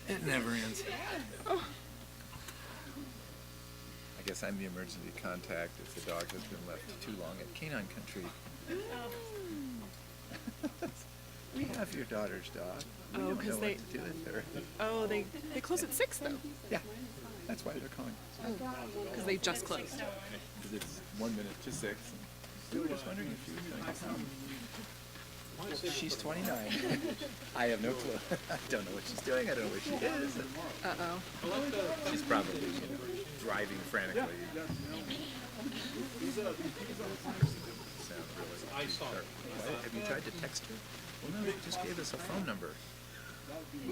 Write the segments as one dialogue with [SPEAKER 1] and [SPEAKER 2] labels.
[SPEAKER 1] It never ends. Oh. I guess I'm the emergency contact if the dog has been left too long at Canine Country. We have your daughter's dog. We don't know what to do with her.
[SPEAKER 2] Oh, they close at 6 though.
[SPEAKER 1] Yeah, that's why they're calling.
[SPEAKER 2] Because they just closed.
[SPEAKER 1] Because it's 1 minute to 6. And we were just wondering if she was going to come. She's 29. I have no clue. I don't know what she's doing. I don't know where she is.
[SPEAKER 2] Uh-oh.
[SPEAKER 1] She's probably, driving frantically. Have you tried to text her? Well, no, they just gave us a phone number.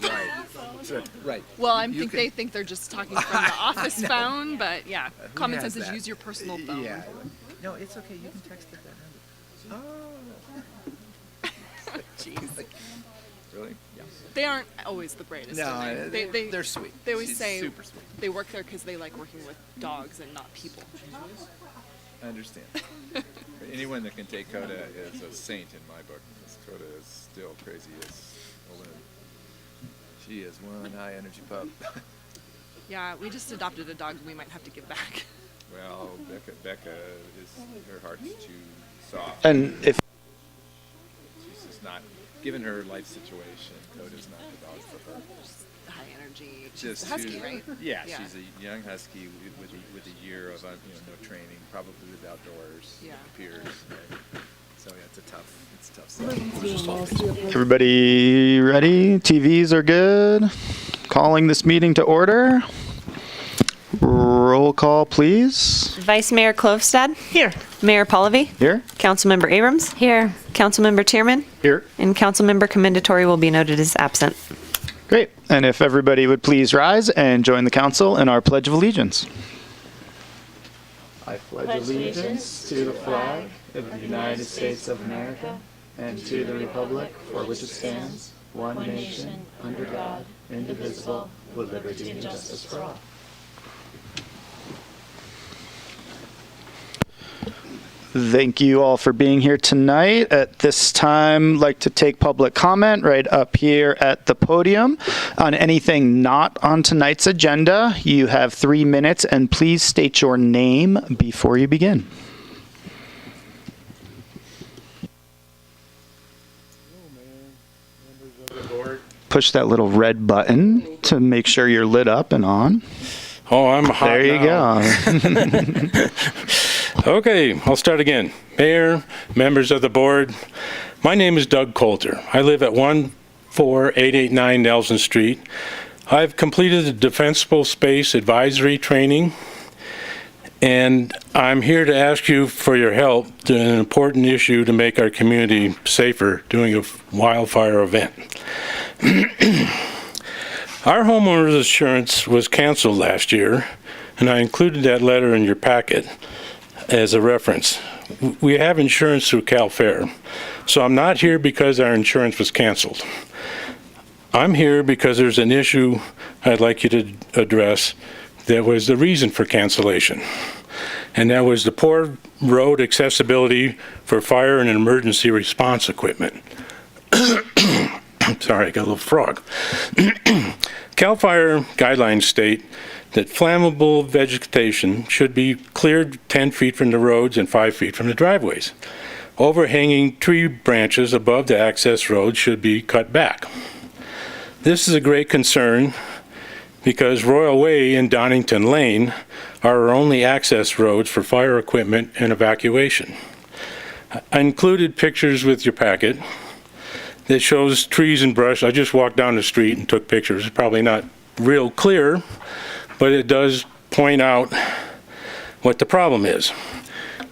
[SPEAKER 1] Right. So, right.
[SPEAKER 2] Well, they think they're just talking from the office phone, but yeah, common sense is use your personal phone.
[SPEAKER 1] Yeah. No, it's okay. You can text at that number. Oh.
[SPEAKER 2] Jeez.
[SPEAKER 1] Really? Yeah.
[SPEAKER 2] They aren't always the brightest.
[SPEAKER 1] No, they're sweet.
[SPEAKER 2] They always
[SPEAKER 1] She's
[SPEAKER 2] say
[SPEAKER 1] super sweet.
[SPEAKER 2] They work there because they like working with dogs and not people.
[SPEAKER 1] I understand. Anyone that can take Coda is a saint in my book. Because Coda is still crazy as a loon. She is one high energy pup.
[SPEAKER 2] Yeah, we just adopted a dog we might have to give back.
[SPEAKER 1] Well, Becca is, her heart's too soft.
[SPEAKER 3] And if
[SPEAKER 1] She's just not, given her life situation, Coda's not the dog for her.
[SPEAKER 2] High energy. She's
[SPEAKER 1] Just
[SPEAKER 2] a husky,
[SPEAKER 1] too,
[SPEAKER 2] right?
[SPEAKER 1] Yeah, she's a young husky with a year of no training, probably with outdoors.
[SPEAKER 2] Yeah.
[SPEAKER 1] It appears. Right? So yeah, it's a tough stuff.
[SPEAKER 3] everybody ready? TVs are good. Calling this meeting to order. Roll call, please.
[SPEAKER 4] Vice Mayor Klofstad. Here. Mayor Pallavi.
[SPEAKER 3] Here.
[SPEAKER 4] Councilmember Abrams. Here. Councilmember Tierman.
[SPEAKER 3] Here.
[SPEAKER 4] And Councilmember Commendatory will be noted as absent.
[SPEAKER 3] Great. And if everybody would please rise and join the council in our Pledge of Allegiance. I pledge allegiance to the flag of the United States of America and to the republic for which it stands, one nation, under God, indivisible, with liberty and justice for all. Thank you all for being here tonight. At this time, I'd like to take public comment right up here at the podium on anything not on tonight's agenda. You have 3 minutes, and please state your name before you begin. Push that little red button to make sure you're lit up and on.
[SPEAKER 5] Oh, I'm hot
[SPEAKER 3] There you
[SPEAKER 5] now.
[SPEAKER 3] go.
[SPEAKER 5] Okay, I'll start again. Mayor, members of the board, my name is Doug Coulter. I live at 14889 Nelson Street. I've completed the Defensible Space Advisory Training, and I'm here to ask you for your help to an important issue to make our community safer during a wildfire event. Our homeowner's insurance was canceled last year, and I included that letter in your packet as a reference. We have insurance through Cal Fair, so I'm not here because our insurance was canceled. I'm here because there's an issue I'd like you to address that was the reason for cancellation, and that was the poor road accessibility for fire and emergency response equipment. Sorry, I got a little frog. CAL FIRE guidelines state that flammable vegetation should be cleared 10 feet from the roads and 5 feet from the driveways. Overhanging tree branches above the access road should be cut back. This is a great concern because Royal Way and Donington Lane are our only access roads for fire equipment and evacuation. I included pictures with your packet that shows trees and brush. I just walked down the street and took pictures. It's probably not real clear, but it does point out what the problem is.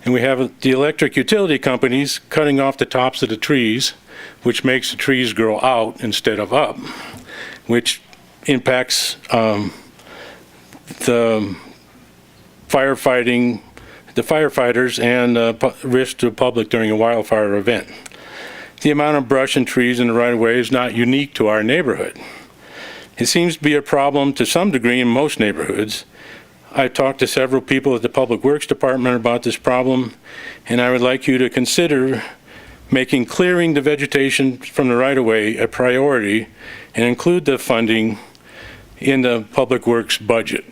[SPEAKER 5] And we have the electric utility companies cutting off the tops of the trees, which makes the trees grow out instead of up, which impacts the firefighters and risk to the public during a wildfire event. the amount of brush and trees in the right-of-way is not unique to our neighborhood. It seems to be a problem to some degree in most neighborhoods. I've talked to several people at the Public Works Department about this problem, and I would like you to consider making clearing the vegetation from the right-of-way a priority and include the funding in the Public Works budget.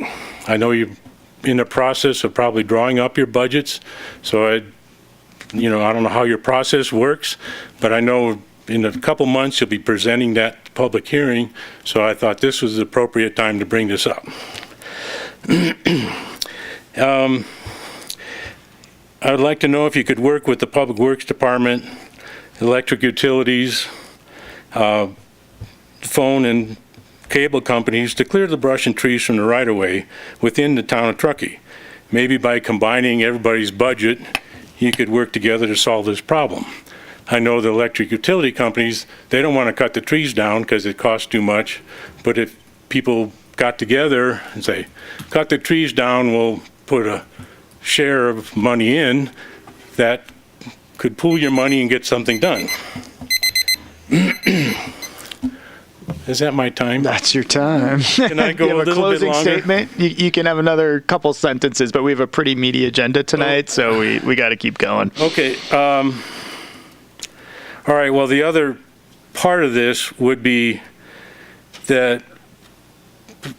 [SPEAKER 5] I know you're in the process of probably drawing up your budgets, so I don't know how your process works, but I know in a couple months you'll be presenting that public hearing, so I thought this was the appropriate time to bring this up. I would like to know if you could work with the Public Works Department, electric utilities, phone and cable companies to clear the brush and trees from the right-of-way within the town of Truckee. Maybe by combining everybody's budget, you could work together to solve this problem. I know the electric utility companies, they don't want to cut the trees down because it costs too much, but if people got together and say, cut the trees down, we'll put a share of money in, that could pool your money and get something done. Is that my time?
[SPEAKER 3] That's your time.
[SPEAKER 5] Can I go
[SPEAKER 3] you have
[SPEAKER 5] a little
[SPEAKER 3] closing
[SPEAKER 5] bit longer?
[SPEAKER 3] statement? You can have another couple sentences, but we have a pretty meaty agenda tonight, so we got to keep going.
[SPEAKER 5] Okay. All right. Well, the other part of this would be that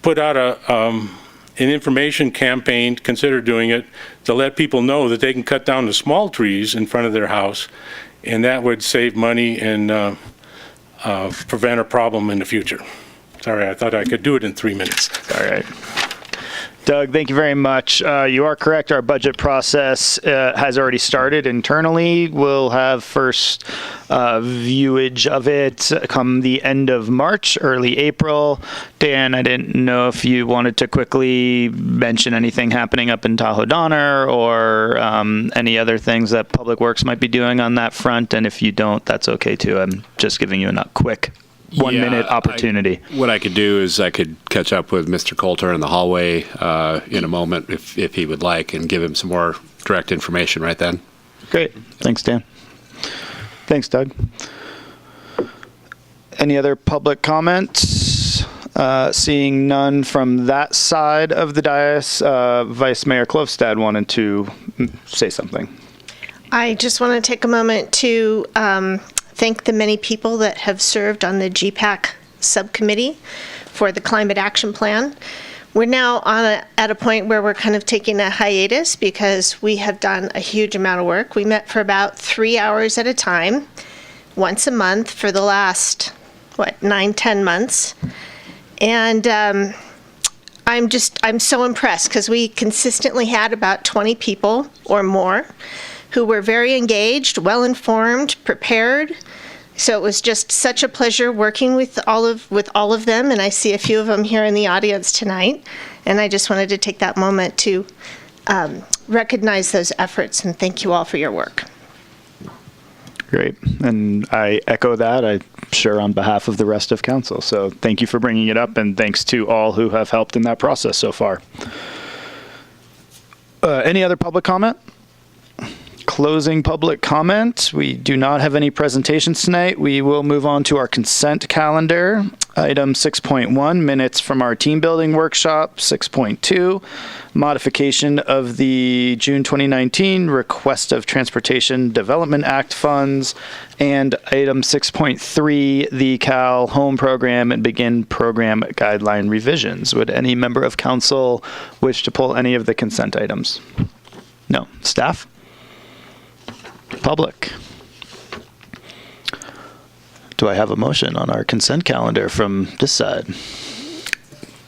[SPEAKER 5] put out an information campaign, consider doing it, to let people know that they can cut down the small trees in front of their house, and that would save money and prevent a problem in the future. Sorry, I thought I could do it in 3 minutes.
[SPEAKER 3] All right. Doug, thank you very much. You are correct. Our budget process has already started internally. We'll have first viewage of it come the end of March, early April. Dan, I didn't know if you wanted to quickly mention anything happening up in Tahoe Donner or any other things that Public Works might be doing on that front. And if you don't, that's okay too. I'm just giving you a quick 1 minute opportunity.
[SPEAKER 6] What I could do is I could catch up with Mr. Coulter in the hallway in a moment if he would like and give him some more direct information right then.
[SPEAKER 3] Great. Thanks, Dan. Thanks, Doug. Any other public comments? Seeing none from that side of the dais, Vice Mayor Klofstad wanted to say something.
[SPEAKER 7] I just want to take a moment to thank the many people that have served on the GPAC subcommittee for the Climate Action Plan. We're now at a point where we're kind of taking a hiatus because we have done a huge amount of work. We met for about 3 hours at a time, once a month for the last, 9-10 months. And I'm so impressed because we consistently had about 20 people or more who were very engaged, well-informed, prepared. So it was just such a pleasure working with all of them, and I see a few of them here in the audience tonight. And I just wanted to take that moment to recognize those efforts and thank you all for your work.
[SPEAKER 3] Great. And I echo that, I'm sure, on behalf of the rest of council. So thank you for bringing it up, and thanks to all who have helped in that process so far. Any other public comment? Closing public comment. We do not have any presentations tonight. We will move on to our consent calendar. Item 6.1, minutes from our team building workshop. 6.2, modification of the June 2019 request of Transportation Development Act funds. And item 6.3, the Cal Home Program and Begin Program Guideline revisions. Would any member of council wish to pull any of the consent items? No. Staff? Public. Do I have a motion on our consent calendar from this side?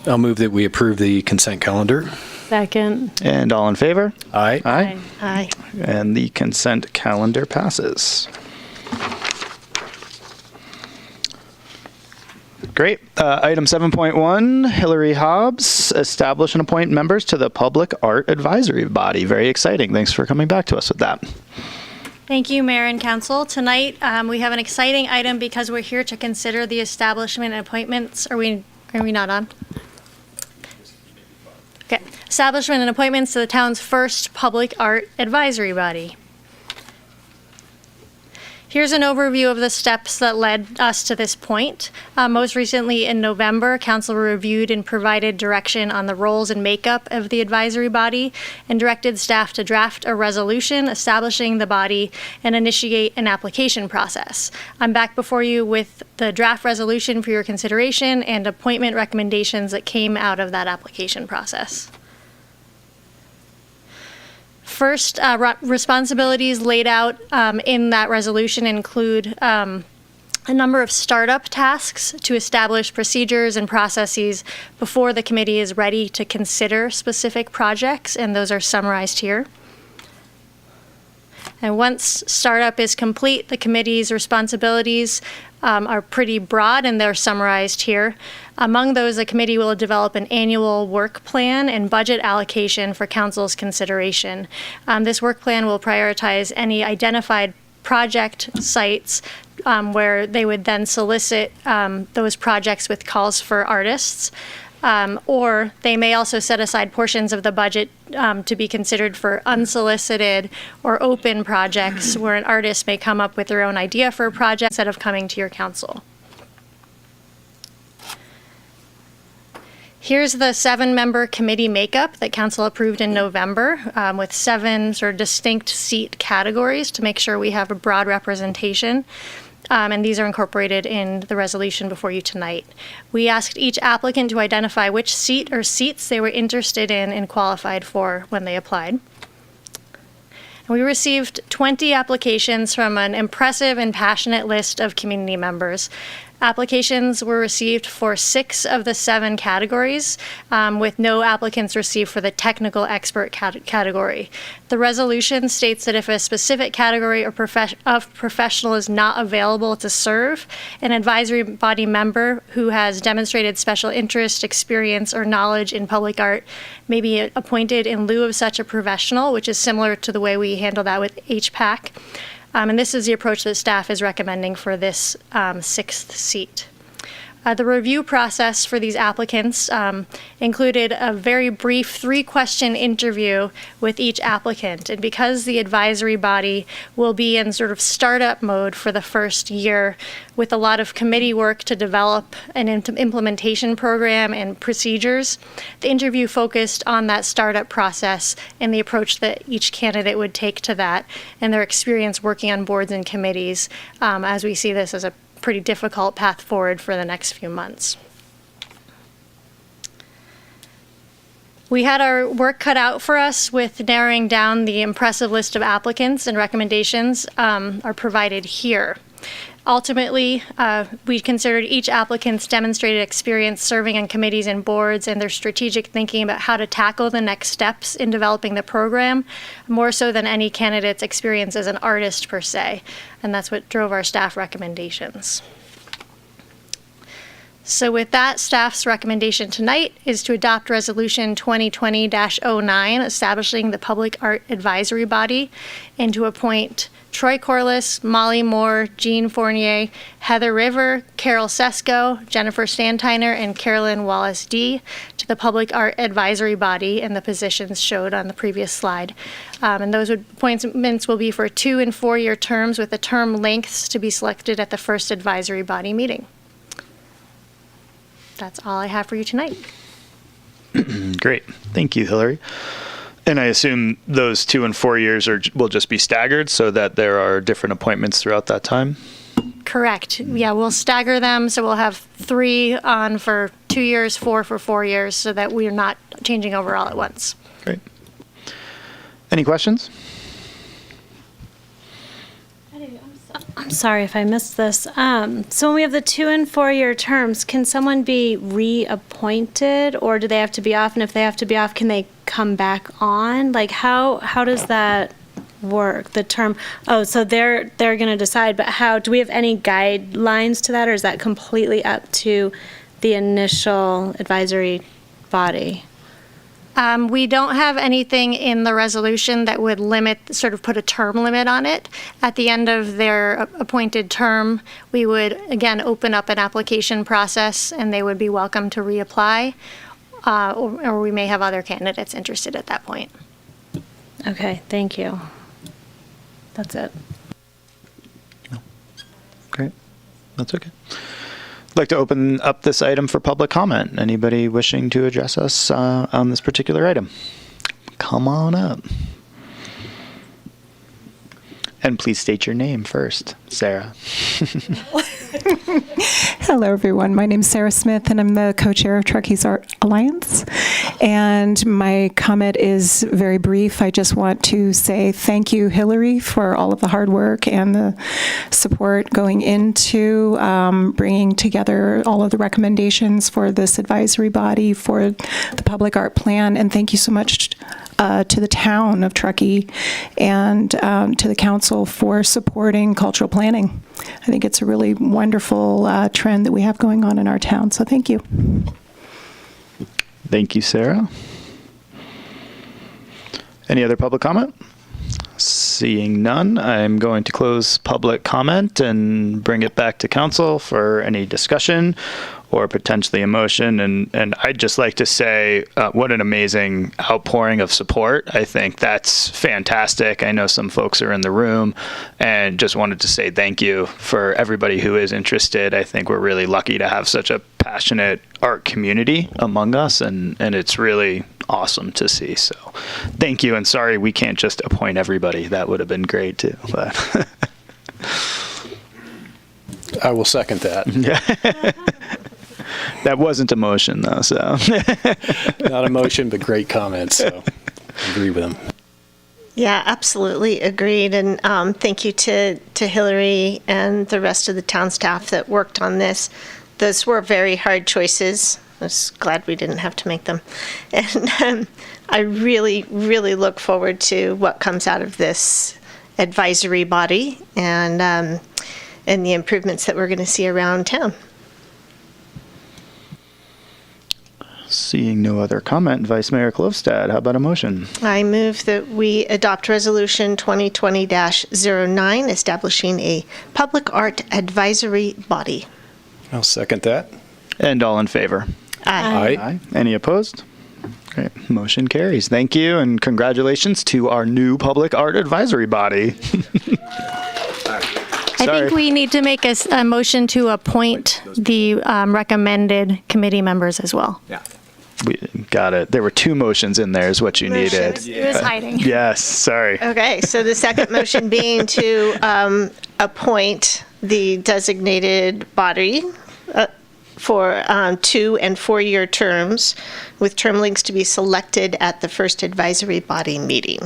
[SPEAKER 8] I'll move that we approve the consent calendar.
[SPEAKER 9] Second.
[SPEAKER 3] And all in favor?
[SPEAKER 8] Aye.
[SPEAKER 3] Aye.
[SPEAKER 7] Aye.
[SPEAKER 3] And the consent calendar passes. Great. Item 7.1, Hillary Hobbs, establish and appoint members to the Public Art Advisory Body. Very exciting. Thanks for coming back to us with that.
[SPEAKER 9] Thank you, Mayor and Council. Tonight, we have an exciting item because we're here to consider the establishment and appointments. Are we not on? Okay. Establishment and appointments to the town's first public art advisory body. Here's an overview of the steps that led us to this point. Most recently in November, Council reviewed and provided direction on the roles and makeup of the advisory body and directed staff to draft a resolution establishing the body and initiate an application process. I'm back before you with the draft resolution for your consideration and appointment recommendations that came out of that application process. First, responsibilities laid out in that resolution include a number of startup tasks to establish procedures and processes before the committee is ready to consider specific projects, and those are summarized here. And once startup is complete, the committee's responsibilities are pretty broad, and they're summarized here. Among those, the committee will develop an annual work plan and budget allocation for council's consideration. This work plan will prioritize any identified project sites where they would then solicit those projects with calls for artists. Or they may also set aside portions of the budget to be considered for unsolicited or open projects where an artist may come up with their own idea for a project instead of coming to your council. Here's the 7-member committee makeup that council approved in November with 7 sort of distinct seat categories to make sure we have a broad representation. And these are incorporated in the resolution before you tonight. We asked each applicant to identify which seat or seats they were interested in and qualified for when they applied. And we received 20 applications from an impressive and passionate list of community members. Applications were received for 6 of the 7 categories, with no applicants received for the technical expert category. The resolution states that if a specific category or professional is not available to serve, an advisory body member who has demonstrated special interest, experience, or knowledge in public art may be appointed in lieu of such a professional, which is similar to the way we handle that with HPAC. And this is the approach that staff is recommending for this 6th seat. The review process for these applicants included a very brief 3-question interview with each applicant. And because the advisory body will be in sort of startup mode for the first year with a lot of committee work to develop an implementation program and procedures, the interview focused on that startup process and the approach that each candidate would take to that and their experience working on boards and committees as we see this as a pretty difficult path forward for the next few months. We had our work cut out for us with narrowing down the impressive list of applicants, and recommendations are provided here. Ultimately, we considered each applicant's demonstrated experience serving on committees and boards and their strategic thinking about how to tackle the next steps in developing the program, more so than any candidate's experience as an artist per se. And that's what drove our staff recommendations. So with that, staff's recommendation tonight is to adopt Resolution 2020-09, establishing the Public Art Advisory Body, and to appoint Troy Corliss, Molly Moore, Jean Fournier, Heather River, Carol Sesko, Jennifer Stantiner, and Carolyn Wallace-D to the Public Art Advisory Body in the positions showed on the previous slide. And those appointments will be for 2- and 4-year terms with the term lengths to be selected at the first advisory body meeting. That's all I have for you tonight.
[SPEAKER 3] Great. Thank you, Hillary. And I assume those 2 and 4 years will just be staggered so that there are different appointments throughout that time?
[SPEAKER 9] Correct. Yeah, we'll stagger them. So we'll have 3 on for 2 years, 4 for 4 years, so that we're not changing over all at once.
[SPEAKER 3] Great. Any questions?
[SPEAKER 10] I'm sorry if I missed this. So when we have the 2- and 4-year terms, can someone be reappointed, or do they have to be off? And if they have to be off, can they come back on? Like how does that work? The term. Oh, so they're going to decide. But how do we have any guidelines to that, or is that completely up to the initial advisory body?
[SPEAKER 9] We don't have anything in the resolution that would put a term limit on it. At the end of their appointed term, we would, again, open up an application process, and they would be welcome to reapply, or we may have other candidates interested at that point.
[SPEAKER 10] Okay, thank you. That's it.
[SPEAKER 3] Great. That's okay. I'd like to open up this item for public comment. Anybody wishing to address us on this particular item? Come on up. And please state your name first, Sarah.
[SPEAKER 11] Hello, everyone. My name is Sarah Smith, and I'm the co-chair of Truckee's Art Alliance. And my comment is very brief. I just want to say thank you, Hillary, for all of the hard work and the support going into bringing together all of the recommendations for this advisory body for the public art plan. And thank you so much to the town of Truckee and to the council for supporting cultural planning. I think it's a really wonderful trend that we have going on in our town, so thank you.
[SPEAKER 3] Thank you, Sarah. Any other public comment? Seeing none, I'm going to close public comment and bring it back to council for any discussion or potentially a motion. And I'd just like to say what an amazing outpouring of support. I think that's fantastic. I know some folks are in the room, and just wanted to say thank you for everybody who is interested. I think we're really lucky to have such a passionate art community among us, and it's really awesome to see. So thank you, and sorry we can't just appoint everybody. That would have been great too. But
[SPEAKER 8] I will second that.
[SPEAKER 3] That wasn't a motion, though, so.
[SPEAKER 8] Not a motion, but great comments, so I agree with them.
[SPEAKER 7] Yeah, absolutely agreed. And thank you to Hillary and the rest of the town staff that worked on this. Those were very hard choices. I was glad we didn't have to make them. And I really, really look forward to what comes out of this advisory body and the improvements that we're going to see around town.
[SPEAKER 3] Seeing no other comment, Vice Mayor Klofstad, how about a motion?
[SPEAKER 7] I move that we adopt Resolution 2020-09, establishing a public art advisory body.
[SPEAKER 8] I'll second that.
[SPEAKER 3] And all in favor?
[SPEAKER 7] Aye.
[SPEAKER 3] Aye. Any opposed? Great. Motion carries. Thank you, and congratulations to our new public art advisory body.
[SPEAKER 9] I think we need to make a motion to appoint the recommended committee members as well.
[SPEAKER 1] Yeah.
[SPEAKER 3] We got it. There were two motions in there is what you needed.
[SPEAKER 9] It was hiding.
[SPEAKER 3] Yes, sorry.
[SPEAKER 7] Okay, so the second motion being to appoint the designated body for 2 and 4 year terms, with term links to be selected at the first advisory body meeting.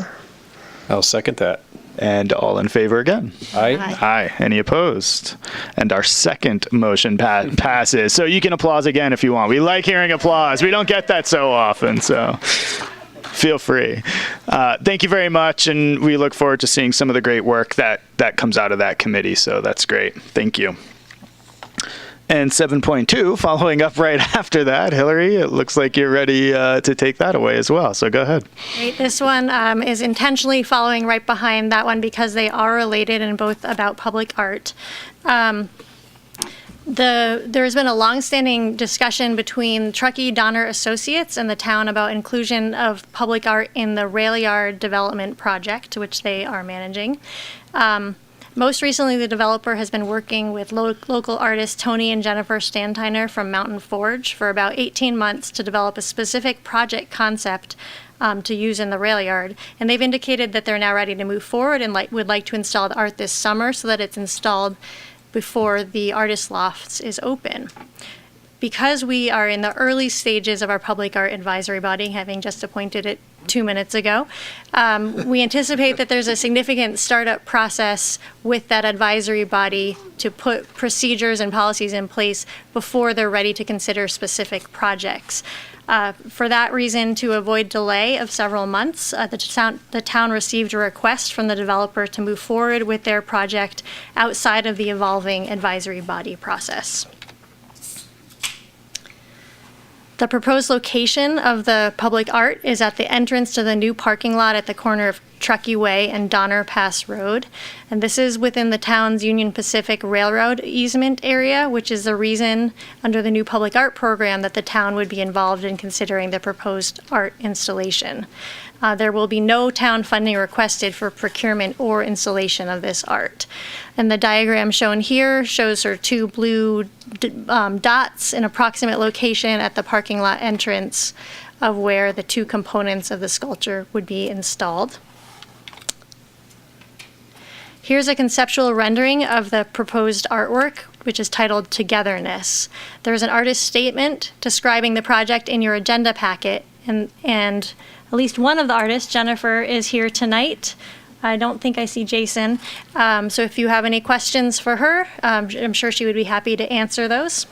[SPEAKER 8] I'll second that.
[SPEAKER 3] And all in favor again?
[SPEAKER 8] Aye.
[SPEAKER 3] Aye. Any opposed? And our second motion passes. So you can applause again if you want. We like hearing applause. We don't get that so often, so feel free. Thank you very much, and we look forward to seeing some of the great work that comes out of that committee, so that's great. Thank you. And 7.2, following up right after that, Hillary, it looks like you're ready to take that away as well, so go ahead.
[SPEAKER 9] Right, this one is intentionally following right behind that one because they are related and both about public art. There's been a longstanding discussion between Truckee Donner Associates and the town about inclusion of public art in the rail yard development project, which they are managing. Most recently, the developer has been working with local artists Tony and Jennifer Stantiner from Mountain Forge for about 18 months to develop a specific project concept to use in the rail yard. And they've indicated that they're now ready to move forward and would like to install the art this summer so that it's installed before the artist lofts is open. Because we are in the early stages of our public art advisory body, having just appointed it 2 minutes ago, we anticipate that there's a significant startup process with that advisory body to put procedures and policies in place before they're ready to consider specific projects. For that reason, to avoid delay of several months, the town received a request from the developer to move forward with their project outside of the evolving advisory body process. The proposed location of the public art is at the entrance to the new parking lot at the corner of Truckee Way and Donner Pass Road. And this is within the town's Union Pacific Railroad easement area, which is the reason under the new public art program that the town would be involved in considering the proposed art installation. There will be no town funding requested for procurement or installation of this art. And the diagram shown here shows her two blue dots in approximate location at the parking lot entrance of where the two components of the sculpture would be installed. Here's a conceptual rendering of the proposed artwork, which is titled Togetherness. There's an artist statement describing the project in your agenda packet, and at least one of the artists, Jennifer, is here tonight. I don't think I see Jason. So if you have any questions for her, I'm sure she would be happy to answer those.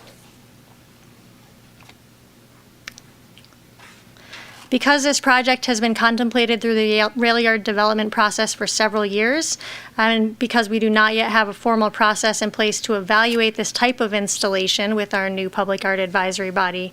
[SPEAKER 9] Because this project has been contemplated through the rail yard development process for several years, and because we do not yet have a formal process in place to evaluate this type of installation with our new public art advisory body,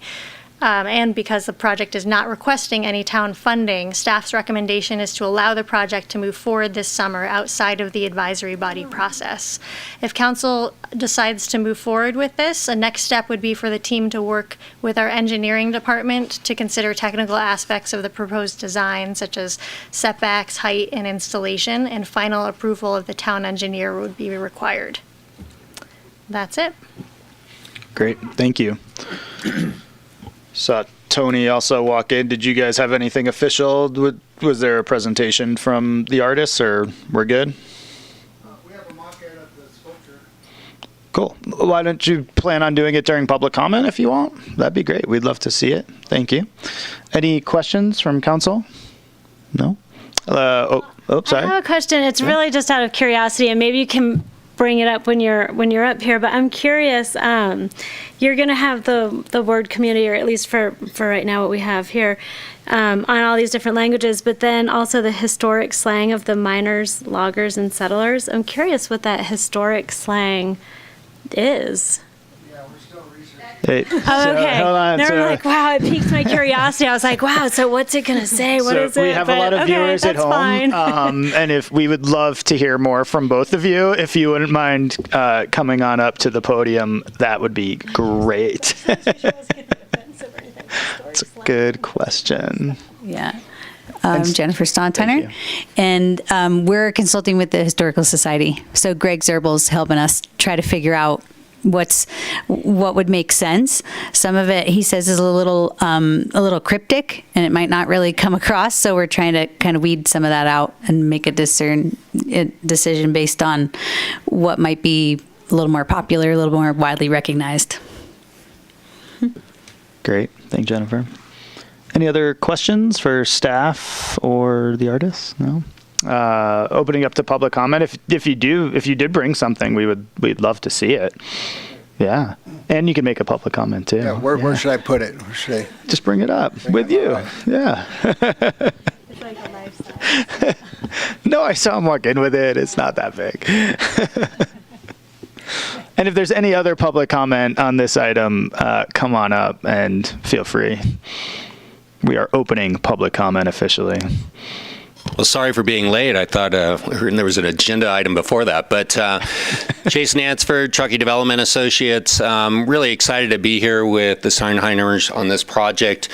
[SPEAKER 9] and because the project is not requesting any town funding, staff's recommendation is to allow the project to move forward this summer outside of the advisory body process. If council decides to move forward with this, a next step would be for the team to work with our engineering department to consider technical aspects of the proposed design, such as setbacks, height, and installation, and final approval of the town engineer would be required. That's it.
[SPEAKER 3] Great, thank you. Saw Tony also walk in. Did you guys have anything official? Was there a presentation from the artists, or we're good?
[SPEAKER 12] We have a mock-art of the sculpture.
[SPEAKER 3] Cool. Why don't you plan on doing it during public comment if you want? That'd be great. We'd love to see it. Thank you. Any questions from council? No? Sorry.
[SPEAKER 10] I have a question. It's really just out of curiosity, and maybe you can bring it up when you're up here, but I'm curious, you're going to have the word community, or at least for right now what we have here, on all these different languages, but then also the historic slang of the miners, loggers, and settlers. I'm curious what that historic slang is.
[SPEAKER 3] Hey,
[SPEAKER 10] Oh, okay.
[SPEAKER 3] Hold on.
[SPEAKER 10] Never like, wow, it piqued my curiosity. I was like, wow, so what's it going to say? What is it?
[SPEAKER 3] We have a lot of viewers at home.
[SPEAKER 10] Fine.
[SPEAKER 3] And if we would love to hear more from both of you, if you wouldn't mind coming on up to the podium, that would be great. It's a good question.
[SPEAKER 13] Yeah. Jennifer Stontiner, and we're consulting with the Historical Society. So Greg Zerbel's helping us try to figure out what would make sense. Some of it, he says, is a little cryptic, and it might not really come across. So we're trying to kind of weed some of that out and make a decision based on what might be a little more popular, a little more widely recognized.
[SPEAKER 3] Great. Thanks, Jennifer. Any other questions for staff or the artists? No? Opening up to public comment. If you did bring something, we'd love to see it. Yeah, and you can make a public comment too.
[SPEAKER 12] Yeah, where should I put it? Where should I?
[SPEAKER 3] Just bring it up with you. Yeah.
[SPEAKER 10] It's like a lifestyle.
[SPEAKER 3] No, I saw him walk in with it. It's not that big. And if there's any other public comment on this item, come on up and feel free. We are opening public comment officially.
[SPEAKER 14] Well, sorry for being late. I thought there was an agenda item before that. But Jason Ansford, Truckee Development Associates, really excited to be here with the Steinheiners on this project.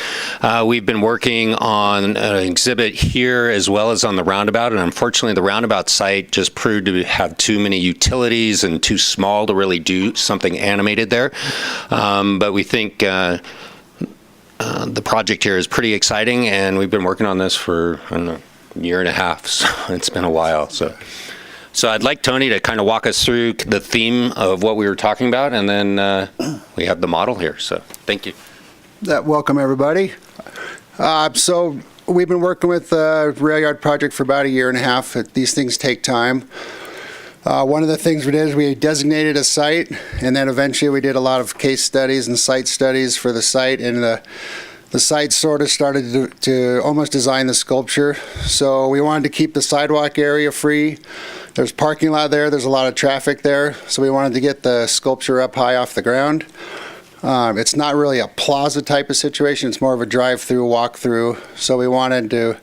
[SPEAKER 14] We've been working on an exhibit here as well as on the roundabout, and unfortunately the roundabout site just proved to have too many utilities and too small to really do something animated there. But we think the project here is pretty exciting, and we've been working on this for, I don't know, year and a half, so it's been a while. So I'd like Tony to kind of walk us through the theme of what we were talking about, and then we have the model here. So thank you.
[SPEAKER 12] Welcome, everybody. So we've been working with the rail yard project for about a year and a half. These things take time. One of the things we did is we designated a site, and then eventually we did a lot of case studies and site studies for the site, and the site sort of started to almost design the sculpture. So we wanted to keep the sidewalk area free. There's parking lot there. There's a lot of traffic there. So we wanted to get the sculpture up high off the ground. It's not really a plaza type of situation. It's more of a drive-through, walk-through. So we wanted to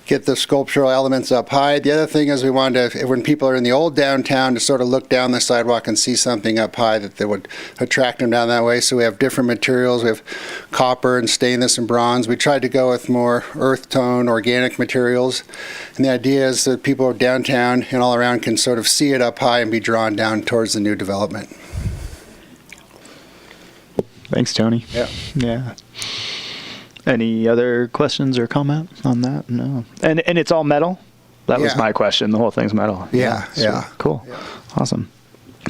[SPEAKER 12] get the sculptural elements up high. The other thing is we wanted to, when people are in the old downtown, to sort of look down the sidewalk and see something up high that they would attract them down that way. So we have different materials. We have copper and stainless and bronze. We tried to go with more earth tone, organic materials. And the idea is that people downtown and all around can sort of see it up high and be drawn down towards the new development.
[SPEAKER 3] Thanks, Tony.
[SPEAKER 12] Yeah.
[SPEAKER 3] Yeah. Any other questions or comment on that? No. And it's all metal? That was
[SPEAKER 12] Yeah.
[SPEAKER 3] my question. The whole thing's metal.
[SPEAKER 12] Yeah,
[SPEAKER 3] sweet.
[SPEAKER 12] yeah.
[SPEAKER 3] Cool.
[SPEAKER 12] Yeah.
[SPEAKER 3] Awesome.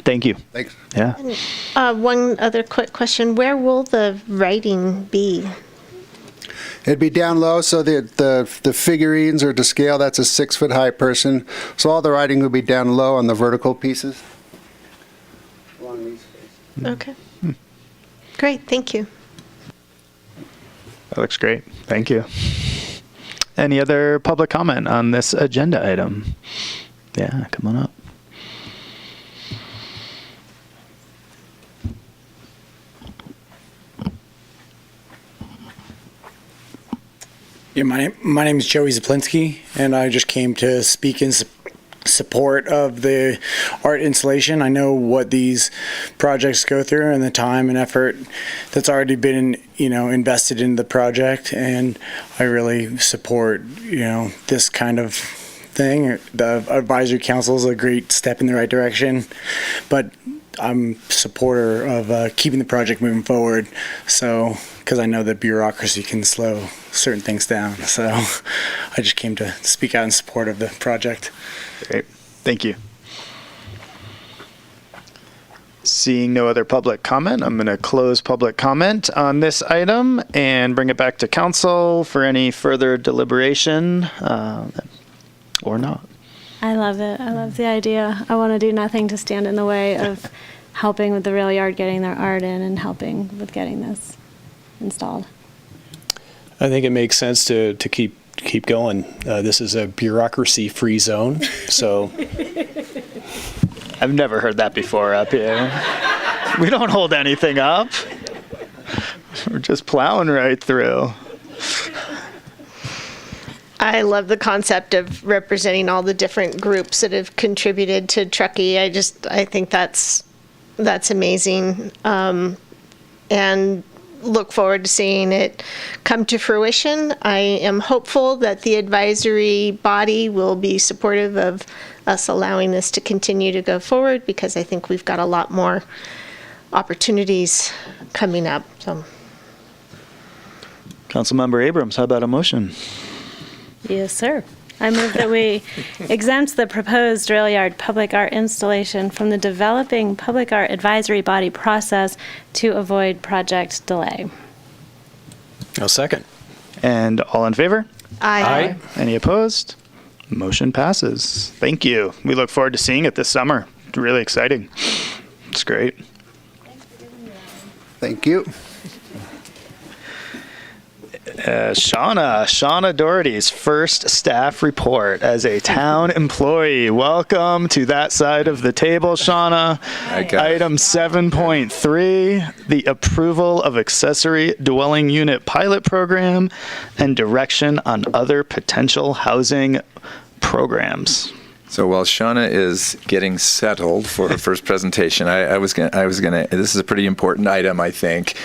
[SPEAKER 3] Thank you.
[SPEAKER 12] Thanks.
[SPEAKER 3] Yeah.
[SPEAKER 7] One other quick question. Where will the writing be?
[SPEAKER 12] It'd be down low, so the figurines are to scale. That's a 6-foot high person. So all the writing would be down low on the vertical pieces. Along these faces.
[SPEAKER 7] Okay. Great, thank you.
[SPEAKER 3] That looks great. Thank you. Any other public comment on this agenda item? Yeah, come on up.
[SPEAKER 15] Yeah, my name is Joey Zaplinski, and I just came to speak in support of the art installation. I know what these projects go through and the time and effort that's already been, invested in the project, and I really support, this kind of thing. The advisory council is a great step in the right direction, but I'm a supporter of keeping the project moving forward. So, because I know that bureaucracy can slow certain things down. So I just came to speak out in support of the project.
[SPEAKER 3] Great. Thank you. Seeing no other public comment, I'm going to close public comment on this item and bring it back to council for any further deliberation or not.
[SPEAKER 10] I love it. I love the idea. I want to do nothing to stand in the way of helping with the rail yard, getting their art in, and helping with getting this installed.
[SPEAKER 8] I think it makes sense to keep going. This is a bureaucracy-free zone, so.
[SPEAKER 3] I've never heard that before up here. We don't hold anything up. We're just plowing right through.
[SPEAKER 7] I love the concept of representing all the different groups that have contributed to Truckee. I think that's amazing, and look forward to seeing it come to fruition. I am hopeful that the advisory body will be supportive of us allowing this to continue to go forward, because I think we've got a lot more opportunities coming up. So,
[SPEAKER 3] Councilmember Abrams, how about a motion?
[SPEAKER 10] Yes, sir. I move that we exempt the proposed rail yard public art installation from the developing public art advisory body process to avoid project delay.
[SPEAKER 8] I'll second.
[SPEAKER 3] And all in favor?
[SPEAKER 7] Aye.
[SPEAKER 3] Any opposed? Motion passes. Thank you. We look forward to seeing it this summer. It's really exciting. It's great.
[SPEAKER 12] Thank you.
[SPEAKER 3] Shauna Doherty's first staff report as a town employee. Welcome to that side of the table, Shauna. Item 7.3, the approval of accessory dwelling unit pilot program and direction on other potential housing programs.
[SPEAKER 1] So while Shauna is getting settled for her first presentation, I was gonna. This is a pretty important item, I think.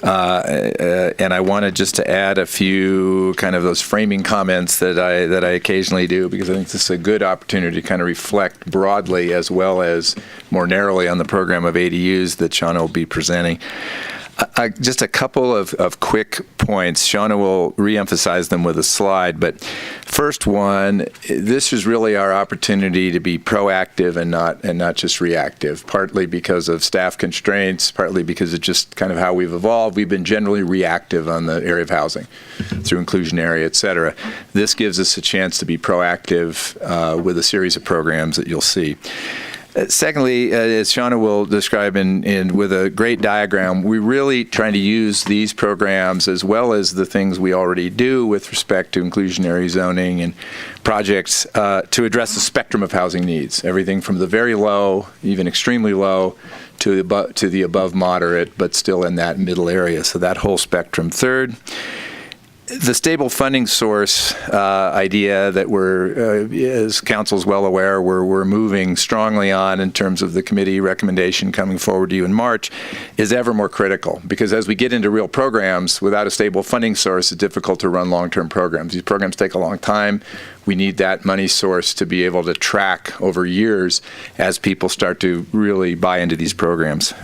[SPEAKER 1] And I wanted just to add a few kind of those framing comments that I occasionally do, because I think this is a good opportunity to kind of reflect broadly as well as more narrowly on the program of ADUs that Shauna will be presenting. Just a couple of quick points. Shauna will reemphasize them with a slide, but first one, this is really our opportunity to be proactive and not just reactive, partly because of staff constraints, partly because of just kind of how we've evolved. We've been generally reactive on the area of housing through inclusion area, et cetera. This gives us a chance to be proactive with a series of programs that you'll see. Secondly, as Shauna will describe with a great diagram, we're really trying to use these programs as well as the things we already do with respect to inclusionary zoning and projects to address the spectrum of housing needs, everything from the very low, even extremely low, to the above moderate, but still in that middle area. So that whole spectrum. Third, the stable funding source idea that we're, as council's well aware, we're moving strongly on in terms of the committee recommendation coming forward to you in March, is ever more critical. Because as we get into real programs, without a stable funding source, it's difficult to run long-term programs. These programs take a long time. We need that money source to be able to track over years as people start to really buy into these programs.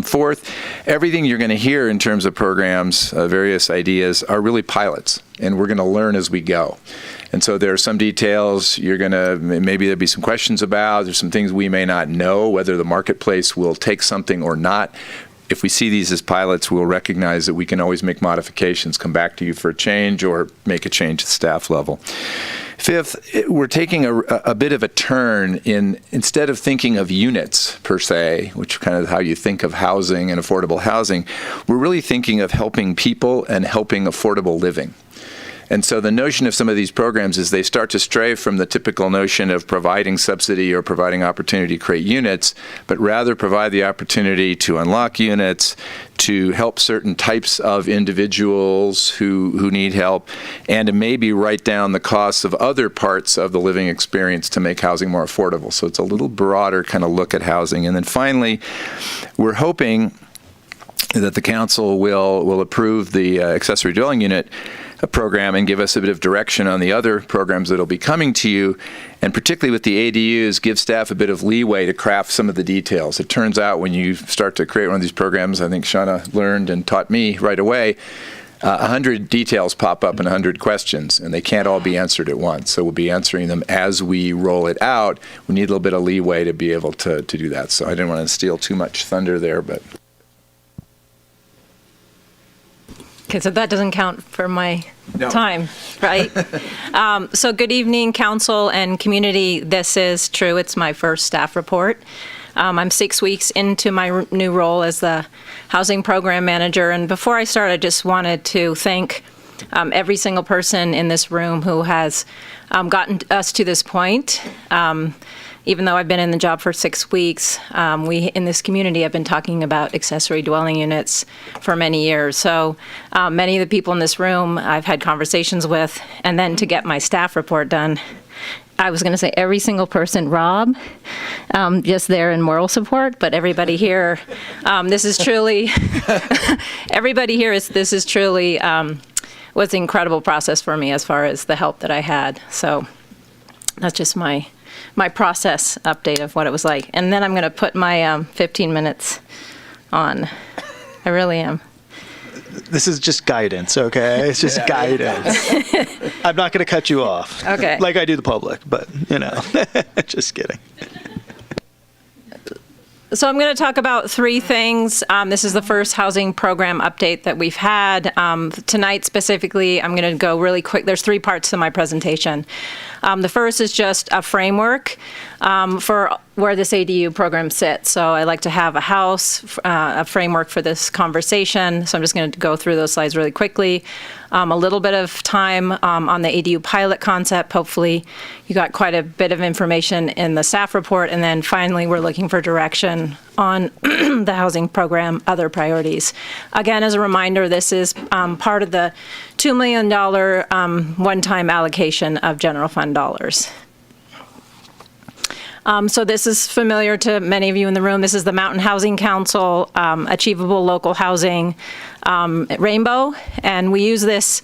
[SPEAKER 1] Fourth, everything you're going to hear in terms of programs, various ideas, are really pilots, and we're going to learn as we go. And so there are some details you're going to, maybe there'll be some questions about, there's some things we may not know, whether the marketplace will take something or not. If we see these as pilots, we'll recognize that we can always make modifications, come back to you for a change, or make a change at staff level. Fifth, we're taking a bit of a turn in, instead of thinking of units per se, which kind of how you think of housing and affordable housing, we're really thinking of helping people and helping affordable living. And so the notion of some of these programs is they start to stray from the typical notion of providing subsidy or providing opportunity to create units, but rather provide the opportunity to unlock units, to help certain types of individuals who need help, and to maybe write down the costs of other parts of the living experience to make housing more affordable. So it's a little broader kind of look at housing. And then finally, we're hoping that the council will approve the accessory dwelling unit program and give us a bit of direction on the other programs that will be coming to you, and particularly with the ADUs, give staff a bit of leeway to craft some of the details. It turns out when you start to create one of these programs, I think Shauna learned and taught me right away, 100 details pop up and 100 questions, and they can't all be answered at once. So we'll be answering them as we roll it out. We need a little bit of leeway to be able to do that. So I didn't want to steal too much thunder there, but...
[SPEAKER 16] Okay, so that doesn't count for my time, right? So good evening, council and community. This is true. It's my first staff report. I'm 6 weeks into my new role as the housing program manager. And before I start, I just wanted to thank every single person in this room who has gotten us to this point. Even though I've been in the job for 6 weeks, we in this community have been talking about accessory dwelling units for many years. So many of the people in this room I've had conversations with, and then to get my staff report done, I was going to say every single person, Rob, just there in moral support, but everybody here, this is truly, everybody here this is truly was an incredible process for me as far as the help that I had. So that's just my process update of what it was like. And then I'm going to put my 15 minutes on. I really am.
[SPEAKER 3] This is just guidance, okay? It's just guidance. I'm not going to cut you off.
[SPEAKER 16] Okay.
[SPEAKER 3] Like I do the public, but, you know, just kidding.
[SPEAKER 16] So I'm going to talk about three things. This is the first housing program update that we've had. Tonight specifically, I'm going to go really quick. There's three parts to my presentation. The first is just a framework for where this ADU program sits. So I like to have a framework for this conversation. So I'm just going to go through those slides really quickly. A little bit of time on the ADU pilot concept. Hopefully you got quite a bit of information in the staff report. And then finally, we're looking for direction on the housing program, other priorities. Again, as a reminder, this is part of the $2 million one-time allocation of general fund dollars. So this is familiar to many of you in the room. This is the Mountain Housing Council Achievable Local Housing Rainbow, and we use this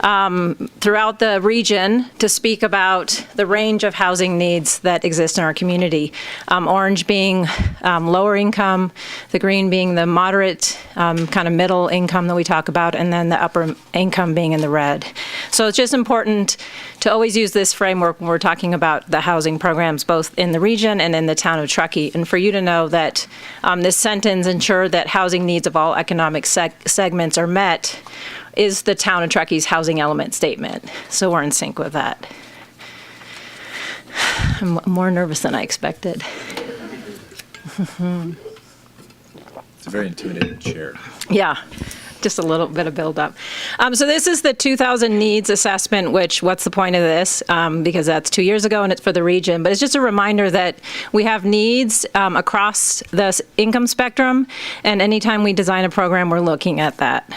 [SPEAKER 16] throughout the region to speak about the range of housing needs that exist in our community. Orange being lower income, the green being the moderate kind of middle income that we talk about, and then the upper income being in the red. So it's just important to always use this framework when we're talking about the housing programs both in the region and in the town of Truckee. And for you to know that this sentence, ensure that housing needs of all economic segments are met, is the town of Truckee's housing element statement. So we're in sync with that. I'm more nervous than I expected.
[SPEAKER 1] It's a very intimidating chair.
[SPEAKER 16] Yeah. just a little bit of buildup. So this is the 2000 needs assessment, which what's the point of this? Because that's 2 years ago and it's for the region. But it's just a reminder that we have needs across the income spectrum. And anytime we design a program, we're looking at that.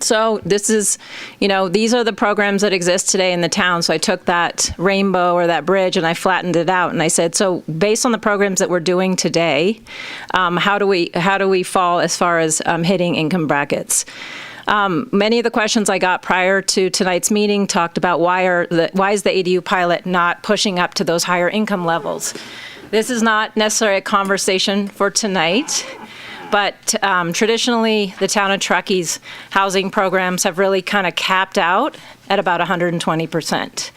[SPEAKER 16] So this is, these are the programs that exist today in the town. So I took that rainbow or that bridge and I flattened it out and I said, so based on the programs that we're doing today, how do we fall as far as hitting income brackets? Many of the questions I got prior to tonight's meeting talked about why is the ADU pilot not pushing up to those higher income levels? This is not necessarily a conversation for tonight. But traditionally, the town of Truckee's housing programs have really kind of capped out at about 120%,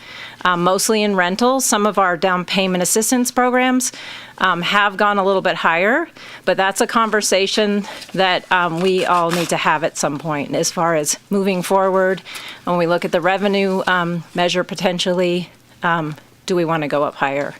[SPEAKER 16] mostly in rentals. Some of our down payment assistance programs have gone a little bit higher, but that's a conversation that we all need to have at some point as far as moving forward. When we look at the revenue measure potentially, do we want to go up higher?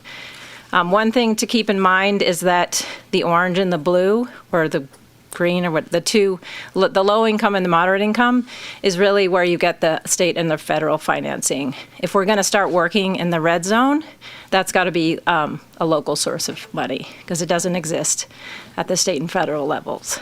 [SPEAKER 16] One thing to keep in mind is that the orange and the blue, or the green, or what the low income and the moderate income, is really where you get the state and the federal financing. If we're going to start working in the red zone, that's got to be a local source of money because it doesn't exist at the state and federal levels.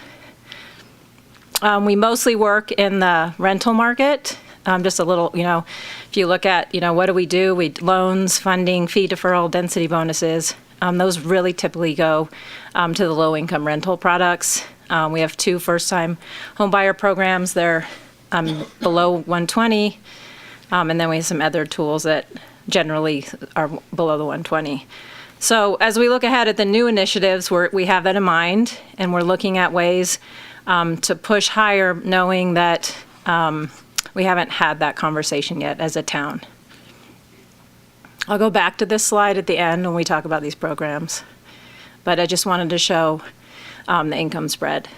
[SPEAKER 16] We mostly work in the rental market. Just a little, if you look at, what do? We loans, funding, fee deferral, density bonuses. Those really typically go to the low-income rental products. We have 2 first-time home buyer programs. They're below 120, and then we have some other tools that generally are below the 120. So as we look ahead at the new initiatives, we have that in mind, and we're looking at ways to push higher, knowing that we haven't had that conversation yet as a town. I'll go back to this slide at the end when we talk about these programs, but I just wanted to show the income spread.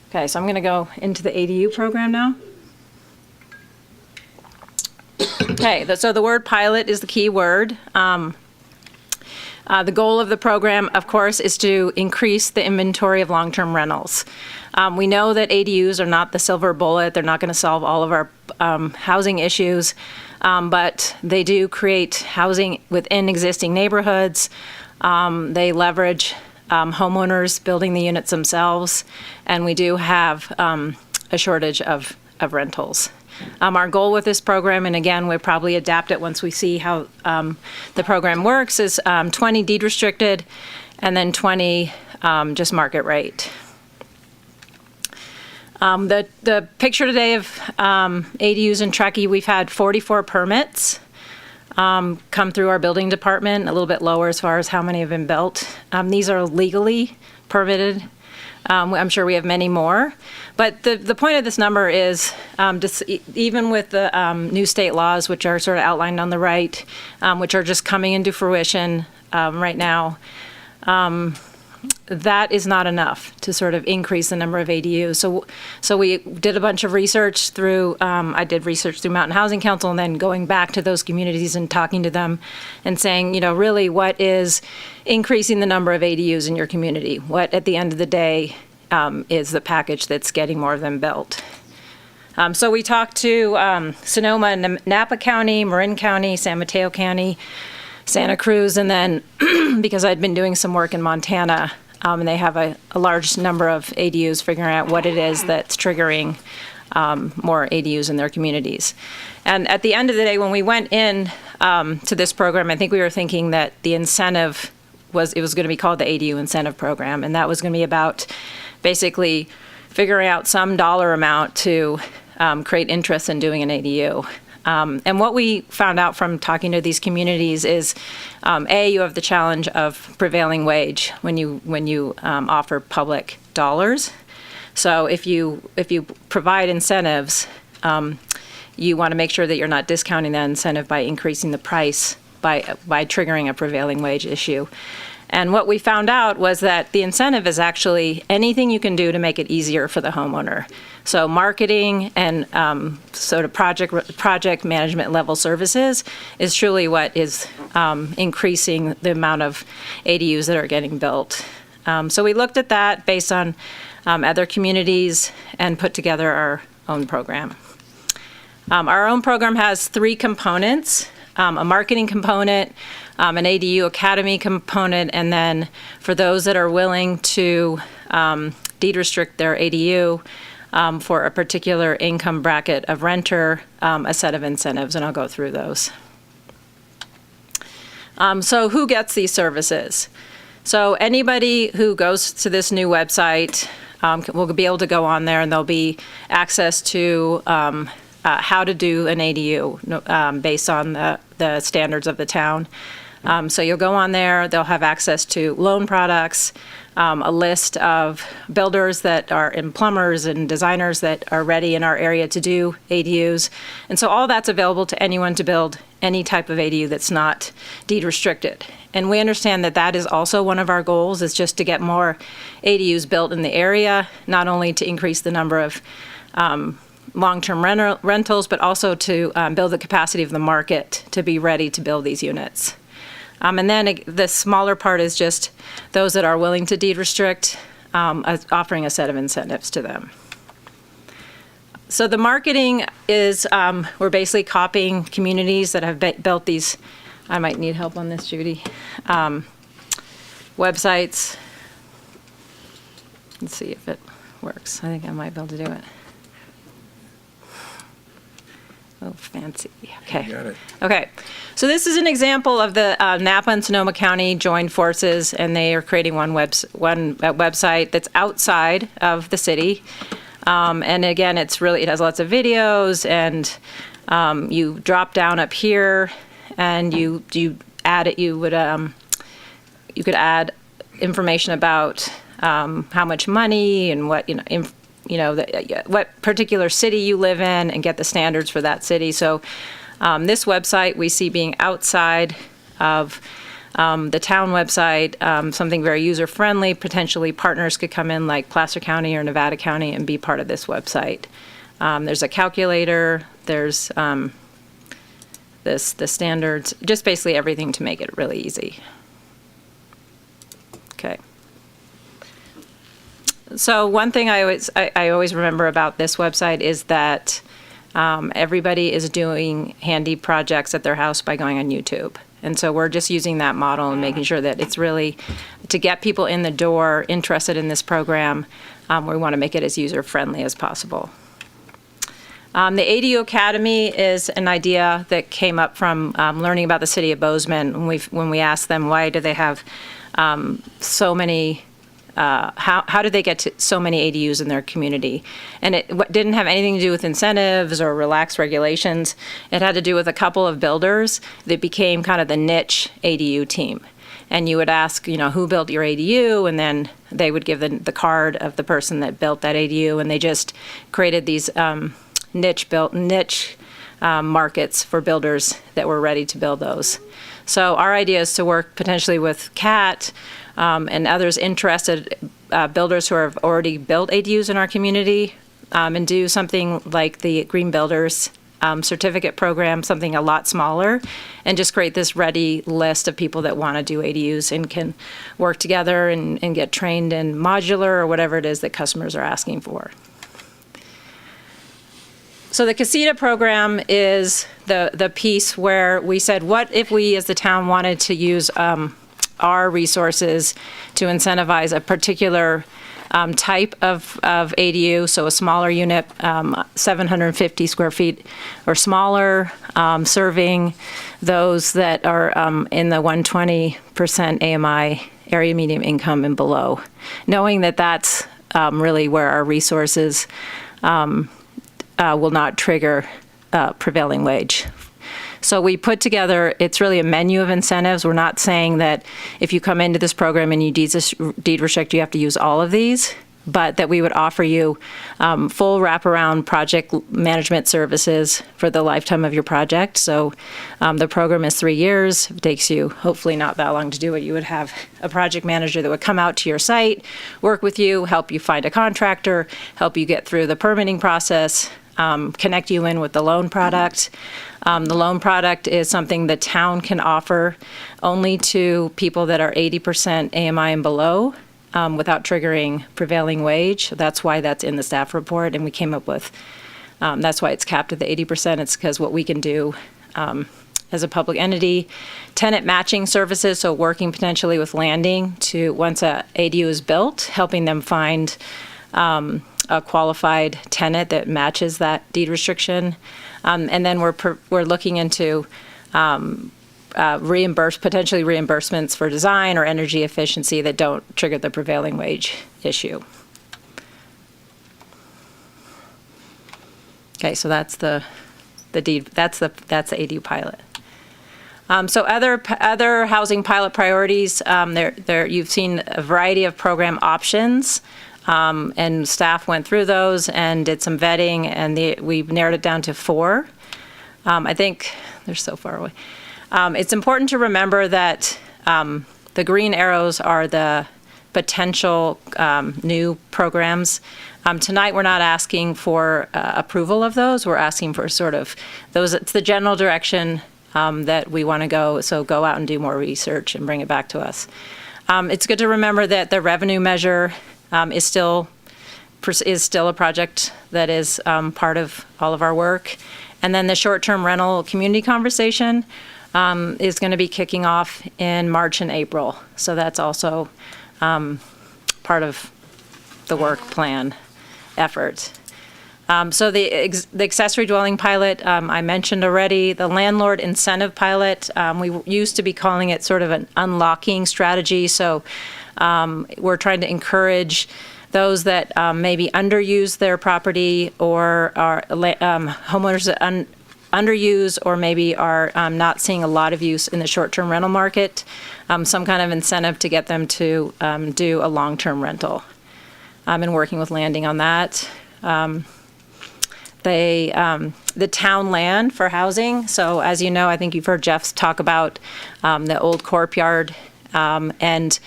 [SPEAKER 16] Okay, so I'm going to go into the ADU program now. Okay, so the word pilot is the key word. The goal of the program, of course, is to increase the inventory of long-term rentals. We know that ADUs are not the silver bullet. They're not going to solve all of our housing issues, but they do create housing within existing neighborhoods. They leverage homeowners building the units themselves, and we do have a shortage of rentals. Our goal with this program, and again, we'll probably adapt it once we see how the program works, is 20 deed restricted and then 20 just market rate. The picture today of ADUs in Truckee, we've had 44 permits come through our building department, a little bit lower as far as how many have been built. These are legally permitted. I'm sure we have many more. But the point of this number is just even with the new state laws, which are sort of outlined on the right, which are just coming into fruition right now, that is not enough to sort of increase the number of ADUs. So we did a bunch of research through, I did research through Mountain Housing Council, and then going back to those communities and talking to them and saying, really what is increasing the number of ADUs in your community? What at the end of the day is the package that's getting more of them built? So we talked to Sonoma and Napa County, Marin County, San Mateo County, Santa Cruz, and then because I'd been doing some work in Montana, and they have a large number of ADUs, figuring out what it is that's triggering more ADUs in their communities. And at the end of the day, when we went in to this program, I think we were thinking that the incentive was going to be called the ADU incentive program, and that was going to be about basically figuring out some dollar amount to create interest in doing an ADU. And what we found out from talking to these communities is, you have the challenge of prevailing wage when you offer public dollars. So if you provide incentives, you want to make sure that you're not discounting that incentive by increasing the price by triggering a prevailing wage issue. And what we found out was that the incentive is actually anything you can do to make it easier for the homeowner. So marketing and sort of project management level services is truly what is increasing the amount of ADUs that are getting built. So we looked at that based on other communities and put together our own program. Our own program has 3 components, a marketing component, an ADU Academy component, and then for those that are willing to deed restrict their ADU for a particular income bracket of renter, a set of incentives, and I'll go through those. So who gets these services? So anybody who goes to this new website will be able to go on there, and there'll be access to how to do an ADU based on the standards of the town. So you'll go on there, they'll have access to loan products, a list of builders that are, and plumbers and designers that are ready in our area to do ADUs. And so all that's available to anyone to build any type of ADU that's not deed restricted. And we understand that that is also one of our goals, is just to get more ADUs built in the area, not only to increase the number of long-term rentals, but also to build the capacity of the market to be ready to build these units. And then the smaller part is just those that are willing to deed restrict, offering a set of incentives to them. So the marketing is, we're basically copying communities that have built these, I might need help on this, Judy, websites. Let's see if it works. I think I might be able to do it. Oh, fancy. Okay.
[SPEAKER 1] You got it.
[SPEAKER 16] Okay. So this is an example of the Napa and Sonoma County joined forces, and they are creating one website that's outside of the city. And again, it has lots of videos, and you drop down up here, and you add it. You could add information about how much money and what what particular city you live in, and get the standards for that city. So this website we see being outside of the town website, something very user-friendly. Potentially partners could come in like Placer County or Nevada County and be part of this website. There's a calculator, there's the standards, just basically everything to make it really easy. Okay. So one thing I always remember about this website is that everybody is doing handy projects at their house by going on YouTube. And so we're just using that model and making sure that it's really to get people in the door interested in this program. We want to make it as user-friendly as possible. The ADU Academy is an idea that came up from learning about the city of Bozeman when we asked them why do they have so many. How did they get to so many ADUs in their community? And it didn't have anything to do with incentives or relaxed regulations. It had to do with a couple of builders that became kind of the niche ADU team. And you would ask, who built your ADU? And then they would give the card of the person that built that ADU. And they just created these niche markets for builders that were ready to build those. So our idea is to work potentially with CAT, and others interested, builders who have already built ADUs in our community, and do something like the Green Builders certificate program, something a lot smaller, and just create this ready list of people that want to do ADUs and can work together and get trained in modular or whatever it is that customers are asking for. So the Casita program is the piece where we said, what if we as the town wanted to use our resources to incentivize a particular type of ADU, so a smaller unit, 750 square feet or smaller, serving those that are in the 120% AMI, area medium income and below, knowing that that's really where our resources will not trigger prevailing wage. So we put together, it's really a menu of incentives. We're not saying that if you come into this program and you deed restrict, you have to use all of these, but that we would offer you full wraparound project management services for the lifetime of your project. So the program is 3 years. It takes you hopefully not that long to do it. You would have a project manager that would come out to your site, work with you, help you find a contractor, help you get through the permitting process, connect you in with the loan product. The loan product is something the town can offer only to people that are 80% AMI and below. without triggering prevailing wage. That's why that's in the staff report, and we came up with, that's why it's capped at the 80%. It's because what we can do as a public entity. Tenant matching services, so working potentially with Landing to, once a ADU is built, helping them find a qualified tenant that matches that deed restriction. And then we're looking into potentially reimbursements for design or energy efficiency that don't trigger the prevailing wage issue. Okay, so that's the deed. That's the ADU pilot. So other housing pilot priorities. You've seen a variety of program options, and staff went through those and did some vetting, and we've narrowed it down to 4. I think they're so far away. It's important to remember that the green arrows are the potential new programs. Tonight, we're not asking for approval of those. We're asking for sort of those. It's the general direction that we want to go. So go out and do more research and bring it back to us. It's good to remember that the revenue measure is still a project that is part of all of our work. And then the short-term rental community conversation is going to be kicking off in March and April. So that's also part of the work plan effort. So the accessory dwelling pilot, I mentioned already. The landlord incentive pilot, we used to be calling it sort of an unlocking strategy. So we're trying to encourage those that maybe underuse their property or are homeowners that underuse or maybe are not seeing a lot of use in the short-term rental market, some kind of incentive to get them to do a long-term rental. I've been working with Landing on that. The town land for housing. So as you know, I think you've heard Jeff talk about the old courtyard, and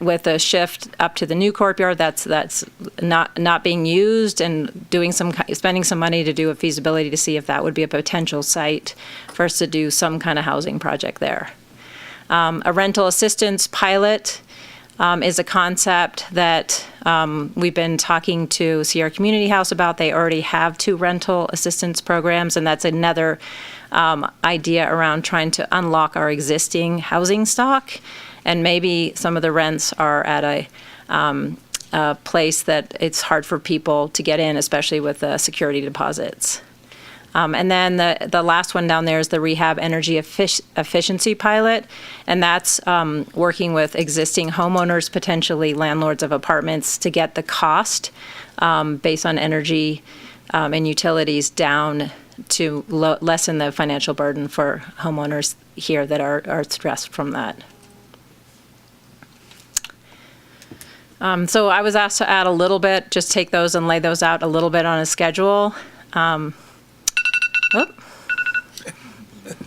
[SPEAKER 16] with a shift up to the new courtyard, that's not being used, and spending some money to do a feasibility to see if that would be a potential site for us to do some kind of housing project there. A rental assistance pilot is a concept that we've been talking to Sierra Community House about. They already have 2 rental assistance programs, and that's another idea around trying to unlock our existing housing stock. And maybe some of the rents are at a place that it's hard for people to get in, especially with security deposits. And then the last one down there is the rehab energy efficiency pilot, and that's working with existing homeowners, potentially landlords of apartments, to get the cost based on energy and utilities down to lessen the financial burden for homeowners here that are stressed from that. So I was asked to add a little bit, just take those and lay those out a little bit on a schedule. I'm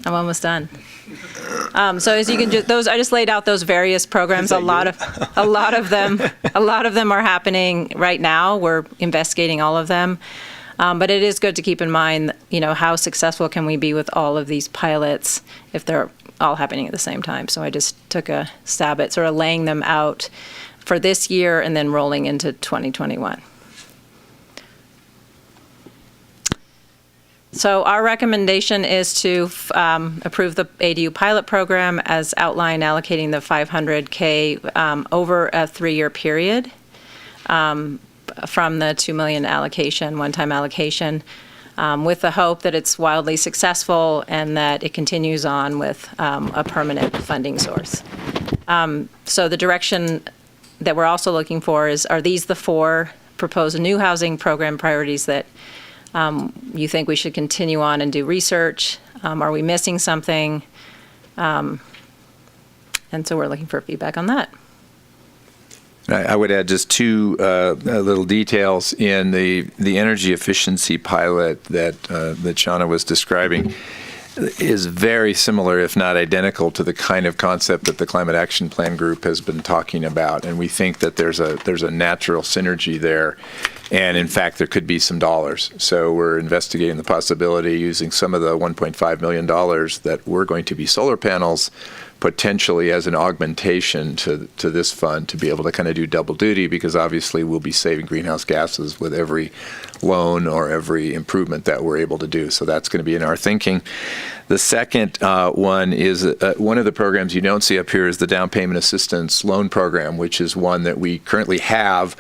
[SPEAKER 16] almost done. So as you can do, those I just laid out those various programs. A lot of them are happening right now. We're investigating all of them. But it is good to keep in mind, how successful can we be with all of these pilots if they're all happening at the same time. So I just took a stab at sort of laying them out for this year and then rolling into 2021. So our recommendation is to approve the ADU pilot program as outlined, allocating the $500K over a 3-year period from the $2 million allocation, one-time allocation, with the hope that it's wildly successful and that it continues on with a permanent funding source. So the direction that we're also looking for are these the 4 proposed new housing program priorities that you think we should continue on and do research? Are we missing something? And so we're looking for feedback on that.
[SPEAKER 1] I would add just 2 little details in the energy efficiency pilot that Shauna was describing. Is very similar, if not identical, to the kind of concept that the Climate Action Plan group has been talking about, and we think that there's a natural synergy there, and in fact there could be some dollars. So we're investigating the possibility using some of the $1.5 million that were going to be solar panels potentially as an augmentation to this fund to be able to kind of do double duty, because obviously we'll be saving greenhouse gases with every loan or every improvement that we're able to do. So that's going to be in our thinking. The second one is one of the programs you don't see up here is the down payment assistance loan program, which is one that we currently have.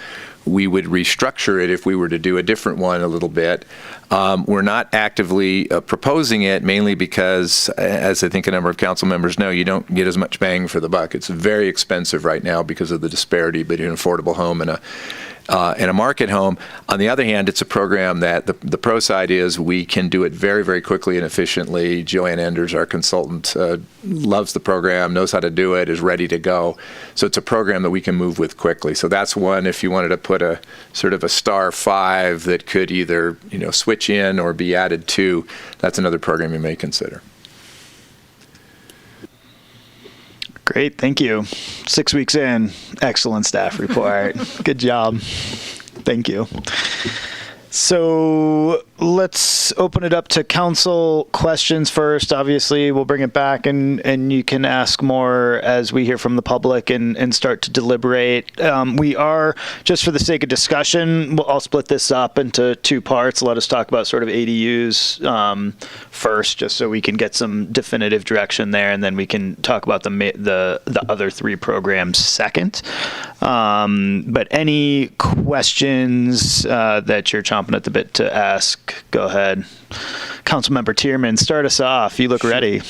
[SPEAKER 1] We would restructure it if we were to do a different one a little bit. We're not actively proposing it, mainly because, as I think a number of council members know, you don't get as much bang for the buck. It's very expensive right now because of the disparity between an affordable home and a market home. On the other hand, it's a program that the pro side is we can do it very, very quickly and efficiently. Joanne Enders, our consultant, loves the program, knows how to do it, is ready to go. So it's a program that we can move with quickly. So that's one, if you wanted to put a sort of a star 5 that could either, switch in or be added to, that's another program you may consider.
[SPEAKER 3] Great, thank you. 6 weeks in, excellent staff report. Good job. Thank you. So let's open it up to council questions first. Obviously, we'll bring it back and you can ask more as we hear from the public and start to deliberate. We are, just for the sake of discussion, I'll split this up into 2 parts. Let us talk about sort of ADUs first, just so we can get some definitive direction there, and then we can talk about the other 3 programs second. But any questions that you're chomping at the bit to ask, go ahead. Councilmember Tierman, start us off. You look ready.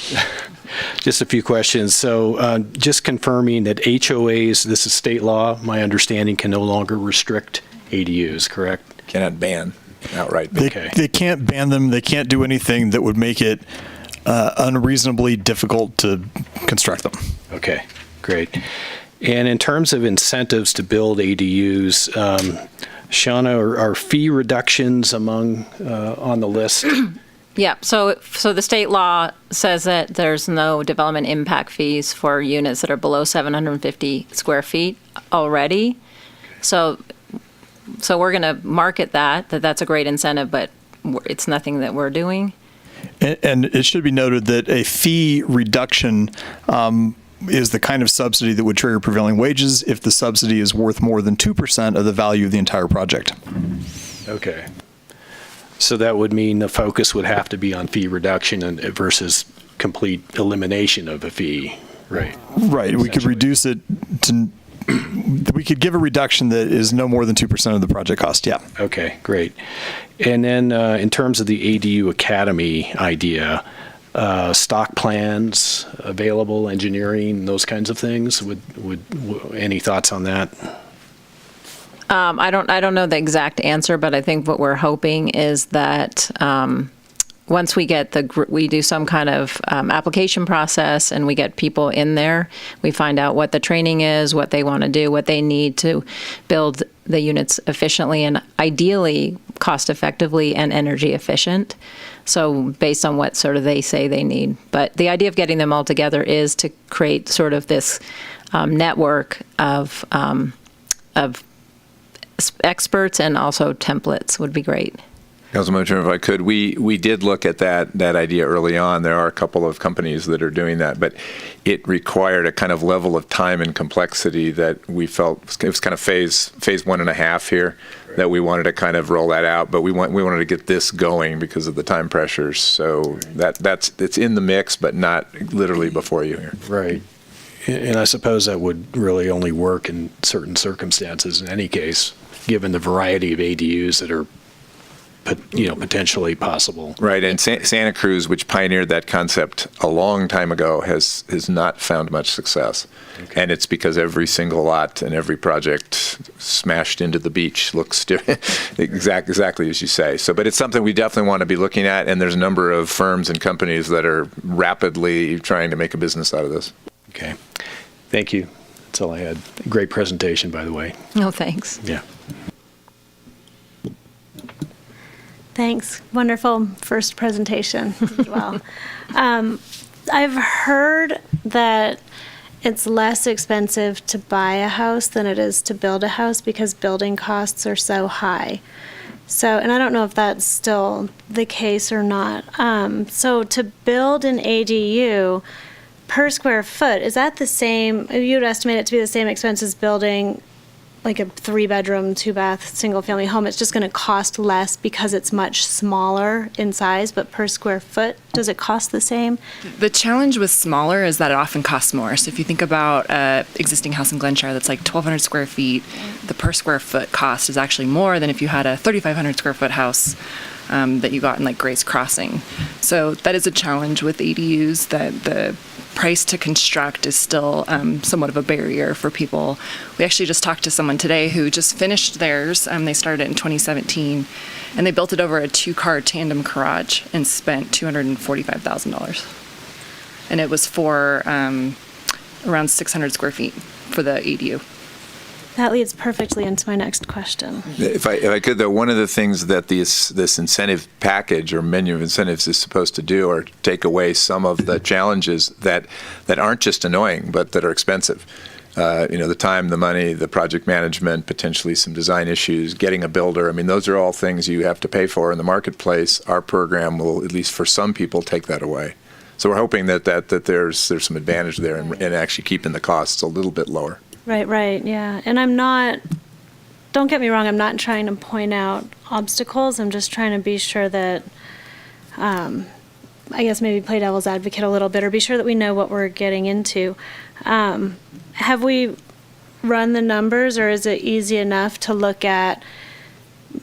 [SPEAKER 8] Just a few questions. So just confirming that HOAs, this is state law, my understanding, can no longer restrict ADUs, correct?
[SPEAKER 1] Cannot ban outright.
[SPEAKER 17] They can't ban them. They can't do anything that would make it unreasonably difficult to construct them.
[SPEAKER 8] Okay, great. And in terms of incentives to build ADUs, Shauna, are fee reductions on the list?
[SPEAKER 16] Yeah, so the state law says that there's no development impact fees for units that are below 750 square feet already. So we're going to market that's a great incentive, but it's nothing that we're doing.
[SPEAKER 17] And it should be noted that a fee reduction is the kind of subsidy that would trigger prevailing wages if the subsidy is worth more than 2% of the value of the entire project.
[SPEAKER 8] Okay. So that would mean the focus would have to be on fee reduction versus complete elimination of a fee, right?
[SPEAKER 17] Right. We could reduce it to, we could give a reduction that is no more than 2% of the project cost, yeah.
[SPEAKER 8] Okay, great. And then in terms of the ADU Academy idea, stock plans available, engineering, those kinds of things. Would any thoughts on that?
[SPEAKER 16] I don't know the exact answer, but I think what we're hoping is that once we get we do some kind of application process and we get people in there, we find out what the training is, what they want to do, what they need to build the units efficiently and ideally cost effectively and energy efficient. So based on what sort of they say they need. But the idea of getting them all together is to create sort of this network of experts, and also templates would be great.
[SPEAKER 1] Councilman Turner, if I could, we did look at that idea early on. There are a couple of companies that are doing that, but it required a kind of level of time and complexity that we felt it was kind of phase 1.5 here, that we wanted to kind of roll that out. But we wanted to get this going because of the time pressures. So it's in the mix, but not literally before you here.
[SPEAKER 8] Right. And I suppose that would really only work in certain circumstances in any case, given the variety of ADUs that are potentially possible.
[SPEAKER 1] Right, and Santa Cruz, which pioneered that concept a long time ago, has not found much success. Okay. And it's because every single lot and every project smashed into the beach looks exactly as you say. So, but it's something we definitely want to be looking at, and there's a number of firms and companies that are rapidly trying to make a business out of this.
[SPEAKER 8] Okay, thank you. That's all I had. Great presentation, by the way.
[SPEAKER 16] Oh, thanks.
[SPEAKER 8] Yeah.
[SPEAKER 10] Thanks. Wonderful first presentation as well. I've heard that it's less expensive to buy a house than it is to build a house because building costs are so high. So, and I don't know if that's still the case or not. So to build an ADU, per square foot, is that the same, you'd estimate it to be the same expense as building like a 3-bedroom, 2-bath, single-family home? It's just going to cost less because it's much smaller in size, but per square foot, does it cost the same?
[SPEAKER 2] The challenge with smaller is that it often costs more. So if you think about an existing house in Glenshire that's like 1,200 square feet, the per square foot cost is actually more than if you had a 3,500 square foot house that you got in like Grace Crossing. So that is a challenge with ADUs, that the price to construct is still somewhat of a barrier for people. We actually just talked to someone today who just finished theirs. They started it in 2017, and they built it over a 2-car tandem garage and spent $245,000. And it was for around 600 square feet for the ADU.
[SPEAKER 10] That leads perfectly into my next question.
[SPEAKER 1] If I could, though, one of the things that this incentive package or menu of incentives is supposed to do are take away some of the challenges that aren't just annoying, but that are expensive. The time, the money, the project management, potentially some design issues, getting a builder. I mean, those are all things you have to pay for in the marketplace. Our program will, at least for some people, take that away. So we're hoping that there's some advantage there in actually keeping the costs a little bit lower.
[SPEAKER 10] Right, yeah. And don't get me wrong, I'm not trying to point out obstacles. I'm just trying to be sure that, I guess maybe play devil's advocate a little bit, or be sure that we know what we're getting into. Have we run the numbers, or is it easy enough to look at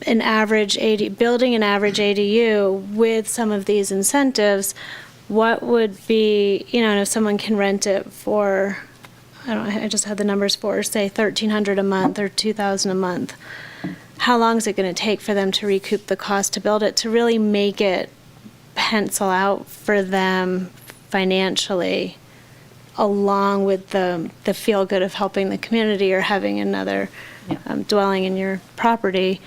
[SPEAKER 10] building an average ADU with some of these incentives? What would be, if someone can rent it for, I just had the numbers for, say, $1,300 a month or $2,000 a month. How long is it going to take for them to recoup the cost to build it, to really make it pencil out for them financially, along with the feel good of helping the community or having another dwelling in your property?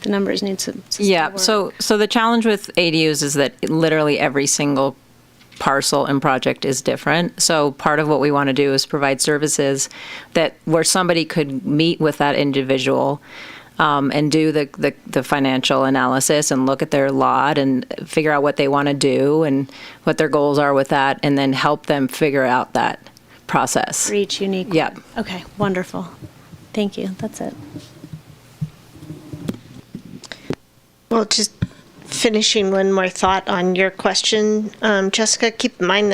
[SPEAKER 10] The numbers need to
[SPEAKER 16] Yeah. So the challenge with ADUs is that literally every single parcel and project is different. So part of what we want to do is provide services where somebody could meet with that individual and do the financial analysis and look at their lot and figure out what they want to do and what their goals are with that, and then help them figure out that process.
[SPEAKER 10] For each unique
[SPEAKER 16] Yep.
[SPEAKER 10] one. Okay, wonderful. Thank you. That's it.
[SPEAKER 7] Well, just finishing one more thought on your question, Jessica, keep in mind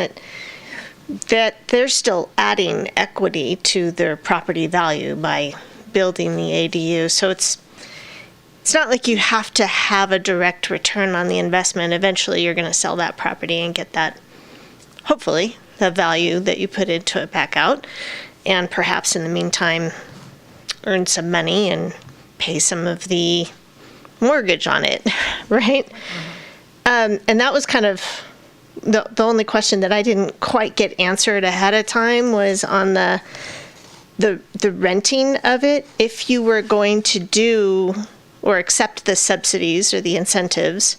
[SPEAKER 7] that they're still adding equity to their property value by building the ADU. So it's not like you have to have a direct return on the investment. Eventually you're going to sell that property and get that, hopefully, the value that you put into it back out. And perhaps in the meantime, earn some money and pay some of the mortgage on it, right? And that was kind of the only question that I didn't quite get answered ahead of time, was on the renting of it. If you were going to do or accept the subsidies or the incentives,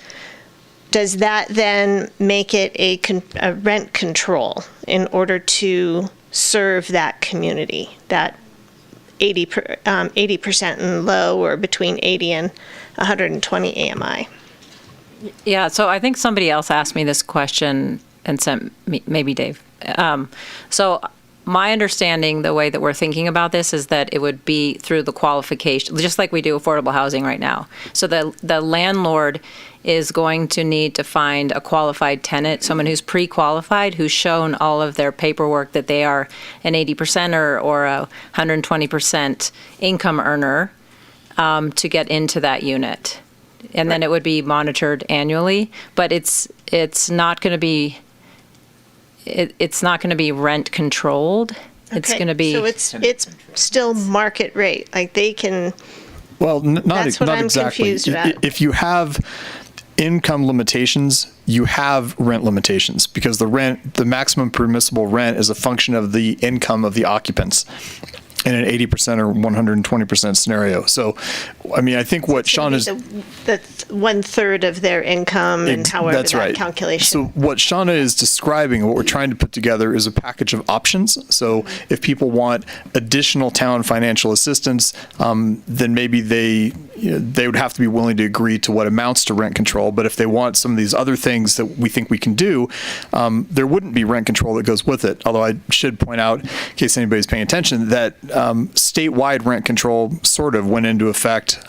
[SPEAKER 7] does that then make it a rent control in order to serve that community, that 80% and low, or between 80 and 120 AMI?
[SPEAKER 16] Yeah, so I think somebody else asked me this question and sent me, maybe Dave. So my understanding, the way that we're thinking about this, is that it would be through the qualification, just like we do affordable housing right now. So the landlord is going to need to find a qualified tenant, someone who's pre-qualified, who's shown all of their paperwork that they are an 80% or a 120% income earner, to get into that unit. And then it would be monitored annually, but it's not going to be rent controlled. It's going to be,
[SPEAKER 7] so it's still market rate. Like they can.
[SPEAKER 17] Well,
[SPEAKER 7] that's what
[SPEAKER 17] not
[SPEAKER 7] I'm
[SPEAKER 17] exactly.
[SPEAKER 7] confused about.
[SPEAKER 17] If you have income limitations, you have rent limitations, because the maximum permissible rent is a function of the income of the occupants. in an 80% or 120% scenario. So, I mean, I think what Sean is...
[SPEAKER 7] The 1/3 of their income and however
[SPEAKER 17] that's
[SPEAKER 7] that
[SPEAKER 17] right.
[SPEAKER 7] calculation.
[SPEAKER 17] So what Shauna is describing, what we're trying to put together is a package of options. So if people want additional town financial assistance, then maybe they would have to be willing to agree to what amounts to rent control. But if they want some of these other things that we think we can do, there wouldn't be rent control that goes with it. Although I should point out, in case anybody's paying attention, that statewide rent control sort of went into effect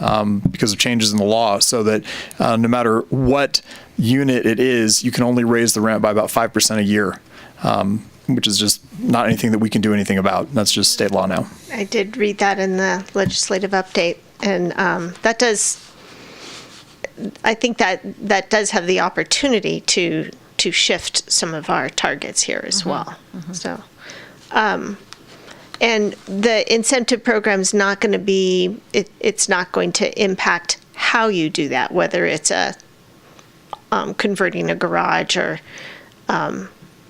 [SPEAKER 17] because of changes in the law, so that no matter what unit it is, you can only raise the rent by about 5% a year, which is just not anything that we can do anything about. That's just state law now.
[SPEAKER 7] I did read that in the legislative update, and that does, I think that does have the opportunity to shift some of our targets here as well. So, and the incentive program's not going to be, it's not going to impact how you do that, whether it's converting a garage or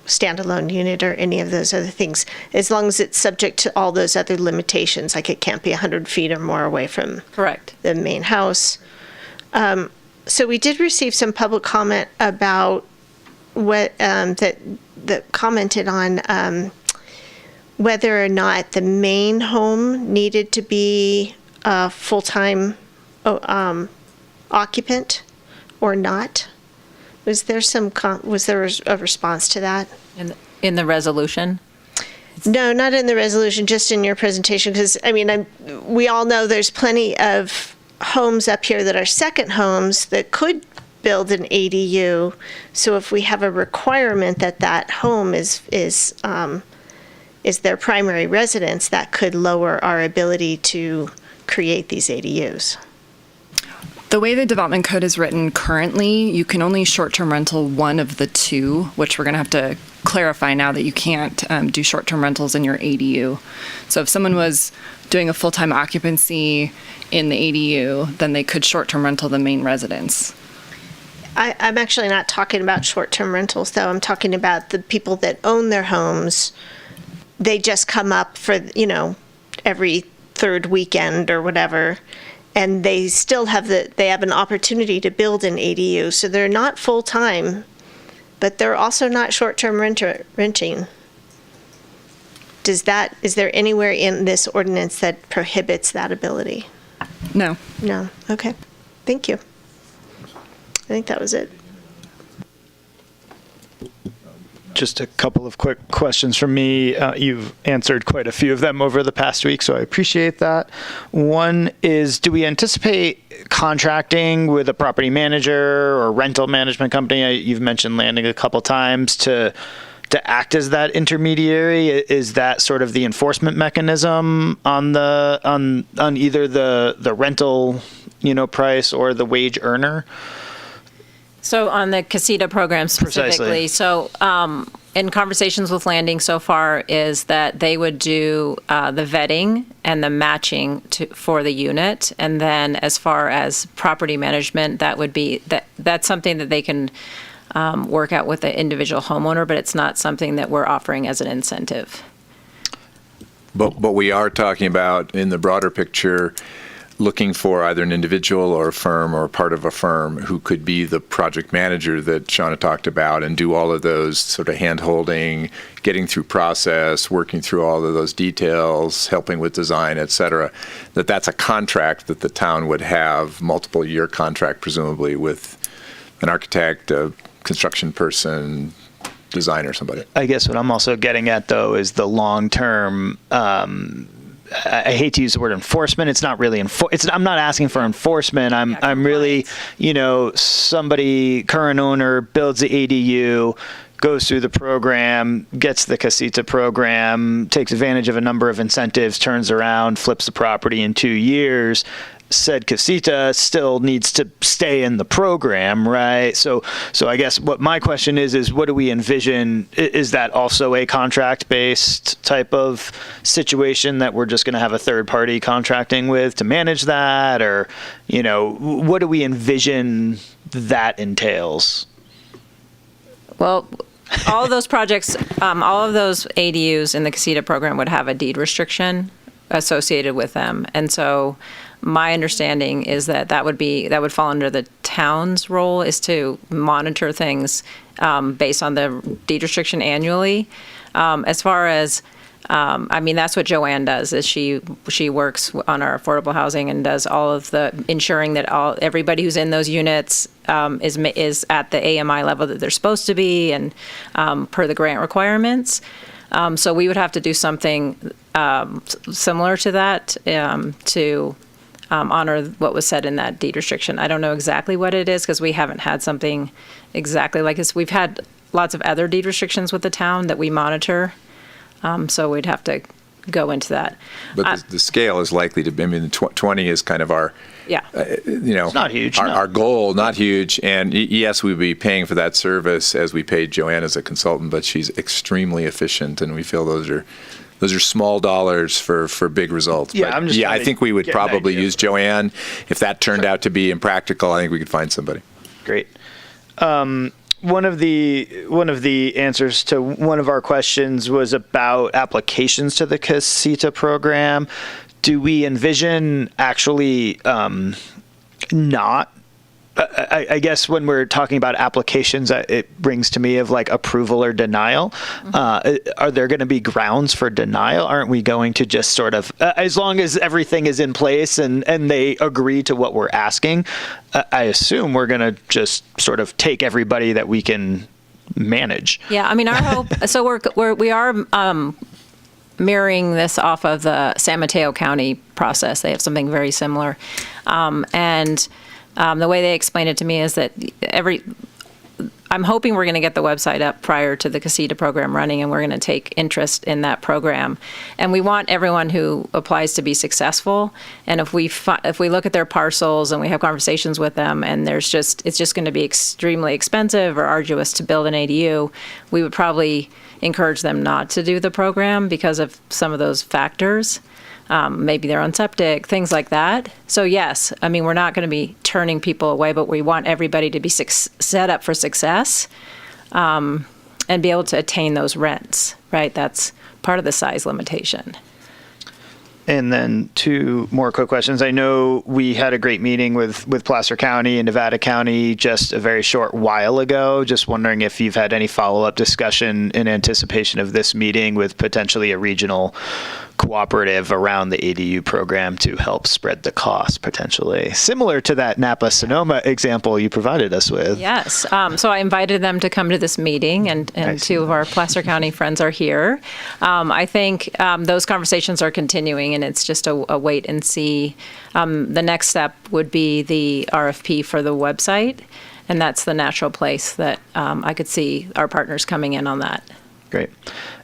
[SPEAKER 7] standalone unit or any of those other things, as long as it's subject to all those other limitations, like it can't be 100 feet or more away from
[SPEAKER 16] Correct.
[SPEAKER 7] the main house. So we did receive some public comment about what that commented on whether or not the main home needed to be a full-time occupant or not. Was there a response to that?
[SPEAKER 16] In the resolution?
[SPEAKER 7] No, not in the resolution, just in your presentation, because, I mean, we all know there's plenty of homes up here that are second homes that could build an ADU. So if we have a requirement that that home is their primary residence, that could lower our ability to create these ADUs.
[SPEAKER 2] The way the development code is written currently, you can only short-term rental one of the two, which we're going to have to clarify now that you can't do short-term rentals in your ADU. So if someone was doing a full-time occupancy in the ADU, then they could short-term rental the main residence.
[SPEAKER 7] I'm actually not talking about short-term rentals, though. I'm talking about the people that own their homes. They just come up for, every third weekend or whatever, and they still have an opportunity to build an ADU. So they're not full-time, but they're also not short-term renting. Is there anywhere in this ordinance that prohibits that ability?
[SPEAKER 2] No.
[SPEAKER 7] No. Okay. Thank you. I think that was it.
[SPEAKER 3] Just a couple of quick questions from me. You've answered quite a few of them over the past week, so I appreciate that. One is, do we anticipate contracting with a property manager or rental management company? You've mentioned landing a couple times to act as that intermediary. Is that sort of the enforcement mechanism on either the rental, price or the wage earner?
[SPEAKER 16] So on the casita program specifically,
[SPEAKER 3] Precisely.
[SPEAKER 16] so in conversations with Landing so far is that they would do the vetting and the matching for the unit. And then as far as property management, that would be, that's something that they can work out with the individual homeowner, but it's not something that we're offering as an incentive.
[SPEAKER 1] But we are talking about, in the broader picture, looking for either an individual or a firm or part of a firm who could be the project manager that Shauna talked about and do all of those sort of hand-holding, getting through process, working through all of those details, helping with design, et cetera. That's a contract that the town would have, multiple-year contract presumably, with an architect, a construction person, designer, somebody.
[SPEAKER 3] I guess what I'm also getting at, though, is the long-term I hate to use the word enforcement. It's not really I'm not asking for enforcement. I'm really, somebody, current owner, builds the ADU, goes through the program, gets the casita program, takes advantage of a number of incentives, turns around, flips the property in 2 years. Said casita still needs to stay in the program, right? So I guess what my question is what do we envision? Is that also a contract-based type of situation that we're just going to have a third party contracting with to manage that? Or, what do we envision that entails?
[SPEAKER 16] Well, all of those projects, all of those ADUs in the casita program would have a deed restriction. associated with them. And so my understanding is that would fall under the town's role, is to monitor things based on the deed restriction annually. As far as that's what Joanne does, is she works on our affordable housing and does all of the ensuring that everybody who's in those units is at the AMI level that they're supposed to be, and per the grant requirements. So we would have to do something similar to that to honor what was said in that deed restriction. I don't know exactly what it is, because we haven't had something exactly like this. We've had lots of other deed restrictions with the town that we monitor. So we'd have to go into that.
[SPEAKER 1] But the scale is likely to be, 20 is kind of our,
[SPEAKER 3] It's not huge.
[SPEAKER 1] Our goal, not huge. And yes, we'd be paying for that service as we paid Joanne as a consultant, but she's extremely efficient, and we feel those are small dollars for big results.
[SPEAKER 3] Yeah,
[SPEAKER 1] but I think we would probably use Joanne. If that turned out to be impractical, I think we could find somebody.
[SPEAKER 3] Great. One of the answers to one of our questions was about applications to the Casita program. Do we envision actually not? I guess when we're talking about applications, it brings to me of like approval or denial. Are there going to be grounds for denial? Aren't we going to just sort of, as long as everything is in place and they agree to what we're asking, I assume we're going to just sort of take everybody that we can manage.
[SPEAKER 16] Yeah, our hope, so we are mirroring this off of the San Mateo County process. They have something very similar. The way they explained it to me is that I'm hoping we're going to get the website up prior to the Casita program running, and we're going to take interest in that program. And we want everyone who applies to be successful. And if we look at their parcels and we have conversations with them, and it's just going to be extremely expensive or arduous to build an ADU, we would probably encourage them not to do the program because of some of those factors. Maybe they're on septic, things like that. So yes, we're not going to be turning people away, but we want everybody to be set up for success and be able to attain those rents, right? That's part of the size limitation.
[SPEAKER 3] And then two more quick questions. I know we had a great meeting with Placer County and Nevada County just a very short while ago. Just wondering if you've had any follow-up discussion in anticipation of this meeting with potentially a regional cooperative around the ADU program to help spread the cost potentially. Similar to that Napa-Sonoma example you provided us with.
[SPEAKER 16] Yes. So I invited them to come to this meeting, and two of our Placer County friends are here. I think those conversations are continuing, and it's just a wait and see. The next step would be the RFP for the website, and that's the natural place that I could see our partners coming in on that.
[SPEAKER 3] Great.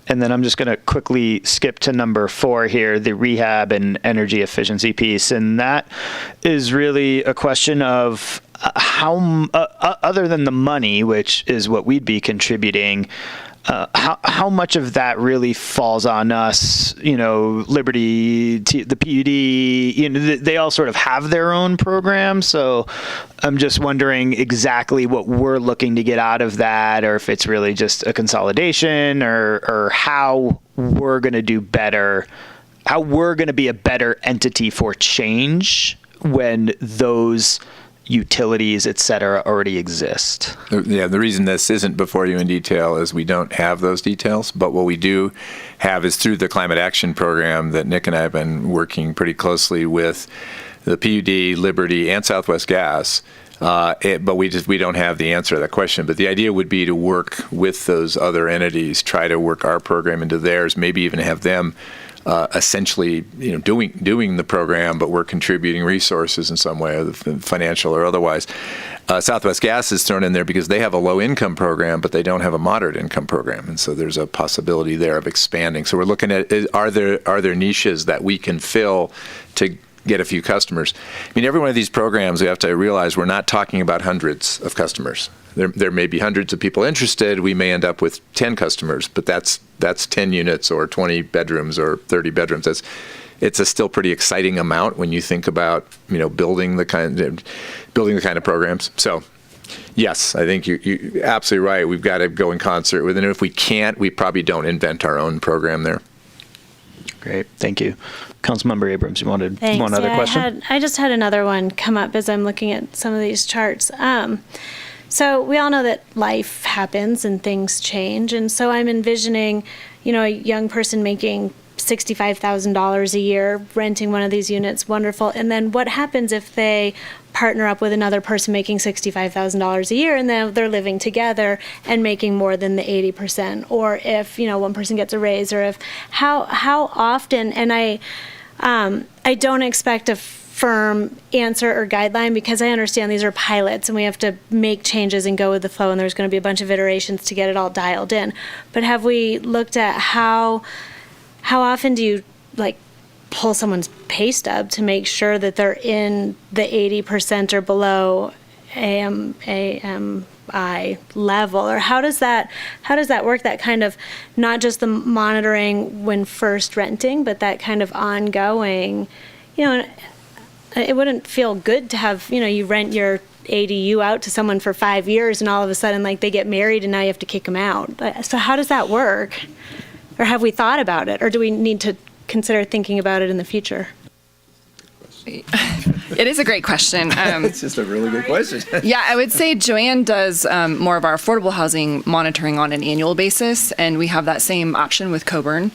[SPEAKER 3] And then I'm just going to quickly skip to number 4 here, the rehab and energy efficiency piece. And that is really a question of how, other than the money, which is what we'd be contributing, how much of that really falls on us? Liberty, the PUD, they all sort of have their own program. So I'm just wondering exactly what we're looking to get out of that, or if it's really just a consolidation, or how we're going to do better, how we're going to be a better entity for change when those utilities, et cetera, already exist.
[SPEAKER 1] Yeah, the reason this isn't before you in detail is we don't have those details, but what we do have is through the Climate Action Program that Nick and I have been working pretty closely with the PUD, Liberty, and Southwest Gas, but we don't have the answer to that question. But the idea would be to work with those other entities, try to work our program into theirs, maybe even have them essentially, doing the program, but we're contributing resources in some way, financial or otherwise. Southwest Gas is thrown in there because they have a low-income program, but they don't have a moderate-income program, and so there's a possibility there of expanding. So we're looking at are there niches that we can fill to get a few customers? Every one of these programs, we have to realize we're not talking about hundreds of customers. There may be hundreds of people interested. We may end up with 10 customers, but that's 10 units or 20 bedrooms or 30 bedrooms. It's a still pretty exciting amount when you think about building the kind of programs. So yes, I think you're absolutely right. We've got to go in concert with it. And if we can't, we probably don't invent our own program there.
[SPEAKER 3] Great, thank you. Councilmember Abrams, you wanted
[SPEAKER 10] Thanks.
[SPEAKER 3] one other question?
[SPEAKER 10] I just had another one come up as I'm looking at some of these charts. So we all know that life happens and things change, and so I'm envisioning, a young person making $65,000 a year, renting one of these units, wonderful. And then what happens if they partner up with another person making $65,000 a year and then they're living together and making more than the 80%? Or if, one person gets a raise, or if, how often, and I don't expect a firm answer or guideline, because I understand these are pilots and we have to make changes and go with the flow, and there's going to be a bunch of iterations to get it all dialed in. But have we looked at how often do you pull someone's pay stub to make sure that they're in the 80% or below AMI level? Or how does that work? That kind of, not just the monitoring when first renting, but that kind of ongoing, it wouldn't feel good to have, you rent your ADU out to someone for 5 years and all of a sudden they get married and now you have to kick them out. So how does that work? Or have we thought about it? Or do we need to consider thinking about it in the future?
[SPEAKER 2] It is a great question.
[SPEAKER 1] It's just a really good question.
[SPEAKER 2] Yeah, I would say Joanne does more of our affordable housing monitoring on an annual basis, and we have that same option with Coburn.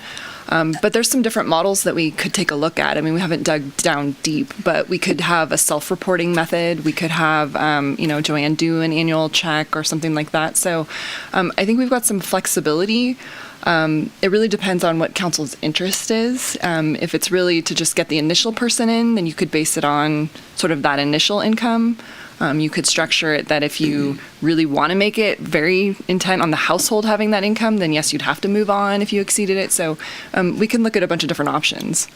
[SPEAKER 2] But there's some different models that we could take a look at. I mean, we haven't dug down deep, but we could have a self-reporting method. We could have, Joanne do an annual check or something like that. So I think we've got some flexibility. It really depends on what council's interest is. If it's really to just get the initial person in, then you could base it on sort of that initial income. You could structure it that if you really want to make it very intent on the household having that income, then yes, you'd have to move on if you exceeded it. So we can look at a bunch of different options.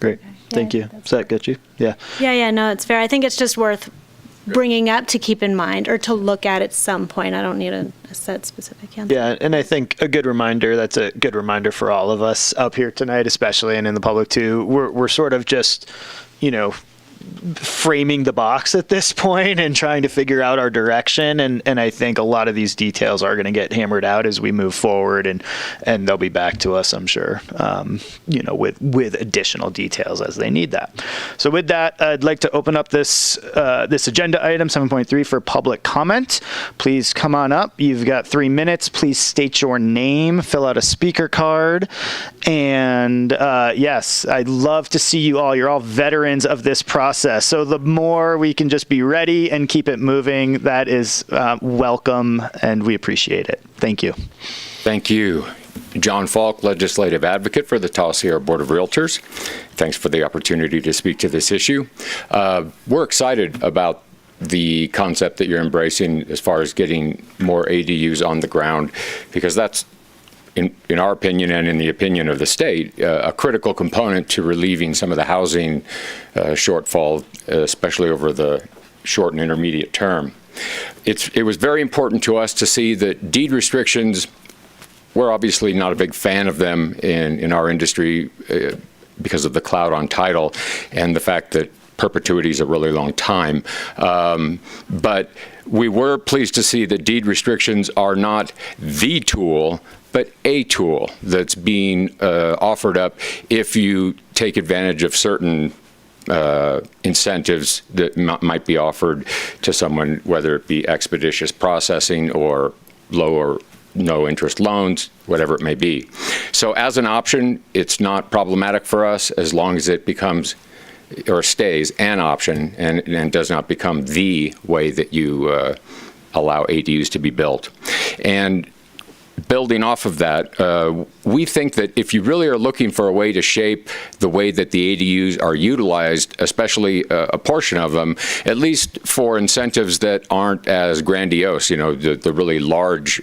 [SPEAKER 3] Great, thank you. Does that get you? Yeah.
[SPEAKER 10] Yeah, no, it's fair. I think it's just worth bringing up to keep in mind or to look at some point. I don't need a set specific answer.
[SPEAKER 3] Yeah, and I think that's a good reminder for all of us up here tonight, especially, and in the public too. We're sort of just, framing the box at this point and trying to figure out our direction. And I think a lot of these details are going to get hammered out as we move forward, and they'll be back to us, I'm sure, with additional details as they need that. So with that, I'd like to open up this agenda item 7.3 for public comment. Please come on up. You've got 3 minutes. Please state your name, fill out a speaker card. And yes, I'd love to see you all. You're all veterans of this process. So the more we can just be ready and keep it moving, that is welcome, and we appreciate it. Thank you.
[SPEAKER 18] Thank you. John Falk, Legislative Advocate for the Taos Sierra Board of Realtors. Thanks for the opportunity to speak to this issue. We're excited about the concept that you're embracing as far as getting more ADUs on the ground, because that's, in our opinion and in the opinion of the state, a critical component to relieving some of the housing shortfall, especially over the short and intermediate term. It was very important to us to see that deed restrictions, we're obviously not a big fan of them in our industry because of the cloud on title and the fact that perpetuity is a really long time. But we were pleased to see that deed restrictions are not the tool, but a tool that's being offered up if you take advantage of certain incentives that might be offered to someone, whether it be expeditious processing or low or no interest loans, whatever it may be. So as an option, it's not problematic for us as long as it becomes or stays an option and does not become the way that you allow ADUs to be built. And building off of that, we think that if you really are looking for a way to shape the way that the ADUs are utilized, especially a portion of them, at least for incentives that aren't as grandiose, the really large,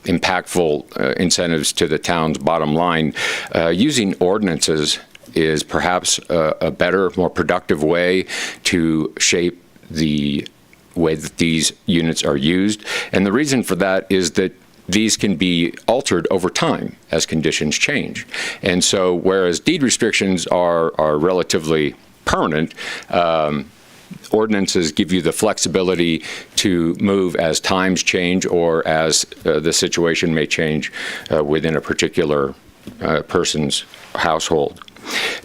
[SPEAKER 18] impactful incentives to the town's bottom line, using ordinances is perhaps a better, more productive way to shape the way that these units are used. And the reason for that is that these can be altered over time as conditions change. And so whereas deed restrictions are relatively permanent, ordinances give you the flexibility to move as times change or as the situation may change within a particular person's household.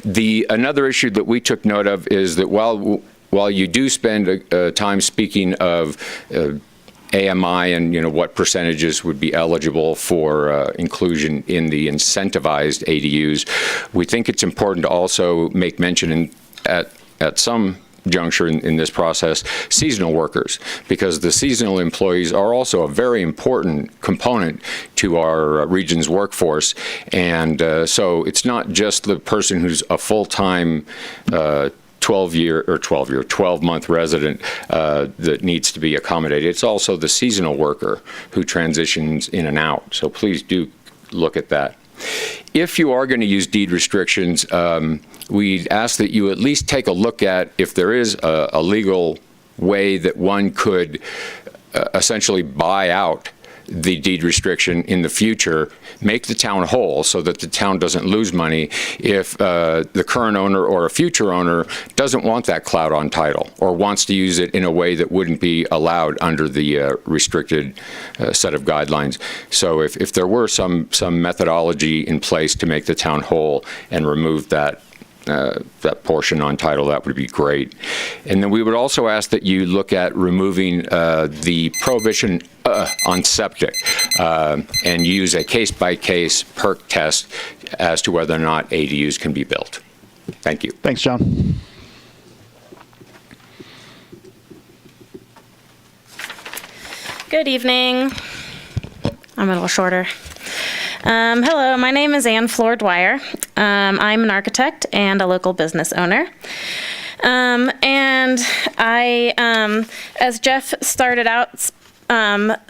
[SPEAKER 18] Another issue that we took note of is that while you do spend time speaking of AMI and what percentages would be eligible for inclusion in the incentivized ADUs, we think it's important to also make mention at some juncture in this process, seasonal workers, because the seasonal employees are also a very important component to our region's workforce. And so it's not just the person who's a full-time 12-month resident that needs to be accommodated. It's also the seasonal worker who transitions in and out. So please do look at that. If you are going to use deed restrictions, we'd ask that you at least take a look at if there is a legal way that one could essentially buy out the deed restriction in the future, make the town whole so that the town doesn't lose money if the current owner or a future owner doesn't want that cloud on title or wants to use it in a way that wouldn't be allowed under the restricted set of guidelines. So if there were some methodology in place to make the town whole and remove that portion on title, that would be great. And then we would also ask that you look at removing the prohibition on septic and use a case-by-case perk test as to whether or not ADUs can be built. Thank you.
[SPEAKER 3] Thanks, John.
[SPEAKER 19] Good evening. I'm a little shorter. Hello, my name is Ann Flor Dwyer. I'm an architect and a local business owner. And I, as Jeff started out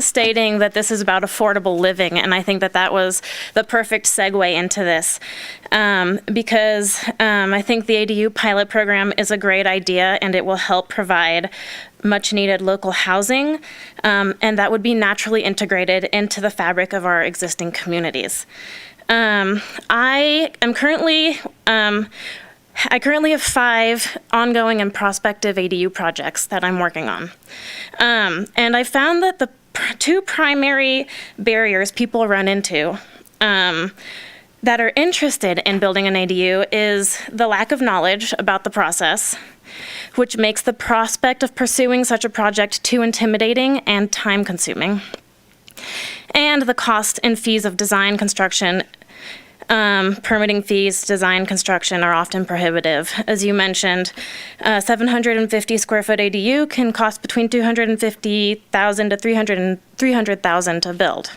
[SPEAKER 19] stating that this is about affordable living, and I think that was the perfect segue into this, because I think the ADU pilot program is a great idea and it will help provide much needed local housing, and that would be naturally integrated into the fabric of our existing communities. I currently have 5 ongoing and prospective ADU projects that I'm working on. And I found that the 2 primary barriers people run into that are interested in building an ADU is the lack of knowledge about the process, which makes the prospect of pursuing such a project too intimidating and time-consuming, and the cost and fees of design, construction. Permitting fees, design, construction are often prohibitive. As you mentioned, 750 square foot ADU can cost between $250,000 to $300,000 to build.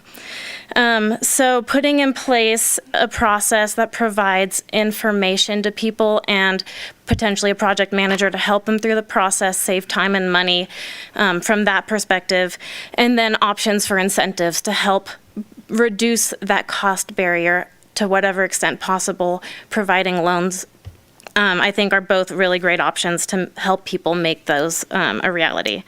[SPEAKER 19] So putting in place a process that provides information to people and potentially a project manager to help them through the process, save time and money from that perspective, and then options for incentives to help reduce that cost barrier to whatever extent possible, providing loans, I think are both really great options to help people make those a reality.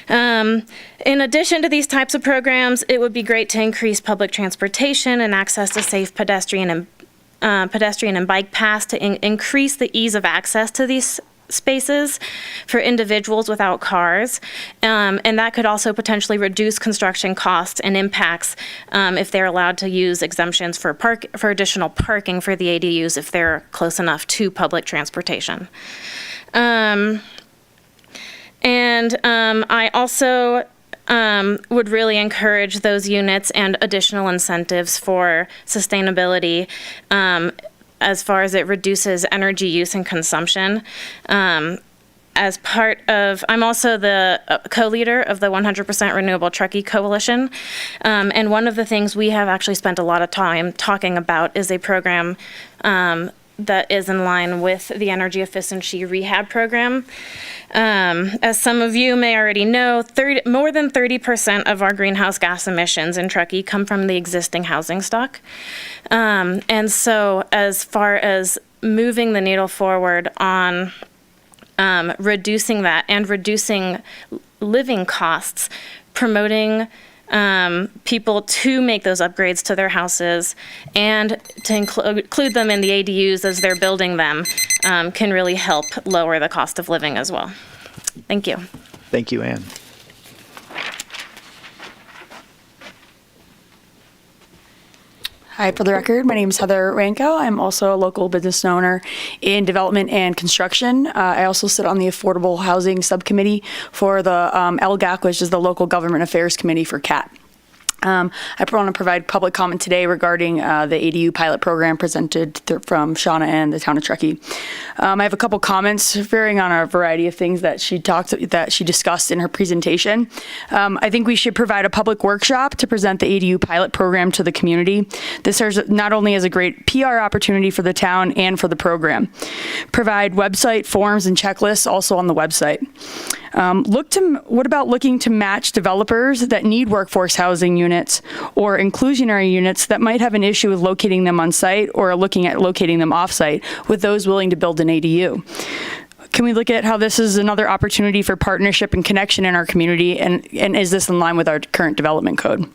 [SPEAKER 19] In addition to these types of programs, it would be great to increase public transportation and access to safe pedestrian and bike paths to increase the ease of access to these spaces for individuals without cars, and that could also potentially reduce construction costs and impacts if they're allowed to use exemptions for additional parking for the ADUs if they're close enough to public transportation. I also would really encourage those units and additional incentives for sustainability as far as it reduces energy use and consumption. As part of, I'm also the co-leader of the 100% Renewable Truckee Coalition. And one of the things we have actually spent a lot of time talking about is a program that is in line with the Energy Efficiency Rehab Program. As some of you may already know, more than 30% of our greenhouse gas emissions in Truckee come from the existing housing stock. And so as far as moving the needle forward on reducing that and reducing living costs, promoting people to make those upgrades to their houses and to include them in the ADUs as they're building them can really help lower the cost of living as well. Thank you.
[SPEAKER 3] Thank you, Ann.
[SPEAKER 20] Hi, for the record, my name is Heather Ranko. I'm also a local business owner in development and construction. I also sit on the Affordable Housing Subcommittee for the LGAC, which is the Local Government Affairs Committee for CAT. I want to provide public comment today regarding the ADU pilot program presented from Shauna and the town of Truckee. I have a couple comments varying on a variety of things that she discussed in her presentation. I think we should provide a public workshop to present the ADU pilot program to the community. This serves not only as a great PR opportunity for the town and for the program. Provide website forms and checklists also on the website. What about looking to match developers that need workforce housing units or inclusionary units that might have an issue with locating them on site or looking at locating them off site with those willing to build an ADU? Can we look at how this is another opportunity for partnership and connection in our community, and is this in line with our current development code?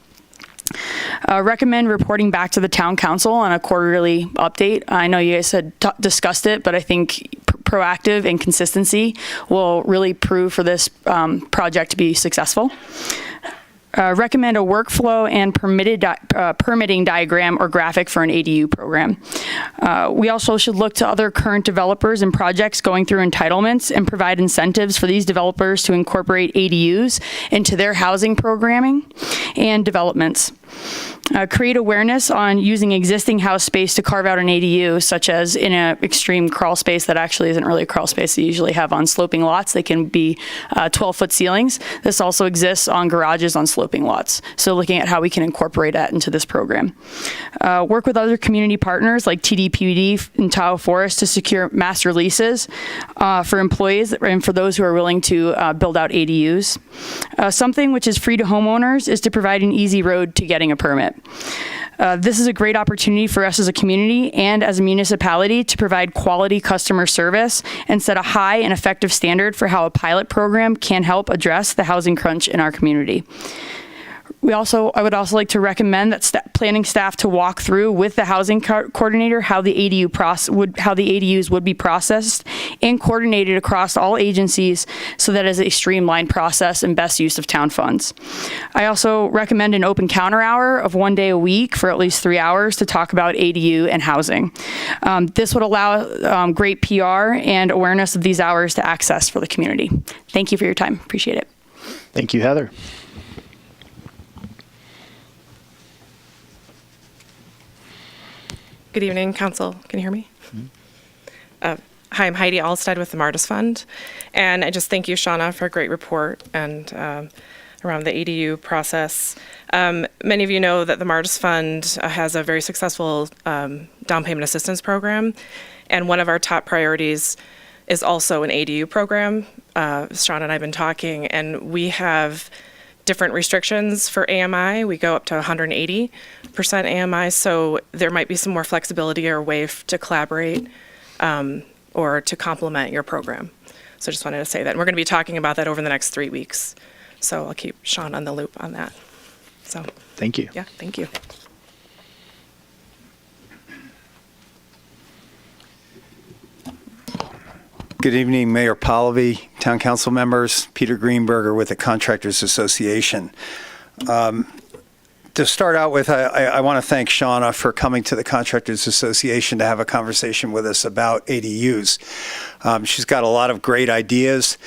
[SPEAKER 20] Recommend reporting back to the town council on a quarterly update. I know you guys had discussed it, but I think proactive and consistency will really prove for this project to be successful. Recommend a workflow and permitting diagram or graphic for an ADU program. We also should look to other current developers and projects going through entitlements and provide incentives for these developers to incorporate ADUs into their housing programming and developments. Create awareness on using existing house space to carve out an ADU, such as in an extreme crawl space that actually isn't really a crawl space. They usually have on sloping lots. They can be 12-foot ceilings. This also exists on garages on sloping lots. So looking at how we can incorporate that into this program. Work with other community partners like TDPD and Tahoe Forest to secure master leases for employees and for those who are willing to build out ADUs. Something which is free to homeowners is to provide an easy road to getting a permit. This is a great opportunity for us as a community and as a municipality to provide quality customer service and set a high and effective standard for how a pilot program can help address the housing crunch in our community. I would also like to recommend that planning staff to walk through with the housing coordinator how the ADUs would be processed and coordinated across all agencies so that it is a streamlined process and best use of town funds. I also recommend an open counter hour of 1 day a week for at least 3 hours to talk about ADU and housing. This would allow great PR and awareness of these hours to access for the community. Thank you for your time. Appreciate it.
[SPEAKER 3] Thank you, Heather.
[SPEAKER 21] Good evening, Council. Can you hear me? Hi, I'm Heidi Alstead with the Martis Fund, and I just thank you, Shauna, for a great report and around the ADU process. Many of you know that the Martis Fund has a very successful down payment assistance program, and one of our top priorities is also an ADU program. Shauna and I have been talking, and we have different restrictions for AMI. We go up to 180% AMI, so there might be some more flexibility or a way to collaborate or to complement your program. So just wanted to say that. And we're going to be talking about that over the next 3 weeks. So I'll keep Sean on the loop on that. So
[SPEAKER 3] thank you.
[SPEAKER 21] Yeah, thank you.
[SPEAKER 22] Good evening, Mayor Pallavi, Town Council members, Peter Greenberger with the Contractors Association. To start out with, I want to thank Shauna for coming to the Contractors Association to have a conversation with us about ADUs. She's got a lot of great ideas,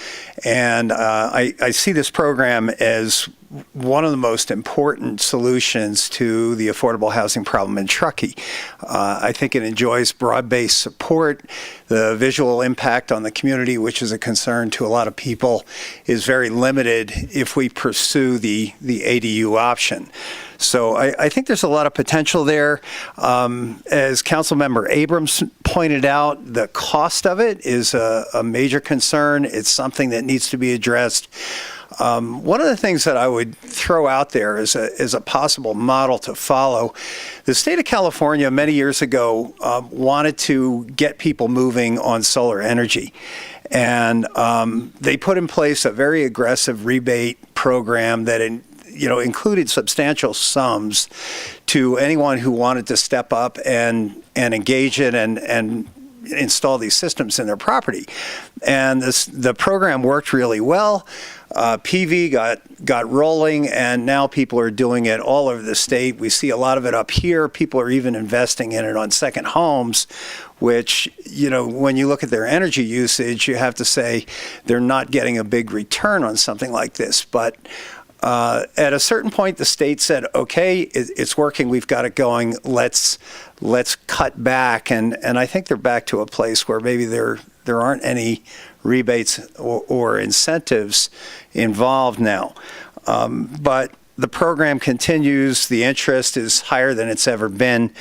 [SPEAKER 22] and I see this program as one of the most important solutions to the affordable housing problem in Truckee. I think it enjoys broad-based support. The visual impact on the community, which is a concern to a lot of people, is very limited if we pursue the ADU option. So I think there's a lot of potential there. As Councilmember Abrams pointed out, the cost of it is a major concern. It's something that needs to be addressed. One of the things that I would throw out there is a possible model to follow. The state of California many years ago wanted to get people moving on solar energy. And they put in place a very aggressive rebate program that included substantial sums to anyone who wanted to step up and engage it and install these systems in their property. And the program worked really well. PV got rolling, and now people are doing it all over the state. We see a lot of it up here. People are even investing in it on second homes, which, when you look at their energy usage, you have to say they're not getting a big return on something like this. But at a certain point, the state said, okay, it's working, we've got it going, let's cut back. And I think they're back to a place where maybe there aren't any rebates or incentives involved now. But the program continues. The interest is higher than it's ever been.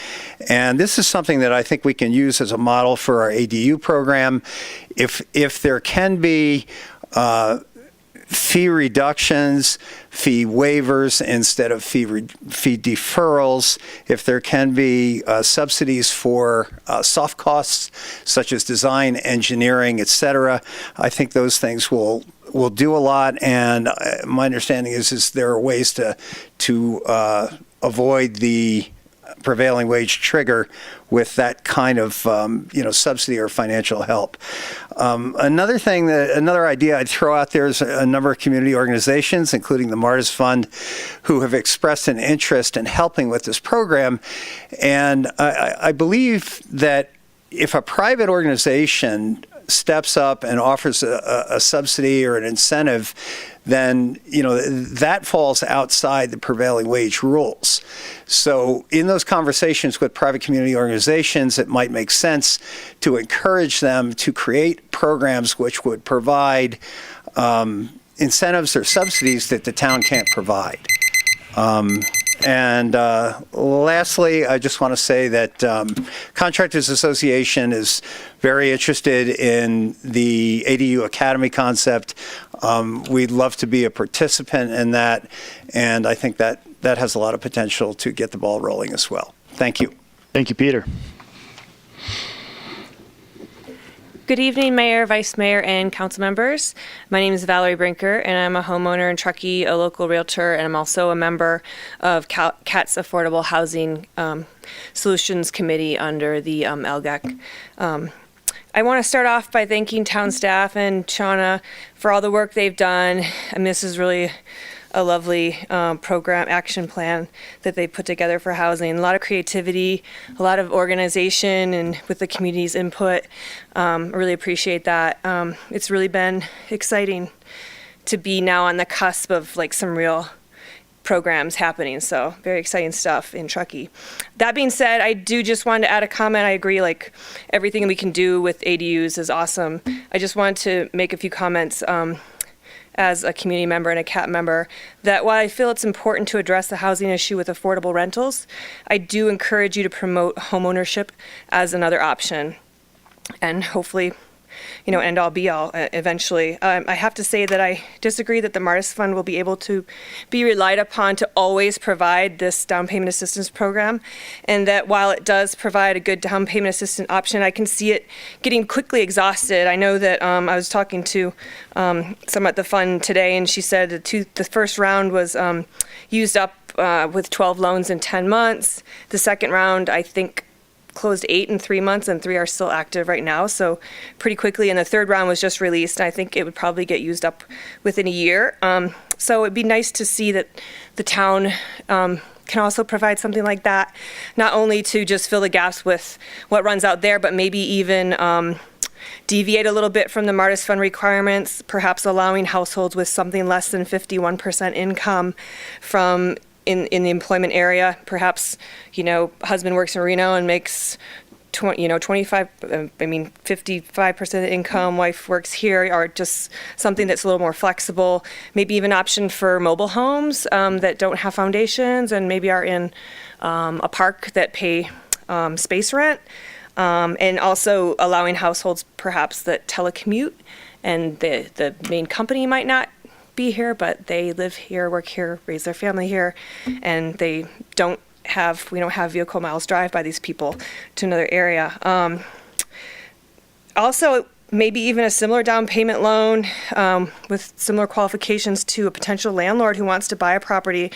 [SPEAKER 22] And this is something that I think we can use as a model for our ADU program. If there can be fee reductions, fee waivers instead of fee deferrals, if there can be subsidies for soft costs such as design, engineering, etc., I think those things will do a lot. And my understanding is there are ways to avoid the prevailing wage trigger with that kind of subsidy or financial help. Another idea I'd throw out there is a number of community organizations, including the Martis Fund, who have expressed an interest in helping with this program. And I believe that if a private organization steps up and offers a subsidy or an incentive, then that falls outside the prevailing wage rules. So in those conversations with private community organizations, it might make sense to encourage them to create programs which would provide incentives or subsidies that the town can't provide. And lastly, I just want to say that Contractors Association is very interested in the ADU Academy concept. We'd love to be a participant in that, and I think that has a lot of potential to get the ball rolling as well. Thank you.
[SPEAKER 3] Thank you, Peter.
[SPEAKER 4] Good evening, Mayor, Vice Mayor, and council members. My name is Valerie Brinker, and I'm a homeowner in Truckee, a local realtor, and I'm also a member of CAT's Affordable Housing Solutions Committee under the LGAC. I want to start off by thanking town staff and Shauna for all the work they've done. And this is really a lovely program action plan that they put together for housing. A lot of creativity, a lot of organization, and with the community's input. I really appreciate that. It's really been exciting to be now on the cusp of some real programs happening. So very exciting stuff in Truckee. That being said, I do just want to add a comment. I agree, everything we can do with ADUs is awesome. I just want to make a few comments as a community member and a CAT member, that while I feel it's important to address the housing issue with affordable rentals, I do encourage you to promote homeownership as another option. And hopefully, end all be all eventually. I have to say that I disagree that the Martis Fund will be able to be relied upon to always provide this down payment assistance program, and that while it does provide a good down payment assistance option, I can see it getting quickly exhausted. I know that I was talking to someone at the fund today, and she said the first round was used up with 12 loans in 10 months. The second round, I think, closed 8 in 3 months, and 3 are still active right now, so pretty quickly. And the third round was just released, and I think it would probably get used up within a year. So it'd be nice to see that the town can also provide something like that, not only to just fill the gaps with what runs out there, but maybe even deviate a little bit from the Martis Fund requirements, perhaps allowing households with something less than 51% income from in the employment area. Perhaps, husband works in Reno and makes 55% income, wife works here, or just something that's a little more flexible. Maybe even option for mobile homes that don't have foundations and maybe are in a park that pay space rent. And also allowing households perhaps that telecommute, and the main company might not be here, but they live here, work here, raise their family here, and we don't have vehicle miles drive by these people to another area. Also, maybe even a similar down payment loan with similar qualifications to a potential landlord who wants to buy a property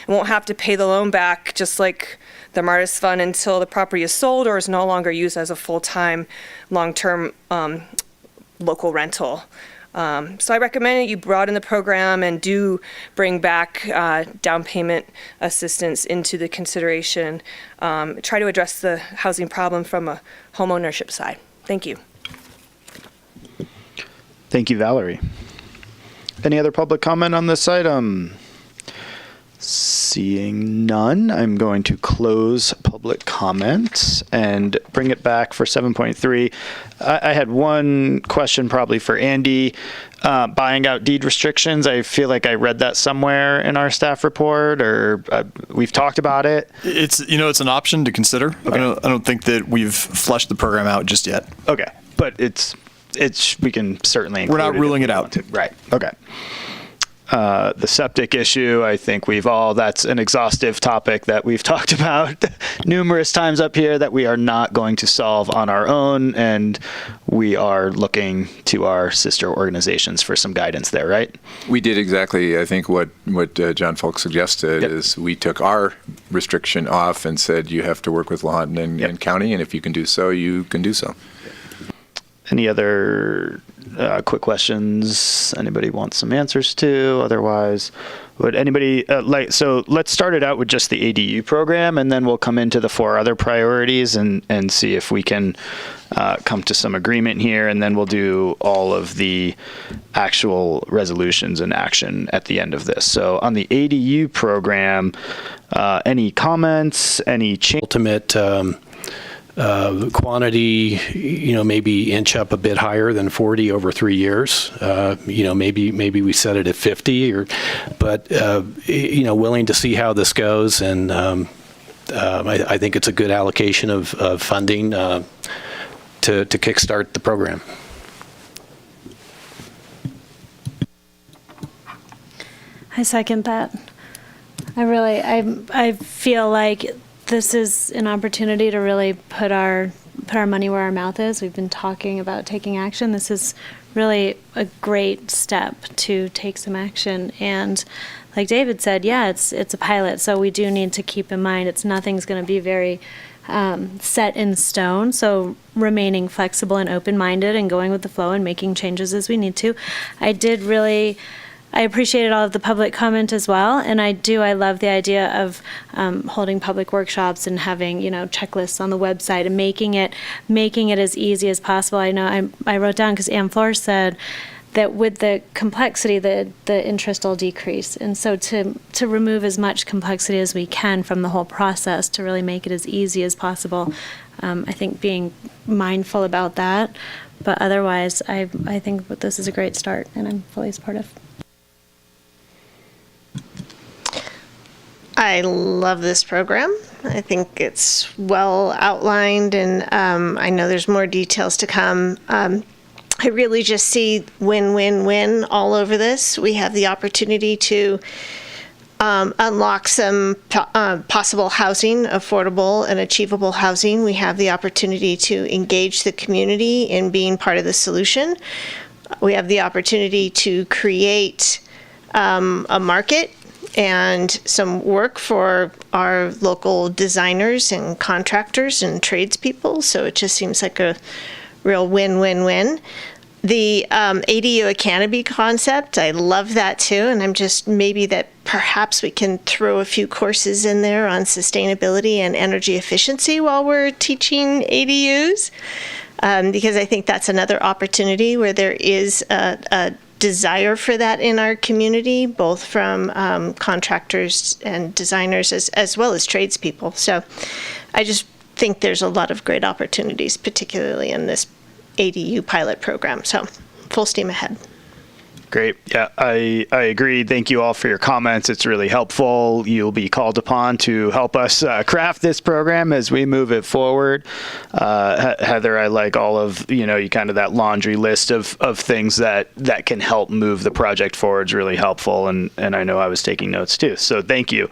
[SPEAKER 4] and won't have to pay the loan back, just like the Martis Fund, until the property is sold or is no longer used as a full-time, long-term local rental. So I recommend that you broaden the program and do bring back down payment assistance into the consideration. Try to address the housing problem from a home ownership side. Thank you.
[SPEAKER 3] Thank you, Valerie. Any other public comment on this item? Seeing none, I'm going to close public comment and bring it back for 7.3. I had one question probably for Andy. Buying out deed restrictions, I feel like I read that somewhere in our staff report, or we've talked about it.
[SPEAKER 17] It's an option to consider. Okay. I don't think that we've fleshed the program out just yet.
[SPEAKER 3] Okay, but it's we can certainly include
[SPEAKER 17] We're not ruling it out.
[SPEAKER 3] Right. Okay. The septic issue, I think that's an exhaustive topic that we've talked about numerous times up here that we are not going to solve on our own, and we are looking to our sister organizations for some guidance there, right?
[SPEAKER 1] We did exactly, I think, what John Falk suggested. Yep. Is we took our restriction off and said you have to work with Lahontan and County, and if you can do so, you can do so.
[SPEAKER 3] Any other quick questions anybody wants some answers to? Otherwise, would anybody so let's start it out with just the ADU program, and then we'll come into the 4 other priorities and see if we can come to some agreement here, and then we'll do all of the actual resolutions and action at the end of this. So on the ADU program, any comments, any change?
[SPEAKER 8] Ultimate quantity, maybe inch up a bit higher than 40 over 3 years. Maybe we set it at 50, but willing to see how this goes, and I think it's a good allocation of funding to kickstart the program.
[SPEAKER 10] I second that. I feel like this is an opportunity to really put our money where our mouth is. We've been talking about taking action. This is really a great step to take some action. And like David said, yeah, it's a pilot, so we do need to keep in mind nothing's going to be very set in stone. So remaining flexible and open-minded and going with the flow and making changes as we need to. I appreciated all of the public comment as well, and I love the idea of holding public workshops and having checklists on the website and making it as easy as possible. I know I wrote down, because Ann Flores said that with the complexity, the interest will decrease, and so to remove as much complexity as we can from the whole process to really make it as easy as possible. I think being mindful about that, but otherwise, I think this is a great start, and I'm fully supportive.
[SPEAKER 7] I love this program. I think it's well outlined, and I know there's more details to come. I really just see win-win-win all over this. We have the opportunity to unlock some possible housing, affordable and achievable housing. We have the opportunity to engage the community in being part of the solution. We have the opportunity to create a market and some work for our local designers and contractors and tradespeople. So it just seems like a real win-win-win. The ADU Academy concept, I love that too. And I'm just maybe that perhaps we can throw a few courses in there on sustainability and energy efficiency while we're teaching ADUs. Because I think that's another opportunity where there is a desire for that in our community, both from contractors and designers as well as tradespeople. So I just think there's a lot of great opportunities, particularly in this ADU pilot program. So full steam ahead.
[SPEAKER 3] Great. Yeah, I agree. Thank you all for your comments. It's really helpful. You'll be called upon to help us craft this program as we move it forward. Heather, I like all of, you kind of that laundry list of things that can help move the project forward is really helpful. And I know I was taking notes too. So thank you.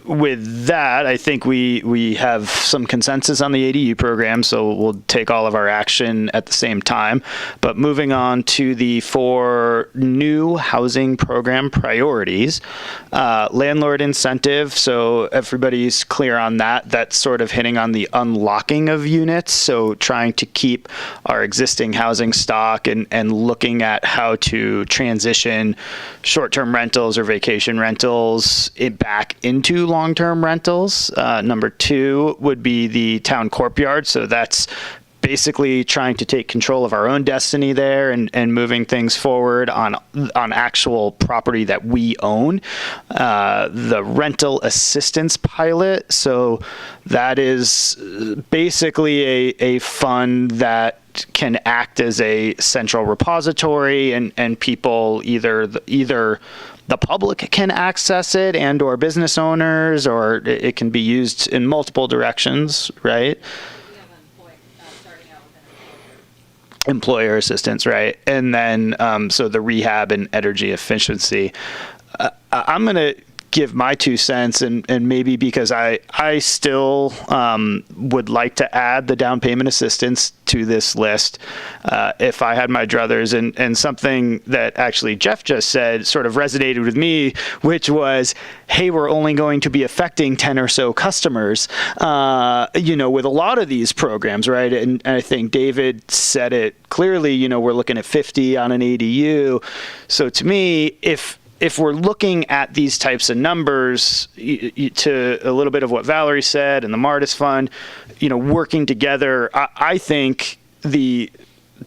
[SPEAKER 3] with that, I think we have some consensus on the ADU program, so we'll take all of our action at the same time. But moving on to the 4 new housing program priorities, landlord incentive. So everybody's clear on that. That's sort of hitting on the unlocking of units. So trying to keep our existing housing stock and looking at how to transition short-term rentals or vacation rentals back into long-term rentals. Number 2 would be the town courtyard. So that's basically trying to take control of our own destiny there and moving things forward on actual property that we own. The rental assistance pilot. So that is basically a fund that can act as a central repository and people either the public can access it and or business owners, or it can be used in multiple directions, right? Employer assistance, right? And then, so the rehab and energy efficiency. I'm going to give my 2 cents, and maybe because I still would like to add the down payment assistance to this list if I had my druthers, and something that actually Jeff just said sort of resonated with me, which was, hey, we're only going to be affecting 10 or so customers, with a lot of these programs, right? And I think David said it clearly, we're looking at 50 on an ADU. So to me, if we're looking at these types of numbers, to a little bit of what Valerie said and the Martis Fund, working together, I think the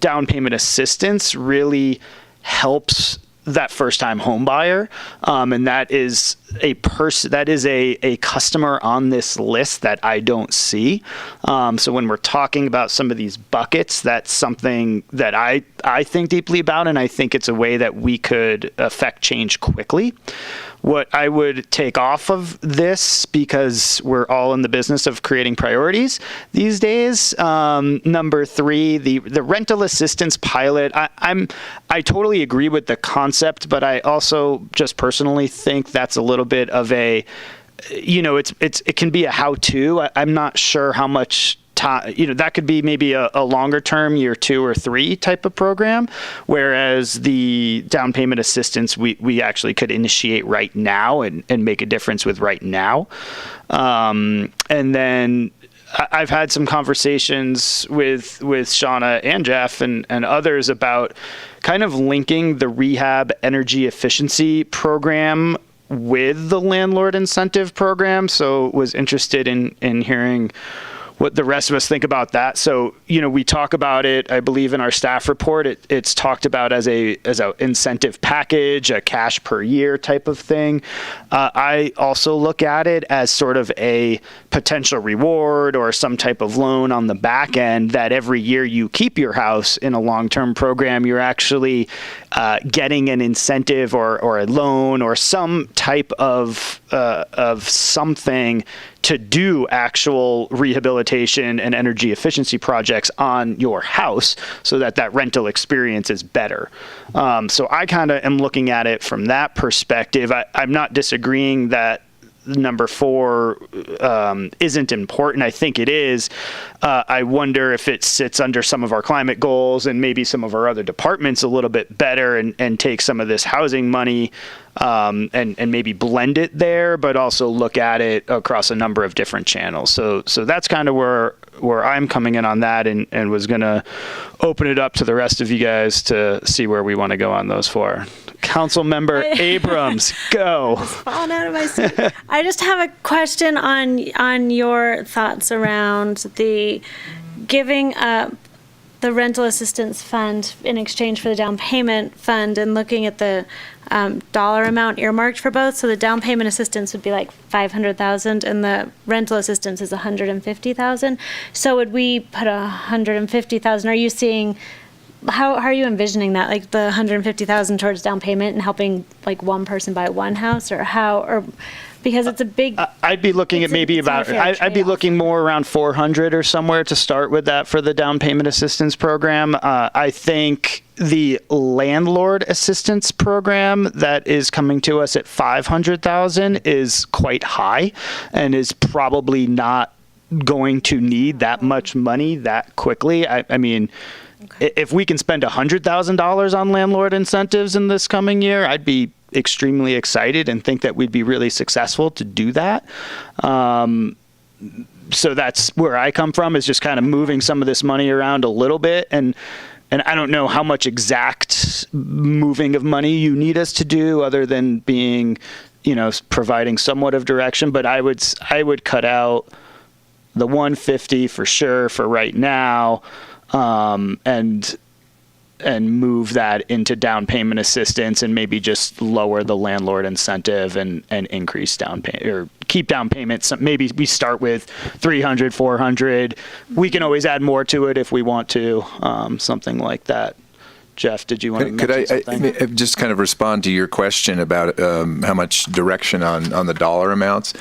[SPEAKER 3] down payment assistance really helps that first-time home buyer, and that is a customer on this list that I don't see. So when we're talking about some of these buckets, that's something that I think deeply about, and I think it's a way that we could affect change quickly. What I would take off of this, because we're all in the business of creating priorities these days, number 3, the rental assistance pilot. I totally agree with the concept, but I also just personally think that's a little bit of a, it can be a how-to. I'm not sure how much time, that could be maybe a longer term, year 2 or 3 type of program, whereas the down payment assistance, we actually could initiate right now and make a difference with right now. And then I've had some conversations with Shauna and Jeff and others about kind of linking the rehab energy efficiency program with the landlord incentive program. So was interested in hearing what the rest of us think about that. So, we talk about it, I believe in our staff report, it's talked about as a incentive package, a cash per year type of thing. I also look at it as sort of a potential reward or some type of loan on the back end that every year you keep your house in a long-term program, you're actually getting an incentive or a loan or some type of something to do actual rehabilitation and energy efficiency projects on your house so that rental experience is better. So I kind of am looking at it from that perspective. I'm not disagreeing that number 4 isn't important. I think it is. I wonder if it sits under some of our climate goals and maybe some of our other departments a little bit better and take some of this housing money and maybe blend it there, but also look at it across a number of different channels. So that's kind of where I'm coming in on that, and was going to open it up to the rest of you guys to see where we want to go on those 4. Councilmember Abrams, go.
[SPEAKER 10] Falling out of my seat. I just have a question on your thoughts around the giving up the rental assistance fund in exchange for the down payment fund, and looking at the dollar amount earmarked for both. So the down payment assistance would be like $500,000 and the rental assistance is $150,000. So would we put $150,000? Are you seeing, how are you envisioning that? Like the $150,000 towards down payment and helping like one person buy one house, or how, or Because it's a big.
[SPEAKER 3] I'd be looking at maybe about. I'd be looking more around 400 or somewhere to start with that for the down payment assistance program. I think the landlord assistance program that is coming to us at 500,000 is quite high, and is probably not going to need that much money that quickly. I mean. If we can spend $100,000 on landlord incentives in this coming year, I'd be extremely excited and think that we'd be really successful to do that. So that's where I come from, is just kind of moving some of this money around a little bit. And I don't know how much exact moving of money you need us to do, other than being, providing somewhat of direction. But I would cut out the 150 for sure for right now. And move that into down payment assistance, and maybe just lower the landlord incentive and increase down payment, or keep down payments. Maybe we start with 300, 400. We can always add more to it if we want to, something like that. Jeff, did you want to mention something?
[SPEAKER 1] Could I just kind of respond to your question about how much direction on the dollar amounts?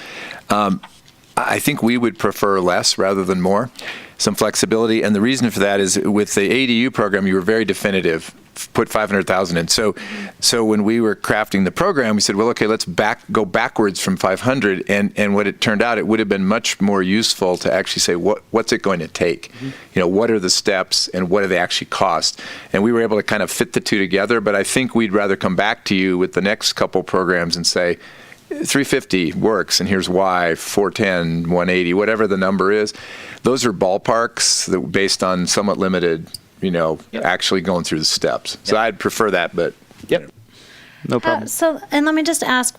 [SPEAKER 1] I think we would prefer less rather than more. Some flexibility, and the reason for that is with the ADU program, you were very definitive, put 500,000 in. So when we were crafting the program, we said, well, okay, let's go backwards from 500, and what it turned out, it would have been much more useful to actually say, what's it going to take? What are the steps, and what do they actually cost? And we were able to kind of fit the two together, but I think we'd rather come back to you with the next couple programs and say, 350 works, and here's why. 410, 180, whatever the number is, those are ballparks that based on somewhat limited, actually going through the steps. So I'd prefer that, but
[SPEAKER 3] no problem.
[SPEAKER 10] And let me just ask,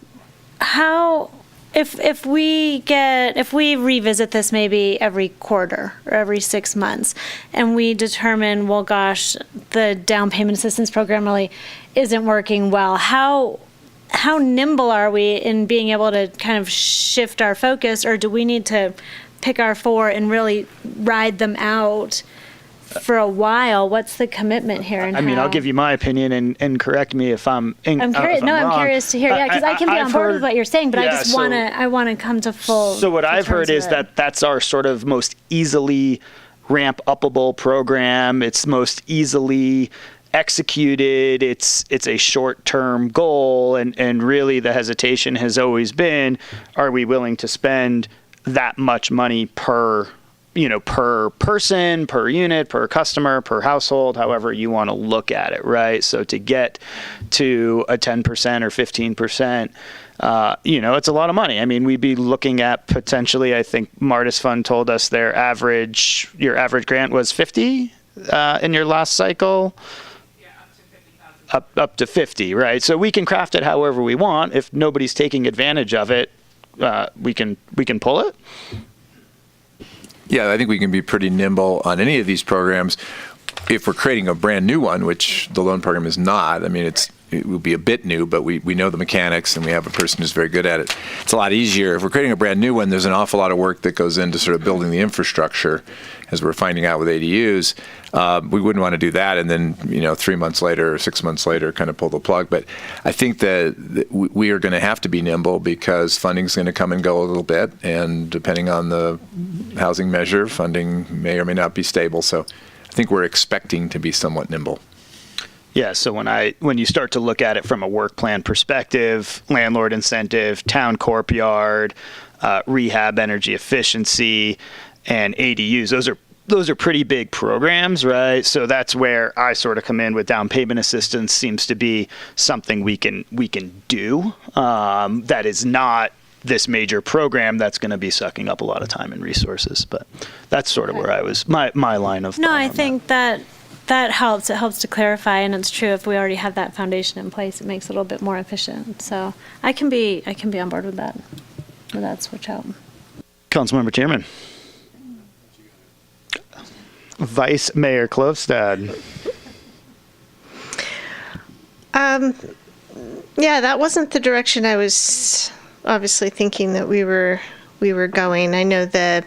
[SPEAKER 10] how, if we revisit this maybe every quarter or every 6 months, and we determine, well, gosh, the down payment assistance program really isn't working well, how nimble are we in being able to kind of shift our focus, or do we need to pick our four and really ride them out for a while? What's the commitment here? And
[SPEAKER 3] I'll give you my opinion and correct me if I'm
[SPEAKER 10] curious. I'm curious to hear. Yeah, because I can be on board with what you're saying, but I want to come to full.
[SPEAKER 3] So what I've heard is that's our sort of most easily ramp-upable program. It's most easily executed. It's a short-term goal, and really the hesitation has always been, are we willing to spend that much money per person, per unit, per customer, per household, however you want to look at it, right? So to get to a 10% or 15%, it's a lot of money. I mean, we'd be looking at potentially, I think Martis Fund told us your average grant was 50 in your last cycle. Up to 50, right? So we can craft it however we want. If nobody's taking advantage of it, we can pull it.
[SPEAKER 1] Yeah, I think we can be pretty nimble on any of these programs. If we're creating a brand new one, which the loan program is not, I mean, it will be a bit new, but we know the mechanics and we have a person who's very good at it. It's a lot easier. If we're creating a brand new one, there's an awful lot of work that goes into sort of building the infrastructure, as we're finding out with ADUs. We wouldn't want to do that and then, 3 months later or 6 months later kind of pull the plug. But I think that we are going to have to be nimble, because funding is going to come and go a little bit. And depending on the housing measure, funding may or may not be stable. So I think we're expecting to be somewhat nimble.
[SPEAKER 3] Yeah, so when you start to look at it from a work plan perspective, landlord incentive, town courtyard, rehab energy efficiency, and ADUs, those are pretty big programs, right? So that's where I sort of come in with down payment assistance. Seems to be something we can do. That is not this major program that's going to be sucking up a lot of time and resources. But that's sort of where I was, my line of thought.
[SPEAKER 10] No, I think that helps. It helps to clarify, and it's true. If we already have that foundation in place, it makes it a little bit more efficient. So I can be on board with that switch out.
[SPEAKER 3] Councilmember Chairman. Vice Mayor Klövstad.
[SPEAKER 7] Yeah, that wasn't the direction I was obviously thinking that we were going. I know the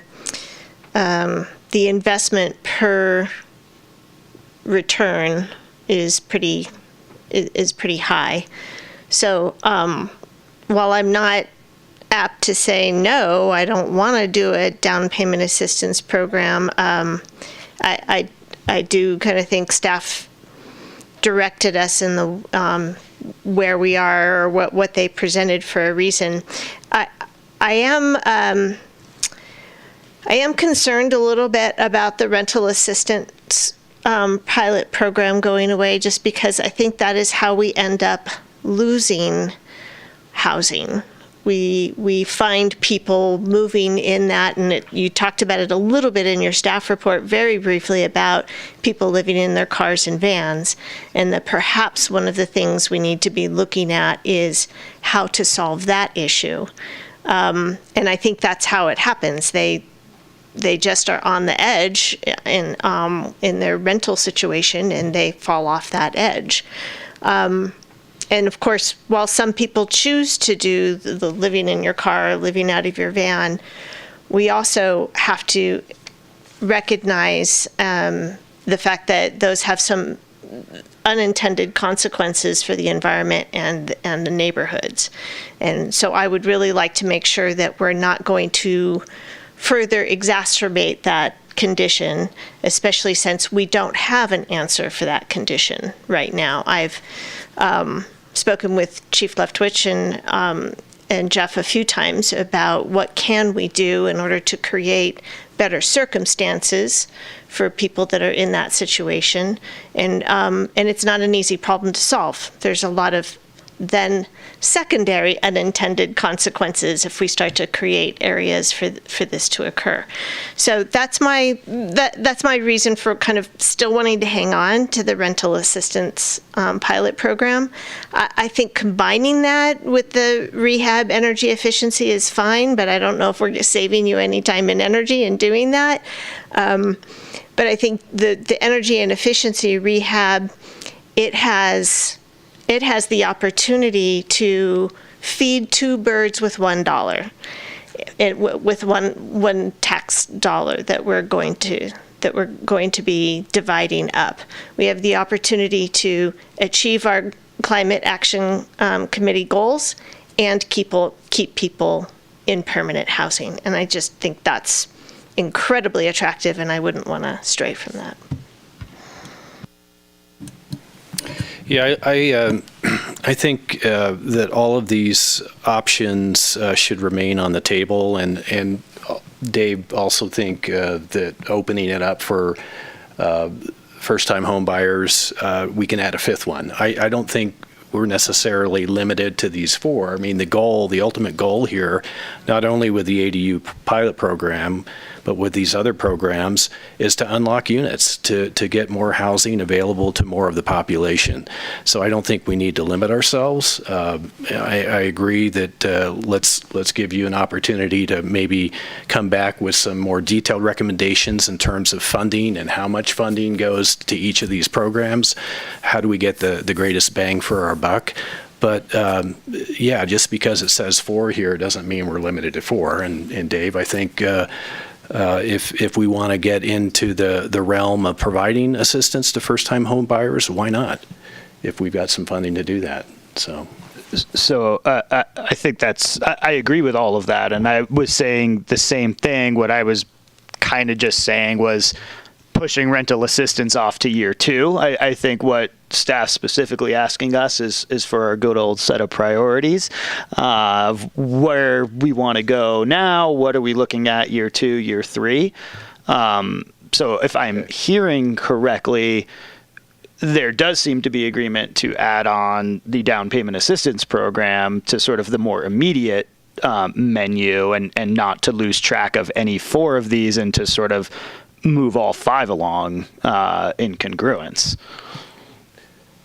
[SPEAKER 7] investment per return is pretty high. So while I'm not apt to say, no, I don't want to do a down payment assistance program. I do kind of think staff directed us in the where we are, or what they presented for a reason. I am concerned a little bit about the rental assistance pilot program going away, just because I think that is how we end up losing housing. We find people moving in that, and you talked about it a little bit in your staff report, very briefly, about people living in their cars and vans, and that perhaps one of the things we need to be looking at is how to solve that issue. And I think that's how it happens. They just are on the edge in their rental situation, and they fall off that edge. And of course, while some people choose to do the living in your car, living out of your van, we also have to recognize the fact that those have some unintended consequences for the environment and the neighborhoods. And so I would really like to make sure that we're not going to further exacerbate that condition, especially since we don't have an answer for that condition right now. I've spoken with Chief Leftwich and Jeff a few times about what can we do in order to create better circumstances for people that are in that situation. And it's not an easy problem to solve. There's a lot of then secondary unintended consequences if we start to create areas for this to occur. So that's my reason for kind of still wanting to hang on to the rental assistance pilot program. I think combining that with the rehab energy efficiency is fine, but I don't know if we're saving you any time and energy in doing that. But I think the energy and efficiency rehab, it has the opportunity to feed two birds with $1, with one tax dollar that we're going to be dividing up. We have the opportunity to achieve our climate action committee goals and keep people in permanent housing. And I just think that's incredibly attractive, and I wouldn't want to stray from that.
[SPEAKER 8] Yeah, I think that all of these options should remain on the table, and Dave also think that opening it up for first-time home buyers, we can add a fifth one. I don't think we're necessarily limited to these four. I mean, the ultimate goal here, not only with the ADU pilot program, but with these other programs, is to unlock units, to get more housing available to more of the population. So I don't think we need to limit ourselves. I agree that let's give you an opportunity to maybe come back with some more detailed recommendations in terms of funding and how much funding goes to each of these programs. How do we get the greatest bang for our buck? But yeah, just because it says four here doesn't mean we're limited to four. And Dave, I think if we want to get into the realm of providing assistance to first-time home buyers, why not? If we've got some funding to do that, so.
[SPEAKER 3] So I think I agree with all of that, and I was saying the same thing. What I was kind of just saying was pushing rental assistance off to year two. I think what staff specifically asking us is for our good old set of priorities of where we want to go now. What are we looking at year two, year three? So if I'm hearing correctly, there does seem to be agreement to add on the down payment assistance program to sort of the more immediate menu, and not to lose track of any four of these, and to sort of move all five along in congruence.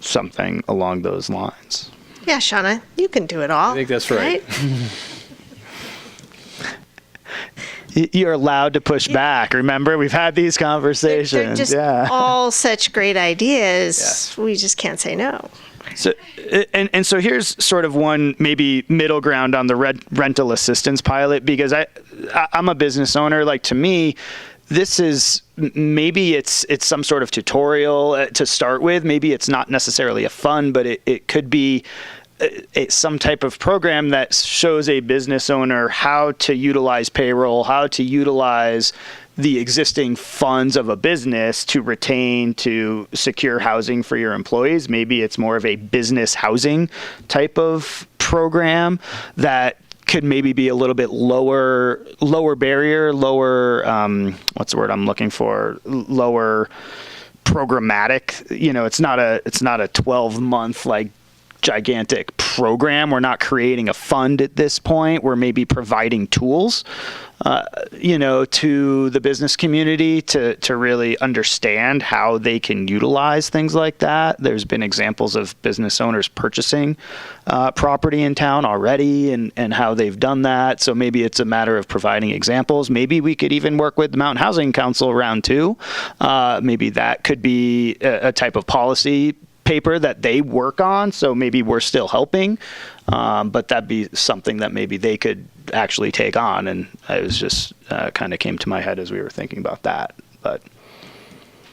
[SPEAKER 3] Something along those lines.
[SPEAKER 7] Yeah, Shauna, you can do it all.
[SPEAKER 8] I think that's right.
[SPEAKER 3] You're allowed to push back. Remember, we've had these conversations.
[SPEAKER 7] They're just all such great ideas. Yeah. We just can't say no.
[SPEAKER 3] So, and so here's sort of one maybe middle ground on the rental assistance pilot, because I'm a business owner. Like, to me, this is maybe it's some sort of tutorial to start with. Maybe it's not necessarily a fun, but it could be some type of program that shows a business owner how to utilize payroll, how to utilize the existing funds of a business to retain, to secure housing for your employees. Maybe it's more of a business housing type of program that could maybe be a little bit lower barrier, lower, what's the word I'm looking for? Lower programmatic. It's not a 12-month like gigantic program. We're not creating a fund at this point. We're maybe providing tools, to the business community to really understand how they can utilize things like that. There's been examples of business owners purchasing property in town already and how they've done that. So maybe it's a matter of providing examples. Maybe we could even work with the Mountain Housing Council round 2. Maybe that could be a type of policy paper that they work on, so maybe we're still helping, but that'd be something that maybe they could actually take on. And I was just kind of came to my head as we were thinking about that. But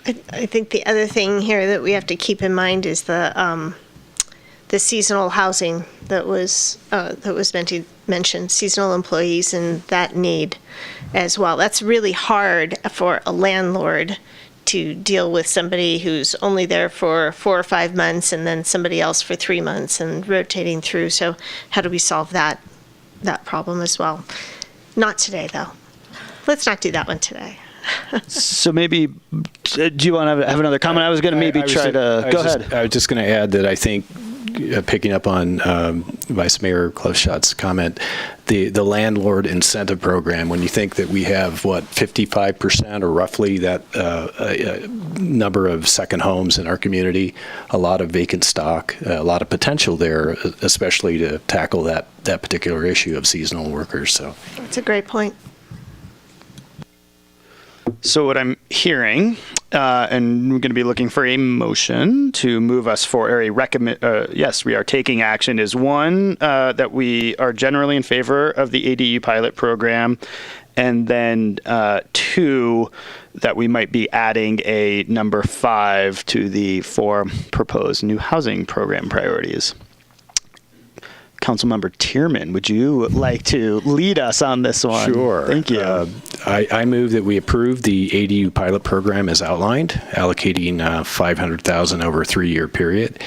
[SPEAKER 7] I think the other thing here that we have to keep in mind is the seasonal housing that was mentioned, seasonal employees and that need as well. That's really hard for a landlord to deal with somebody who's only there for 4 or 5 months and then somebody else for 3 months and rotating through. So how do we solve that problem as well? Not today, though. Let's not do that one today.
[SPEAKER 3] So maybe, do you want to have another comment? I was going to maybe go ahead.
[SPEAKER 8] I was just going to add that I think, picking up on Vice Mayor Clefshot's comment, the landlord incentive program, when you think that we have, 55% or roughly that number of second homes in our community, a lot of vacant stock, a lot of potential there, especially to tackle that particular issue of seasonal workers. So
[SPEAKER 7] that's a great point.
[SPEAKER 3] So what I'm hearing, and we're going to be looking for a motion to move us for yes, we are taking action, is one, that we are generally in favor of the ADU pilot program, and then 2, that we might be adding a number 5 to the 4 proposed new housing program priorities. Councilmember Tierman, would you like to lead us on this one?
[SPEAKER 8] Sure.
[SPEAKER 3] Thank you.
[SPEAKER 8] I move that we approve the ADU pilot program as outlined, allocating $500,000 over a 3-year period,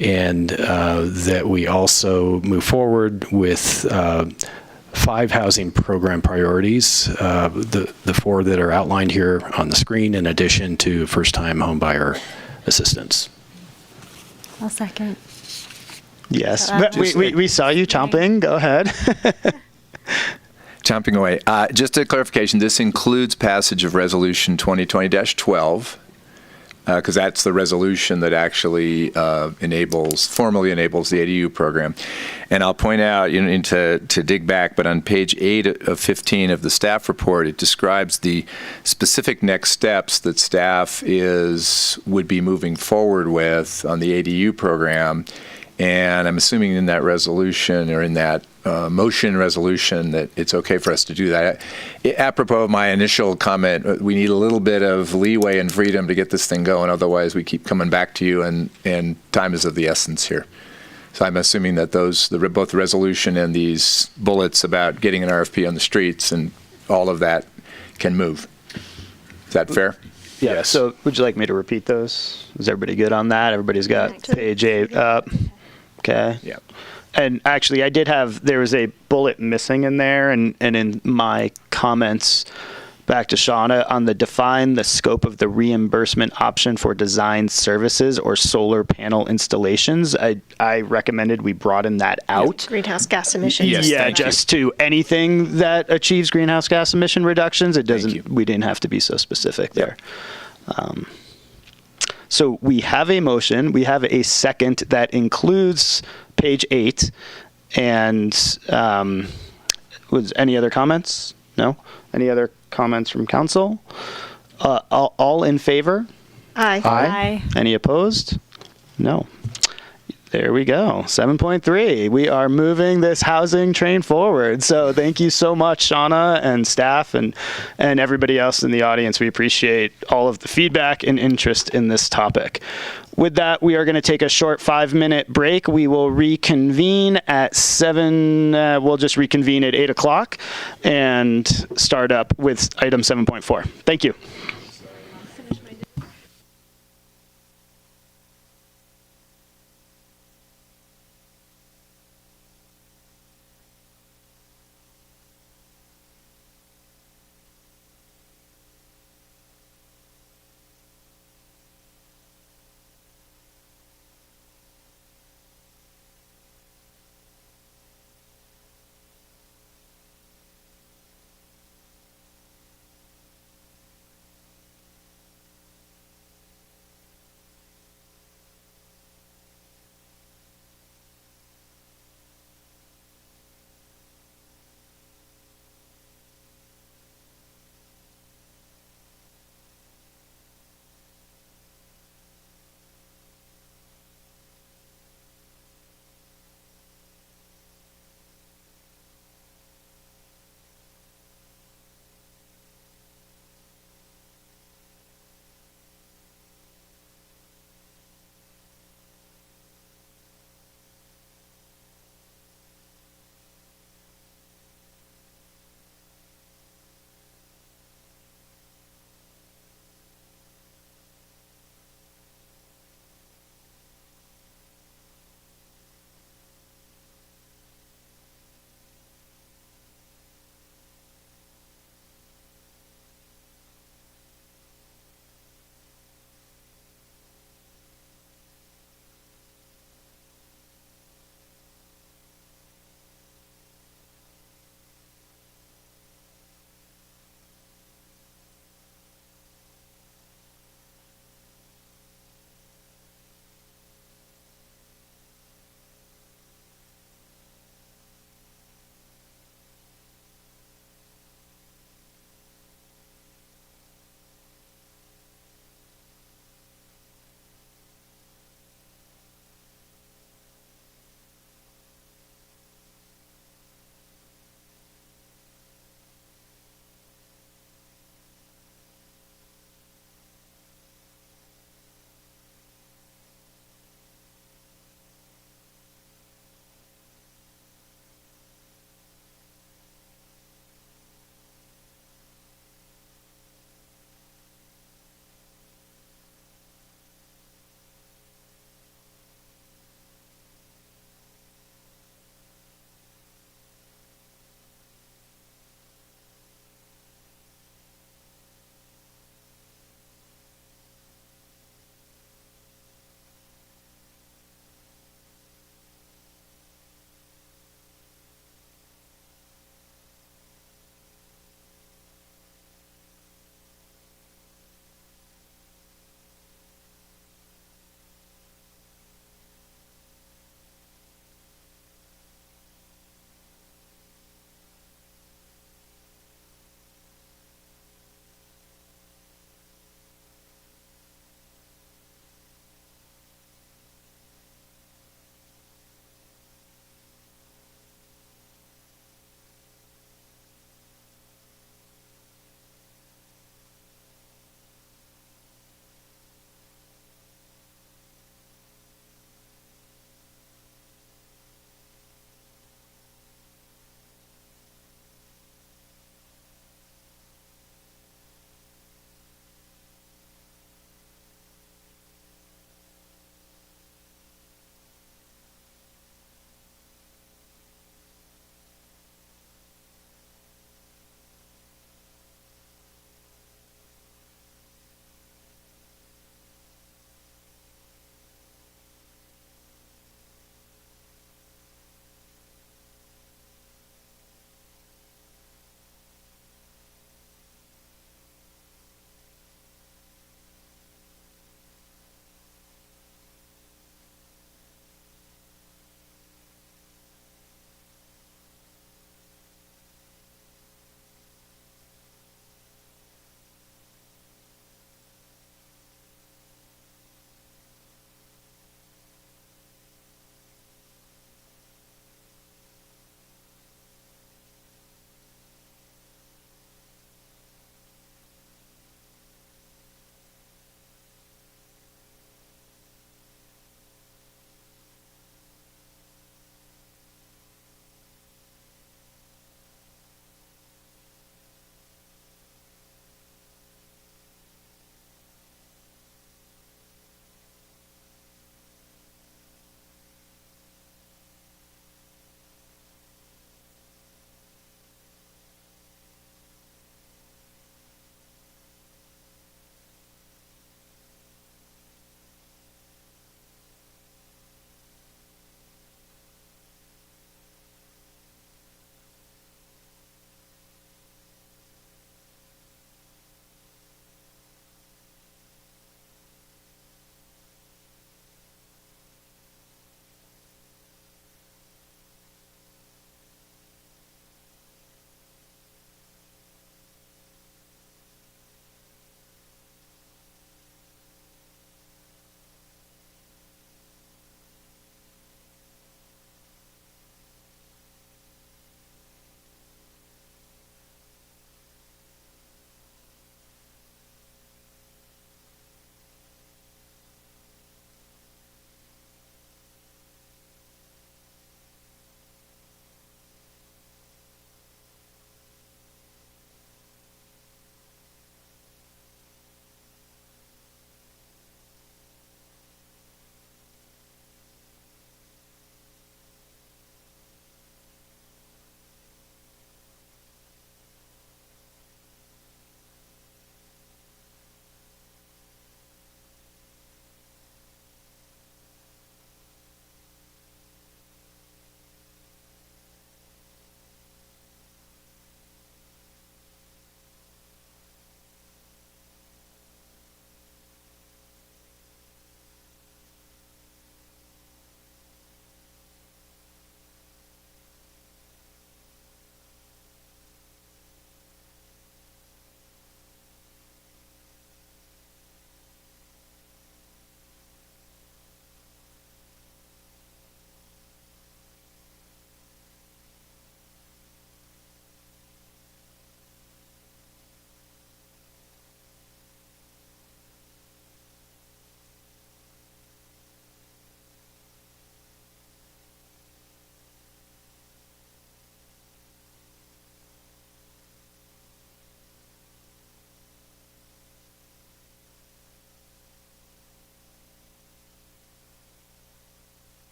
[SPEAKER 8] and that we also move forward with 5 housing program priorities, the 4 that are outlined here on the screen, in addition to first-time homebuyer assistance.
[SPEAKER 10] I'll second.
[SPEAKER 3] Yes, we saw you chomping. Go ahead.
[SPEAKER 1] Chomping away. Just a clarification, this includes passage of Resolution 2020-12, because that's the resolution that actually formally enables the ADU program. And I'll point out, to dig back, but on page 8 of 15 of the staff report, it describes the specific next steps that staff would be moving forward with on the ADU program. And I'm assuming in that resolution, or in that motion resolution, that it's okay for us to do that. Apropos of my initial comment, we need a little bit of leeway and freedom to get this thing going. Otherwise, we keep coming back to you, and time is of the essence here. So I'm assuming that both the resolution and these bullets about getting an RFP on the streets and all of that can move. Is that fair?
[SPEAKER 3] Yeah.
[SPEAKER 8] Yes.
[SPEAKER 3] So would you like me to repeat those? Is everybody good on that? Everybody's got page 8 up. Okay.
[SPEAKER 1] Yeah.
[SPEAKER 3] And actually, there was a bullet missing in there, and in my comments back to Shauna on define the scope of the reimbursement option for design services or solar panel installations. I recommended we broaden that out.
[SPEAKER 7] Greenhouse gas emissions.
[SPEAKER 3] Yes, yeah, just to anything that achieves greenhouse gas emission reductions. It doesn't. We didn't have to be so specific there. So we have a motion. We have a second that includes page 8. And was any other comments? No? Any other comments from council? All in favor?
[SPEAKER 7] Aye.
[SPEAKER 3] Aye. Any opposed? No. There we go. 7.3. We are moving this housing train forward. So thank you so much, Shauna and staff and everybody else in the audience. We appreciate all of the feedback and interest in this topic. With that, we are going to take a short 5-minute break. We will reconvene at 7. We'll just reconvene at 8 o'clock and start up with item 7.4. Thank you.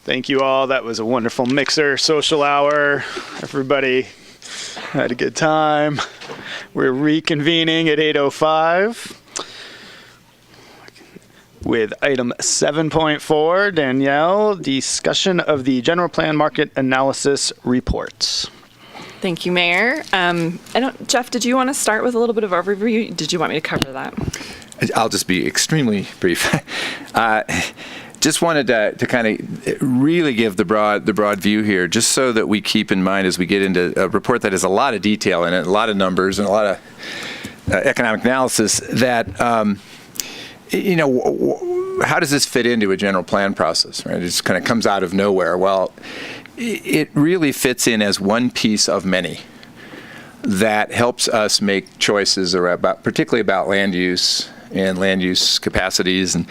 [SPEAKER 3] Thank you all. That was a wonderful mixer social hour. Everybody had a good time. We're reconvening at 8:05 with item 7.4. Danielle, discussion of the general plan market analysis reports.
[SPEAKER 2] Thank you, Mayor. Jeff, did you want to start with a little bit of overview? Did you want me to cover that?
[SPEAKER 1] I'll just be extremely brief. Just wanted to kind of really give the broad view here, just so that we keep in mind as we get into a report that has a lot of detail in it, a lot of numbers, and a lot of economic analysis. That how does this fit into a general plan process? Right? It just kind of comes out of nowhere. Well, it really fits in as one piece of many that helps us make choices particularly about land use and land use capacities and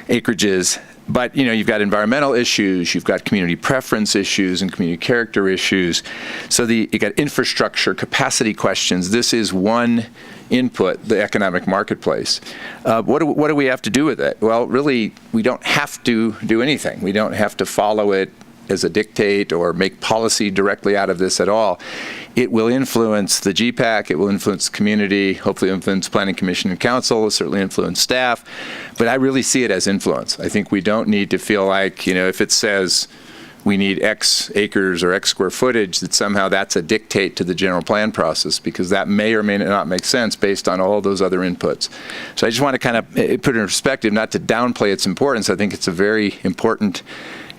[SPEAKER 1] acreages. But, you've got environmental issues, you've got community preference issues and community character issues. So you got infrastructure, capacity questions. This is one input, the economic marketplace. What do we have to do with it? Well, really, we don't have to do anything. We don't have to follow it as a dictate or make policy directly out of this at all. It will influence the GPAC, it will influence the community, hopefully influence Planning Commission and Council, certainly influence staff, but I really see it as influence. I think we don't need to feel like, if it says we need X acres or X square footage, that somehow that's a dictate to the general plan process, because that may or may not make sense based on all those other inputs. So I just want to kind of put it in perspective, not to downplay its importance. I think it's a very important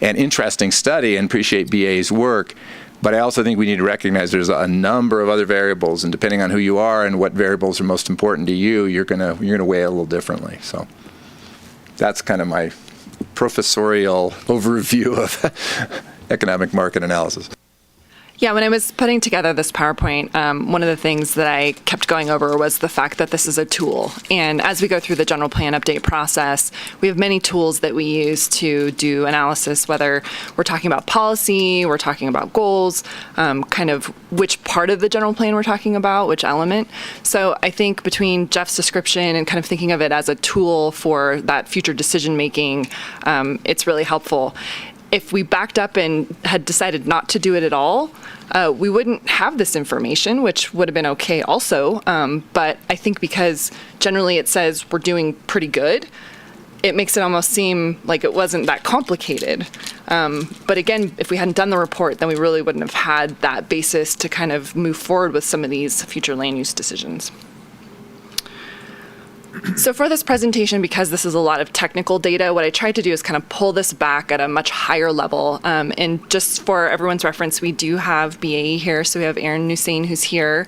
[SPEAKER 1] and interesting study and appreciate BA's work. But I also think we need to recognize there's a number of other variables, and depending on who you are and what variables are most important to you, you're gonna weigh it a little differently. So that's kind of my professorial overview of economic market analysis.
[SPEAKER 2] Yeah, when I was putting together this PowerPoint, one of the things that I kept going over was the fact that this is a tool. And as we go through the general plan update process, we have many tools that we use to do analysis, whether we're talking about policy, we're talking about goals, kind of which part of the general plan we're talking about, which element. So I think between Jeff's description and kind of thinking of it as a tool for that future decision making, it's really helpful. If we backed up and had decided not to do it at all, we wouldn't have this information, which would have been okay also. But I think because generally it says we're doing pretty good, it makes it almost seem like it wasn't that complicated. But again, if we hadn't done the report, then we really wouldn't have had that basis to kind of move forward with some of these future land use decisions. So for this presentation, because this is a lot of technical data, what I tried to do is kind of pull this back at a much higher level. And just for everyone's reference, we do have BAE here. So we have Aaron Nussain, who's here.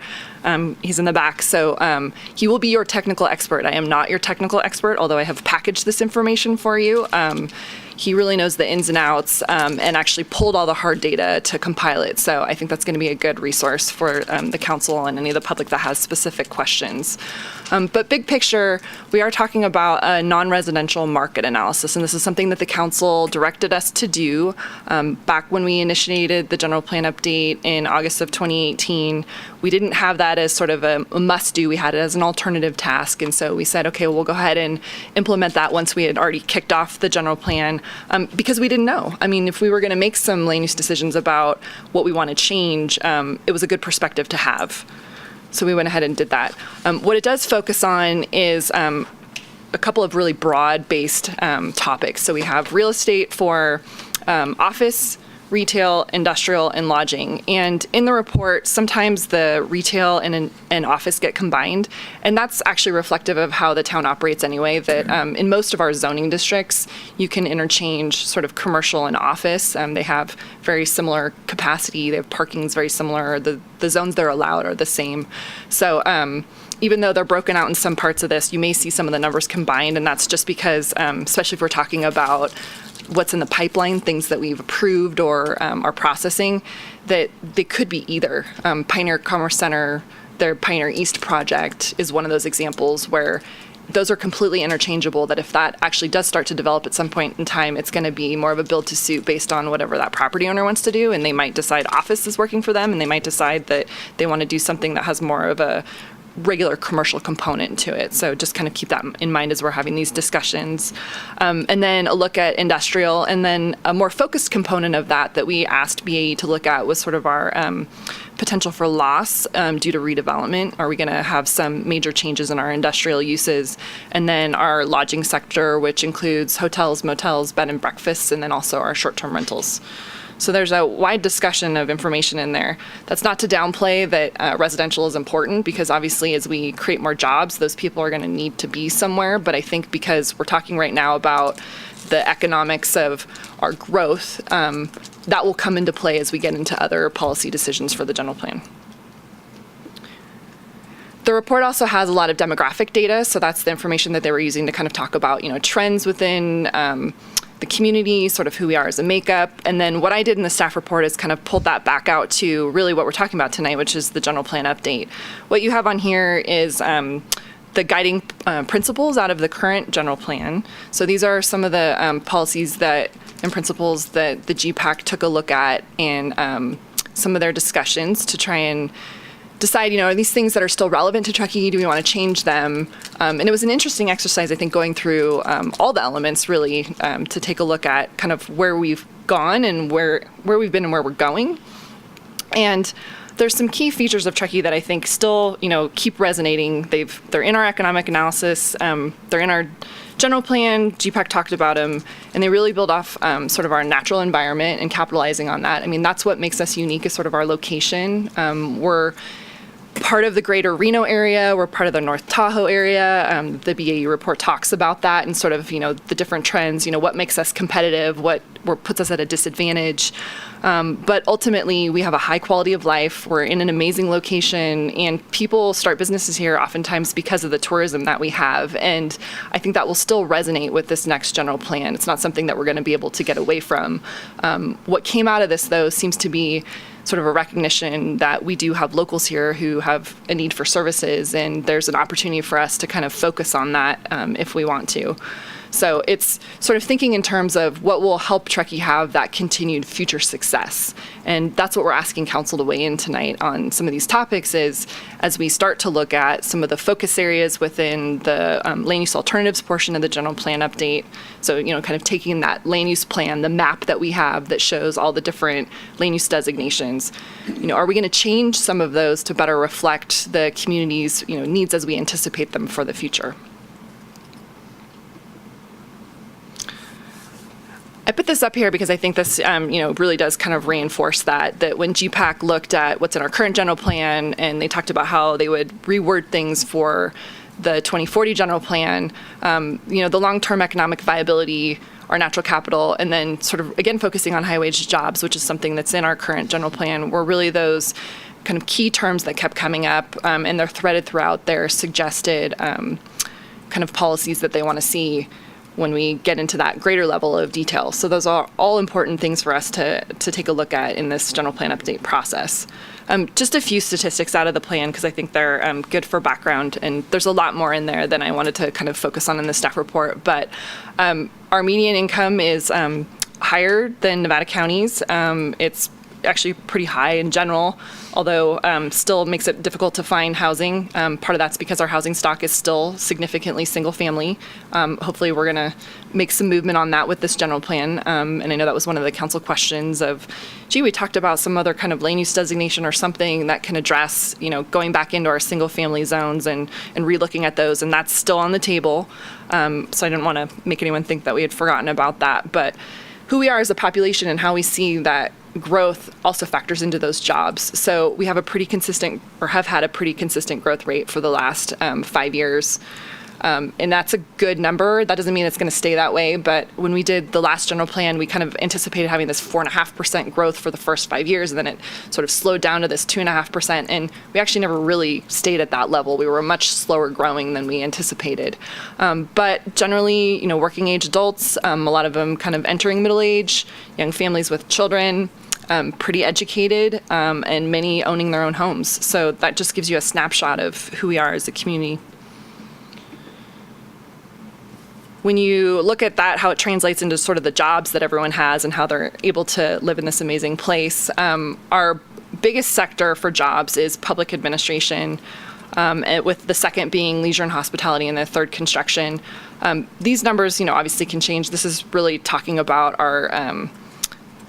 [SPEAKER 2] He's in the back. So he will be your technical expert. I am not your technical expert, although I have packaged this information for you. He really knows the ins and outs and actually pulled all the hard data to compile it. So I think that's going to be a good resource for the council and any of the public that has specific questions. But big picture, we are talking about a non-residential market analysis, and this is something that the council directed us to do back when we initiated the general plan update in August of 2018. We didn't have that as sort of a must-do. We had it as an alternative task, and so we said, okay, well, we'll go ahead and implement that once we had already kicked off the general plan, because we didn't know. I mean, if we were going to make some land use decisions about what we want to change, it was a good perspective to have. So we went ahead and did that. What it does focus on is a couple of really broad-based topics. So we have real estate for office, retail, industrial, and lodging. And in the report, sometimes the retail and office get combined. And that's actually reflective of how the town operates anyway, that in most of our zoning districts, you can interchange sort of commercial and office. They have very similar capacity. They have parking's very similar. The zones they're allowed are the same. So even though they're broken out in some parts of this, you may see some of the numbers combined. And that's just because, especially if we're talking about what's in the pipeline, things that we've approved or are processing, that they could be either. Pioneer Commerce Center, their Pioneer East project is one of those examples where those are completely interchangeable, that if that actually does start to develop at some point in time, it's going to be more of a build to suit based on whatever that property owner wants to do, and they might decide office is working for them, and they might decide that they want to do something that has more of a regular commercial component to it. So just kind of keep that in mind as we're having these discussions. And then a look at industrial, and then a more focused component of that we asked BAE to look at was sort of our potential for loss due to redevelopment. Are we going to have some major changes in our industrial uses? And then our lodging sector, which includes hotels, motels, bed and breakfasts, and then also our short-term rentals. So there's a wide discussion of information in there. That's not to downplay that residential is important, because obviously as we create more jobs, those people are going to need to be somewhere. But I think because we're talking right now about the economics of our growth, that will come into play as we get into other policy decisions for the general plan. The report also has a lot of demographic data, so that's the information that they were using to kind of talk about, trends within the community, sort of who we are as a makeup. And then what I did in the staff report is kind of pulled that back out to really what we're talking about tonight, which is the general plan update. What you have on here is the guiding principles out of the current general plan. So these are some of the policies and principles that the GPAC took a look at in some of their discussions to try and decide, are these things that are still relevant to Truckee? Do we want to change them? And it was an interesting exercise, I think, going through all the elements really to take a look at kind of where we've gone and where we've been and where we're going. And there's some key features of Truckee that I think still, keep resonating. They're in our economic analysis. They're in our general plan. GPAC talked about them, and they really build off sort of our natural environment and capitalizing on that. I mean, that's what makes us unique, is sort of our location. We're part of the greater Reno area. We're part of the North Tahoe area. The BAE report talks about that and sort of, the different trends, what makes us competitive, what puts us at a disadvantage. But ultimately, we have a high quality of life. We're in an amazing location, and people start businesses here oftentimes because of the tourism that we have. And I think that will still resonate with this next general plan. It's not something that we're going to be able to get away from. What came out of this, though, seems to be sort of a recognition that we do have locals here who have a need for services, and there's an opportunity for us to kind of focus on that if we want to. So it's sort of thinking in terms of what will help Truckee have that continued future success. And that's what we're asking council to weigh in tonight on some of these topics, is as we start to look at some of the focus areas within the land use alternatives portion of the general plan update. So, kind of taking that land use plan, the map that we have that shows all the different land use designations, are we going to change some of those to better reflect the community's, needs as we anticipate them for the future? I put this up here because I think this, really does kind of reinforce that when GPAC looked at what's in our current general plan, and they talked about how they would reword things for the 2040 general plan, the long-term economic viability, our natural capital, and then sort of, again, focusing on high-wage jobs, which is something that's in our current general plan, were really those kind of key terms that kept coming up, and they're threaded throughout their suggested kind of policies that they want to see when we get into that greater level of detail. So those are all important things for us to take a look at in this general plan update process. Just a few statistics out of the plan, because I think they're good for background, and there's a lot more in there than I wanted to kind of focus on in the staff report. But our median income is higher than Nevada County's. It's actually pretty high in general, although still makes it difficult to find housing. Part of that's because our housing stock is still significantly single family. Hopefully we're going to make some movement on that with this general plan. And I know that was one of the council questions of, gee, we talked about some other kind of land use designation or something that can address, going back into our single family zones and relooking at those. And that's still on the table. So I didn't want to make anyone think that we had forgotten about that. But who we are as a population and how we see that growth also factors into those jobs. So we have a pretty consistent, or have had a pretty consistent growth rate for the last 5 years. And that's a good number. That doesn't mean it's going to stay that way. But when we did the last general plan, we kind of anticipated having this 4.5% growth for the first 5 years. And then it sort of slowed down to this 2.5%. And we actually never really stayed at that level. We were much slower growing than we anticipated. But generally, working age adults, a lot of them kind of entering middle age, young families with children, pretty educated, and many owning their own homes. So that just gives you a snapshot of who we are as a community. When you look at that, how it translates into sort of the jobs that everyone has and how they're able to live in this amazing place, our biggest sector for jobs is public administration, with the second being leisure and hospitality and the third construction. These numbers, obviously can change. This is really talking about our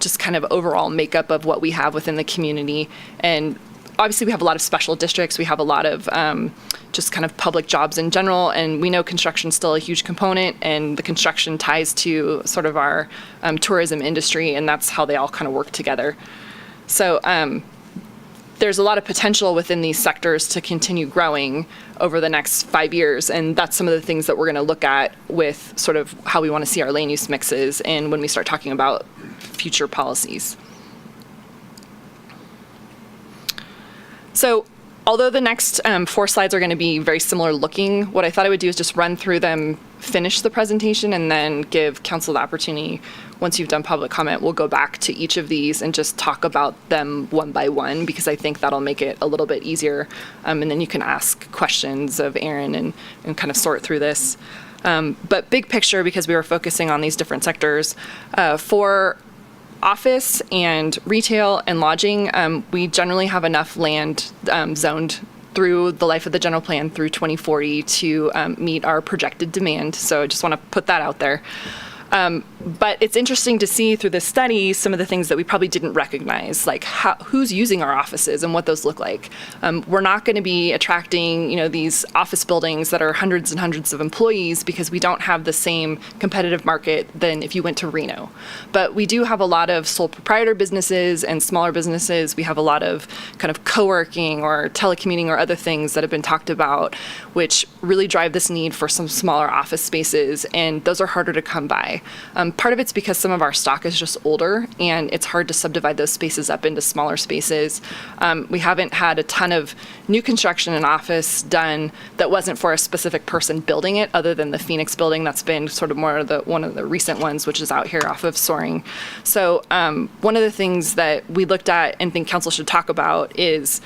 [SPEAKER 2] just kind of overall makeup of what we have within the community. And obviously we have a lot of special districts. We have a lot of just kind of public jobs in general. And we know construction's still a huge component, and the construction ties to sort of our tourism industry, and that's how they all kind of work together. So there's a lot of potential within these sectors to continue growing over the next 5 years. And that's some of the things that we're going to look at with sort of how we want to see our land use mixes and when we start talking about future policies. So although the next 4 slides are going to be very similar looking, what I thought I would do is just run through them, finish the presentation, and then give council the opportunity. Once you've done public comment, we'll go back to each of these and just talk about them one by one, because I think that'll make it a little bit easier. And then you can ask questions of Aaron and kind of sort through this. But big picture, because we were focusing on these different sectors, for office and retail and lodging, we generally have enough land zoned through the life of the general plan through 2040 to meet our projected demand. So I just want to put that out there. But it's interesting to see through this study some of the things that we probably didn't recognize, like who's using our offices and what those look like. We're not going to be attracting, these office buildings that are hundreds and hundreds of employees because we don't have the same competitive market than if you went to Reno. But we do have a lot of sole proprietor businesses and smaller businesses. We have a lot of kind of co-working or telecommuting or other things that have been talked about, which really drive this need for some smaller office spaces, and those are harder to come by. Part of it's because some of our stock is just older and it's hard to subdivide those spaces up into smaller spaces. We haven't had a ton of new construction and office done that wasn't for a specific person building it, other than the Phoenix building. That's been sort of more of one of the recent ones, which is out here off of Soaring. So one of the things that we looked at and think council should talk about is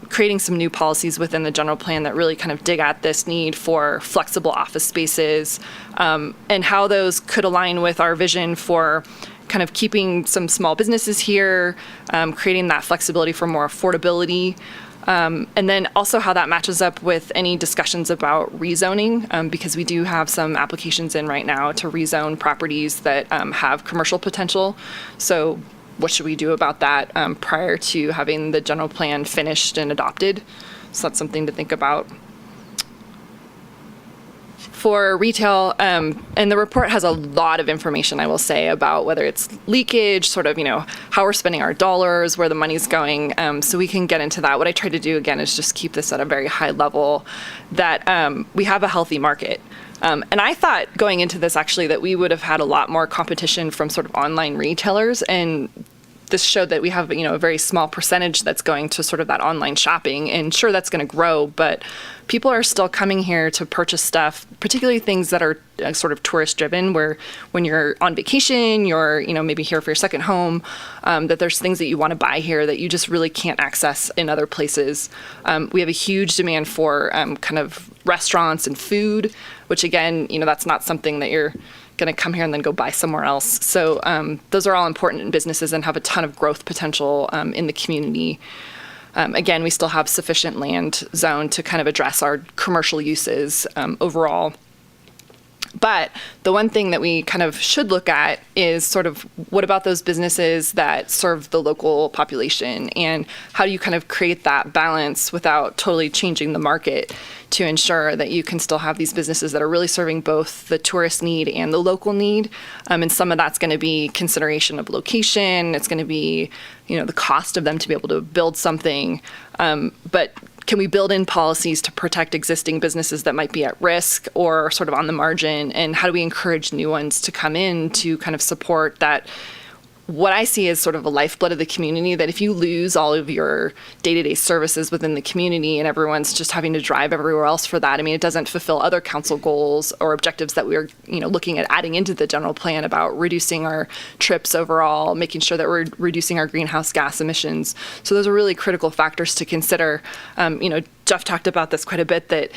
[SPEAKER 2] creating some new policies within the general plan that really kind of dig at this need for flexible office spaces, and how those could align with our vision for kind of keeping some small businesses here, creating that flexibility for more affordability, and then also how that matches up with any discussions about rezoning, because we do have some applications in right now to rezone properties that have commercial potential. So what should we do about that prior to having the general plan finished and adopted? So that's something to think about. For retail, and the report has a lot of information, I will say, about whether it's leakage, sort of, how we're spending our dollars, where the money's going, so we can get into that. What I try to do, again, is just keep this at a very high level, that we have a healthy market. And I thought going into this, actually, that we would have had a lot more competition from sort of online retailers, and this showed that we have, a very small percentage that's going to sort of that online shopping, and sure, that's going to grow, but people are still coming here to purchase stuff, particularly things that are sort of tourist driven, where when you're on vacation, you're, maybe here for your second home, that there's things that you want to buy here that you just really can't access in other places. We have a huge demand for kind of restaurants and food, which again, that's not something that you're going to come here and then go buy somewhere else. So those are all important in businesses and have a ton of growth potential in the community. Again, we still have sufficient land zone to kind of address our commercial uses overall. But the one thing that we kind of should look at is sort of what about those businesses that serve the local population, and how do you kind of create that balance without totally changing the market to ensure that you can still have these businesses that are really serving both the tourist need and the local need. And some of that's going to be consideration of location. It's going to be, the cost of them to be able to build something. But can we build in policies to protect existing businesses that might be at risk or sort of on the margin? And how do we encourage new ones to come in to kind of support that? What I see as sort of a lifeblood of the community, that if you lose all of your day-to-day services within the community and everyone's just having to drive everywhere else for that, it doesn't fulfill other council goals or objectives that we're, looking at adding into the general plan about reducing our trips overall, making sure that we're reducing our greenhouse gas emissions. So those are really critical factors to consider. Jeff talked about this quite a bit, that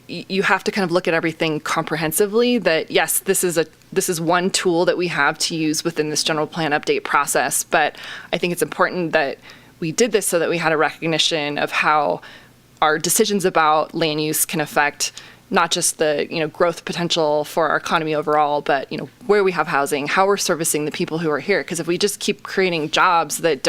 [SPEAKER 2] you have to kind of look at everything comprehensively, that yes, this is one tool that we have to use within this general plan update process. But I think it's important that we did this so that we had a recognition of how our decisions about land use can affect not just the growth potential for our economy overall, but where we have housing, how we're servicing the people who are here. Because if we just keep creating jobs that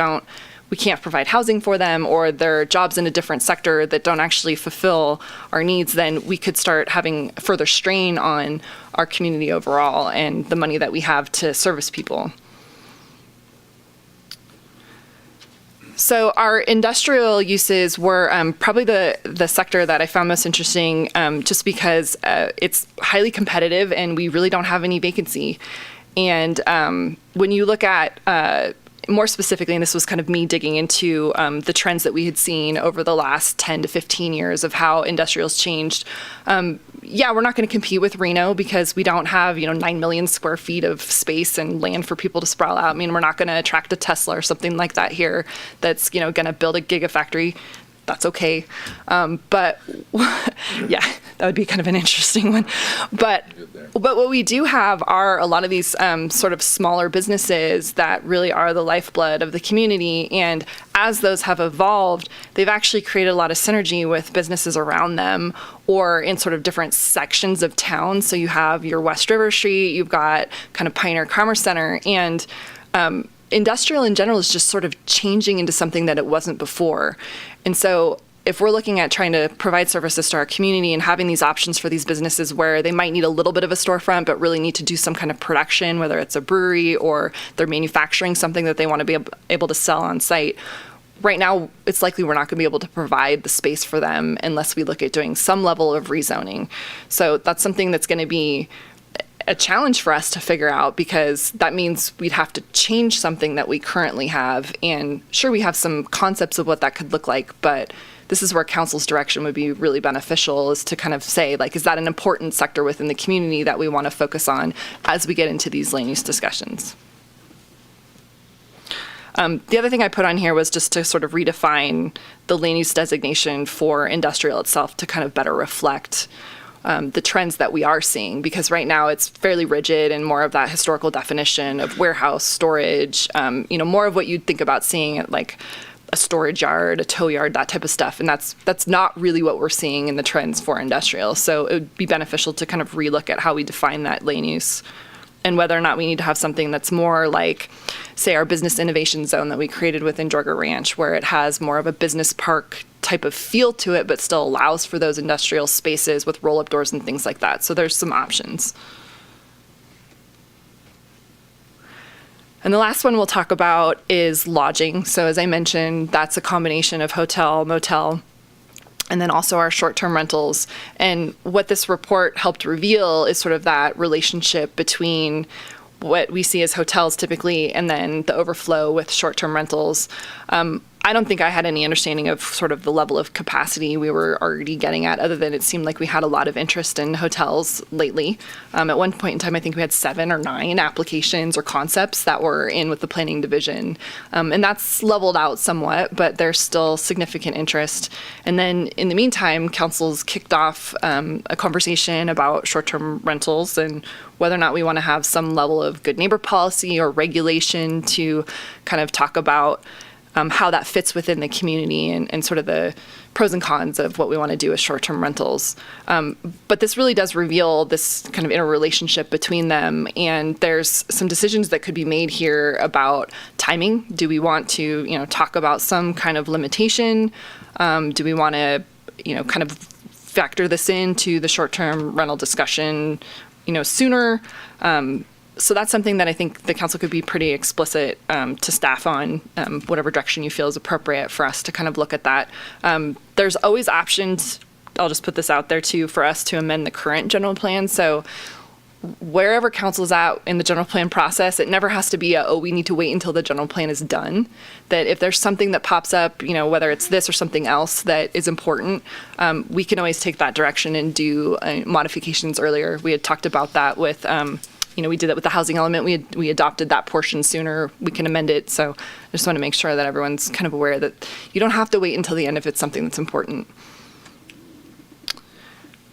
[SPEAKER 2] we can't provide housing for them, or they're jobs in a different sector that don't actually fulfill our needs, then we could start having further strain on our community overall and the money that we have to service people. So our industrial uses were probably the sector that I found most interesting, just because it's highly competitive and we really don't have any vacancy. And when you look at more specifically, and this was kind of me digging into the trends that we had seen over the last 10 to 15 years of how industrial's changed. We're not going to compete with Reno because we don't have, 9 million square feet of space and land for people to sprawl out. We're not going to attract a Tesla or something like that here that's, going to build a gigafactory. That's okay. But yeah, that would be kind of an interesting one. But what we do have are a lot of these sort of smaller businesses that really are the lifeblood of the community. And as those have evolved, they've actually created a lot of synergy with businesses around them or in sort of different sections of town. So you have your West River Street, you've got kind of Pioneer Commerce Center, and industrial in general is just sort of changing into something that it wasn't before. And so if we're looking at trying to provide services to our community and having these options for these businesses where they might need a little bit of a storefront but really need to do some kind of production, whether it's a brewery or they're manufacturing something that they want to be able to sell on site, right now it's likely we're not going to be able to provide the space for them unless we look at doing some level of rezoning. So that's something that's going to be a challenge for us to figure out, because that means we'd have to change something that we currently have. And sure, we have some concepts of what that could look like, but this is where council's direction would be really beneficial, is to kind of say, like, is that an important sector within the community that we want to focus on as we get into these land use discussions? The other thing I put on here was just to sort of redefine the land use designation for industrial itself to kind of better reflect the trends that we are seeing, because right now it's fairly rigid and more of that historical definition of warehouse, storage, more of what you'd think about seeing at like a storage yard, a tow yard, that type of stuff. And that's not really what we're seeing in the trends for industrial. So it would be beneficial to kind of relook at how we define that land use and whether or not we need to have something that's more like, say, our business innovation zone that we created within Jorger Ranch, where it has more of a business park type of feel to it, but still allows for those industrial spaces with roll-up doors and things like that. So there's some options. And the last one we'll talk about is lodging. So as I mentioned, that's a combination of hotel, motel, and then also our short-term rentals. And what this report helped reveal is sort of that relationship between what we see as hotels typically and then the overflow with short-term rentals. I don't think I had any understanding of sort of the level of capacity we were already getting at, other than it seemed like we had a lot of interest in hotels lately. At one point in time, I think we had 7 or 9 applications or concepts that were in with the planning division. And that's leveled out somewhat, but there's still significant interest. And then in the meantime, council's kicked off a conversation about short-term rentals and whether or not we want to have some level of good neighbor policy or regulation to kind of talk about how that fits within the community and sort of the pros and cons of what we want to do with short-term rentals. But this really does reveal this kind of interrelationship between them, and there's some decisions that could be made here about timing. Do we want to, talk about some kind of limitation? Do we want to, kind of factor this into the short-term rental discussion, sooner? So that's something that I think the council could be pretty explicit to staff on, whatever direction you feel is appropriate for us to kind of look at that. There's always options, I'll just put this out there too, for us to amend the current general plan. So wherever council's at in the general plan process, it never has to be we need to wait until the general plan is done. That if there's something that pops up, whether it's this or something else that is important, we can always take that direction and do modifications earlier. We had talked about that with we did that with the housing element. We adopted that portion sooner. We can amend it. So I just want to make sure that everyone's kind of aware that you don't have to wait until the end if it's something that's important.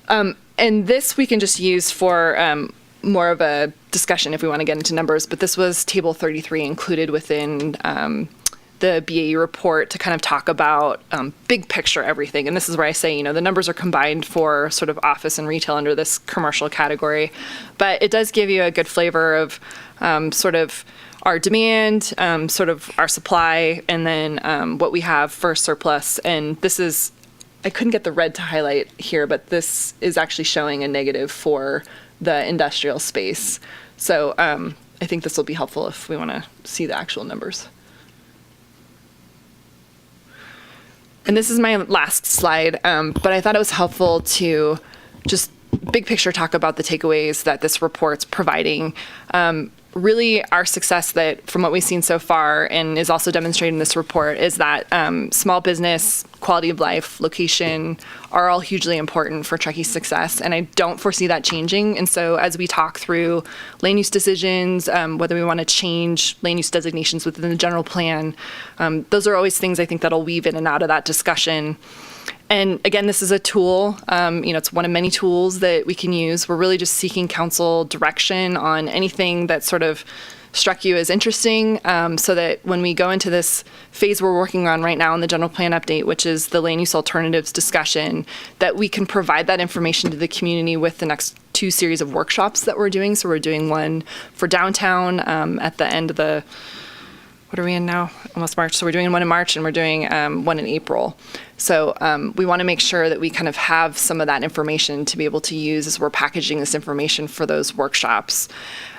[SPEAKER 2] And this we can just use for more of a discussion if we want to get into numbers. But this was table 33 included within the BAE report to kind of talk about big picture everything. And this is where I say, the numbers are combined for sort of office and retail under this commercial category. But it does give you a good flavor of sort of our demand, sort of our supply, and then what we have for surplus. And this is, I couldn't get the red to highlight here, but this is actually showing a negative for the industrial space. So I think this will be helpful if we want to see the actual numbers. And this is my last slide, but I thought it was helpful to just big picture talk about the takeaways that this report's providing. Really, our success that from what we've seen so far and is also demonstrated in this report is that small business, quality of life, location are all hugely important for Truckee's success, and I don't foresee that changing. And so as we talk through land use decisions, whether we want to change land use designations within the general plan, those are always things I think that'll weave in and out of that discussion. And again, this is a tool, it's one of many tools that we can use. We're really just seeking council direction on anything that sort of struck you as interesting, so that when we go into this phase we're working on right now in the general plan update, which is the land use alternatives discussion, that we can provide that information to the community with the next 2 series of workshops that we're doing. So we're doing one for downtown at the end of the, what are we in now? Almost March. So we're doing one in March and we're doing one in April. So we want to make sure that we kind of have some of that information to be able to use as we're packaging this information for those workshops.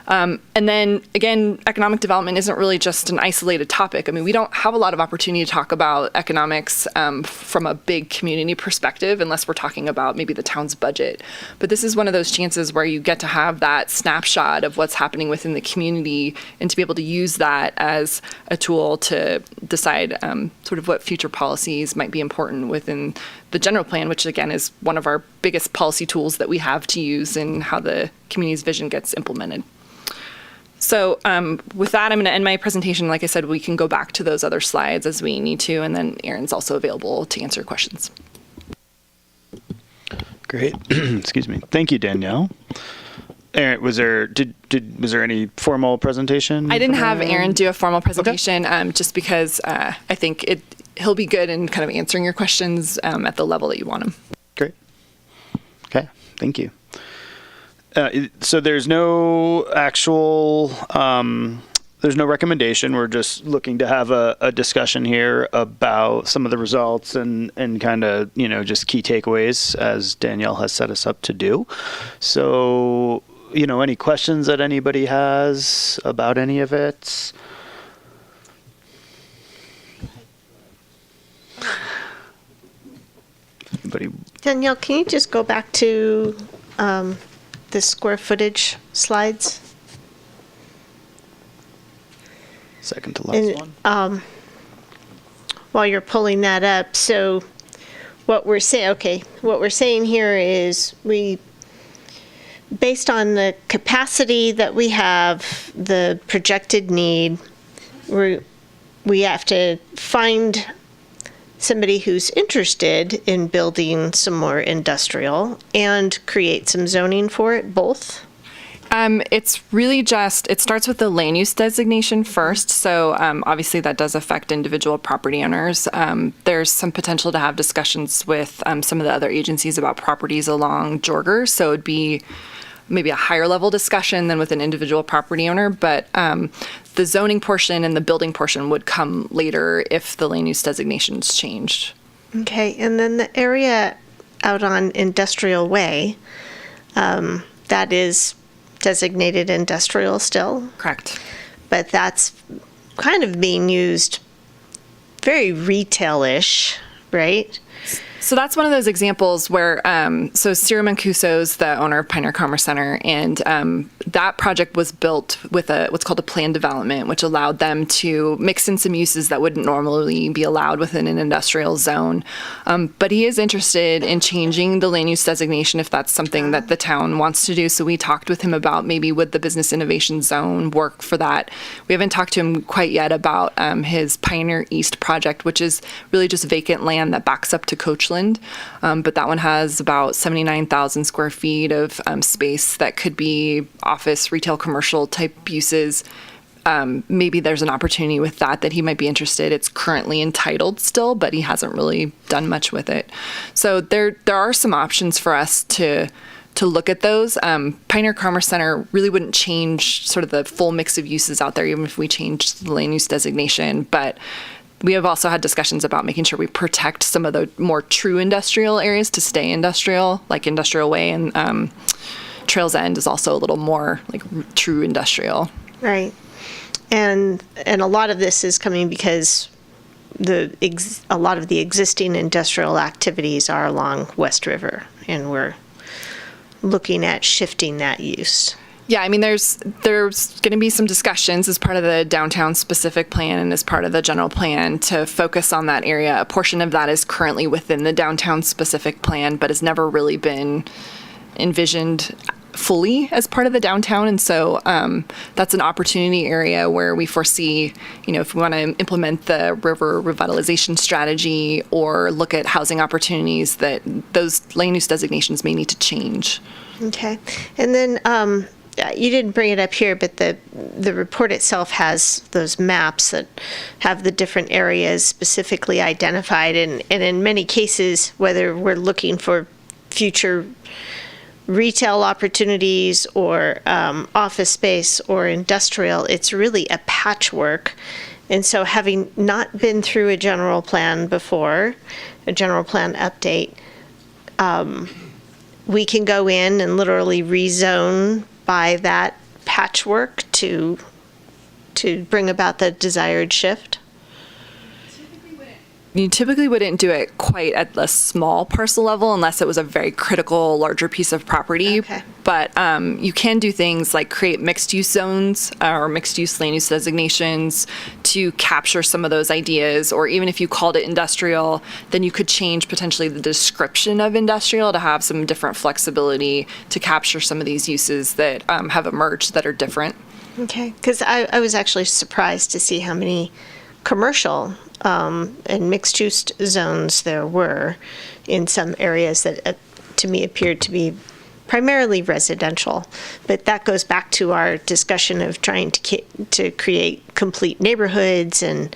[SPEAKER 2] And then again, economic development isn't really just an isolated topic. I mean, we don't have a lot of opportunity to talk about economics from a big community perspective, unless we're talking about maybe the town's budget. But this is one of those chances where you get to have that snapshot of what's happening within the community and to be able to use that as a tool to decide sort of what future policies might be important within the general plan, which again is one of our biggest policy tools that we have to use in how the community's vision gets implemented. So with that, I'm going to end my presentation. Like I said, we can go back to those other slides as we need to, and then Aaron's also available to answer questions.
[SPEAKER 3] Great. Excuse me. Thank you, Danielle. Aaron, was there any formal presentation?
[SPEAKER 2] I didn't have Aaron do a formal presentation, just because I think he'll be good in kind of answering your questions at the level that you want him.
[SPEAKER 3] Great. Okay. Thank you. So there's no actual no recommendation. We're just looking to have a discussion here about some of the results and kind of, just key takeaways as Danielle has set us up to do. So, any questions that anybody has about any of it? Anybody?
[SPEAKER 7] Danielle, can you just go back to the square footage slides?
[SPEAKER 3] Second to last one.
[SPEAKER 7] While you're pulling that up, so what we're saying here is based on the capacity that we have, the projected need, we have to find somebody who's interested in building some more industrial and create some zoning for it, both?
[SPEAKER 2] It's really it starts with the land use designation first. So obviously that does affect individual property owners. There's some potential to have discussions with some of the other agencies about properties along Jorger. So it'd be maybe a higher level discussion than with an individual property owner. But the zoning portion and the building portion would come later if the land use designations changed.
[SPEAKER 7] Okay, and then the area out on Industrial Way, that is designated industrial still?
[SPEAKER 2] Correct.
[SPEAKER 7] But that's kind of being used very retail-ish, right?
[SPEAKER 2] So that's one of those examples where, so Ciro Mancuso's the owner of Pioneer Commerce Center, and that project was built with what's called a planned development, which allowed them to mix in some uses that wouldn't normally be allowed within an industrial zone. But he is interested in changing the land use designation if that's something that the town wants to do. So we talked with him about maybe would the business innovation zone work for that. We haven't talked to him quite yet about his Pioneer East project, which is really just vacant land that backs up to Coachland. But that one has about 79,000 square feet of space that could be office, retail, commercial type uses. Maybe there's an opportunity with that he might be interested. It's currently entitled still, but he hasn't really done much with it. So there are some options for us to look at those. Pioneer Commerce Center really wouldn't change sort of the full mix of uses out there, even if we changed the land use designation. But we have also had discussions about making sure we protect some of the more true industrial areas to stay industrial, like Industrial Way, and Trails End is also a little more like true industrial.
[SPEAKER 7] Right. And a lot of this is coming because a lot of the existing industrial activities are along West River, and we're looking at shifting that use.
[SPEAKER 2] Yeah, I mean, there's going to be some discussions as part of the downtown specific plan and as part of the general plan to focus on that area. A portion of that is currently within the downtown specific plan, but has never really been envisioned fully as part of the downtown. And so that's an opportunity area where we foresee, if we want to implement the river revitalization strategy or look at housing opportunities, that those land use designations may need to change.
[SPEAKER 7] Okay. And then you didn't bring it up here, but the report itself has those maps that have the different areas specifically identified. And in many cases, whether we're looking for future retail opportunities or office space or industrial, it's really a patchwork. And so having not been through a general plan before, a general plan update, we can go in and literally rezone by that patchwork to bring about the desired shift?
[SPEAKER 2] You typically wouldn't do it quite at the small parcel level unless it was a very critical, larger piece of property. Okay. But you can do things like create mixed-use zones or mixed-use land use designations to capture some of those ideas. Or even if you called it industrial, then you could change potentially the description of industrial to have some different flexibility to capture some of these uses that have emerged that are different.
[SPEAKER 7] Okay, because I was actually surprised to see how many commercial and mixed-use zones there were in some areas that to me appeared to be primarily residential. But that goes back to our discussion of trying to create complete neighborhoods and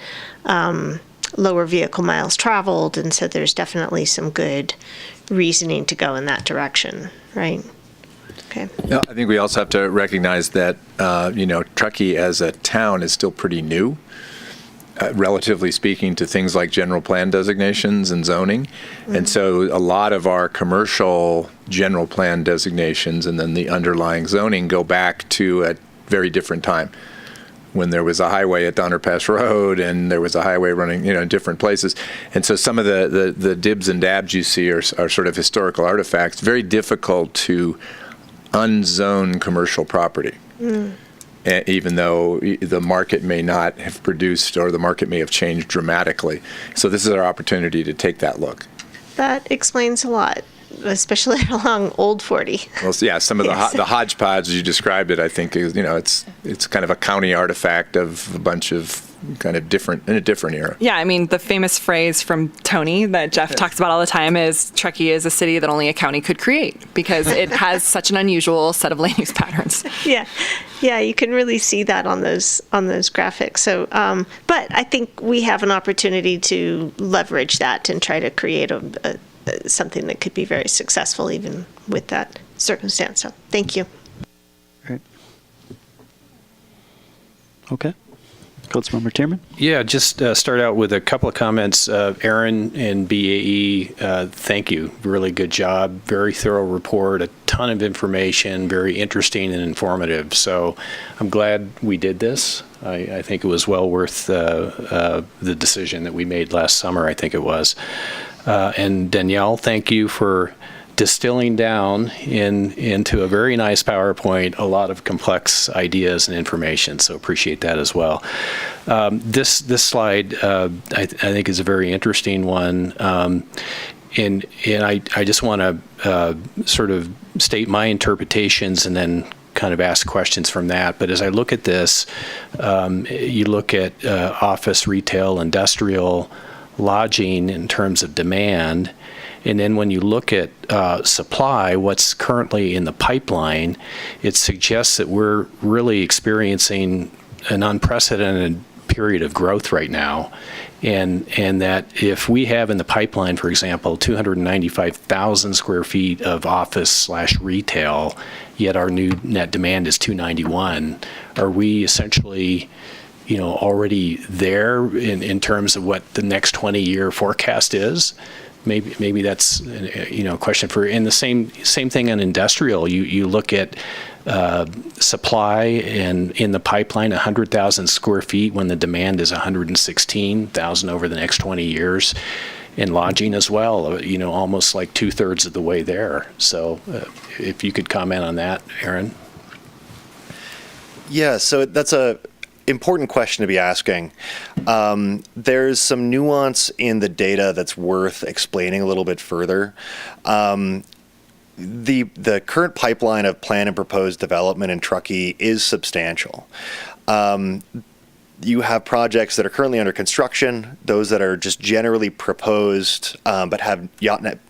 [SPEAKER 7] lower vehicle miles traveled, and so there's definitely some good reasoning to go in that direction, right? Okay.
[SPEAKER 1] Yeah, I think we also have to recognize that, Truckee as a town is still pretty new, relatively speaking, to things like general plan designations and zoning. And so a lot of our commercial general plan designations and then the underlying zoning go back to a very different time, when there was a highway at Donner Pass Road and there was a highway running, in different places. And so some of the dibs and dabs you see are sort of historical artifacts, very difficult to unzone commercial property, even though the market may not have produced, or the market may have changed dramatically. So this is our opportunity to take that look.
[SPEAKER 7] That explains a lot, especially along Old 40.
[SPEAKER 1] Well, yeah, some of
[SPEAKER 7] Yes.
[SPEAKER 1] the hodgepodge, as you described it, I think is, it's kind of a county artifact of a bunch of kind of different, in a different era.
[SPEAKER 2] Yeah, I mean, the famous phrase from Tony that Jeff talks about all the time is Truckee is a city that only a county could create, because it has such an unusual set of land use patterns.
[SPEAKER 7] Yeah, you can really see that on those graphics. So, but I think we have an opportunity to leverage that and try to create something that could be very successful even with that circumstance. So, thank you.
[SPEAKER 3] Great. Okay. Councilmember Tierman?
[SPEAKER 8] Yeah, just start out with a couple of comments. Aaron and BAE, thank you. Really good job. Very thorough report, a ton of information, very interesting and informative. So I'm glad we did this. I think it was well worth the decision that we made last summer, I think it was. And Danielle, thank you for distilling down into a very nice PowerPoint a lot of complex ideas and information. So appreciate that as well. This slide I think is a very interesting one, and I just want to sort of state my interpretations and then kind of ask questions from that. But as I look at this, you look at office, retail, industrial, lodging in terms of demand. And then when you look at supply, what's currently in the pipeline, it suggests that we're really experiencing an unprecedented period of growth right now. And that if we have in the pipeline, for example, 295,000 square feet of office/retail, yet our new net demand is 291, are we essentially already there in terms of what the next 20-year forecast is? Maybe that's a question for, and the same thing on industrial. You look at supply and in the pipeline 100,000 square feet when the demand is 116,000 over the next 20 years, and lodging as well. Almost like 2/3 of the way there. So if you could comment on that, Aaron.
[SPEAKER 5] Yeah, so that's a important question to be asking. There's some nuance in the data that's worth explaining a little bit further. The current pipeline of planned and proposed development in Truckee is substantial. You have projects that are currently under construction, those that are just generally proposed but have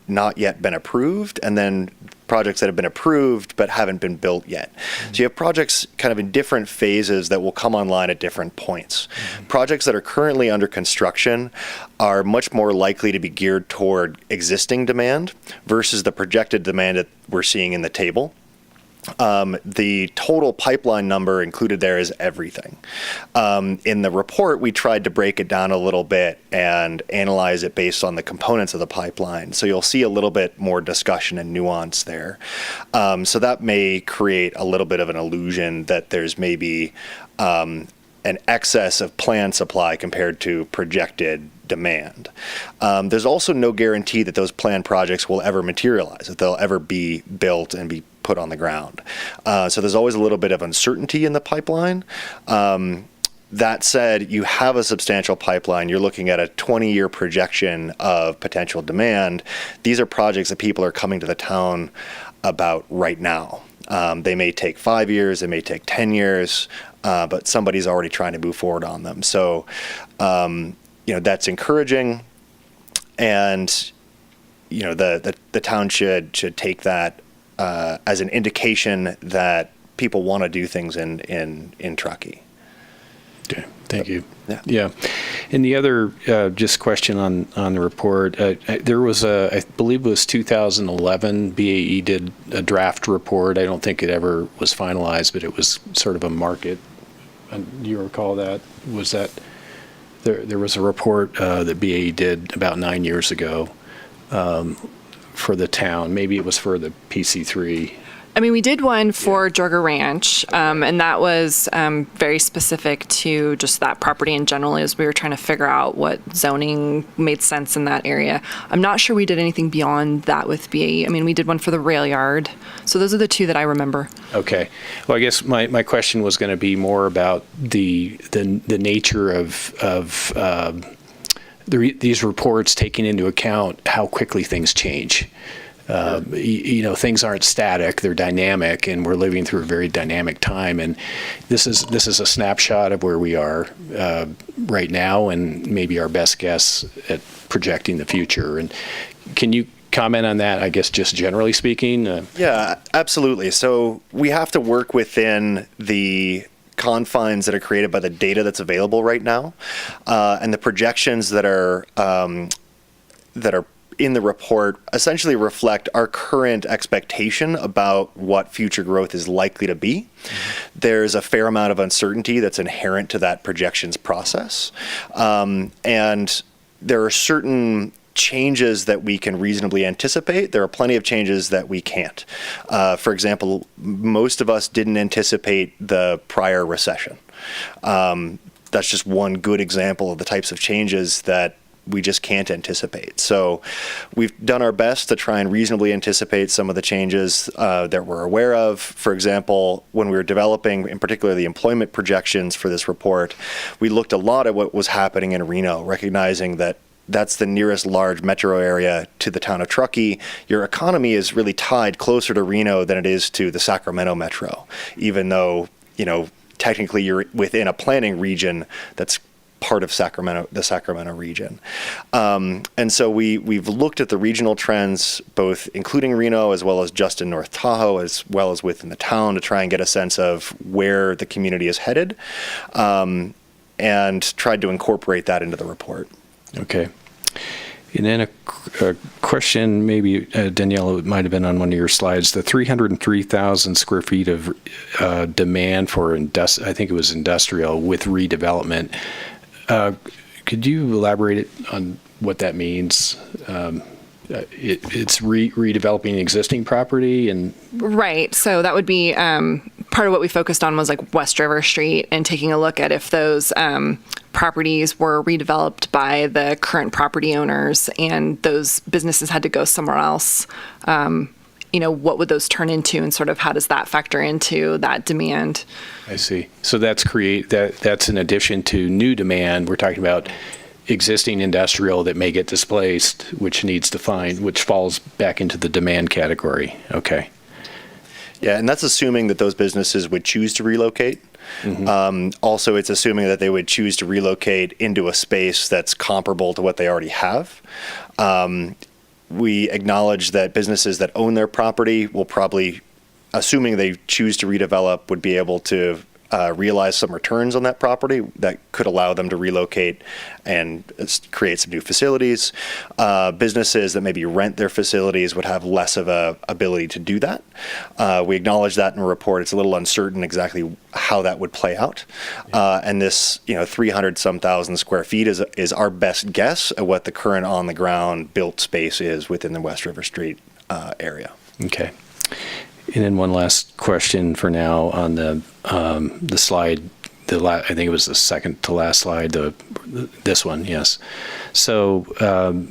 [SPEAKER 5] not yet been approved, and then projects that have been approved but haven't been built yet. So you have projects kind of in different phases that will come online at different points. Projects that are currently under construction are much more likely to be geared toward existing demand versus the projected demand that we're seeing in the table. The total pipeline number included there is everything. In the report, we tried to break it down a little bit and analyze it based on the components of the pipeline. So you'll see a little bit more discussion and nuance there. So that may create a little bit of an illusion that there's maybe an excess of planned supply compared to projected demand. There's also no guarantee that those planned projects will ever materialize, that they'll ever be built and be put on the ground. So there's always a little bit of uncertainty in the pipeline. That said, you have a substantial pipeline. You're looking at a 20-year projection of potential demand. These are projects that people are coming to the town about right now. They may take 5 years, they may take 10 years, but somebody's already trying to move forward on them. So, that's encouraging, and the town should take that as an indication that people want to do things in Truckee.
[SPEAKER 8] Okay, Thank you.
[SPEAKER 5] Yeah.
[SPEAKER 8] Yeah. And the other just question on the report, there was I believe it was 2011, BAE did a draft report. I don't think it ever was finalized, but it was sort of a market. Do you recall that? Was that, there was a report that BAE did about 9 years ago for the town. Maybe it was for the PC3.
[SPEAKER 2] I mean, we did one for Jorger Ranch, and that was very specific to just that property in general, as we were trying to figure out what zoning made sense in that area. I'm not sure we did anything beyond that with BAE. I mean, we did one for the rail yard. So those are the two that I remember.
[SPEAKER 8] Okay. Well, I guess my question was going to be more about the nature of these reports taking into account how quickly things change. Things aren't static; they're dynamic, and we're living through a very dynamic time. And this is a snapshot of where we are right now, and maybe our best guess at projecting the future. And can you comment on that? I guess just generally speaking.
[SPEAKER 5] Yeah, absolutely. So we have to work within the confines that are created by the data that's available right now, and the projections that are in the report essentially reflect our current expectation about what future growth is likely to be. Mm-hmm. There's a fair amount of uncertainty that's inherent to that projections process. And there are certain changes that we can reasonably anticipate. There are plenty of changes that we can't. For example, most of us didn't anticipate the prior recession. That's just one good example of the types of changes that we just can't anticipate. So we've done our best to try and reasonably anticipate some of the changes that we're aware of. For example, when we were developing, in particular, the employment projections for this report, we looked a lot at what was happening in Reno, recognizing that that's the nearest large metro area to the town of Truckee. Your economy is really tied closer to Reno than it is to the Sacramento metro, even though, technically you're within a planning region that's part of Sacramento, the Sacramento region. And so we've looked at the regional trends, both including Reno as well as just in North Tahoe, as well as within the town, to try and get a sense of where the community is headed, and tried to incorporate that into the report.
[SPEAKER 8] Okay. And then a question, maybe, Danielle, it might have been on one of your slides, the 303,000 square feet of demand for, I think it was industrial with redevelopment. Could you elaborate on what that means? It's redeveloping existing property and
[SPEAKER 2] right. So that would be part of what we focused on was like West River Street and taking a look at if those properties were redeveloped by the current property owners and those businesses had to go somewhere else. What would those turn into, and sort of how does that factor into that demand?
[SPEAKER 8] I see. So that's in addition to new demand. We're talking about existing industrial that may get displaced, which falls back into the demand category. Okay.
[SPEAKER 5] Yeah, and that's assuming that those businesses would choose to relocate. Mm-hmm. Also, it's assuming that they would choose to relocate into a space that's comparable to what they already have. We acknowledge that businesses that own their property will probably, assuming they choose to redevelop, would be able to realize some returns on that property that could allow them to relocate and create some new facilities. Businesses that maybe rent their facilities would have less of a ability to do that. We acknowledge that in a report. It's a little uncertain exactly how that would play out. And this, 300-some thousand square feet is our best guess at what the current on-the-ground built space is within the West River Street area.
[SPEAKER 8] Okay. And then one last question for now on the slide. I think it was the second to last slide. This one, yes. So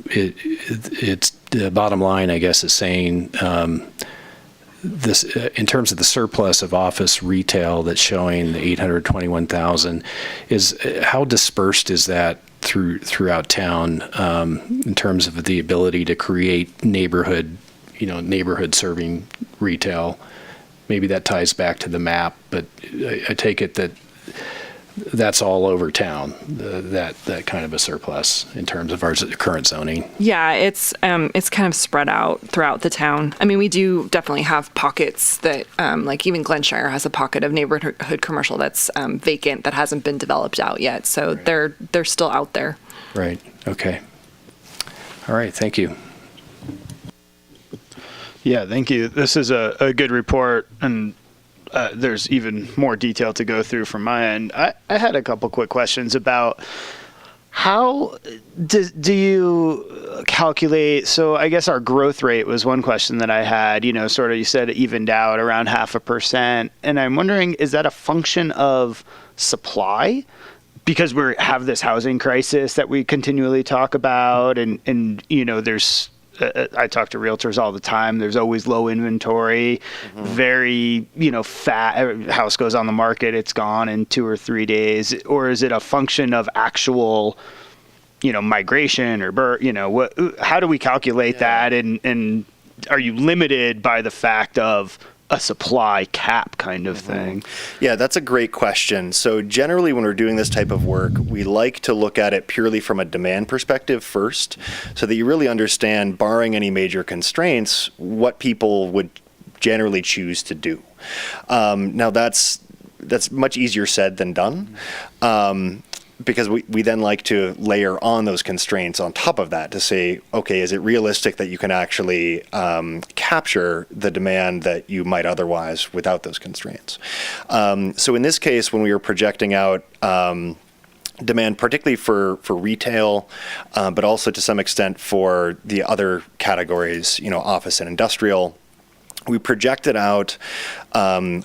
[SPEAKER 8] it's the bottom line, I guess, is saying this in terms of the surplus of office retail that's showing the 821,000. Is how dispersed is that throughout town in terms of the ability to create neighborhood serving retail? Maybe that ties back to the map, but I take it that that's all over town, that kind of a surplus in terms of our current zoning.
[SPEAKER 2] Yeah, it's kind of spread out throughout the town. I mean, we do definitely have pockets that, like even Glenshire has a pocket of neighborhood commercial that's vacant that hasn't been developed out yet. So they're still out there.
[SPEAKER 8] Right. Okay. All right. Thank you.
[SPEAKER 3] Yeah, thank you. This is a good report, and there's even more detail to go through from my end. I had a couple quick questions about how do you calculate, so I guess our growth rate was one question that I had, sort of you said it evened out around 0.5%, and I'm wondering, is that a function of supply? Because we have this housing crisis that we continually talk about, and there's I talk to realtors all the time. There's always low inventory, very, fat. House goes on the market, it's gone in 2 or 3 days. Or is it a function of actual, migration or how do we calculate that? And are you limited by the fact of a supply cap kind of thing?
[SPEAKER 5] Yeah, that's a great question. So generally when we're doing this type of work, we like to look at it purely from a demand perspective first, so that you really understand, barring any major constraints, what people would generally choose to do. Now that's much easier said than done. Because we then like to layer on those constraints on top of that to say, okay, is it realistic that you can actually capture the demand that you might otherwise without those constraints? So in this case, when we were projecting out demand, particularly for retail, but also to some extent for the other categories, office and industrial, we projected out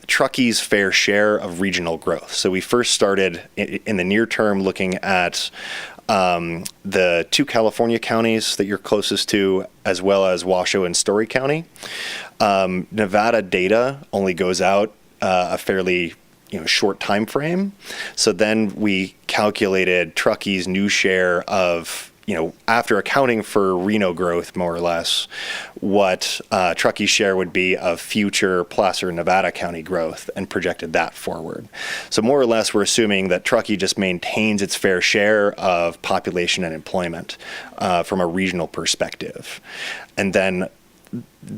[SPEAKER 5] Truckee's fair share of regional growth. So we first started in the near term looking at the 2 California counties that you're closest to, as well as Washoe and Story County. Nevada data only goes out a fairly short time frame. So then we calculated Truckee's new share of, after accounting for Reno growth, more or less, what Truckee's share would be of future Placer, Nevada County growth, and projected that forward. So more or less, we're assuming that Truckee just maintains its fair share of population and employment from a regional perspective. And then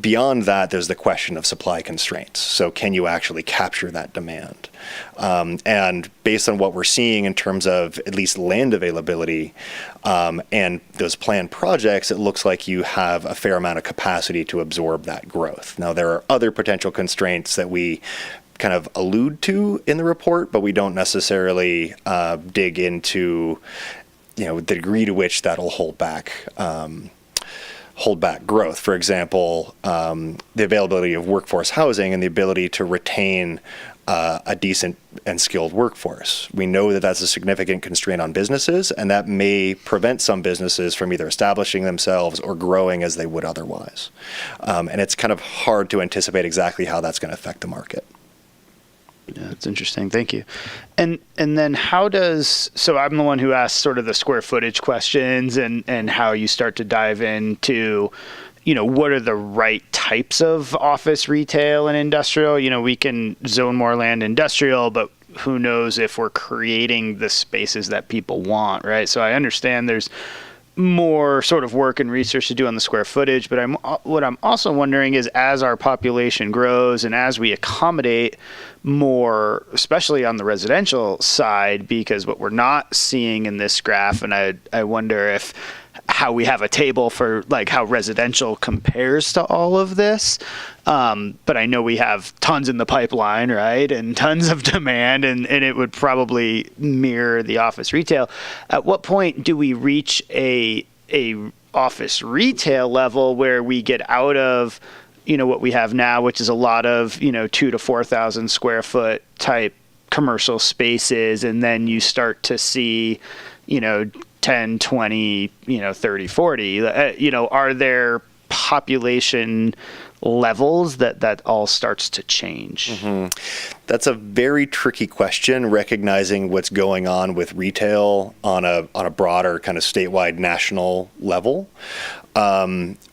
[SPEAKER 5] beyond that, there's the question of supply constraints. So can you actually capture that demand? And based on what we're seeing in terms of at least land availability and those planned projects, it looks like you have a fair amount of capacity to absorb that growth. Now, there are other potential constraints that we kind of allude to in the report, but we don't necessarily dig into, the degree to which that'll hold back growth. For example, the availability of workforce housing and the ability to retain a decent and skilled workforce. We know that that's a significant constraint on businesses, and that may prevent some businesses from either establishing themselves or growing as they would otherwise. And it's kind of hard to anticipate exactly how that's going to affect the market.
[SPEAKER 3] Yeah, that's interesting. Thank you. And then so I'm the one who asked sort of the square footage questions and how you start to dive into, what are the right types of office, retail, and industrial? We can zone more land industrial, but who knows if we're creating the spaces that people want, right? So I understand there's more sort of work and research to do on the square footage, but what I'm also wondering is, as our population grows and as we accommodate more, especially on the residential side, because what we're not seeing in this graph, and I wonder how we have a table for like how residential compares to all of this. But I know we have tons in the pipeline, right? And tons of demand, and it would probably mirror the office retail. At what point do we reach a office retail level where we get out of, what we have now, which is a lot of, 2,000 to 4,000 square foot type commercial spaces, and then you start to see, 10, 20, 30, 40, are there population levels that all starts to change?
[SPEAKER 5] Mm-hmm. That's a very tricky question, recognizing what's going on with retail on a broader kind of statewide national level.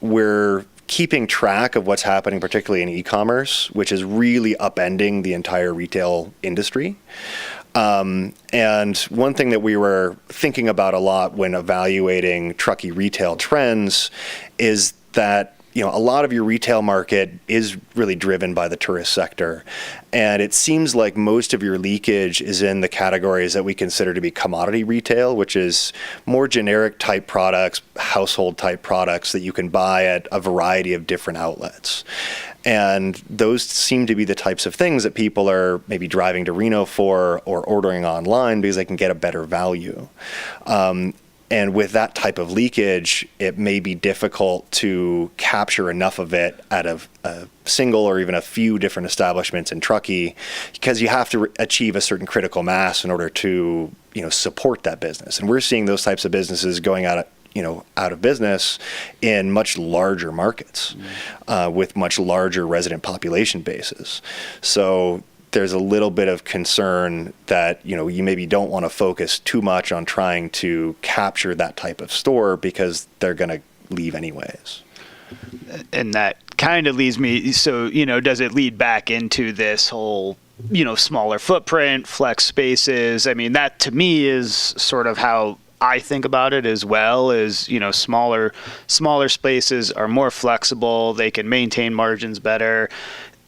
[SPEAKER 5] We're keeping track of what's happening, particularly in e-commerce, which is really upending the entire retail industry. And one thing that we were thinking about a lot when evaluating Truckee retail trends is that a lot of your retail market is really driven by the tourist sector. And it seems like most of your leakage is in the categories that we consider to be commodity retail, which is more generic type products, household type products that you can buy at a variety of different outlets. And those seem to be the types of things that people are maybe driving to Reno for or ordering online because they can get a better value. And with that type of leakage, it may be difficult to capture enough of it out of a single or even a few different establishments in Truckee, because you have to achieve a certain critical mass in order to, support that business. And we're seeing those types of businesses going out of business in much larger markets with much larger resident population bases. So there's a little bit of concern that, you maybe don't want to focus too much on trying to capture that type of store because they're going to leave anyways.
[SPEAKER 3] And that kind of leads me, so, does it lead back into this whole, smaller footprint, flex spaces? I mean, that to me is sort of how I think about it as well, is, smaller spaces are more flexible, they can maintain margins better,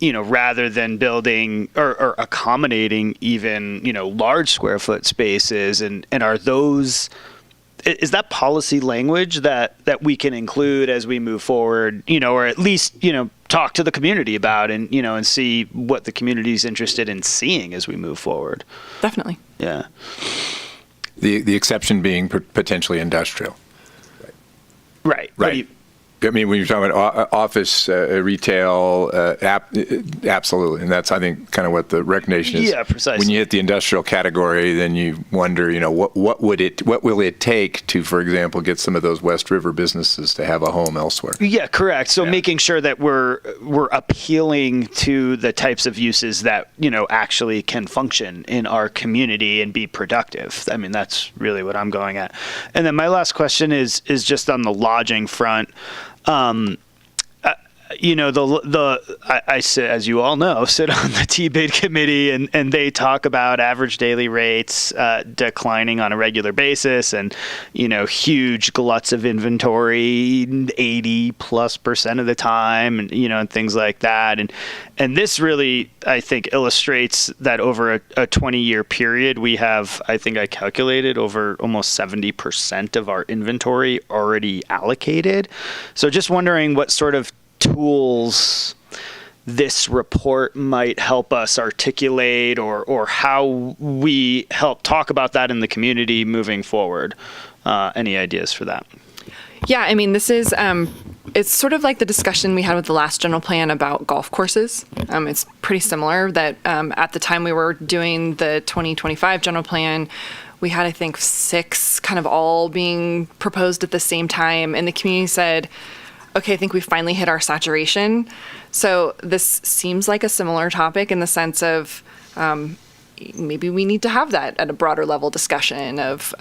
[SPEAKER 3] rather than building or accommodating even, large square foot spaces. And are those, is that policy language that we can include as we move forward, or at least, talk to the community about and see what the community is interested in seeing as we move forward?
[SPEAKER 2] Definitely.
[SPEAKER 3] Yeah.
[SPEAKER 1] The exception being potentially industrial.
[SPEAKER 3] Right.
[SPEAKER 1] I mean, when you're talking about office, retail, absolutely. And that's, I think, kind of what the recognition is.
[SPEAKER 3] Yeah, precisely.
[SPEAKER 1] When you hit the industrial category, then you wonder, what will it take to, for example, get some of those West River businesses to have a home elsewhere?
[SPEAKER 3] Yeah, correct. So making sure that we're appealing to the types of uses that, actually can function in our community and be productive. I mean, that's really what I'm going at. And then my last question is just on the lodging front. I sit, as you all know, sit on the T-bid committee, and they talk about average daily rates declining on a regular basis, and huge gluts of inventory 80+% of the time, and and things like that, and this really, I think, illustrates that over a 20-year period, we have, I think I calculated, over almost 70% of our inventory already allocated. So just wondering what sort of tools this report might help us articulate, or how we help talk about that in the community moving forward. Any ideas for that?
[SPEAKER 2] Yeah, I mean, this is, it's sort of like the discussion we had with the last general plan about golf courses. It's pretty similar that at the time we were doing the 2025 general plan, we had, I think, 6 kind of all being proposed at the same time. And the community said, okay, I think we finally hit our saturation. So this seems like a similar topic in the sense of maybe we need to have that at a broader level discussion of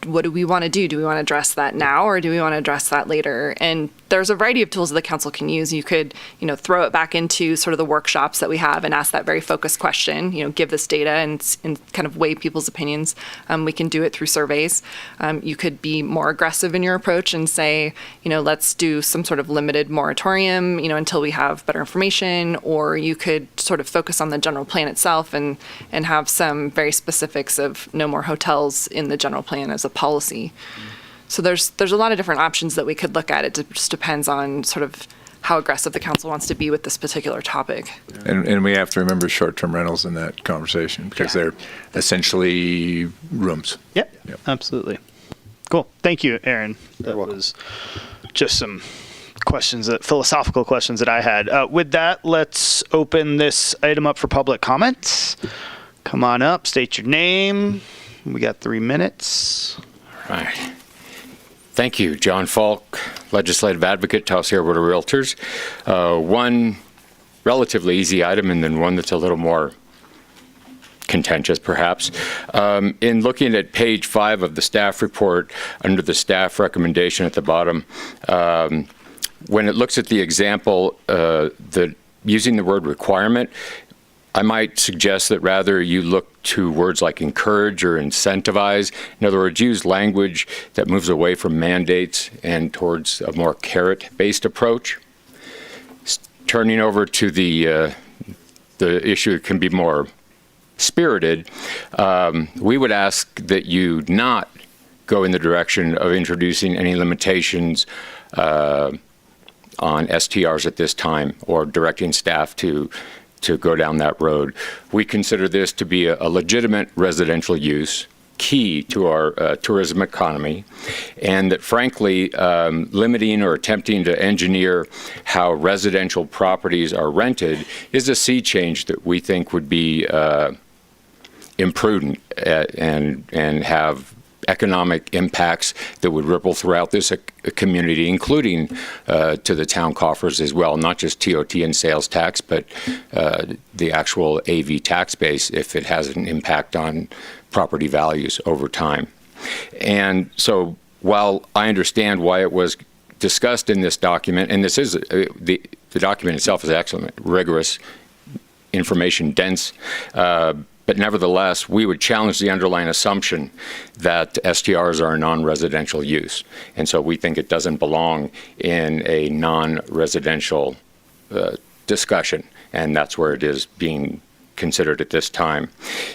[SPEAKER 2] what do we want to do? Do we want to address that now, or do we want to address that later? And there's a variety of tools that the council can use. You could, throw it back into sort of the workshops that we have and ask that very focused question, give this data and kind of weigh people's opinions. We can do it through surveys. You could be more aggressive in your approach and say, let's do some sort of limited moratorium, until we have better information, or you could sort of focus on the general plan itself and have some very specifics of no more hotels in the general plan as a policy. So there's a lot of different options that we could look at. It just depends on sort of how aggressive the council wants to be with this particular topic.
[SPEAKER 1] And we have to remember short-term rentals in that conversation, because they're essentially rooms.
[SPEAKER 3] Yep, absolutely. Cool. Thank you, Aaron. That was just some philosophical questions that I had. With that, let's open this item up for public comments. Come on up, state your name. We got 3 minutes.
[SPEAKER 18] All right. Thank you, John Falk, Legislative Advocate, Taos Sierra Board of Realtors. One relatively easy item, and then one that's a little more contentious, perhaps. In looking at page 5 of the staff report, under the staff recommendation at the bottom, when it looks at the example, using the word requirement, I might suggest that rather you look to words like encourage or incentivize. In other words, use language that moves away from mandates and towards a more carrot-based approach. Turning over to the issue that can be more spirited, we would ask that you not go in the direction of introducing any limitations on STRs at this time or directing staff to go down that road. We consider this to be a legitimate residential use, key to our tourism economy, and that frankly, limiting or attempting to engineer how residential properties are rented is a sea change that we think would be imprudent and have economic impacts that would ripple throughout this community, including to the town coffers as well, not just TOT and sales tax, but the actual AV tax base if it has an impact on property values over time. And so while I understand why it was discussed in this document, and this is, the document itself is excellent, rigorous, information dense, but nevertheless, we would challenge the underlying assumption that STRs are a non-residential use. And so we think it doesn't belong in a non-residential discussion, and that's where it is being considered at this time.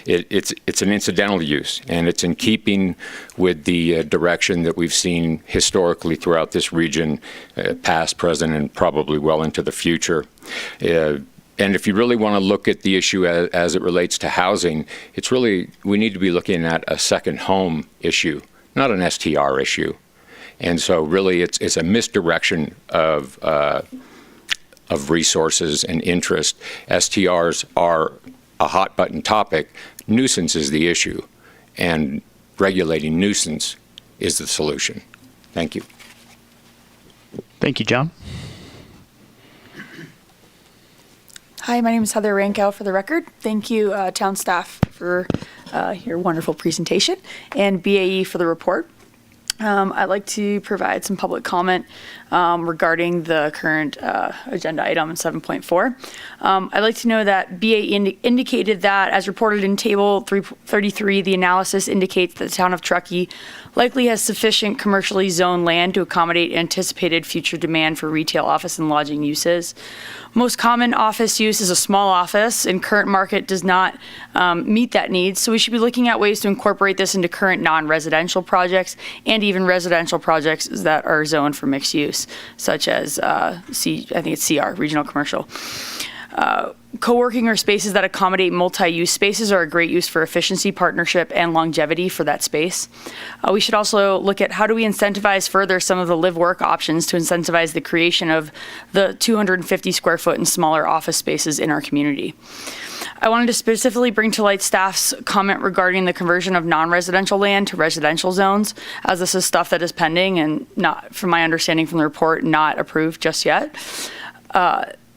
[SPEAKER 18] It's an incidental use, and it's in keeping with the direction that we've seen historically throughout this region, past, present, and probably well into the future. And if you really want to look at the issue as it relates to housing, it's really, we need to be looking at a second home issue, not an STR issue. And so really it's a misdirection of resources and interest. STRs are a hot button topic. Nuisance is the issue, and regulating nuisance is the solution. Thank you.
[SPEAKER 3] Thank you, John.
[SPEAKER 20] Hi, my name is Heather Rankow for the record. Thank you, town staff, for your wonderful presentation, and BAE for the report. I'd like to provide some public comment regarding the current agenda item 7.4. I'd like to know that BAE indicated that, as reported in Table 333, the analysis indicates that the town of Truckee likely has sufficient commercially zoned land to accommodate anticipated future demand for retail, office, and lodging uses. Most common office use is a small office, and current market does not meet that need, so we should be looking at ways to incorporate this into current non-residential projects and even residential projects that are zoned for mixed use, such as I think it's CR, regional commercial. Co-working or spaces that accommodate multi-use spaces are a great use for efficiency, partnership, and longevity for that space. We should also look at how do we incentivize further some of the live-work options to incentivize the creation of the 250 square foot and smaller office spaces in our community. I wanted to specifically bring to light staff's comment regarding the conversion of non-residential land to residential zones, as this is stuff that is pending and not, from my understanding from the report, not approved just yet.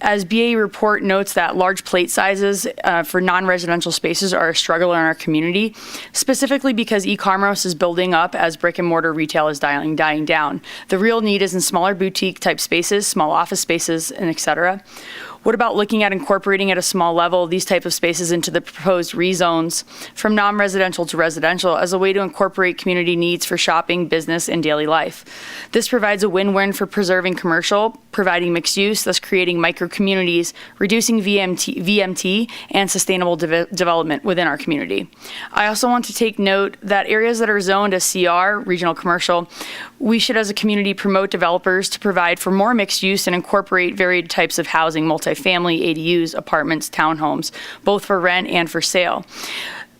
[SPEAKER 20] As BA report notes that large plate sizes for non-residential spaces are a struggle in our community, specifically because e-commerce is building up as brick and mortar retail is dying down. The real need is in smaller boutique type spaces, small office spaces, and etc. What about looking at incorporating at a small level these type of spaces into the proposed rezones from non-residential to residential as a way to incorporate community needs for shopping, business, and daily life? This provides a win-win for preserving commercial, providing mixed use, thus creating micro-communities, reducing VMT, and sustainable development within our community. I also want to take note that areas that are zoned as CR, regional commercial, we should as a community promote developers to provide for more mixed use and incorporate varied types of housing, multifamily, ADUs, apartments, townhomes, both for rent and for sale,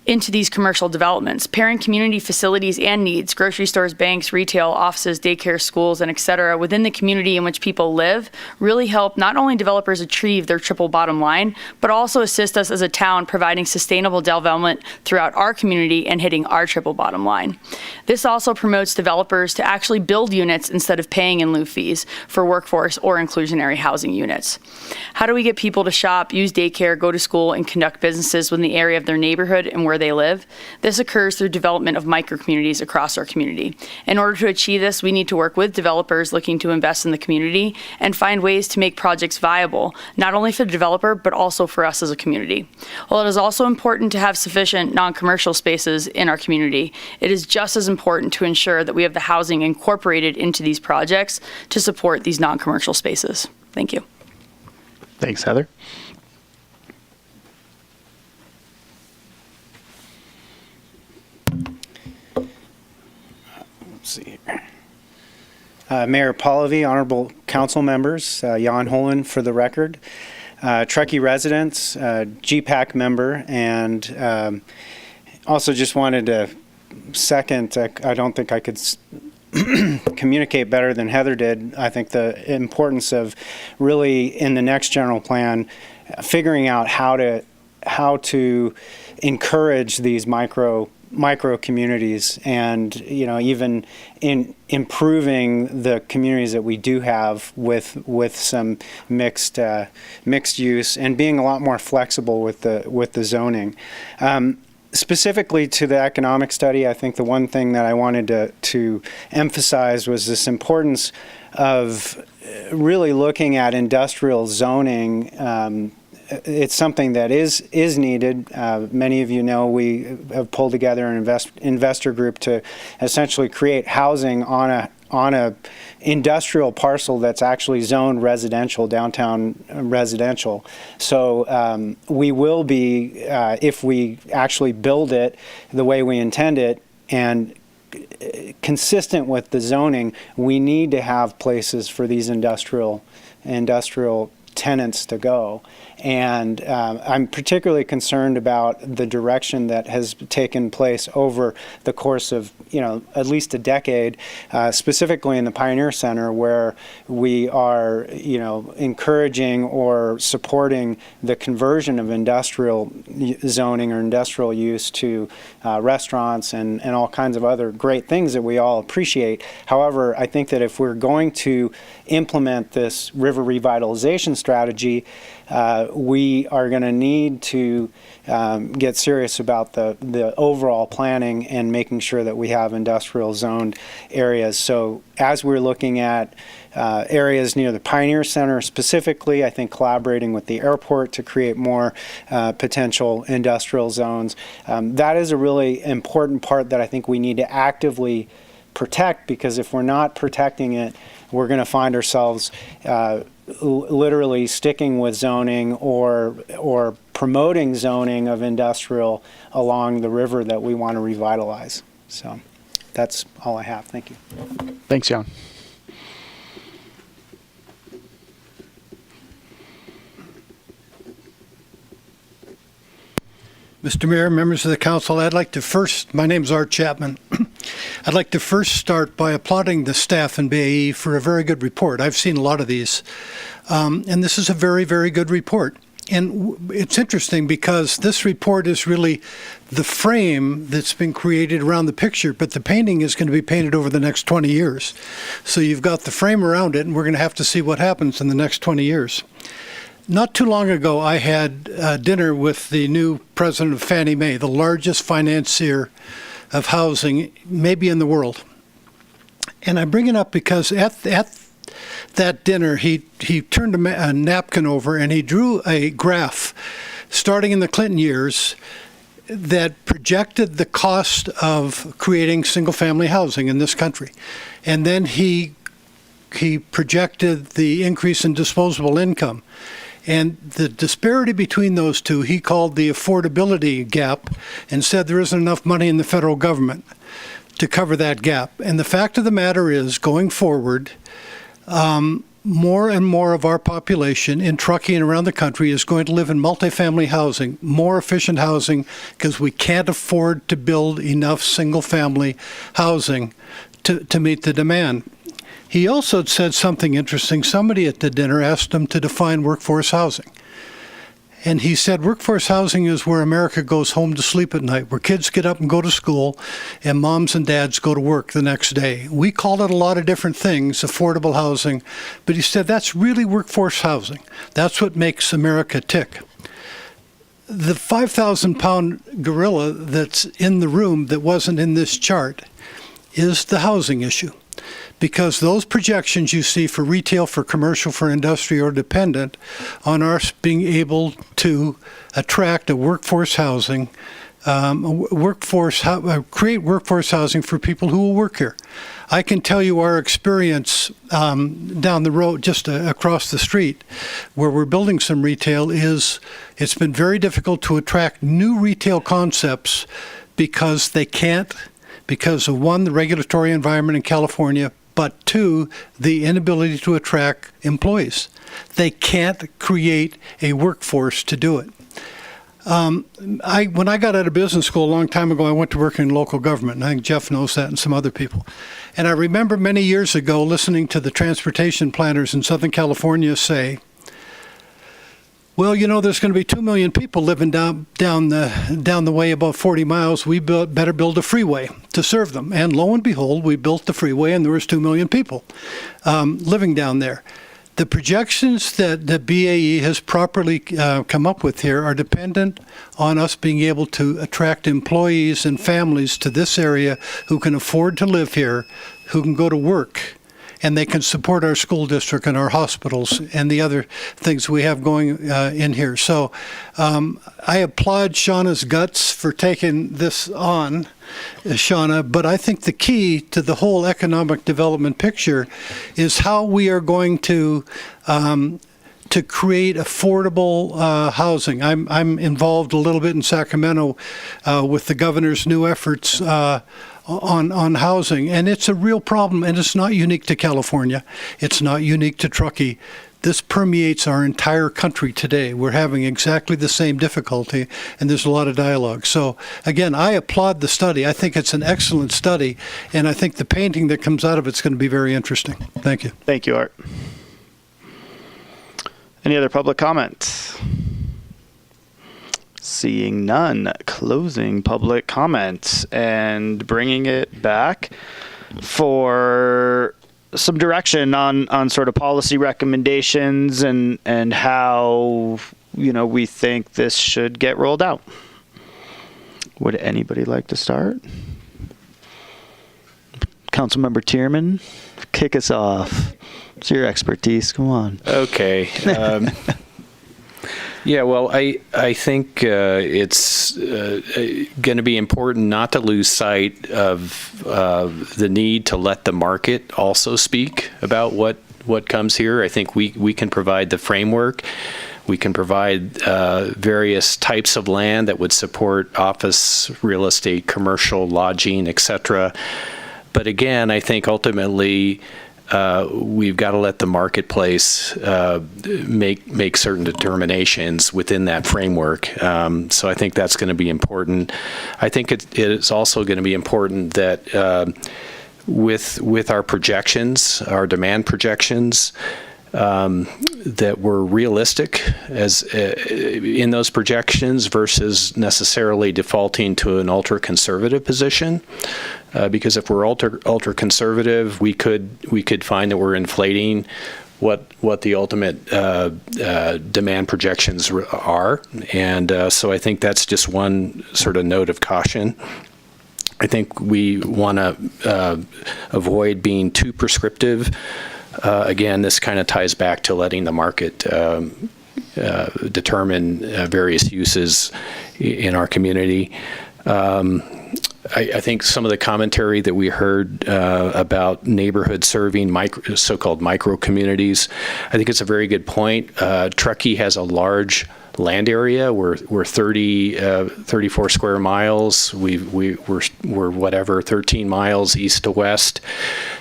[SPEAKER 20] into these commercial developments. Pairing community facilities and needs, grocery stores, banks, retail, offices, daycare, schools, and et cetera, within the community in which people live really help not only developers achieve their triple bottom line, but also assist us as a town providing sustainable development throughout our community and hitting our triple bottom line. This also promotes developers to actually build units instead of paying in lieu fees for workforce or inclusionary housing units. How do we get people to shop, use daycare, go to school, and conduct businesses within the area of their neighborhood and where they live. This occurs through development of microcommunities across our community. In order to achieve this, we need to work with developers looking to invest in the community and find ways to make projects viable, not only for the developer, but also for us as a community. While it is also important to have sufficient non-commercial spaces in our community, it is just as important to ensure that we have the housing incorporated into these projects to support these non-commercial spaces. Thank you.
[SPEAKER 3] Thanks, Heather.
[SPEAKER 6] Let's see here. Mayor Pallavi, honorable council members, Jan Holland for the record, Truckee residents, GPAC member, and also just wanted to second, I don't think I could communicate better than Heather did. I think the importance of really in the next general plan, figuring out how to encourage these micro communities, and even in improving the communities that we do have with some mixed use, and being a lot more flexible with the zoning. Specifically to the economic study, I think the one thing that I wanted to emphasize was this importance of really looking at industrial zoning. It's something that is needed. Many of you know we have pulled together an investor group to essentially create housing on a industrial parcel that's actually zoned residential, downtown residential. So we will be, if we actually build it the way we intend it and consistent with the zoning, we need to have places for these industrial tenants to go. And I'm particularly concerned about the direction that has taken place over the course of, at least a decade, specifically in the Pioneer Center, where we are, encouraging or supporting the conversion of industrial zoning or industrial use to restaurants and all kinds of other great things that we all appreciate. However, I think that if we're going to implement this river revitalization strategy, we are going to need to get serious about the overall planning and making sure that we have industrial zoned areas. So as we're looking at areas near the Pioneer Center specifically, I think collaborating with the airport to create more potential industrial zones, that is a really important part that I think we need to actively protect, because if we're not protecting it, we're going to find ourselves literally sticking with zoning or promoting zoning of industrial along the river that we want to revitalize. So that's all I have. Thank you.
[SPEAKER 3] Thanks, John.
[SPEAKER 11] Mr. Mayor, members of the council, my name is Art Chapman. I'd like to first start by applauding the staff in BAE for a very good report. I've seen a lot of these, and this is a very, very good report. And it's interesting because this report is really the frame that's been created around the picture, but the painting is going to be painted over the next 20 years. So you've got the frame around it, and we're going to have to see what happens in the next 20 years. Not too long ago, I had dinner with the new president of Fannie Mae, the largest financier of housing, maybe in the world. And I bring it up because at that dinner, he turned a napkin over and he drew a graph starting in the Clinton years that projected the cost of creating single-family housing in this country. And then he projected the increase in disposable income. And the disparity between those two, he called the affordability gap, and said there isn't enough money in the federal government to cover that gap. And the fact of the matter is, going forward, more and more of our population in Truckee and around the country is going to live in multifamily housing, more efficient housing, because we can't afford to build enough single-family housing to meet the demand. He also said something interesting. Somebody at the dinner asked him to define workforce housing. And he said workforce housing is where America goes home to sleep at night, where kids get up and go to school and moms and dads go to work the next day. We call it a lot of different things, affordable housing, but he said that's really workforce housing. That's what makes America tick. the 5,000-pound gorilla that's in the room that wasn't in this chart is the housing issue. Because those projections you see for retail, for commercial, for industry are dependent on us being able to attract a workforce housing, create workforce housing for people who will work here. I can tell you our experience down the road, just across the street, where we're building some retail, is it's been very difficult to attract new retail concepts because they can't, because of one, the regulatory environment in California, but two, the inability to attract employees. They can't create a workforce to do it. When I got out of business school a long time ago, I went to work in local government, and I think Jeff knows that and some other people. And I remember many years ago listening to the transportation planners in Southern California say, well, you know, there's going to be 2 million people living down the way about 40 miles. We better build a freeway to serve them. And lo and behold, we built the freeway, and there was 2 million people living down there. The projections that the BAE has properly come up with here are dependent on us being able to attract employees and families to this area who can afford to live here, who can go to work, and they can support our school district and our hospitals and the other things we have going in here. So I applaud Shauna's guts for taking this on, Shauna, but I think the key to the whole economic development picture is how we are going to create affordable housing. I'm involved a little bit in Sacramento with the governor's new efforts on housing, and it's a real problem, and it's not unique to California. It's not unique to Truckee. This permeates our entire country today. We're having exactly the same difficulty, and there's a lot of dialogue. So, again, I applaud the study. I think it's an excellent study, and I think the painting that comes out of it's going to be very interesting. Thank you.
[SPEAKER 3] Thank you, Art. Any other public comments? Seeing none, closing public comments and bringing it back for some direction on sort of policy recommendations and how, you know, we think this should get rolled out. Would anybody like to start? Councilmember Tierman, kick us off. It's your expertise. Come on.
[SPEAKER 8] Okay. Yeah, well, I think it's going to be important not to lose sight of the need to let the market also speak about what comes here. I think we can provide the framework. We can provide various types of land that would support office, real estate, commercial, lodging, etc. But again, I think ultimately we've got to let the marketplace make certain determinations within that framework. So I think that's going to be important. I think it is also going to be important that with our projections, our demand projections, that we're realistic as in those projections versus necessarily defaulting to an ultra-conservative position. Because if we're ultra conservative, we could find that we're inflating what the ultimate demand projections are, and so I think that's just one sort of note of caution. I think we want to avoid being too prescriptive. Again, this kind of ties back to letting the market determine various uses in our community. I think some of the commentary that we heard about neighborhood serving so-called micro communities, I think it's a very good point. Truckee has a large land area. We're 34 square miles. We're whatever 13 miles east to west.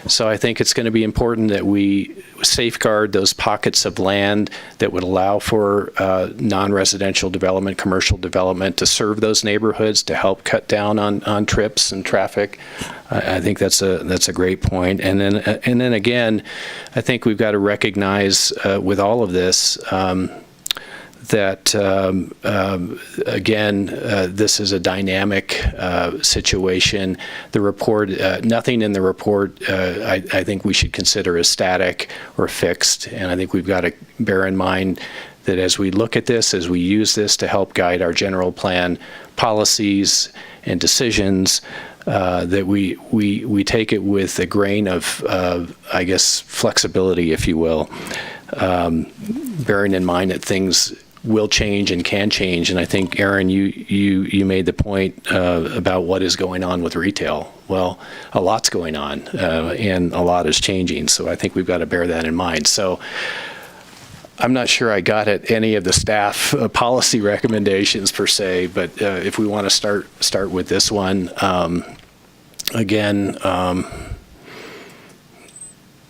[SPEAKER 8] So I think it's going to be important that we safeguard those pockets of land that would allow for non-residential development, commercial development to serve those neighborhoods, to help cut down on trips and traffic. I think that's a great point. And then again, I think we've got to recognize with all of this that again, this is a dynamic situation. The report, nothing in the report, I think we should consider as static or fixed, and I think we've got to bear in mind that as we look at this, as we use this to help guide our general plan policies and decisions, that we take it with a grain of, I guess, flexibility, if you will, bearing in mind that things will change and can change. And I think, Aaron, you made the point about what is going on with retail. Well, a lot's going on, and a lot is changing. So I think we've got to bear that in mind. So I'm not sure I got at any of the staff policy recommendations per se, but if we want to start with this one, again,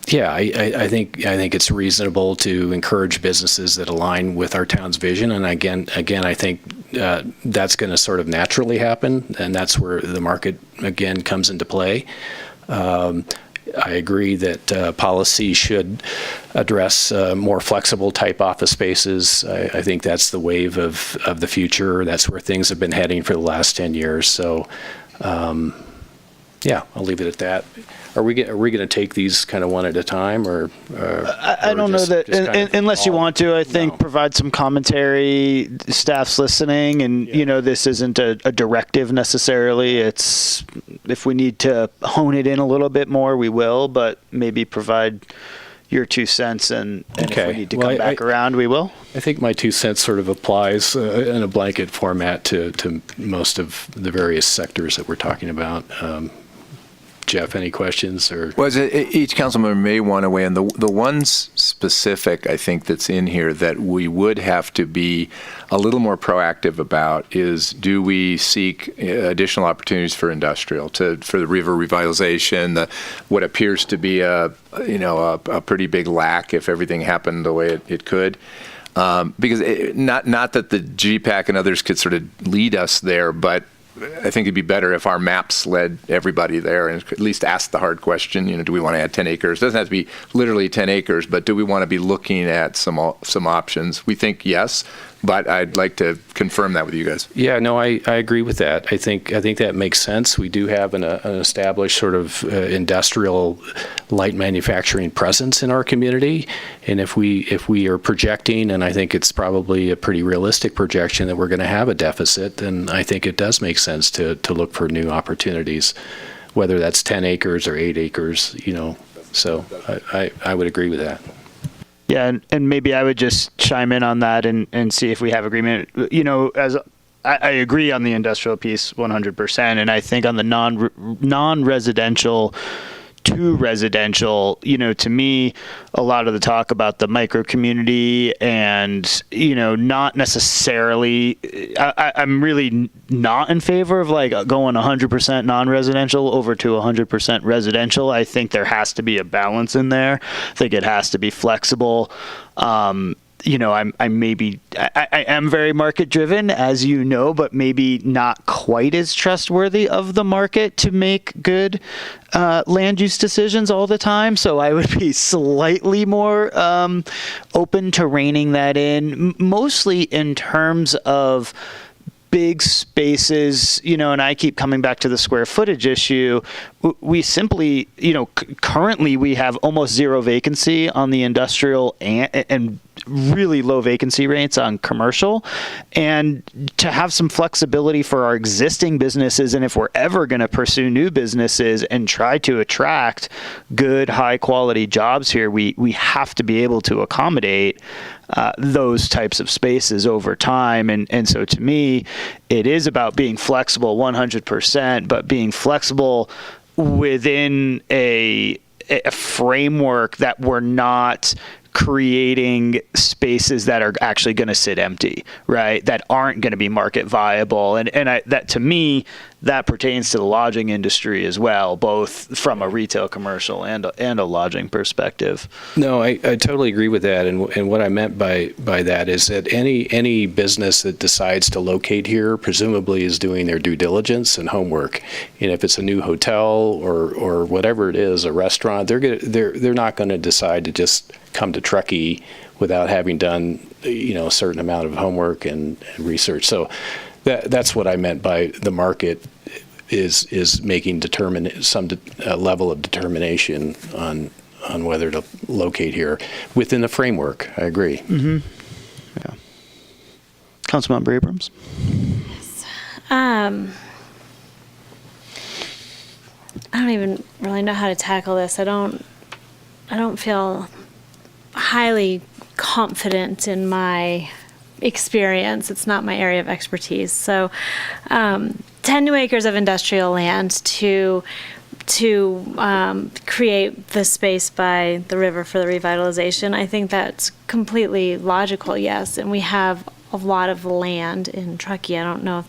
[SPEAKER 8] yeah, I think it's reasonable to encourage businesses that align with our town's vision, and again, I think that's going to sort of naturally happen, and that's where the market again comes into play. I agree that policy should address more flexible type office spaces. I think that's the wave of the future. That's where things have been heading for the last 10 years. So, yeah, I'll leave it at that. Are we going to take these kind of one at a time, or
[SPEAKER 3] I don't know that unless you want to. I think provide some commentary. Staff's listening, and this isn't a directive necessarily. It's if we need to hone it in a little bit more, we will. But maybe provide your 2 cents, and if we need to come back around, we will.
[SPEAKER 8] I think my 2 cents sort of applies in a blanket format to most of the various sectors that we're talking about. Jeff, any questions? Or
[SPEAKER 1] each council member may want to weigh in. The one specific, I think, that's in here that we would have to be a little more proactive about is, do we seek additional opportunities for industrial, for the river revitalization, what appears to be a pretty big lack if everything happened the way it could. Because not that the GPAC and others could sort of lead us there, but I think it'd be better if our maps led everybody there and at least ask the hard question, do we want to add 10 acres? It doesn't have to be literally 10 acres, but do we want to be looking at some options? We think yes, but I'd like to confirm that with you guys.
[SPEAKER 8] Yeah, no, I agree with that. I think that makes sense. We do have an established sort of industrial light manufacturing presence in our community, and if we are projecting, and I think it's probably a pretty realistic projection that we're going to have a deficit, then I think it does make sense to look for new opportunities, whether that's 10 acres or 8 acres, So I would agree with that.
[SPEAKER 3] Yeah, and maybe I would just chime in on that and see if we have agreement. As I agree on the industrial piece 100%, and I think on the non-residential to residential, to me, a lot of the talk about the micro community and, not necessarily, I'm really not in favor of like going 100% non-residential over to 100% residential. I think there has to be a balance in there. I think it has to be flexible. I am very market driven, as you know, but maybe not quite as trustworthy of the market to make good land use decisions all the time. So I would be slightly more open to reining that in, mostly in terms of big spaces, and I keep coming back to the square footage issue. We simply, currently we have almost zero vacancy on the industrial and really low vacancy rates on commercial. And to have some flexibility for our existing businesses, and if we're ever going to pursue new businesses and try to attract good, high quality jobs here, we have to be able to accommodate those types of spaces over time. And so to me, it is about being flexible 100%, but being flexible within a framework that we're not creating spaces that are actually going to sit empty, right? That aren't going to be market viable. And that to me, that pertains to the lodging industry as well, both from a retail, commercial, and a lodging perspective.
[SPEAKER 8] No, I totally agree with that. And what I meant by that is that any business that decides to locate here presumably is doing their due diligence and homework. And if it's a new hotel or whatever it is, a restaurant, they're not going to decide to just come to Truckee without having done a certain amount of homework and research. So that's what I meant by the market is making some level of determination on whether to locate here within the framework. I agree.
[SPEAKER 3] Mm-hmm. Councilmember Abrams.
[SPEAKER 10] I don't even really know how to tackle this. I don't feel highly confident in my experience. It's not my area of expertise. So 10 new acres of industrial land to create the space by the river for the revitalization, I think that's completely logical, yes. And we have a lot of land in Truckee. I don't know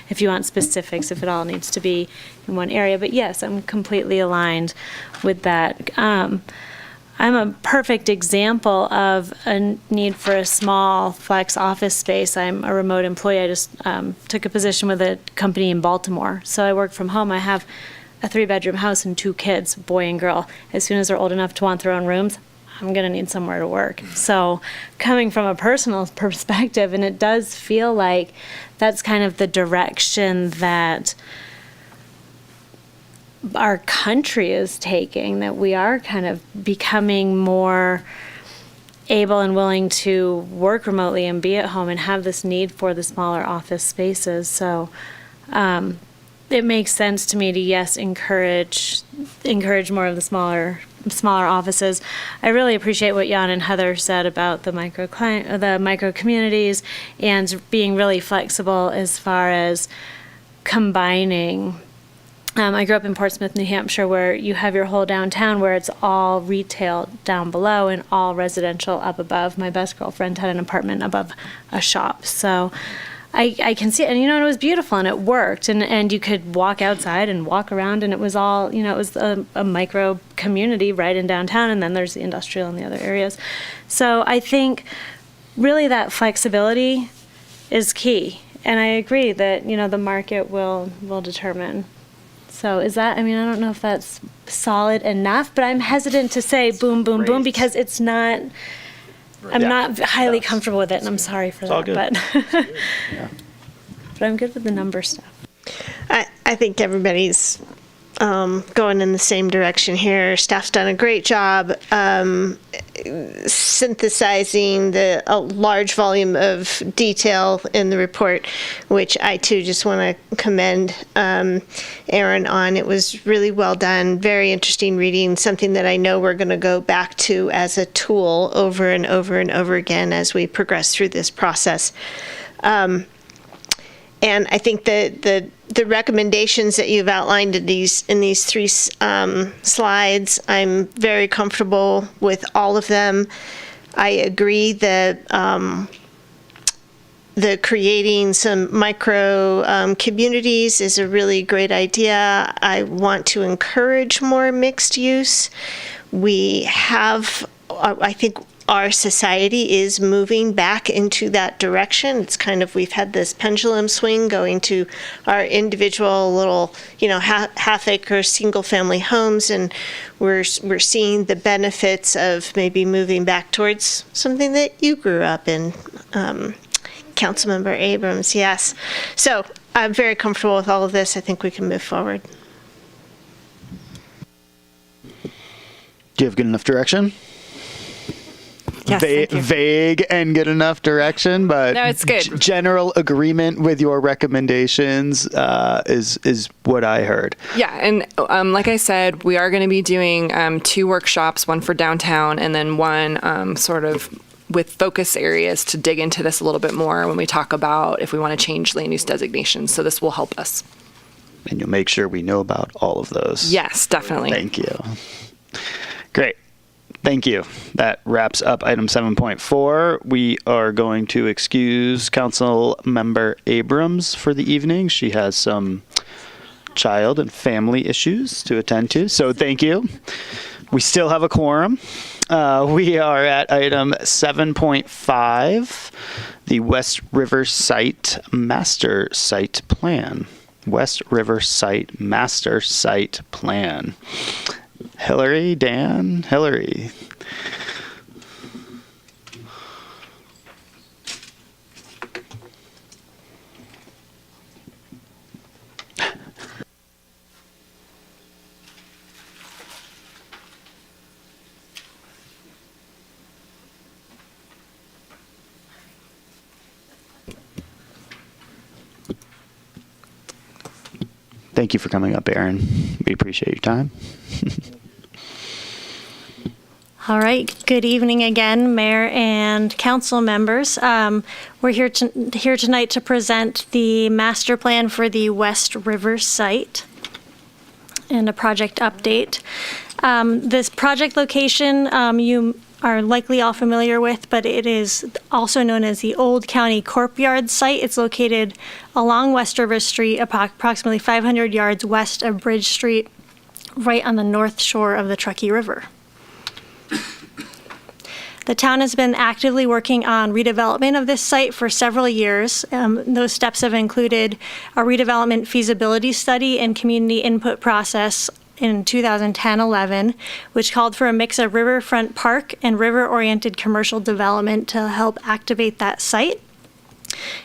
[SPEAKER 10] if you want specifics, if it all needs to be in one area. But yes, I'm completely aligned with that. I'm a perfect example of a need for a small flex office space. I'm a remote employee. I just took a position with a company in Baltimore. So I work from home. I have a 3-bedroom house and 2 kids, boy and girl. As soon as they're old enough to want their own rooms, I'm going to need somewhere to work. So coming from a personal perspective, and it does feel like that's kind of the direction that our country is taking, that we are kind of becoming more able and willing to work remotely and be at home and have this need for the smaller office spaces. So it makes sense to me to, yes, encourage more of the smaller offices. I really appreciate what Jan and Heather said about the micro communities and being really flexible as far as combining. I grew up in Portsmouth, New Hampshire, where you have your whole downtown where it's all retail down below and all residential up above. My best girlfriend had an apartment above a shop. So I can see it, and it was beautiful and it worked, and you could walk outside and walk around, and it was all, it was a micro community right in downtown, and then there's the industrial in the other areas. So I think really that flexibility is key, and I agree that, the market will determine. So is that, I don't know if that's solid enough, but I'm hesitant to say boom, boom, boom, because it's not, I'm not highly comfortable with it, and I'm sorry for that. But, but I'm good with the number stuff.
[SPEAKER 7] I think everybody's going in the same direction here. Staff's done a great job synthesizing a large volume of detail in the report, which I too just want to commend Aaron on. It was really well done, very interesting reading, something that I know we're going to go back to as a tool over and over and over again as we progress through this process. And I think the recommendations that you've outlined in these 3 slides, I'm very comfortable with all of them. I agree that the creating some micro communities is a really great idea. I want to encourage more mixed use. We have, I think, our society is moving back into that direction. It's kind of, we've had this pendulum swing going to our individual little, half-acre single-family homes, and we're seeing the benefits of maybe moving back towards something that you grew up in, Councilmember Abrams, yes. So I'm very comfortable with all of this. I think we can move forward.
[SPEAKER 3] Do you have good enough direction?
[SPEAKER 2] Yes,
[SPEAKER 3] vague and good enough direction, but
[SPEAKER 2] no, it's good.
[SPEAKER 3] General agreement with your recommendations is what I heard.
[SPEAKER 2] Yeah, and like I said, we are going to be doing 2 workshops, one for downtown and then one sort of with focus areas to dig into this a little bit more when we talk about if we want to change land use designations. So this will help us.
[SPEAKER 3] And you'll make sure we know about all of those.
[SPEAKER 2] Yes, definitely.
[SPEAKER 3] Thank you. Great. Thank you. That wraps up item 7.4. We are going to excuse Council Member Abrams for the evening. She has some child and family issues to attend to, so thank you. We still have a quorum. We are at item 7.5, the West River Site Master Site Plan. West River Site Master Site Plan. Hillary, Dan, Hillary. Thank you for coming up, Aaron. We appreciate your time.
[SPEAKER 10] All right. Good evening again, Mayor and council members. We're here tonight to present the master plan for the West River site and a project update. This project location you are likely all familiar with, but it is also known as the Old County Courtyard site. It's located along West River Street, approximately 500 yards west of Bridge Street, right on the north shore of the Truckee River. The town has been actively working on redevelopment of this site for several years. Those steps have included a redevelopment feasibility study and community input process in 2010-11, which called for a mix of riverfront park and river-oriented commercial development to help activate that site.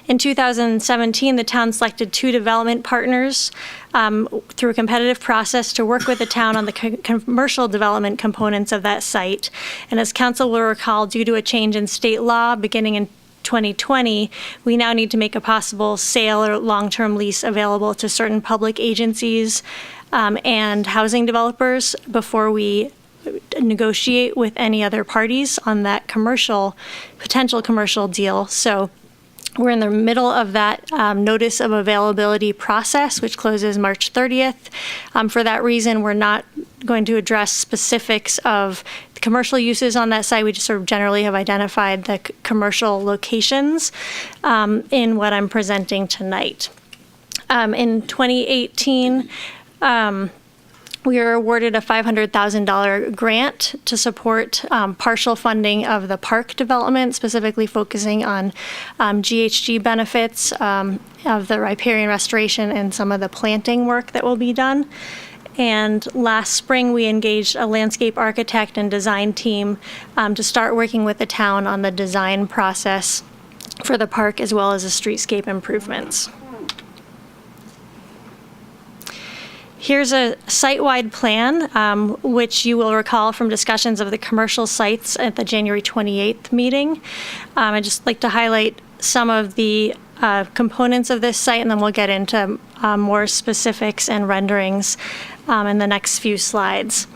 [SPEAKER 10] In 2017, the town selected 2 development partners through a competitive process to work with the town on the commercial development components of that site. And as council will recall, due to a change in state law beginning in 2020, we now need to make a possible sale or long-term lease available to certain public agencies and housing developers before we negotiate with any other parties on that potential commercial deal. So we're in the middle of that notice of availability process, which closes March 30th. For that reason, we're not going to address specifics of the commercial uses on that site. We just sort of generally have identified the commercial locations in what I'm presenting tonight. In 2018, we were awarded a $500,000 grant to support partial funding of the park development, specifically focusing on GHG benefits of the riparian restoration and some of the planting work that will be done. And last spring, we engaged a landscape architect and design team to start working with the town on the design process for the park as well as the streetscape improvements. Here's a site-wide plan, which you will recall from discussions of the commercial sites at the January 28th meeting. I'd just like to highlight some of the components of this site, and then we'll get into more specifics and renderings in the next few slides.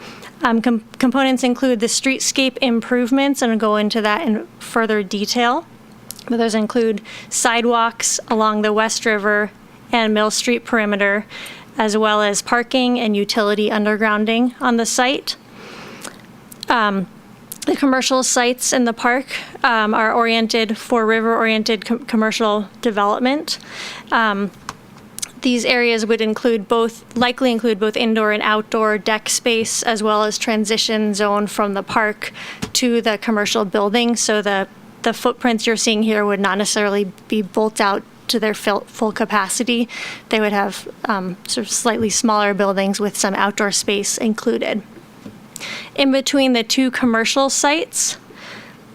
[SPEAKER 10] Components include the streetscape improvements, and I'll go into that in further detail. But those include sidewalks along the West River and Mill Street perimeter, as well as parking and utility undergrounding on the site. The commercial sites in the park are oriented for river-oriented commercial development. These areas would likely include both indoor and outdoor deck space, as well as transition zone from the park to the commercial building. So the footprints you're seeing here would not necessarily be built out to their full capacity. They would have sort of slightly smaller buildings with some outdoor space included. In between the 2 commercial sites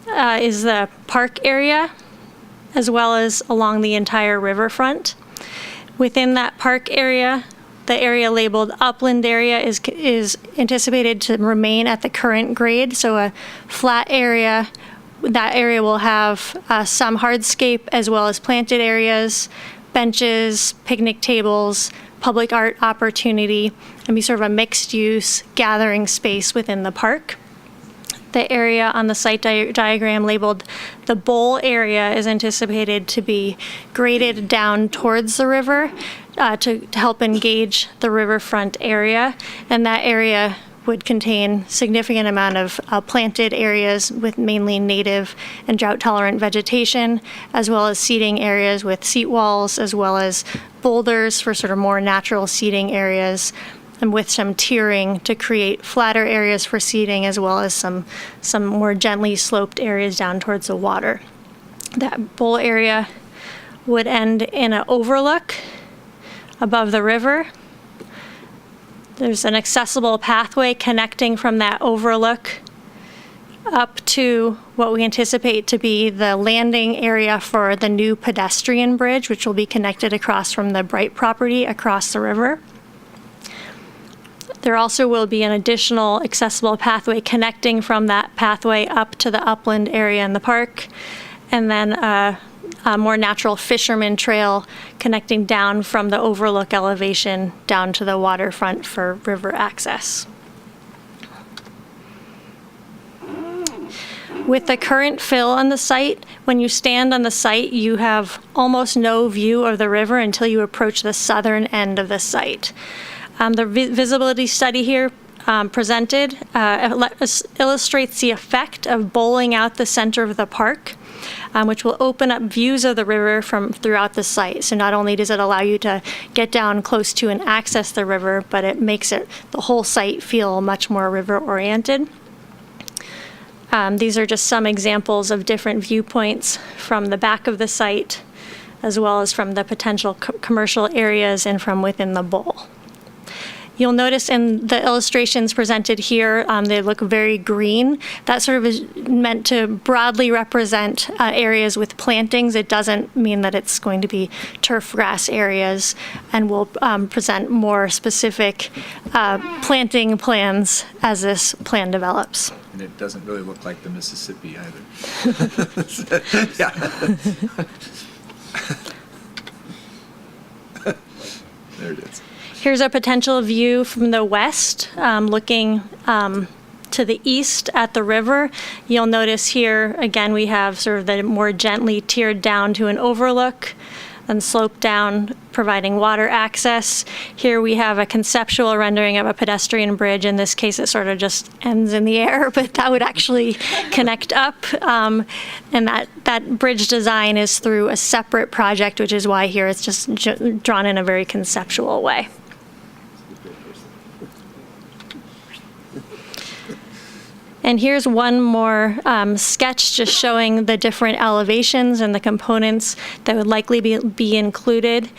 [SPEAKER 10] is the park area, as well as along the entire riverfront. Within that park area, the area labeled upland area is anticipated to remain at the current grade, so a flat area. That area will have some hardscape as well as planted areas, benches, picnic tables, public art opportunity, and be sort of a mixed-use gathering space within the park. The area on the site diagram labeled the bowl area is anticipated to be graded down towards the river to help engage the riverfront area, and that area would contain significant amount of planted areas with mainly native and drought-tolerant vegetation, as well as seating areas with seat walls, as well as boulders for sort of more natural seating areas, and with some tiering to create flatter areas for seating, as well as some more gently sloped areas down towards the water. That bowl area would end in an overlook above the river. There's an accessible pathway connecting from that overlook up to what we anticipate to be the landing area for the new pedestrian bridge, which will be connected across from the Bright property across the river. There also will be an additional accessible pathway connecting from that pathway up to the upland area in the park, and then more natural fisherman trail connecting down from the overlook elevation down to the waterfront for river access. With the current fill on the site, when you stand on the site, you have almost no view of the river until you approach the southern end of the site. The visibility study here presented illustrates the effect of bowling out the center of the park, which will open up views of the river from throughout the site. So not only does it allow you to get down close to and access the river, but it makes the whole site feel much more river-oriented. These are just some examples of different viewpoints from the back of the site, as well as from the potential commercial areas and from within the bowl. You'll notice in the illustrations presented here, they look very green. That sort of is meant to broadly represent areas with plantings. It doesn't mean that it's going to be turf grass areas, and we'll present more specific planting plans as this plan develops.
[SPEAKER 1] And it doesn't really look like the Mississippi either. Yeah. There it is.
[SPEAKER 10] Here's a potential view from the west, looking to the east at the river. You'll notice here, again, we have sort of the more gently tiered down to an overlook and slope down, providing water access. Here we have a conceptual rendering of a pedestrian bridge. In this case, it sort of just ends in the air, but that would actually connect up. And that bridge design is through a separate project, which is why here it's just drawn in a very conceptual way. And here's one more sketch just showing the different elevations and the components that would likely be included.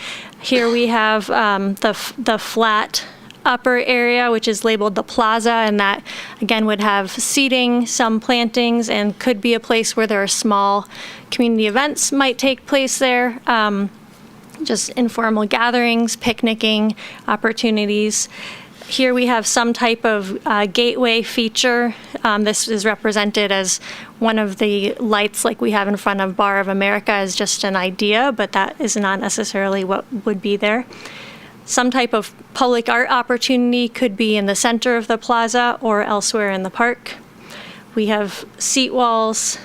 [SPEAKER 10] Here we have the flat upper area, which is labeled the plaza, and that again would have seating, some plantings, and could be a place where there are small community events might take place there. Just informal gatherings, picnicking opportunities. Here we have some type of gateway feature. This is represented as one of the lights like we have in front of Bar of America as just an idea, but that is not necessarily what would be there. Some type of public art opportunity could be in the center of the plaza or elsewhere in the park. We have seat walls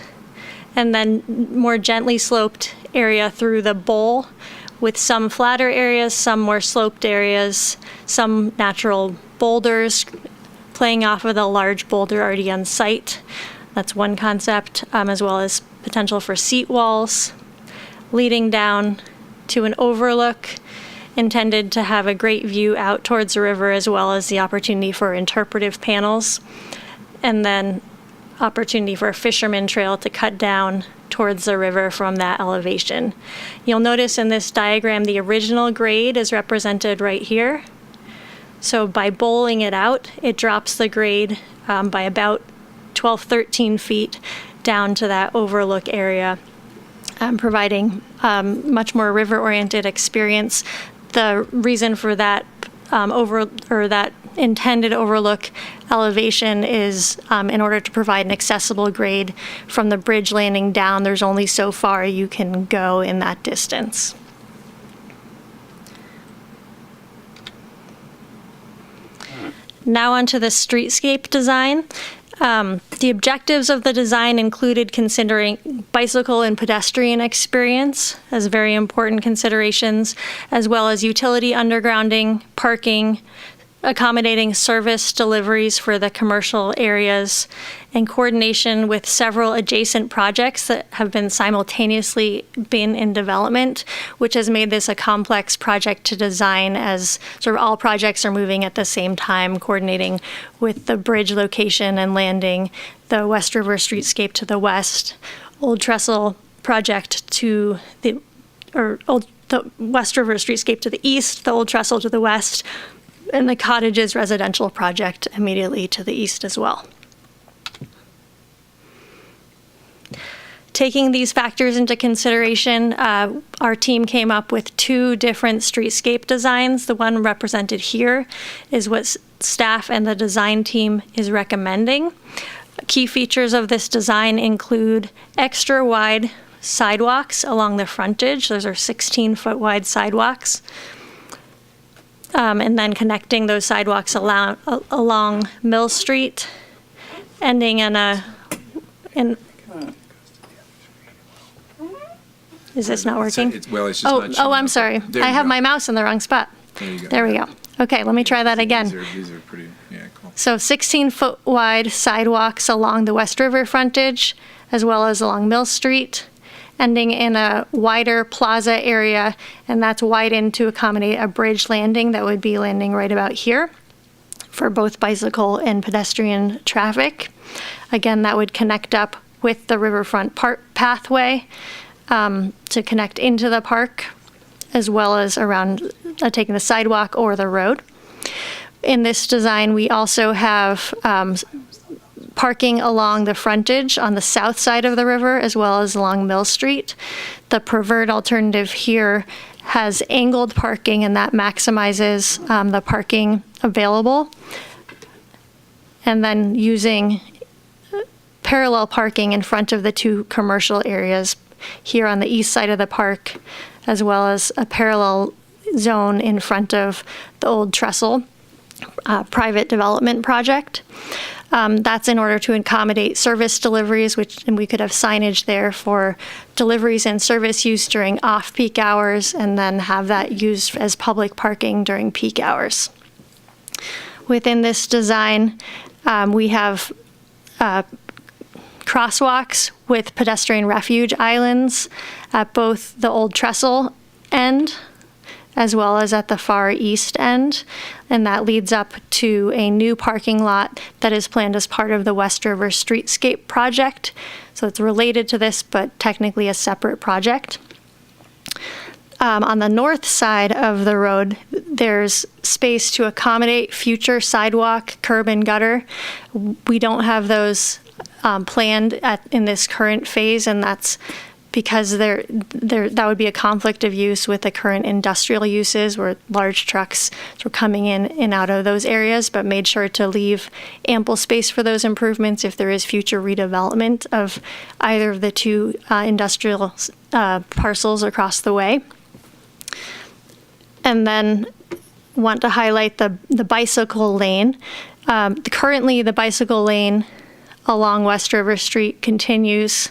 [SPEAKER 10] and then more gently sloped area through the bowl, with some flatter areas, some more sloped areas, some natural boulders playing off of the large boulder already on site. That's one concept, as well as potential for seat walls, leading down to an overlook intended to have a great view out towards the river, as well as the opportunity for interpretive panels, and then opportunity for a fisherman trail to cut down towards the river from that elevation. You'll notice in this diagram the original grade is represented right here. So by bowling it out, it drops the grade by about 12, 13 feet down to that overlook area, providing much more river-oriented experience. The reason for that that intended overlook elevation is in order to provide an accessible grade from the bridge landing down. There's only so far you can go in that distance. Now onto the streetscape design. The objectives of the design included considering bicycle and pedestrian experience as very important considerations, as well as utility undergrounding, parking, accommodating service deliveries for the commercial areas, and coordination with several adjacent projects that have been simultaneously in development, which has made this a complex project to design, as sort of all projects are moving at the same time, coordinating with the bridge location and landing, the West River streetscape to the west, Old Trestle project to the West River streetscape to the east, the Old Trestle to the west, and the Cottages residential project immediately to the east as well. Taking these factors into consideration, our team came up with two different streetscape designs. The one represented here is what staff and the design team is recommending. Key features of this design include extra wide sidewalks along the frontage. Those are 16-foot wide sidewalks. And then connecting those sidewalks along Mill Street, ending is this not working?
[SPEAKER 1] It's just not showing
[SPEAKER 10] I'm
[SPEAKER 1] up.
[SPEAKER 10] sorry.
[SPEAKER 1] There
[SPEAKER 10] I
[SPEAKER 1] you
[SPEAKER 10] have
[SPEAKER 1] go.
[SPEAKER 10] my mouse in the wrong spot.
[SPEAKER 1] There you go.
[SPEAKER 10] There we go. Okay, let me try that again.
[SPEAKER 1] These are pretty, yeah, cool.
[SPEAKER 10] So 16-foot wide sidewalks along the West River frontage, as well as along Mill Street, ending in a wider plaza area, and that's widened to accommodate a bridge landing that would be landing right about here for both bicycle and pedestrian traffic. Again, that would connect up with the riverfront pathway to connect into the park, as well as around taking the sidewalk or the road. In this design, we also have parking along the frontage on the south side of the river, as well as along Mill Street. The preferred alternative here has angled parking, and that maximizes the parking available. And then using parallel parking in front of the two commercial areas here on the east side of the park, as well as a parallel zone in front of the old trestle private development project. That's in order to accommodate service deliveries, and we could have signage there for deliveries and service use during off-peak hours, and then have that used as public parking during peak hours. Within this design, we have crosswalks with pedestrian refuge islands at both the old trestle end as well as at the far east end, and that leads up to a new parking lot that is planned as part of the West River Streetscape project. So it's related to this, but technically a separate project. On the north side of the road, there's space to accommodate future sidewalk, curb, and gutter. We don't have those planned in this current phase, and that's because that would be a conflict of use with the current industrial uses where large trucks are coming in and out of those areas, but made sure to leave ample space for those improvements if there is future redevelopment of either of the two industrial parcels across the way. And then want to highlight the bicycle lane. Currently, the bicycle lane along West River Street continues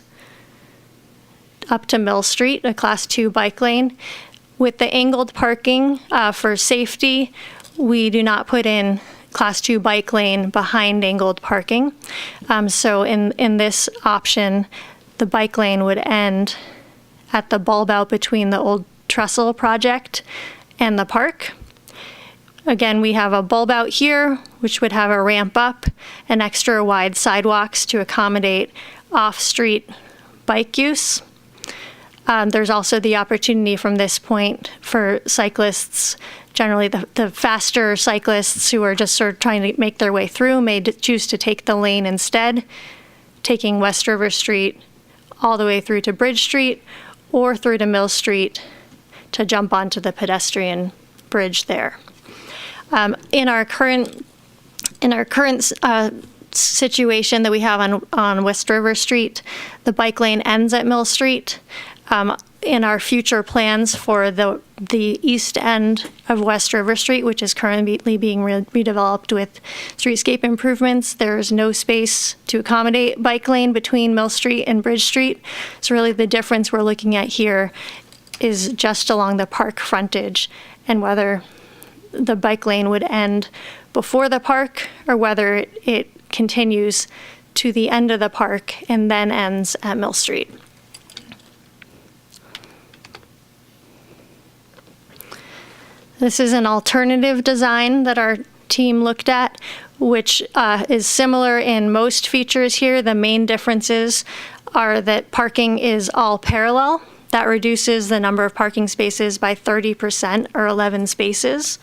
[SPEAKER 10] up to Mill Street, a Class 2 bike lane. With the angled parking for safety, we do not put in Class 2 bike lane behind angled parking. So in this option, the bike lane would end at the bulb out between the old trestle project and the park. Again, we have a bulb out here, which would have a ramp up and extra wide sidewalks to accommodate off-street bike use. There's also the opportunity from this point for cyclists, generally the faster cyclists who are just sort of trying to make their way through, may choose to take the lane instead, taking West River Street all the way through to Bridge Street or through to Mill Street to jump onto the pedestrian bridge there. In our current situation that we have on West River Street, the bike lane ends at Mill Street. In our future plans for the east end of West River Street, which is currently being redeveloped with streetscape improvements, there is no space to accommodate bike lane between Mill Street and Bridge Street. So really the difference we're looking at here is just along the park frontage, and whether the bike lane would end before the park or whether it continues to the end of the park and then ends at Mill Street. This is an alternative design that our team looked at, which is similar in most features here. The main differences are that parking is all parallel. That reduces the number of parking spaces by 30% or 11 spaces.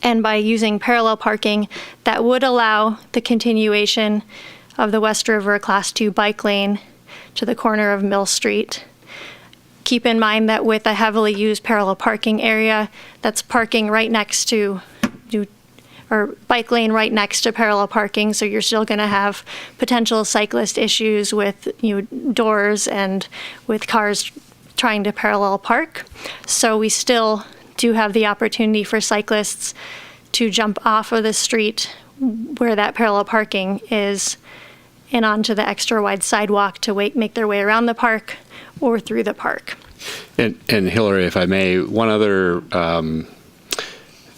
[SPEAKER 10] And by using parallel parking, that would allow the continuation of the West River Class 2 bike lane to the corner of Mill Street. Keep in mind that with a heavily used parallel parking area, that's parking right next to
[SPEAKER 9] or bike lane right next to parallel parking, so you're still going to have potential cyclist issues with doors and with cars trying to parallel park. So we still do have the opportunity for cyclists to jump off of the street where that parallel parking is and onto the extra wide sidewalk to make their way around the park or through the park.
[SPEAKER 8] And Hillary, if I may, one other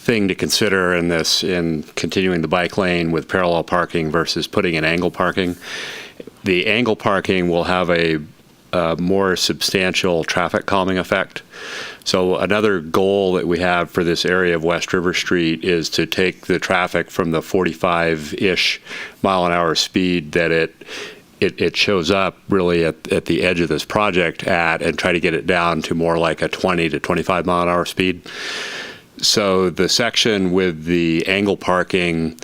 [SPEAKER 8] thing to consider in continuing the bike lane with parallel parking versus putting in angle parking. The angle parking will have a more substantial traffic calming effect. So another goal that we have for this area of West River Street is to take the traffic from the 45-ish mile an hour speed that it shows up really at the edge of this project and try to get it down to more like a 20 to 25 mile an hour speed. So the section with the angle parking,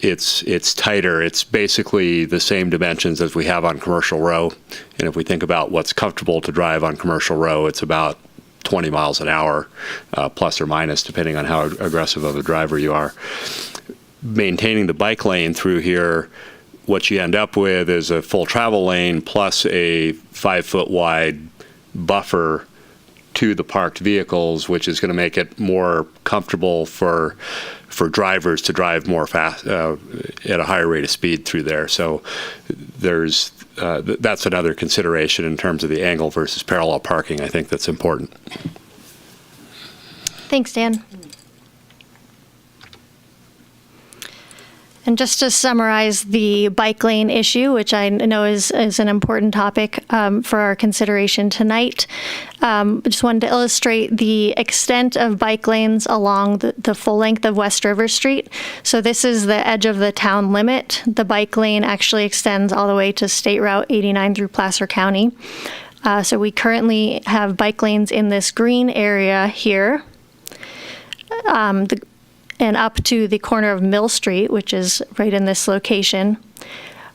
[SPEAKER 8] it's tighter. It's basically the same dimensions as we have on Commercial Row. And if we think about what's comfortable to drive on Commercial Row, it's about 20 miles an hour, plus or minus, depending on how aggressive of a driver you are. Maintaining the bike lane through here, what you end up with is a full travel lane plus a 5-foot wide buffer to the parked vehicles, which is going to make it more comfortable for drivers to drive more fast at a higher rate of speed through there. So that's another consideration in terms of the angle versus parallel parking. I think that's important.
[SPEAKER 9] Thanks, Dan. And just to summarize the bike lane issue, which I know is an important topic for our consideration tonight, I just wanted to illustrate the extent of bike lanes along the full length of West River Street. So this is the edge of the town limit. The bike lane actually extends all the way to State Route 89 through Placer County. So we currently have bike lanes in this green area here. And up to the corner of Mill Street, which is right in this location.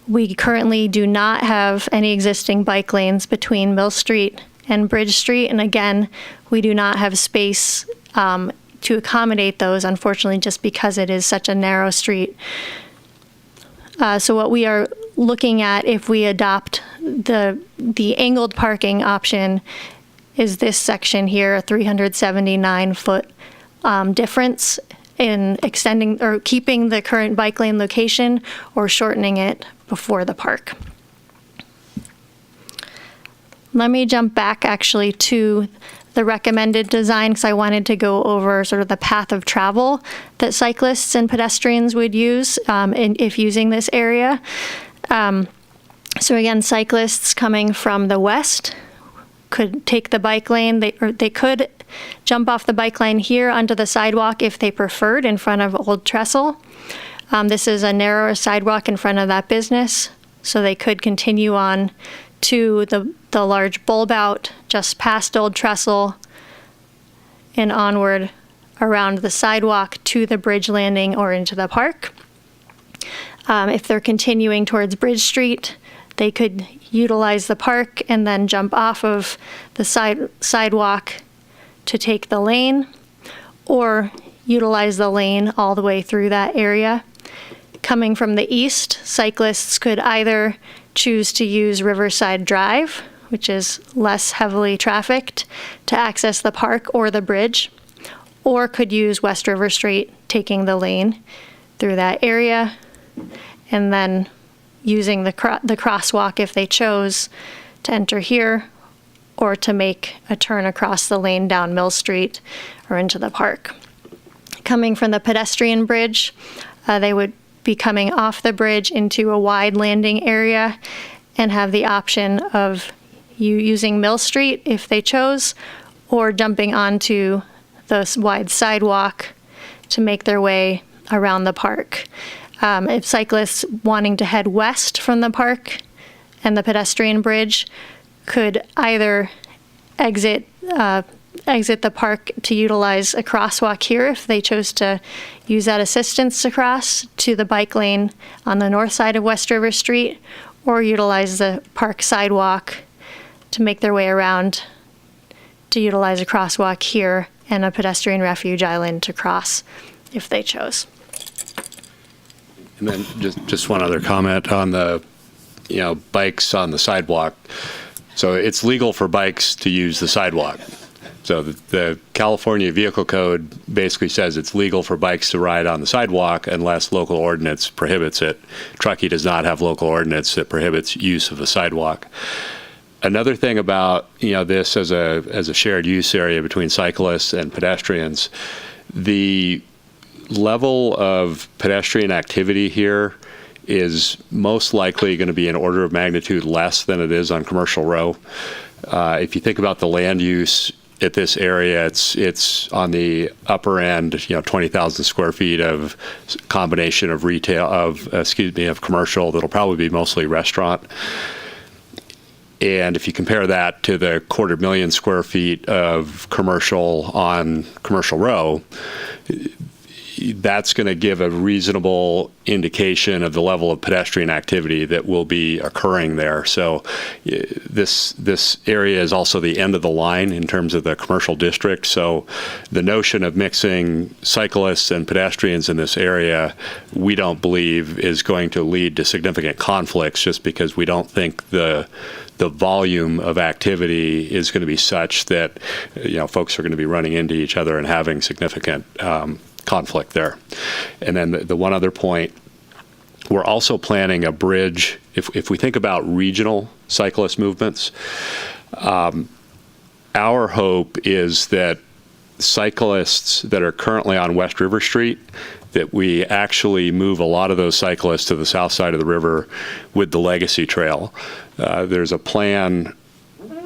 [SPEAKER 9] We currently do not have any existing bike lanes between Mill Street and Bridge Street. And again, we do not have space to accommodate those, unfortunately, just because it is such a narrow street. So what we are looking at, if we adopt the angled parking option, is this section here, a 379-foot difference in extending or keeping the current bike lane location or shortening it before the park. Let me jump back actually to the recommended design because I wanted to go over sort of the path of travel that cyclists and pedestrians would use if using this area. So again, cyclists coming from the west could take the bike lane. They could jump off the bike lane here onto the sidewalk if they preferred in front of Old Trestle. This is a narrower sidewalk in front of that business, so they could continue on to the large bulb out just past Old Trestle and onward around the sidewalk to the bridge landing or into the park. If they're continuing towards Bridge Street, they could utilize the park and then jump off of the sidewalk to take the lane, or utilize the lane all the way through that area. Coming from the east, cyclists could either choose to use Riverside Drive, which is less heavily trafficked, to access the park or the bridge, or could use West River Street, taking the lane through that area, and then using the crosswalk if they chose to enter here, or to make a turn across the lane down Mill Street or into the park. Coming from the pedestrian bridge, they would be coming off the bridge into a wide landing area and have the option of using Mill Street if they chose, or jumping onto the wide sidewalk to make their way around the park. If cyclists wanting to head west from the park and the pedestrian bridge could either exit the park to utilize a crosswalk here if they chose to use that assistance to cross to the bike lane on the north side of West River Street, or utilize the park sidewalk to make their way around to utilize a crosswalk here and a pedestrian refuge island to cross if they chose.
[SPEAKER 13] And then just one other comment on the, bikes on the sidewalk. So it's legal for bikes to use the sidewalk. So the California Vehicle Code basically says it's legal for bikes to ride on the sidewalk unless local ordinance prohibits it. Truckee does not have local ordinance that prohibits use of the sidewalk. Another thing about this as a shared use area between cyclists and pedestrians, the level of pedestrian activity here is most likely going to be an order of magnitude less than it is on Commercial Row. If you think about the land use at this area, it's on the upper end, 20,000 square feet of combination of retail, of commercial that'll probably be mostly restaurant. And if you compare that to the 250,000 square feet of commercial on Commercial Row, that's going to give a reasonable indication of the level of pedestrian activity that will be occurring there. So this area is also the end of the line in terms of the commercial district. So the notion of mixing cyclists and pedestrians in this area, we don't believe is going to lead to significant conflicts, just because we don't think the volume of activity is going to be such that folks are going to be running into each other and having significant conflict there. And then the one other point, we're also planning a bridge. If we think about regional cyclist movements, our hope is that cyclists that are currently on West River Street, that we actually move a lot of those cyclists to the south side of the river with the Legacy Trail. There's a plan.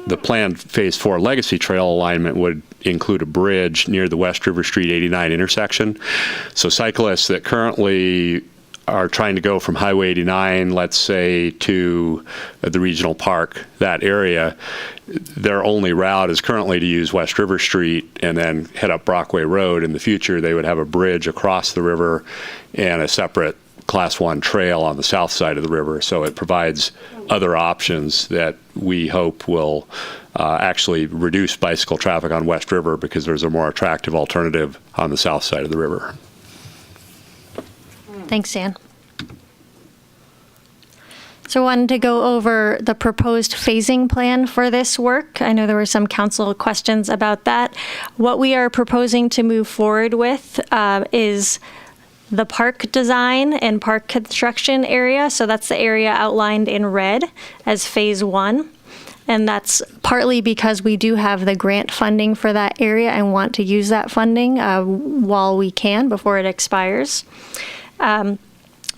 [SPEAKER 13] The planned Phase 4 Legacy Trail alignment would include a bridge near the West River Street 89 intersection. So cyclists that currently are trying to go from Highway 89, let's say, to the regional park, that area, their only route is currently to use West River Street and then head up Brockway Road. In the future, they would have a bridge across the river and a separate Class 1 trail on the south side of the river. So it provides other options that we hope will actually reduce bicycle traffic on West River, because there's a more attractive alternative on the south side of the river.
[SPEAKER 9] Thanks, Dan. So I wanted to go over the proposed phasing plan for this work. I know there were some council questions about that. What we are proposing to move forward with is the park design and park construction area. So that's the area outlined in red as Phase 1. And that's partly because we do have the grant funding for that area and want to use that funding while we can before it expires.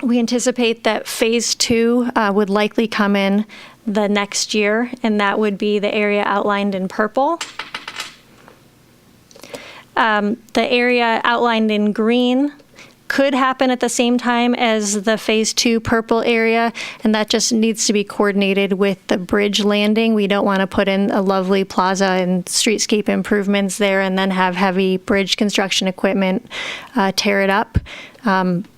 [SPEAKER 9] We anticipate that Phase 2 would likely come in the next year, and that would be the area outlined in purple. The area outlined in green could happen at the same time as the Phase 2 purple area, and that just needs to be coordinated with the bridge landing. We don't want to put in a lovely plaza and streetscape improvements there and then have heavy bridge construction equipment tear it up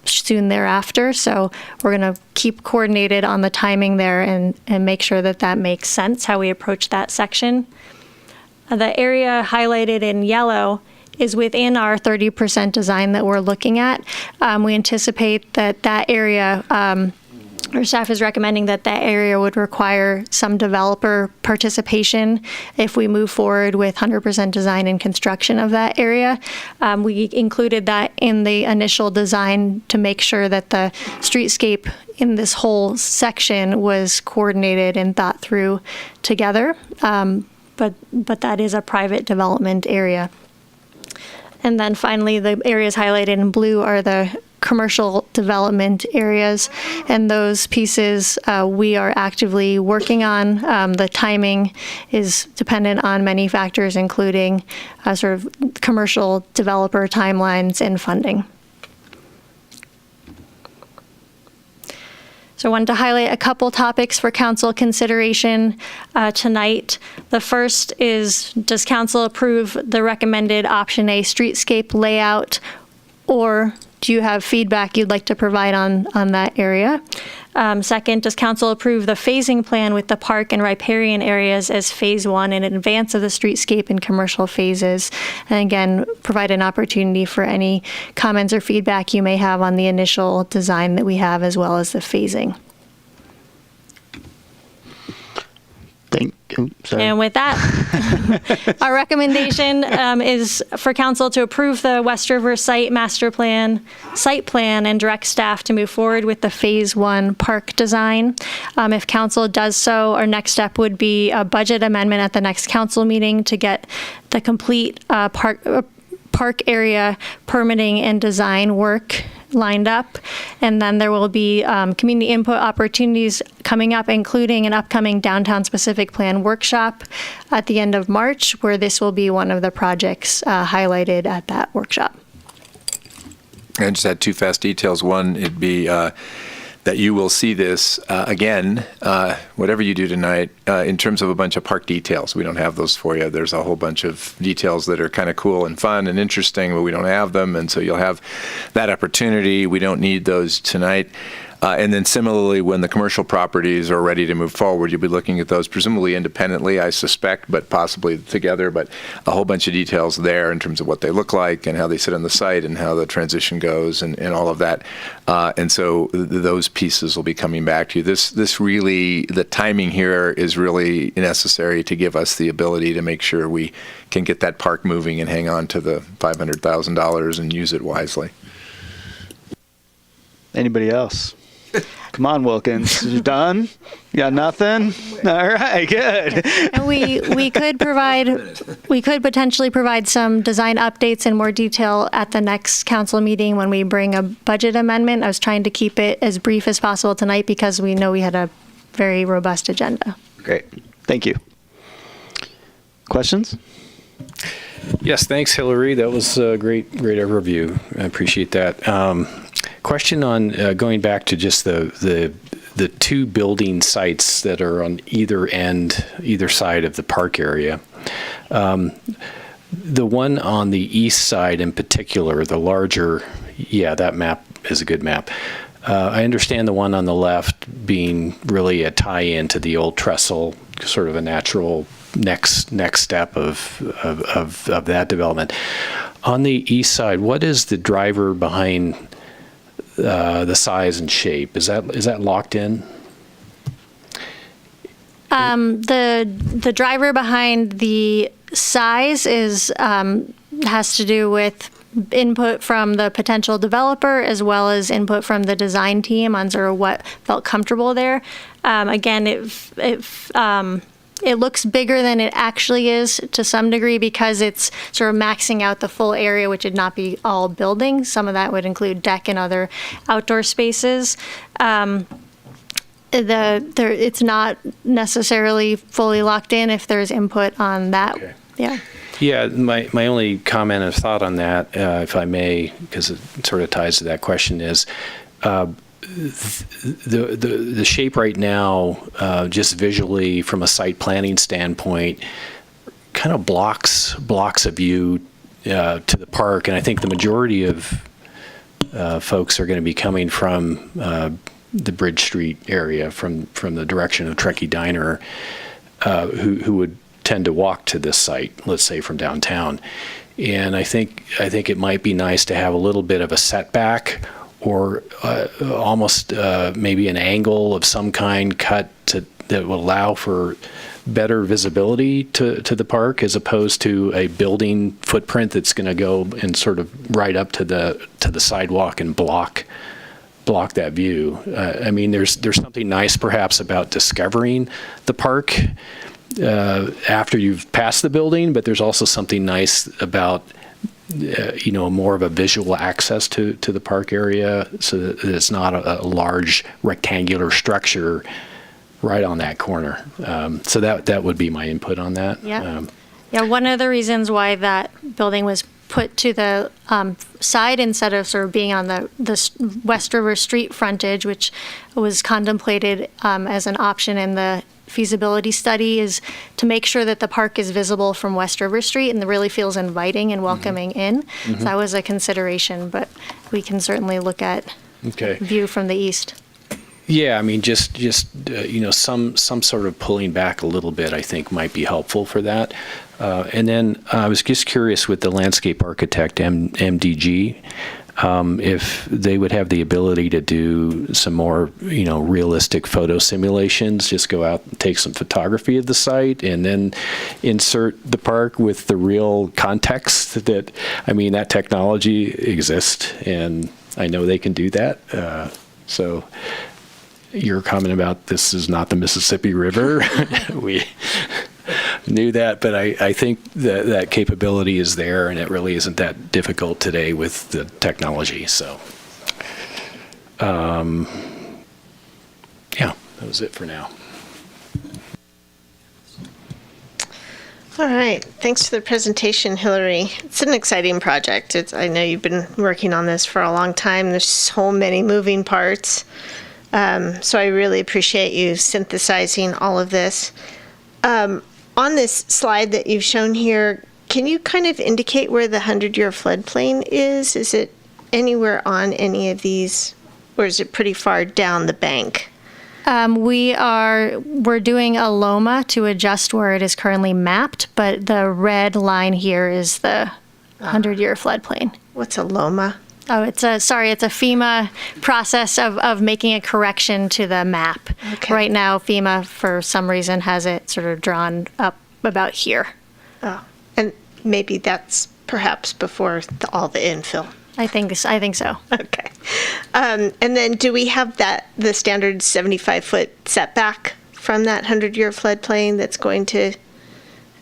[SPEAKER 9] soon thereafter. So we're going to keep coordinated on the timing there and make sure that that makes sense, how we approach that section. The area highlighted in yellow is within our 30% design that we're looking at. We anticipate that that area, our staff is recommending that that area would require some developer participation if we move forward with 100% design and construction of that area. We included that in the initial design to make sure that the streetscape in this whole section was coordinated and thought through together. But that is a private development area. And then finally, the areas highlighted in blue are the commercial development areas. And those pieces we are actively working on. The timing is dependent on many factors, including sort of commercial developer timelines and funding. So I wanted to highlight a couple topics for council consideration tonight. The first is, does council approve the recommended option A streetscape layout or do you have feedback you'd like to provide on that area? Second, does council approve the phasing plan with the park and riparian areas as phase 1 in advance of the streetscape and commercial phases? And again, provide an opportunity for any comments or feedback you may have on the initial design that we have, as well as the phasing. And with that, our recommendation is for council to approve the West River site master plan, site plan, and direct staff to move forward with the phase 1 park design. If council does so, our next step would be a budget amendment at the next council meeting to get the complete park area permitting and design work lined up. And then there will be community input opportunities coming up, including an upcoming downtown specific plan workshop at the end of March, where this will be one of the projects highlighted at that workshop.
[SPEAKER 1] I just had 2 fast details. One, it'd be that you will see this again, whatever you do tonight, in terms of a bunch of park details. We don't have those for you. There's a whole bunch of details that are kind of cool and fun and interesting, but we don't have them, and so you'll have that opportunity. We don't need those tonight. And then similarly, when the commercial properties are ready to move forward, you'll be looking at those presumably independently, I suspect, but possibly together, but a whole bunch of details there in terms of what they look like and how they sit on the site and how the transition goes and all of that. And so those pieces will be coming back to you. This really, the timing here is really necessary to give us the ability to make sure we can get that park moving and hang on to the $500,000 and use it wisely.
[SPEAKER 3] Anybody else? Come on, Wilkins. You done? You got nothing? All right, good.
[SPEAKER 9] And we could potentially provide some design updates in more detail at the next council meeting when we bring a budget amendment. I was trying to keep it as brief as possible tonight because we know we had a very robust agenda.
[SPEAKER 3] Great. Thank you. Questions?
[SPEAKER 8] Yes, thanks, Hillary. That was a great overview. I appreciate that. Question on going back to just the 2 building sites that are on either side of the park area. The one on the east side in particular, the larger, that map is a good map. I understand the one on the left being really a tie-in to the old trestle, sort of a natural next step of that development. On the east side, what is the driver behind the size and shape? Is that locked in?
[SPEAKER 9] The driver behind the size is has to do with input from the potential developer as well as input from the design team on sort of what felt comfortable there. Again, it looks bigger than it actually is to some degree because it's sort of maxing out the full area, which would not be all buildings. Some of that would include deck and other outdoor spaces. It's not necessarily fully locked in if there's input on that. Okay. Yeah.
[SPEAKER 8] Yeah, my only comment or thought on that, if I may, because it sort of ties to that question, is the shape right now, just visually from a site planning standpoint, kind of blocks a view to the park, and I think the majority of folks are going to be coming from the Bridge Street area, from the direction of Truckee Diner, who would tend to walk to this site, let's say from downtown. And I think it might be nice to have a little bit of a setback or almost maybe an angle of some kind cut that will allow for better visibility to the park, as opposed to a building footprint that's going to go and sort of right up to the sidewalk and block that view. I mean, there's something nice perhaps about discovering the park after you've passed the building, but there's also something nice about more of a visual access to the park area, so that it's not a large rectangular structure right on that corner. So that would be my input on that.
[SPEAKER 9] Yeah. One of the reasons why that building was put to the side instead of sort of being on the West River Street frontage, which was contemplated as an option in the feasibility study is to make sure that the park is visible from West River Street and really feels inviting and welcoming in. So that was a consideration, but we can certainly look at view from the east.
[SPEAKER 8] Yeah, I mean, just some sort of pulling back a little bit, I think, might be helpful for that. And then I was just curious with the landscape architect, MDG, if they would have the ability to do some more, realistic photo simulations, just go out and take some photography of the site and then insert the park with the real context that technology exists, and I know they can do that. So your comment about this is not the Mississippi River, we knew that, but I think that capability is there, and it really isn't that difficult today with the technology. So, yeah, that was it for now.
[SPEAKER 7] All right. Thanks for the presentation, Hillary. It's an exciting project. I know you've been working on this for a long time. There's so many moving parts. So I really appreciate you synthesizing all of this. On this slide that you've shown here, can you kind of indicate where the 100-year floodplain is? Is it anywhere on any of these, or is it pretty far down the bank?
[SPEAKER 9] We're doing a LOMA to adjust where it is currently mapped, but the red line here is the 100-year floodplain.
[SPEAKER 7] What's a LOMA?
[SPEAKER 9] Oh, it's a FEMA process of making a correction to the map.
[SPEAKER 7] Okay.
[SPEAKER 9] Right now, FEMA, for some reason, has it sort of drawn up about here.
[SPEAKER 7] Oh, and maybe that's perhaps before all the infill.
[SPEAKER 9] I think so.
[SPEAKER 7] Okay. And then do we have the standard 75-foot setback from that 100-year floodplain that's going to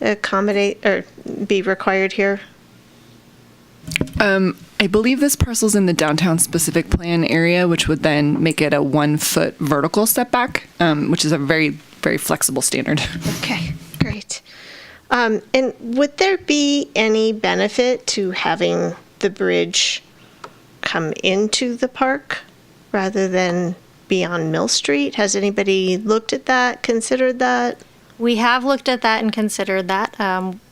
[SPEAKER 7] accommodate or be required here?
[SPEAKER 2] I believe this parcel's in the downtown specific plan area, which would then make it a 1-foot vertical setback, which is a very, very flexible standard.
[SPEAKER 7] Okay, great. And would there be any benefit to having the bridge come into the park rather than be on Mill Street? Has anybody looked at that, considered that?
[SPEAKER 9] We have looked at that and considered that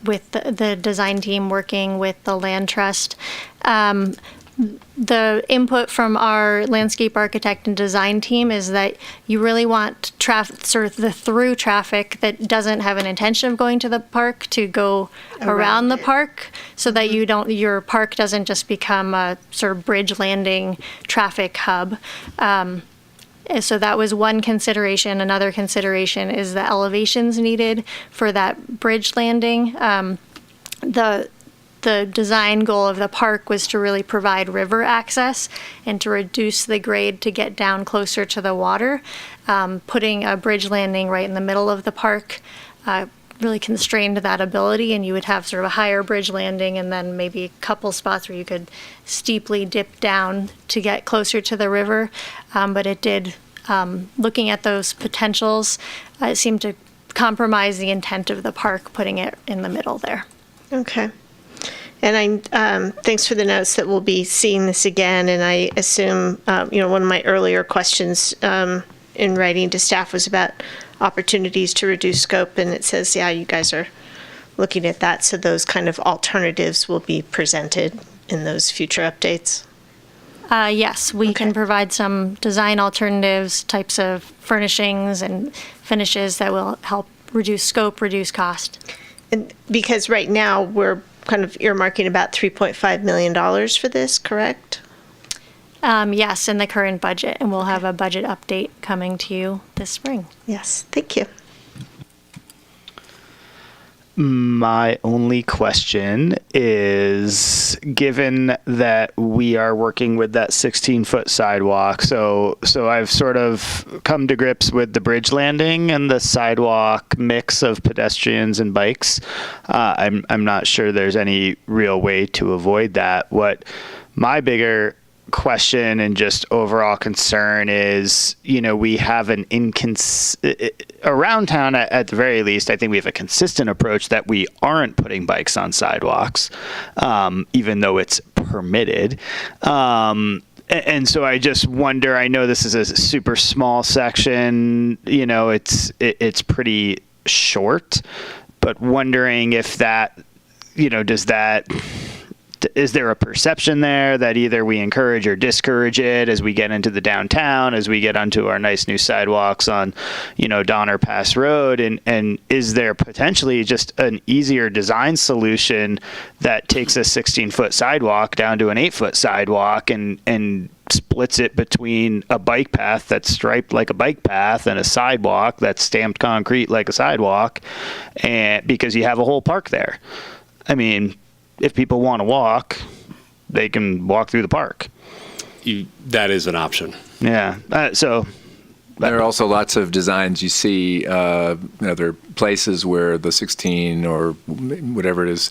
[SPEAKER 9] with the design team working with the land trust. The input from our landscape architect and design team is that you really want sort of the through traffic that doesn't have an intention of going to the park to go around the park, so that your park doesn't just become a sort of bridge landing traffic hub. So that was one consideration. Another consideration is the elevations needed for that bridge landing. The design goal of the park was to really provide river access and to reduce the grade to get down closer to the water. Putting a bridge landing right in the middle of the park really constrained that ability, and you would have sort of a higher bridge landing and then maybe a couple spots where you could steeply dip down to get closer to the river. But it did, looking at those potentials, it seemed to compromise the intent of the park, putting it in the middle there.
[SPEAKER 7] Okay. And thanks for the notes that we'll be seeing this again. And I assume, one of my earlier questions in writing to staff was about opportunities to reduce scope. And it says, yeah, you guys are looking at that. So those kind of alternatives will be presented in those future updates.
[SPEAKER 9] Yes, we can provide some design alternatives, types of furnishings and finishes that will help reduce scope, reduce cost.
[SPEAKER 7] And because right now we're kind of earmarking about $3.5 million for this, correct?
[SPEAKER 9] Yes, in the current budget, and we'll have a budget update coming to you this spring.
[SPEAKER 7] Yes, thank you.
[SPEAKER 3] My only question is, given that we are working with that 16-foot sidewalk, so I've sort of come to grips with the bridge landing and the sidewalk mix of pedestrians and bikes. I'm not sure there's any real way to avoid that. What my bigger question and just overall concern is, we have an around town at the very least, I think we have a consistent approach that we aren't putting bikes on sidewalks, even though it's permitted. And so I just wonder, I know this is a super small section, you know, it's pretty short, but wondering if that, you know, is there a perception there that either we encourage or discourage it as we get into the downtown, as we get onto our nice new sidewalks on, you know, Donner Pass Road? And is there potentially just an easier design solution that takes a 16-foot sidewalk down to an 8-foot sidewalk and splits it between a bike path that's striped like a bike path and a sidewalk that's stamped concrete like a sidewalk, and because you have a whole park there? I mean, if people want to walk, they can walk through the park.
[SPEAKER 13] That is an option.
[SPEAKER 3] Yeah. So
[SPEAKER 1] there are also lots of designs you see other places where the 16 or whatever it is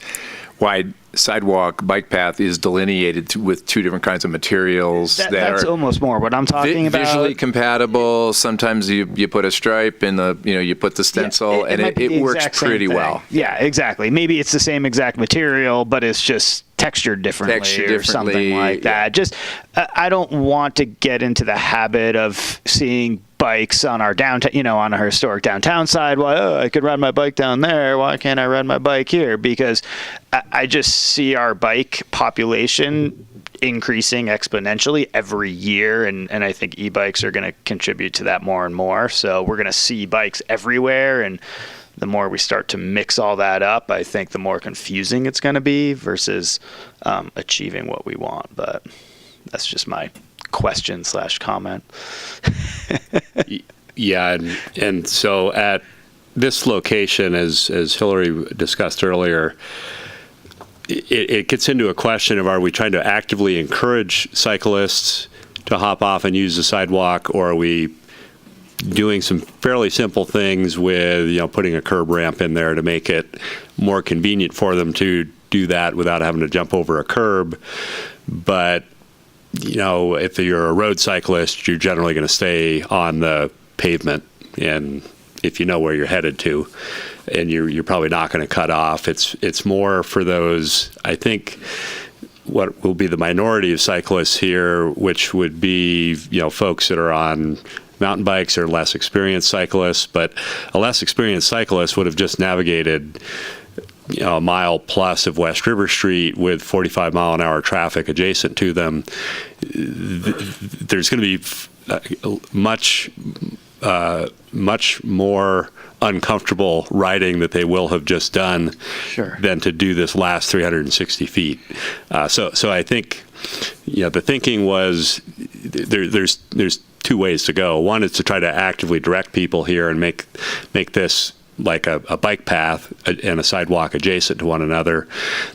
[SPEAKER 1] wide sidewalk bike path is delineated with two different kinds of materials
[SPEAKER 3] that's
[SPEAKER 1] are
[SPEAKER 3] almost more what I'm talking about.
[SPEAKER 1] Visually compatible. Sometimes you put a stripe in the, you know, you put the stencil, and it works pretty well.
[SPEAKER 3] Yeah, exactly. Maybe it's the same exact material, but it's just textured differently or something like that. Just I don't want to get into the habit of seeing bikes on our downtown, you know, on our historic downtown side. Well, I could ride my bike down there. Why can't I ride my bike here? Because I just see our bike population increasing exponentially every year, and I think e-bikes are going to contribute to that more and more. So we're going to see bikes everywhere, and the more we start to mix all that up, I think the more confusing it's going to be versus achieving what we want. But that's just my question/comment.
[SPEAKER 13] Yeah, and so at this location, as Hillary discussed earlier, it gets into a question of, are we trying to actively encourage cyclists to hop off and use the sidewalk, or are we doing some fairly simple things with, you know, putting a curb ramp in there to make it more convenient for them to do that without having to jump over a curb? But, you know, if you're a road cyclist, you're generally going to stay on the pavement, and if you know where you're headed to, and you're probably not going to cut off. It's more for those, I think, what will be the minority of cyclists here, which would be, you know, folks that are on mountain bikes or less experienced cyclists. But a less experienced cyclist would have just navigated, you know, a mile plus of West River Street with 45-mile-an-hour traffic adjacent to them. There's going to be much more uncomfortable riding that they will have just done than to do this last 360 feet. So I think, you know, the thinking was there's two ways to go. One is to try to actively direct people here and make this like a bike path and a sidewalk adjacent to one another.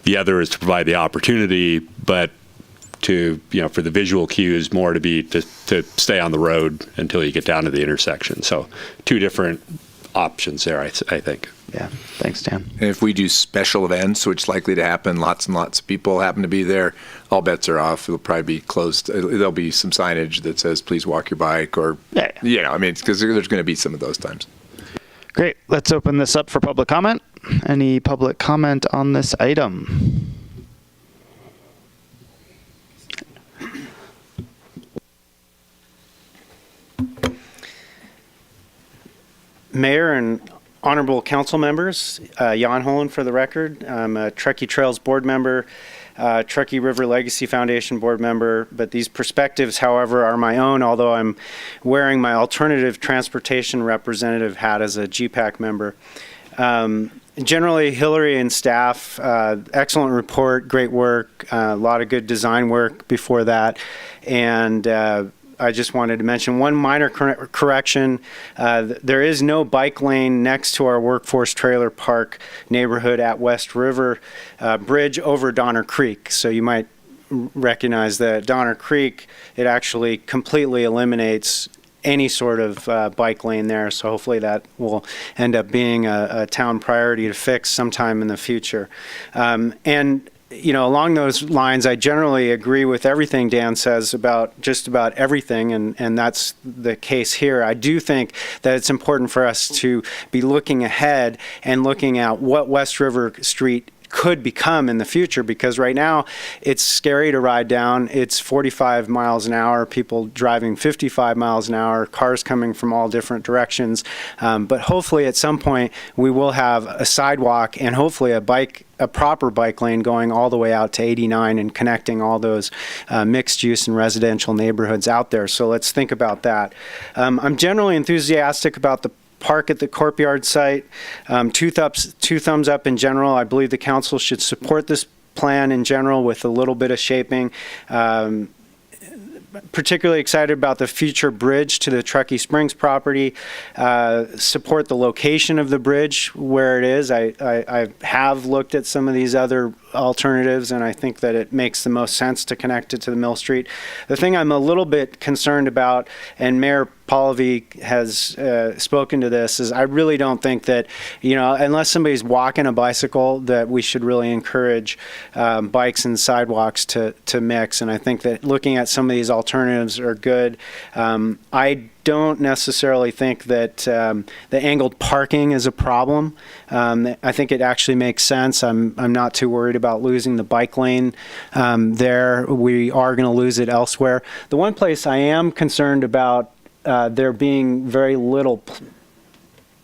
[SPEAKER 13] The other is to provide the opportunity, but to, you know, for the visual cues more to stay on the road until you get down to the intersection. So two different options there, I think.
[SPEAKER 3] Yeah, thanks, Dan.
[SPEAKER 1] And if we do special events, which is likely to happen, lots and lots of people happen to be there, all bets are off. It'll probably be closed. There'll be some signage that says, please walk your bike, or, you know, I mean, because there's going to be some of those times.
[SPEAKER 3] Great. Let's open this up for public comment. Any public comment on this item?
[SPEAKER 6] Mayor and honorable council members, Jan Holland for the record. I'm a Truckee Trails board member, Truckee River Legacy Foundation board member, but these perspectives, however, are my own, although I'm wearing my alternative transportation representative hat as a GPAC member. Generally, Hillary and staff, excellent report, great work, a lot of good design work before that, and I just wanted to mention one minor correction. There is no bike lane next to our workforce trailer park neighborhood at West River Bridge over Donner Creek. So you might recognize that Donner Creek, it actually completely eliminates any sort of bike lane there. So hopefully that will end up being a town priority to fix sometime in the future. And you know, along those lines, I generally agree with everything Dan says about just about everything, and that's the case here. I do think that it's important for us to be looking ahead and looking at what West River Street could become in the future, because right now it's scary to ride down. It's 45 miles an hour, people driving 55 miles an hour, cars coming from all different directions. But hopefully at some point we will have a sidewalk and hopefully a proper bike lane going all the way out to 89 and connecting all those mixed use and residential neighborhoods out there. So let's think about that. I'm generally enthusiastic about the park at the Courtyard site. Two thumbs up in general. I believe the council should support this plan in general with a little bit of shaping. Particularly excited about the future bridge to the Truckee Springs property. Support the location of the bridge where it is. I have looked at some of these other alternatives, and I think that it makes the most sense to connect it to the Mill Street. The thing I'm a little bit concerned about, and Mayor Pallavi has spoken to this, is I really don't think that, unless somebody's walking a bicycle, that we should really encourage bikes and sidewalks to mix. And I think that looking at some of these alternatives are good. I don't necessarily think that the angled parking is a problem. I think it actually makes sense. I'm not too worried about losing the bike lane there. We are going to lose it elsewhere. The one place I am concerned about there being very little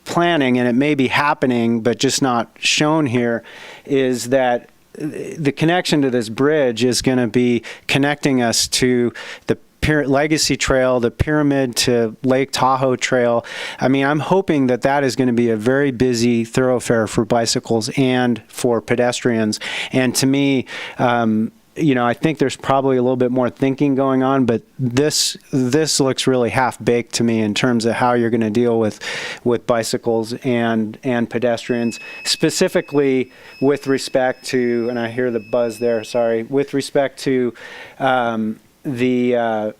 [SPEAKER 6] planning, and it may be happening but just not shown here, is that the connection to this bridge is going to be connecting us to the Legacy Trail, the Pyramid to Lake Tahoe Trail. I mean, I'm hoping that that is going to be a very busy thoroughfare for bicycles and for pedestrians. And to me, I think there's probably a little bit more thinking going on, but this looks really half-baked to me in terms of how you're going to deal with bicycles and pedestrians, specifically with respect to, and I hear the buzz there, sorry, with respect to the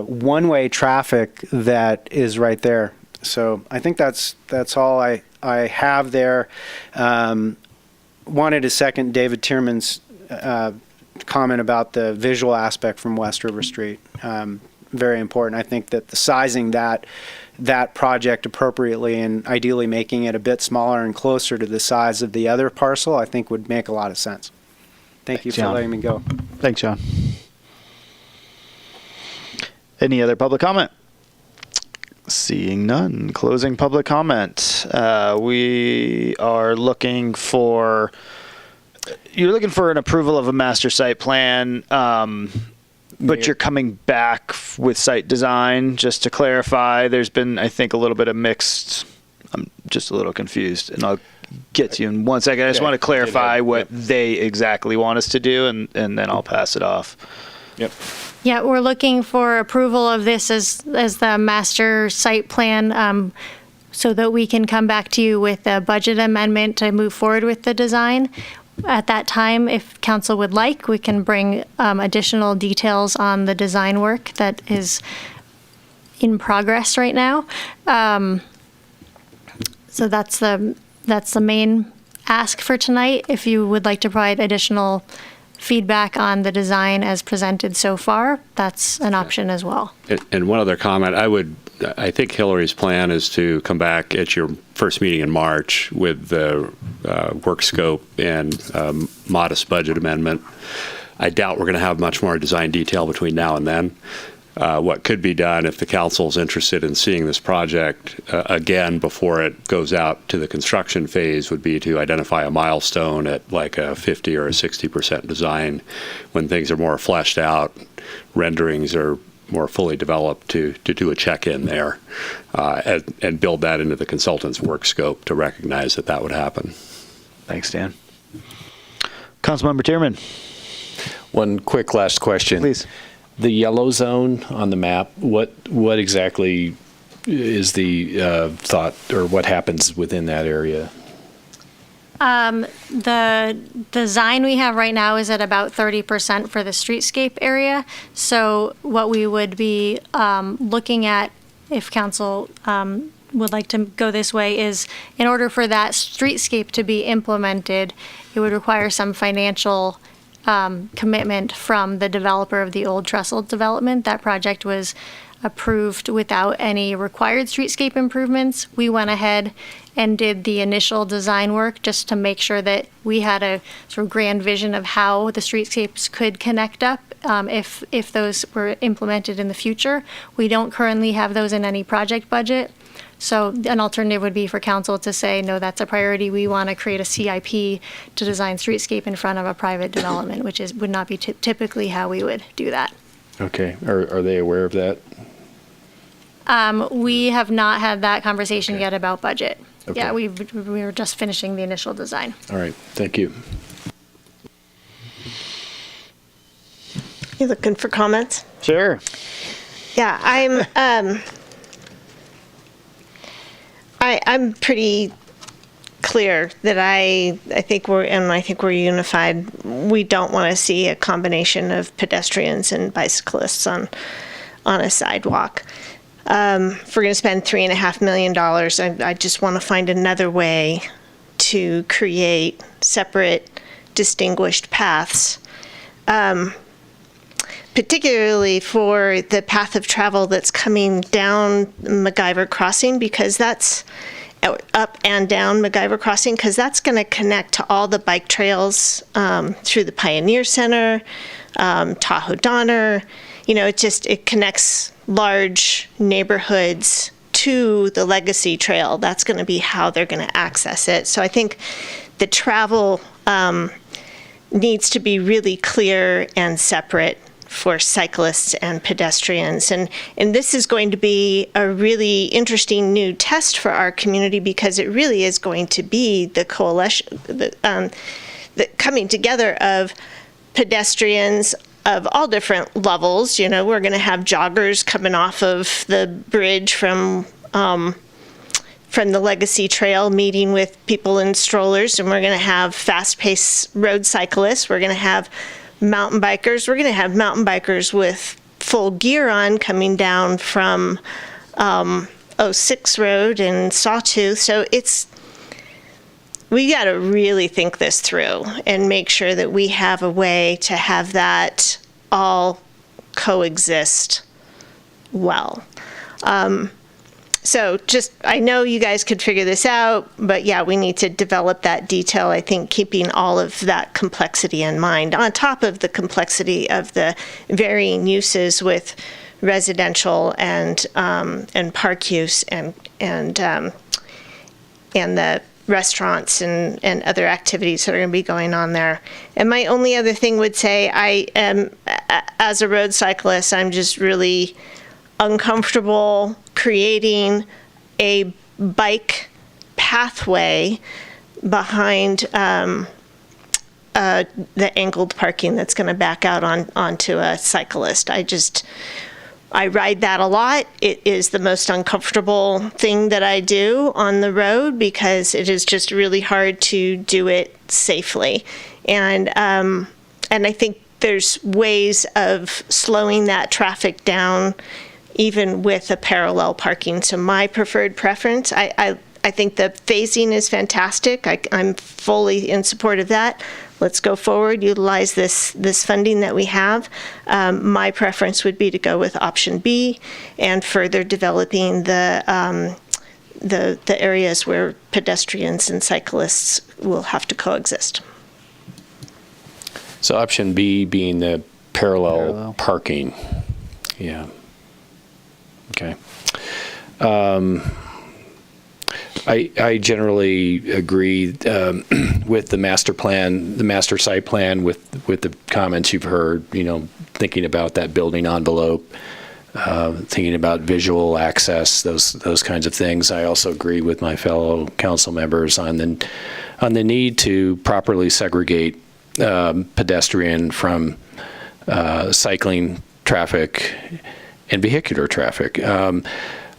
[SPEAKER 6] one-way traffic that is right there. So I think that's all I have there. Wanted to second David Tierman's comment about the visual aspect from West River Street. Very important. I think that the sizing that project appropriately and ideally making it a bit smaller and closer to the size of the other parcel, I think would make a lot of sense. Thank you for letting me go.
[SPEAKER 3] Thanks, John. Any other public comment? Seeing none. Closing public comment. We are looking for... You're looking for an approval of a master site plan, but you're coming back with site design. Just to clarify, there's been, I think, a little bit of mixed... I'm just a little confused, and I'll get to you in 1 second. I just want to clarify what they exactly want us to do, and then I'll pass it off.
[SPEAKER 8] Yep.
[SPEAKER 9] Yeah, we're looking for approval of this as the master site plan, so that we can come back to you with a budget amendment to move forward with the design. At that time, if council would like, we can bring additional details on the design work that is in progress right now. So that's the main ask for tonight. If you would like to provide additional feedback on the design as presented so far, that's an option as well.
[SPEAKER 13] And one other comment, I think Hillary's plan is to come back at your first meeting in March with the work scope and modest budget amendment. I doubt we're going to have much more design detail between now and then. What could be done if the council's interested in seeing this project again before it goes out to the construction phase would be to identify a milestone at like a 50 or a 60% design when things are more fleshed out, renderings are more fully developed, to do a check-in there and build that into the consultant's work scope to recognize that would happen.
[SPEAKER 3] Thanks, Dan. Councilmember Tierman.
[SPEAKER 8] One quick last question.
[SPEAKER 3] Please.
[SPEAKER 8] The yellow zone on the map, what exactly is the thought, or what happens within that area?
[SPEAKER 9] The design we have right now is at about 30% for the streetscape area. So what we would be looking at, if council would like to go this way, is in order for that streetscape to be implemented, it would require some financial commitment from the developer of the old trestle development. That project was approved without any required streetscape improvements. We went ahead and did the initial design work just to make sure that we had a sort of grand vision of how the streetscapes could connect up if those were implemented in the future. We don't currently have those in any project budget. So an alternative would be for council to say, no, that's a priority. We want to create a CIP to design streetscape in front of a private development, which would not be typically how we would do that.
[SPEAKER 8] Okay. Are they aware of that?
[SPEAKER 9] We have not had that conversation yet about budget.
[SPEAKER 8] Okay.
[SPEAKER 9] Yeah, we were just finishing the initial design.
[SPEAKER 8] All right. Thank you.
[SPEAKER 7] You looking for comments?
[SPEAKER 3] Sure.
[SPEAKER 7] Yeah, I'm pretty clear that I think we're unified. We don't want to see a combination of pedestrians and bicyclists on a sidewalk. If we're going to spend $3.5 million, I just want to find another way to create separate, distinguished paths. Particularly for the path of travel that's coming down MacGyver Crossing, because that's up and down MacGyver Crossing, because that's going to connect to all the bike trails through the Pioneer Center, Tahoe Donner. You know, it connects large neighborhoods to the Legacy Trail. That's going to be how they're going to access it. So I think the travel needs to be really clear and separate for cyclists and pedestrians. And this is going to be a really interesting new test for our community, because it really is going to be the coalition, the coming together of pedestrians of all different levels. You know, we're going to have joggers coming off of the bridge from the Legacy Trail, meeting with people in strollers, and we're going to have fast-paced road cyclists. We're going to have mountain bikers. We're going to have mountain bikers with full gear on coming down from 06 Road and Sawtooth. So we got to really think this through and make sure that we have a way to have that all coexist well. So I know you guys could figure this out, but yeah, we need to develop that detail, I think, keeping all of that complexity in mind, on top of the complexity of the varying uses with residential and park use and the restaurants and other activities that are going to be going on there. And my only other thing would say, I am, as a road cyclist, I'm just really uncomfortable creating a bike pathway behind the angled parking that's going to back out onto a cyclist. I ride that a lot. It is the most uncomfortable thing that I do on the road, because it is just really hard to do it safely. And I think there's ways of slowing that traffic down, even with a parallel parking. So my preferred preference, I think the phasing is fantastic. I'm fully in support of that. Let's go forward, utilize this funding that we have. My preference would be to go with option B and further developing the areas where pedestrians and cyclists will have to coexist.
[SPEAKER 8] So option B being the parallel parking. Yeah. Okay. I generally agree with the master plan, the master site plan, with the comments you've heard, thinking about that building envelope, thinking about visual access, those kinds of things. I also agree with my fellow council members on the need to properly segregate pedestrian from cycling traffic and vehicular traffic.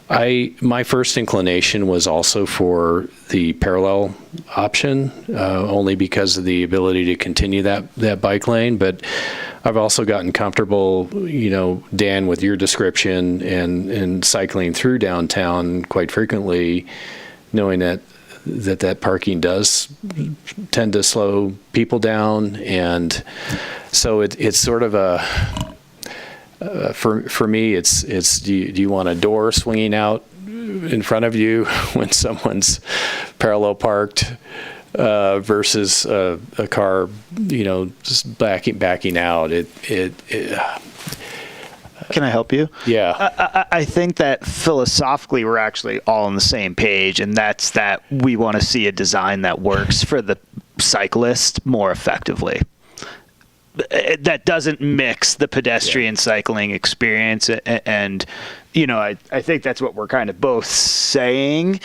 [SPEAKER 8] My first inclination was also for the parallel option, only because of the ability to continue that bike lane. But I've also gotten comfortable, Dan, with your description and cycling through downtown quite frequently, knowing that parking does tend to slow people down. And so it's sort of For me, it's do you want a door swinging out in front of you when someone's parallel parked versus a car, just backing out?
[SPEAKER 3] Can I help you?
[SPEAKER 8] Yeah.
[SPEAKER 3] I think that philosophically we're actually all on the same page, and that's that we want to see a design that works for the cyclist more effectively. That doesn't mix the pedestrian cycling experience, and I think that's what we're kind of both saying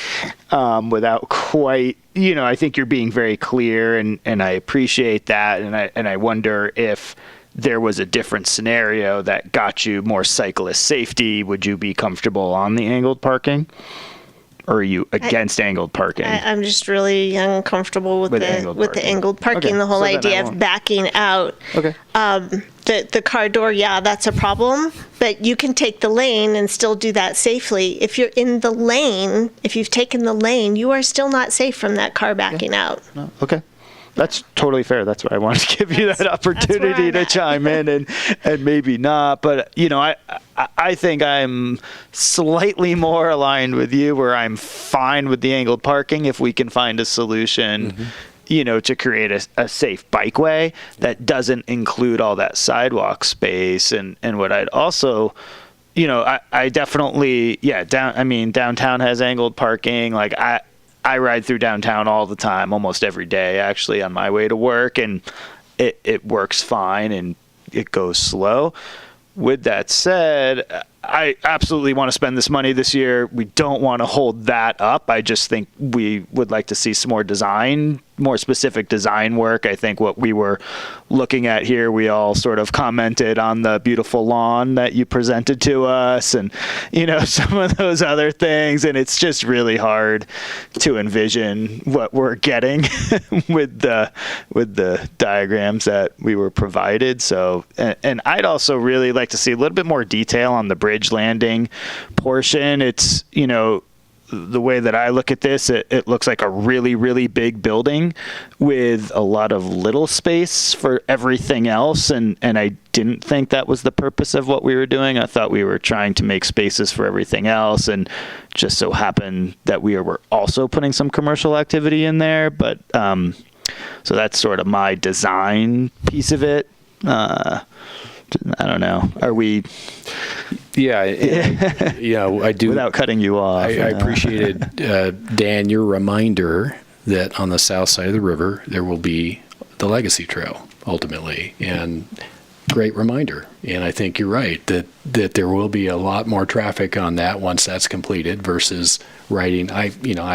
[SPEAKER 3] without quite, I think you're being very clear, and I appreciate that, and I wonder if there was a different scenario that got you more cyclist safety, would you be comfortable on the angled parking? Or are you against angled parking?
[SPEAKER 7] I'm just really uncomfortable with the angled parking.
[SPEAKER 3] Okay,
[SPEAKER 7] The whole
[SPEAKER 3] so then
[SPEAKER 7] idea
[SPEAKER 3] I
[SPEAKER 7] of
[SPEAKER 3] won't.
[SPEAKER 7] backing out.
[SPEAKER 3] Okay.
[SPEAKER 7] The car door, yeah, that's a problem. But you can take the lane and still do that safely. If you're in the lane, if you've taken the lane, you are still not safe from that car backing out.
[SPEAKER 3] No, okay. That's totally fair. That's why I wanted to give you that opportunity to chime in and maybe not. But, I think I'm slightly more aligned with you where I'm fine with the angled parking if we can find a solution, to create a safe bikeway that doesn't include all that sidewalk space. And what I'd also, I definitely, downtown has angled parking. Like I ride through downtown all the time, almost every day, actually, on my way to work, and it works fine and it goes slow. With that said, I absolutely want to spend this money this year. We don't want to hold that up. I just think we would like to see some more specific design work. I think what we were looking at here, we all sort of commented on the beautiful lawn that you presented to us and, some of those other things. And it's just really hard to envision what we're getting with the diagrams that we were provided. So, and I'd also really like to see a little bit more detail on the bridge landing portion. It's, the way that I look at this, it looks like a really, really big building with a lot of little space for everything else. And I didn't think that was the purpose of what we were doing. I thought we were trying to make spaces for everything else. And just so happened that we were also putting some commercial activity in there. But so that's sort of my design piece of it. I don't know. Are we?
[SPEAKER 8] Yeah, I do.
[SPEAKER 3] Without cutting you off.
[SPEAKER 8] I appreciated, Dan, your reminder that on the south side of the river, there will be the Legacy Trail, ultimately. And great reminder. And I think you're right, that there will be a lot more traffic on that once that's completed versus riding. I,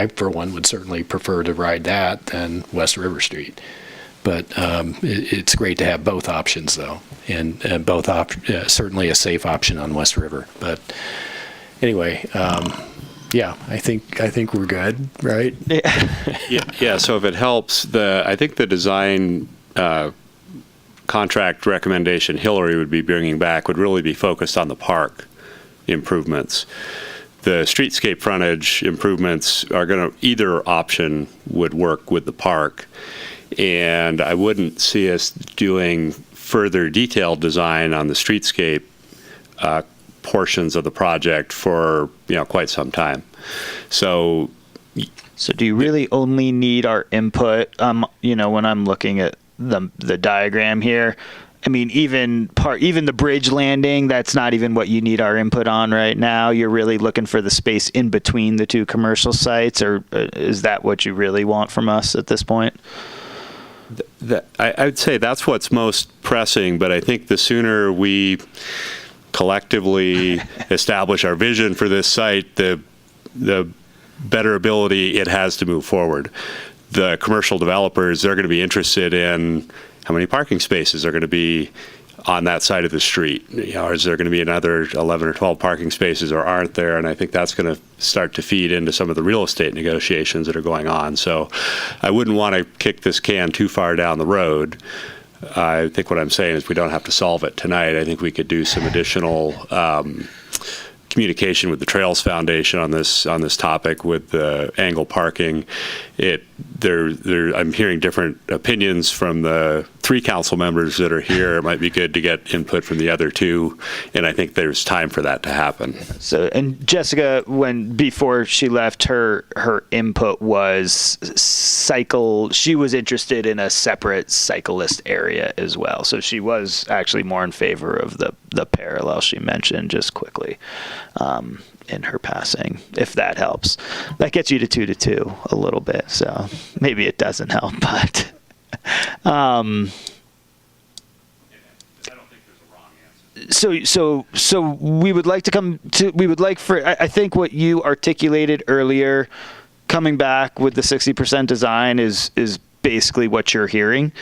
[SPEAKER 8] for one, would certainly prefer to ride that than West River Street. But it's great to have both options, though, and both certainly a safe option on West River. But anyway, I think we're good, right?
[SPEAKER 13] Yeah. So if it helps, I think the design contract recommendation Hillary would be bringing back would really be focused on the park improvements. The streetscape frontage improvements are going to, either option would work with the park. And I wouldn't see us doing further detailed design on the streetscape portions of the project for quite some time. So
[SPEAKER 3] do you really only need our input? When I'm looking at the diagram here, I mean, even the bridge landing, that's not even what you need our input on right now. You're really looking for the space in between the two commercial sites, or is that what you really want from us at this point?
[SPEAKER 13] I would say that's what's most pressing, but I think the sooner we collectively establish our vision for this site, the better ability it has to move forward. The commercial developers, they're going to be interested in how many parking spaces are going to be on that side of the street. Is there going to be another 11 or 12 parking spaces, or aren't there? And I think that's going to start to feed into some of the real estate negotiations that are going on. So I wouldn't want to kick this can too far down the road. I think what I'm saying is we don't have to solve it tonight. I think we could do some additional communication with the Trails Foundation on this topic with the angle parking. I'm hearing different opinions from the three council members that are here. It might be good to get input from the other two, and I think there's time for that to happen.
[SPEAKER 3] So, and Jessica, before she left, her input was she was interested in a separate cyclist area as well. So she was actually more in favor of the parallel she mentioned just quickly in her passing, if that helps. That gets you to 2 a little bit, so maybe it doesn't help, but so we would like I think what you articulated earlier, coming back with the 60% design is basically what you're hearing,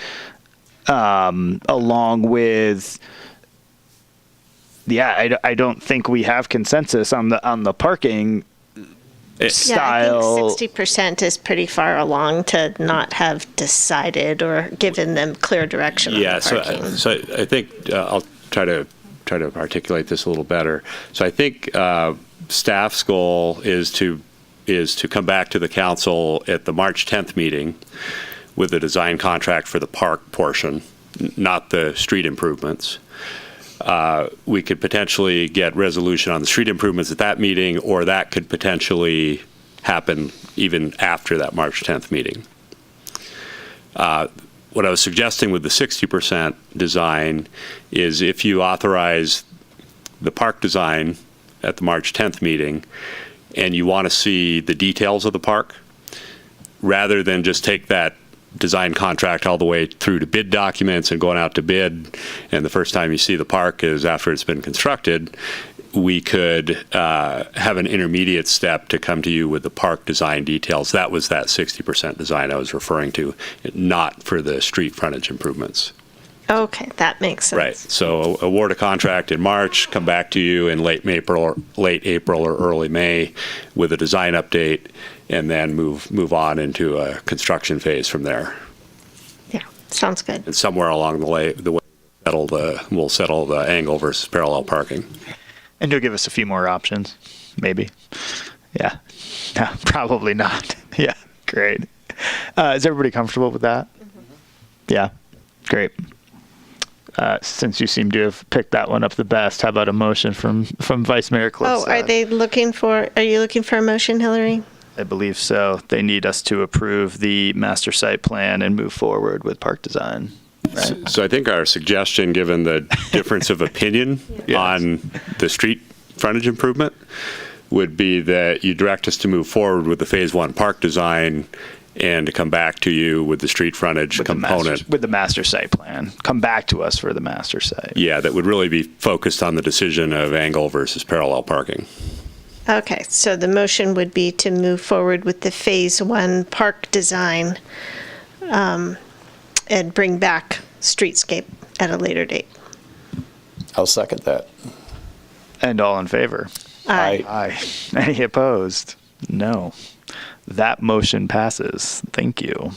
[SPEAKER 3] along with I don't think we have consensus on the parking style.
[SPEAKER 7] Yeah, I think 60% is pretty far along to not have decided or given them clear direction on the parking.
[SPEAKER 13] So I think I'll try to articulate this a little better. So I think staff's goal is to come back to the council at the March 10th meeting with a design contract for the park portion, not the street improvements. We could potentially get resolution on the street improvements at that meeting, or that could potentially happen even after that March 10th meeting. What I was suggesting with the 60% design is if you authorize the park design at the March 10th meeting and you want to see the details of the park, rather than just take that design contract all the way through to bid documents and going out to bid, and the first time you see the park is after it's been constructed, we could have an intermediate step to come to you with the park design details. That was that 60% design I was referring to, not for the street frontage improvements.
[SPEAKER 7] Okay, that makes sense.
[SPEAKER 13] Right. So award a contract in March, come back to you in late April or early May with a design update, and then move on into a construction phase from there.
[SPEAKER 7] Yeah, sounds good.
[SPEAKER 13] And somewhere along the way we'll settle the angle versus parallel parking.
[SPEAKER 3] And you'll give us a few more options, maybe. Yeah. No, probably not. Yeah, great. Is everybody comfortable with that? Mm-hmm. Yeah, great. Since you seem to have picked that one up the best, how about a motion from Vice Mayor Cliff?
[SPEAKER 7] Oh, are you looking for a motion, Hillary?
[SPEAKER 3] I believe so. They need us to approve the master site plan and move forward with park design. Right?
[SPEAKER 13] So I think our suggestion, given the difference of opinion on the street frontage improvement, would be that you direct us to move forward with the phase 1 park design and to come back to you with the street frontage component.
[SPEAKER 3] With the master site plan. Come back to us for the master site.
[SPEAKER 13] Yeah, that would really be focused on the decision of angle versus parallel parking.
[SPEAKER 7] Okay, so the motion would be to move forward with the phase 1 park design and bring back streetscape at a later date.
[SPEAKER 8] I'll second that.
[SPEAKER 3] And all in favor?
[SPEAKER 7] Aye.
[SPEAKER 3] Aye. Any opposed? No. That motion passes. Thank you.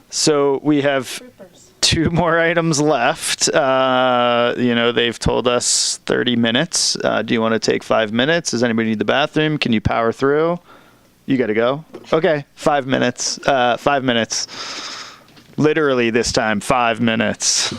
[SPEAKER 3] So we have 2 more items left. They've told us 30 minutes. Do you want to take 5 minutes? Does anybody need the bathroom? Can you power through? You got to go? Okay, 5 minutes. 5 minutes. Literally this time, 5 minutes.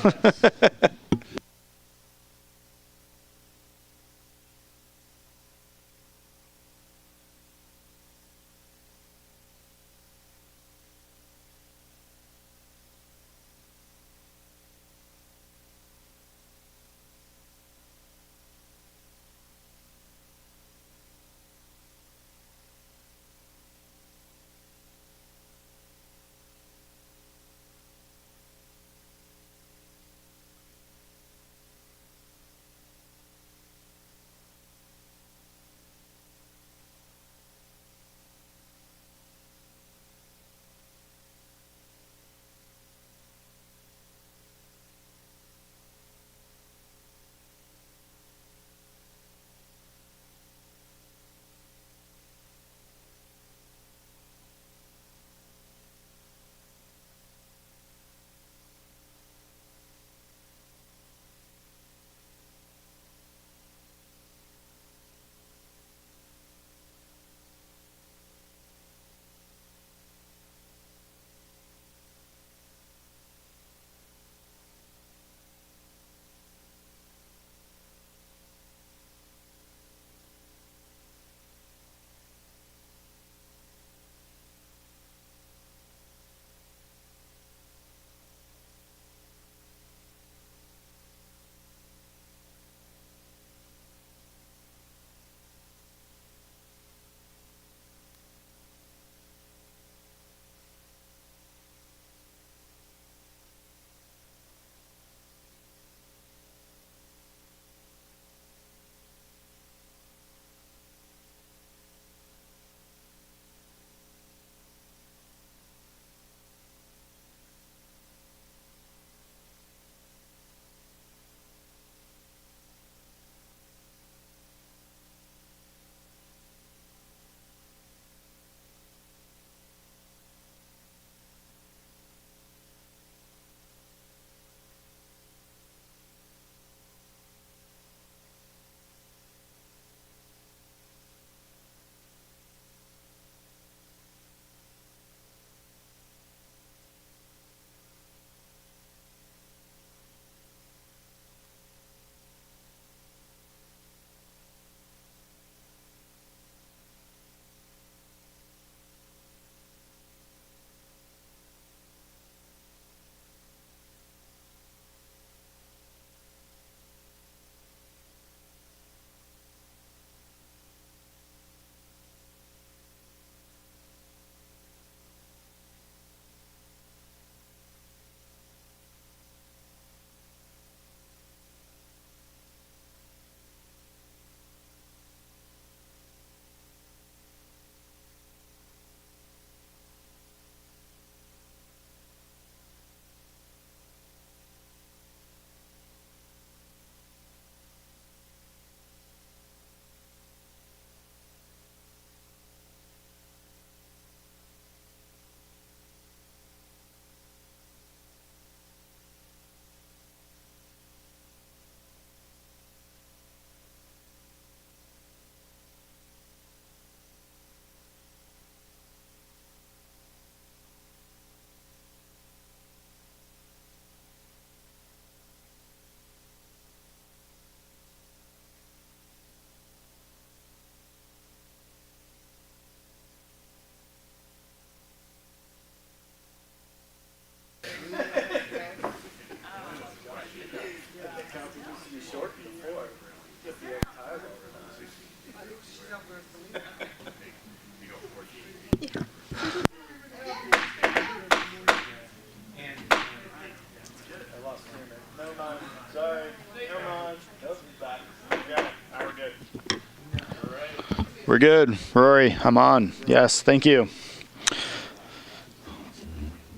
[SPEAKER 3] We're good. Rory, I'm on. Yes, thank you.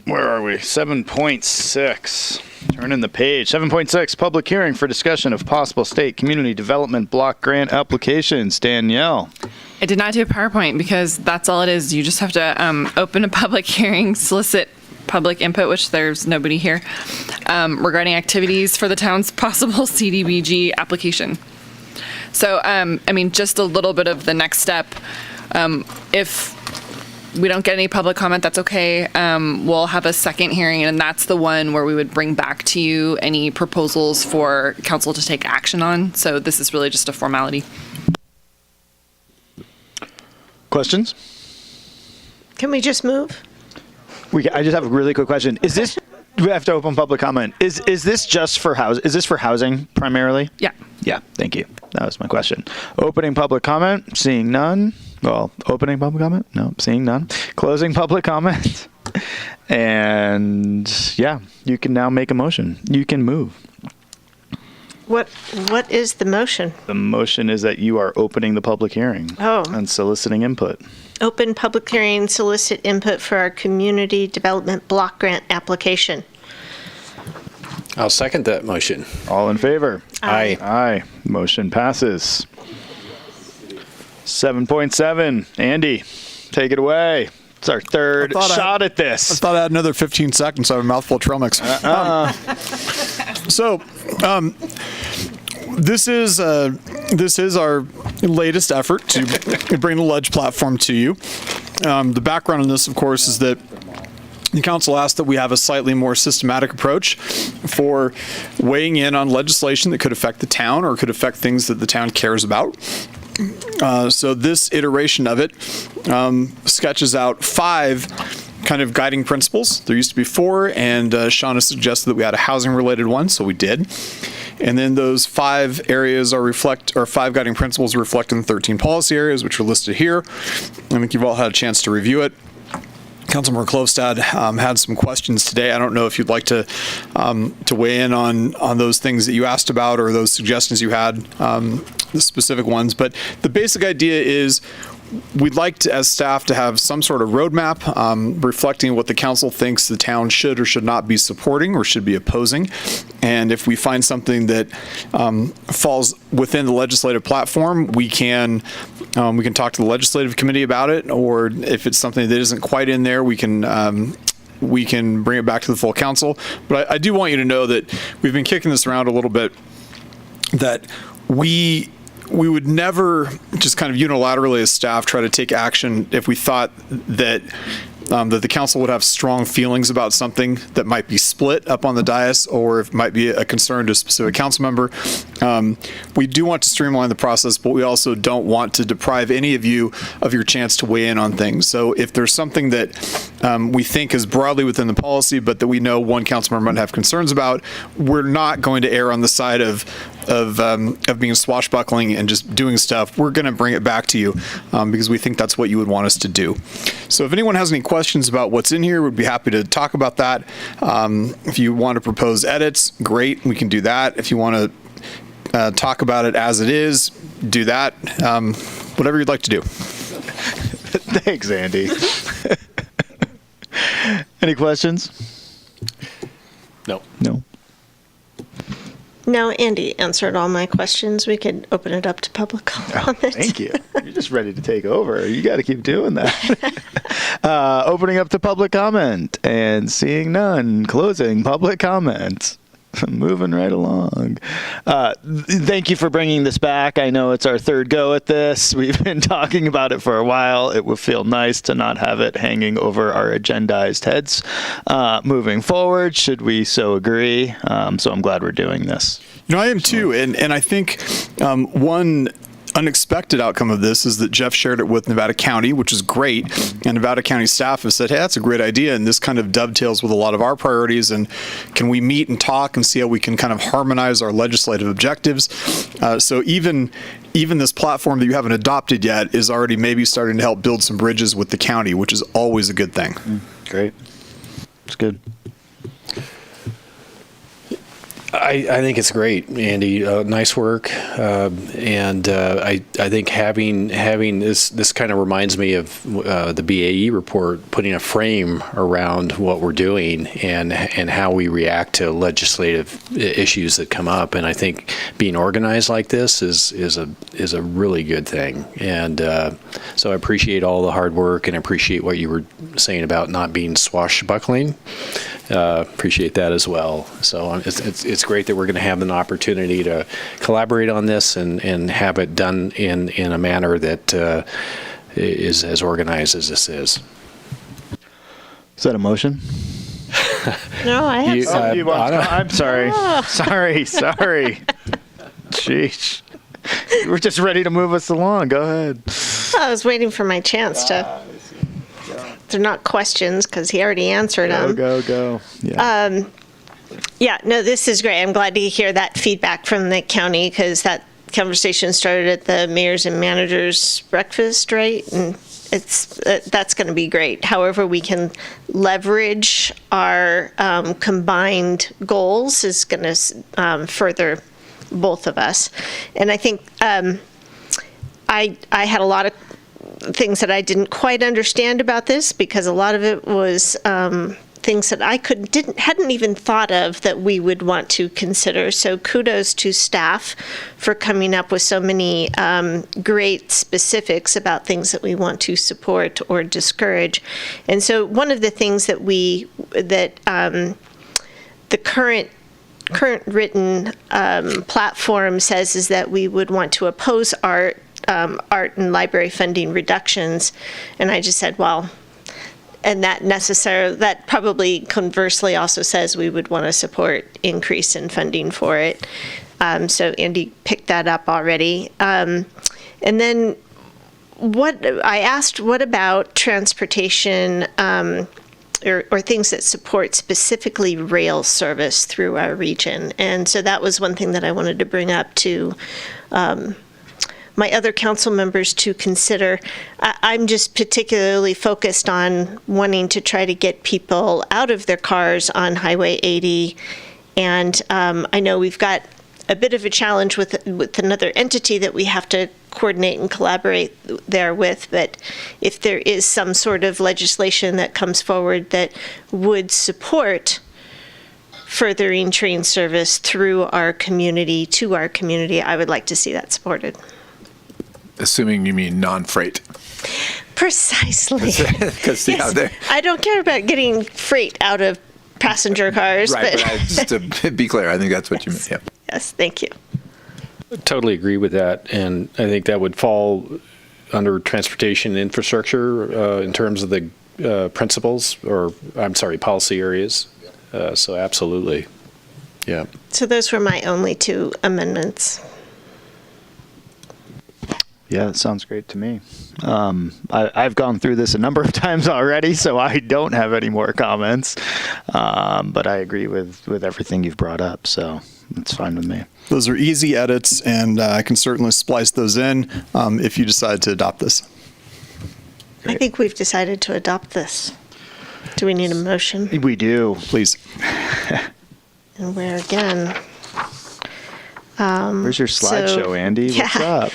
[SPEAKER 3] Where are we? 7.6. Turning the page. 7.6, public hearing for discussion of possible state community development block grant applications. Danielle.
[SPEAKER 2] I did not do a PowerPoint because that's all it is. You just have to open a public hearing, solicit public input, which there's nobody here, regarding activities for the town's possible CDBG application. So, just a little bit of the next step. If we don't get any public comment, that's okay. We'll have a second hearing, and that's the one where we would bring back to you any proposals for council to take action on. So this is really just a formality.
[SPEAKER 3] Questions?
[SPEAKER 7] Can we just move?
[SPEAKER 3] I just have a really quick question. Is this? We have to open public comment. Is this just for house? Is this for housing primarily?
[SPEAKER 2] Yeah.
[SPEAKER 3] Yeah. Thank you. That was my question. Opening public comment. Seeing none. Well, opening public comment. No. Seeing none. Closing public comment. And yeah, you can now make a motion. You can move.
[SPEAKER 7] What is the motion?
[SPEAKER 3] The motion is that you are opening the public hearing. And soliciting input.
[SPEAKER 7] Open public hearing, solicit input for our community development block grant application.
[SPEAKER 8] I'll second that motion.
[SPEAKER 3] All in favor?
[SPEAKER 8] Aye.
[SPEAKER 3] Aye. Motion passes. 7.7. Andy, take it away. It's our third shot at this.
[SPEAKER 17] I thought I had another 15 seconds. So I have a mouthful of trail mix. This is our latest effort to bring the ledge platform to you. The background on this, of course, is that the council asked that we have a slightly more systematic approach for weighing in on legislation that could affect the town or could affect things that the town cares about. So this iteration of it sketches out 5 kind of guiding principles. There used to be 4, and Shauna suggested that we had a housing-related one, so we did. And then those 5 areas or 5 guiding principles reflect in the 13 policy areas, which are listed here. I think you've all had a chance to review it. Councilmember Klofstad had some questions today. I don't know if you'd like to weigh in on those things that you asked about or those suggestions you had, the specific ones. But the basic idea is we'd like to, as staff, to have some sort of roadmap reflecting what the council thinks the town should or should not be supporting or should be opposing. And if we find something that falls within the legislative platform, we can talk to the legislative committee about it. Or if it's something that isn't quite in there, we can bring it back to the full council. But I do want you to know that we've been kicking this around a little bit, that we would never just kind of unilaterally as staff try to take action if we thought that that the council would have strong feelings about something that might be split up on the dais, or if it might be a concern to a specific council member. We do want to streamline the process, but we also don't want to deprive any of you of your chance to weigh in on things. So if there's something that we think is broadly within the policy, but that we know one council member might have concerns about, we're not going to err on the side of being swashbuckling and just doing stuff. We're going to bring it back to you because we think that's what you would want us to do. So if anyone has any questions about what's in here, we'd be happy to talk about that. If you want to propose edits, great, we can do that. If you want to talk about it as it is, do that. Whatever you'd like to do.
[SPEAKER 3] Thanks, Andy. Any questions?
[SPEAKER 8] No.
[SPEAKER 7] No, Andy answered all my questions. We could open it up to public comment.
[SPEAKER 3] Thank you. You're just ready to take over. You got to keep doing that. Opening up to public comment and seeing none. Closing public comment. Moving right along. Thank you for bringing this back. I know it's our third go at this. We've been talking about it for a while. It would feel nice to not have it hanging over our agendized heads moving forward, should we so agree. So I'm glad we're doing this.
[SPEAKER 17] I am too. And I think one unexpected outcome of this is that Jeff shared it with Nevada County, which is great. And Nevada County staff has said, hey, that's a great idea. And this kind of dovetails with a lot of our priorities. And can we meet and talk and see how we can kind of harmonize our legislative objectives? So even this platform that you haven't adopted yet is already maybe starting to help build some bridges with the county, which is always a good thing.
[SPEAKER 3] Great. It's good.
[SPEAKER 8] I think it's great, Andy. Nice work, and I think having this kind of reminds me of the BAE report, putting a frame around what we're doing and how we react to legislative issues that come up. And I think being organized like this is a really good thing. And so I appreciate all the hard work and appreciate what you were saying about not being swashbuckling. Appreciate that as well. So it's great that we're going to have an opportunity to collaborate on this and have it done in a manner that is as organized as this is.
[SPEAKER 3] Is that a motion?
[SPEAKER 7] No, I have some.
[SPEAKER 3] I'm sorry. Sorry. Jeez. We're just ready to move us along. Go ahead.
[SPEAKER 7] I was waiting for my chance to. They're not questions because he already answered them.
[SPEAKER 3] Go. Yeah.
[SPEAKER 7] No, this is great. I'm glad to hear that feedback from the county because that conversation started at the mayor's and manager's breakfast, right? And that's going to be great. However, we can leverage our combined goals is going to further both of us. And I think I had a lot of things that I didn't quite understand about this because a lot of it was things that I hadn't even thought of that we would want to consider. So kudos to staff for coming up with so many great specifics about things that we want to support or discourage. And so one of the things that the current written platform says is that we would want to oppose art and library funding reductions. And I just said, well, and that probably conversely also says we would want to support increase in funding for it. So Andy picked that up already. And then I asked, what about transportation or things that support specifically rail service through our region? And so that was one thing that I wanted to bring up to my other council members to consider. I'm just particularly focused on wanting to try to get people out of their cars on Highway 80. And I know we've got a bit of a challenge with another entity that we have to coordinate and collaborate there with. But if there is some sort of legislation that comes forward that would support furthering train service through our community, to our community, I would like to see that supported.
[SPEAKER 1] Assuming you mean non-freight.
[SPEAKER 7] Precisely.
[SPEAKER 1] Because
[SPEAKER 7] yes, I don't care about getting freight out of passenger cars.
[SPEAKER 1] Right, but just to be clear, I think that's what you meant. Yeah.
[SPEAKER 7] Yes, thank you.
[SPEAKER 8] Totally agree with that, and I think that would fall under transportation infrastructure in terms of the principles, or I'm sorry, policy areas. So absolutely, yeah.
[SPEAKER 7] So those were my only two amendments.
[SPEAKER 3] Yeah, that sounds great to me. I've gone through this a number of times already, so I don't have any more comments. But I agree with everything you've brought up, so it's fine with me.
[SPEAKER 17] Those are easy edits, and I can certainly splice those in if you decide to adopt this.
[SPEAKER 7] Great. I think we've decided to adopt this. Do we need a motion?
[SPEAKER 3] We do.
[SPEAKER 17] Please.
[SPEAKER 7] And where again?
[SPEAKER 3] Where's your slideshow, Andy? What's up?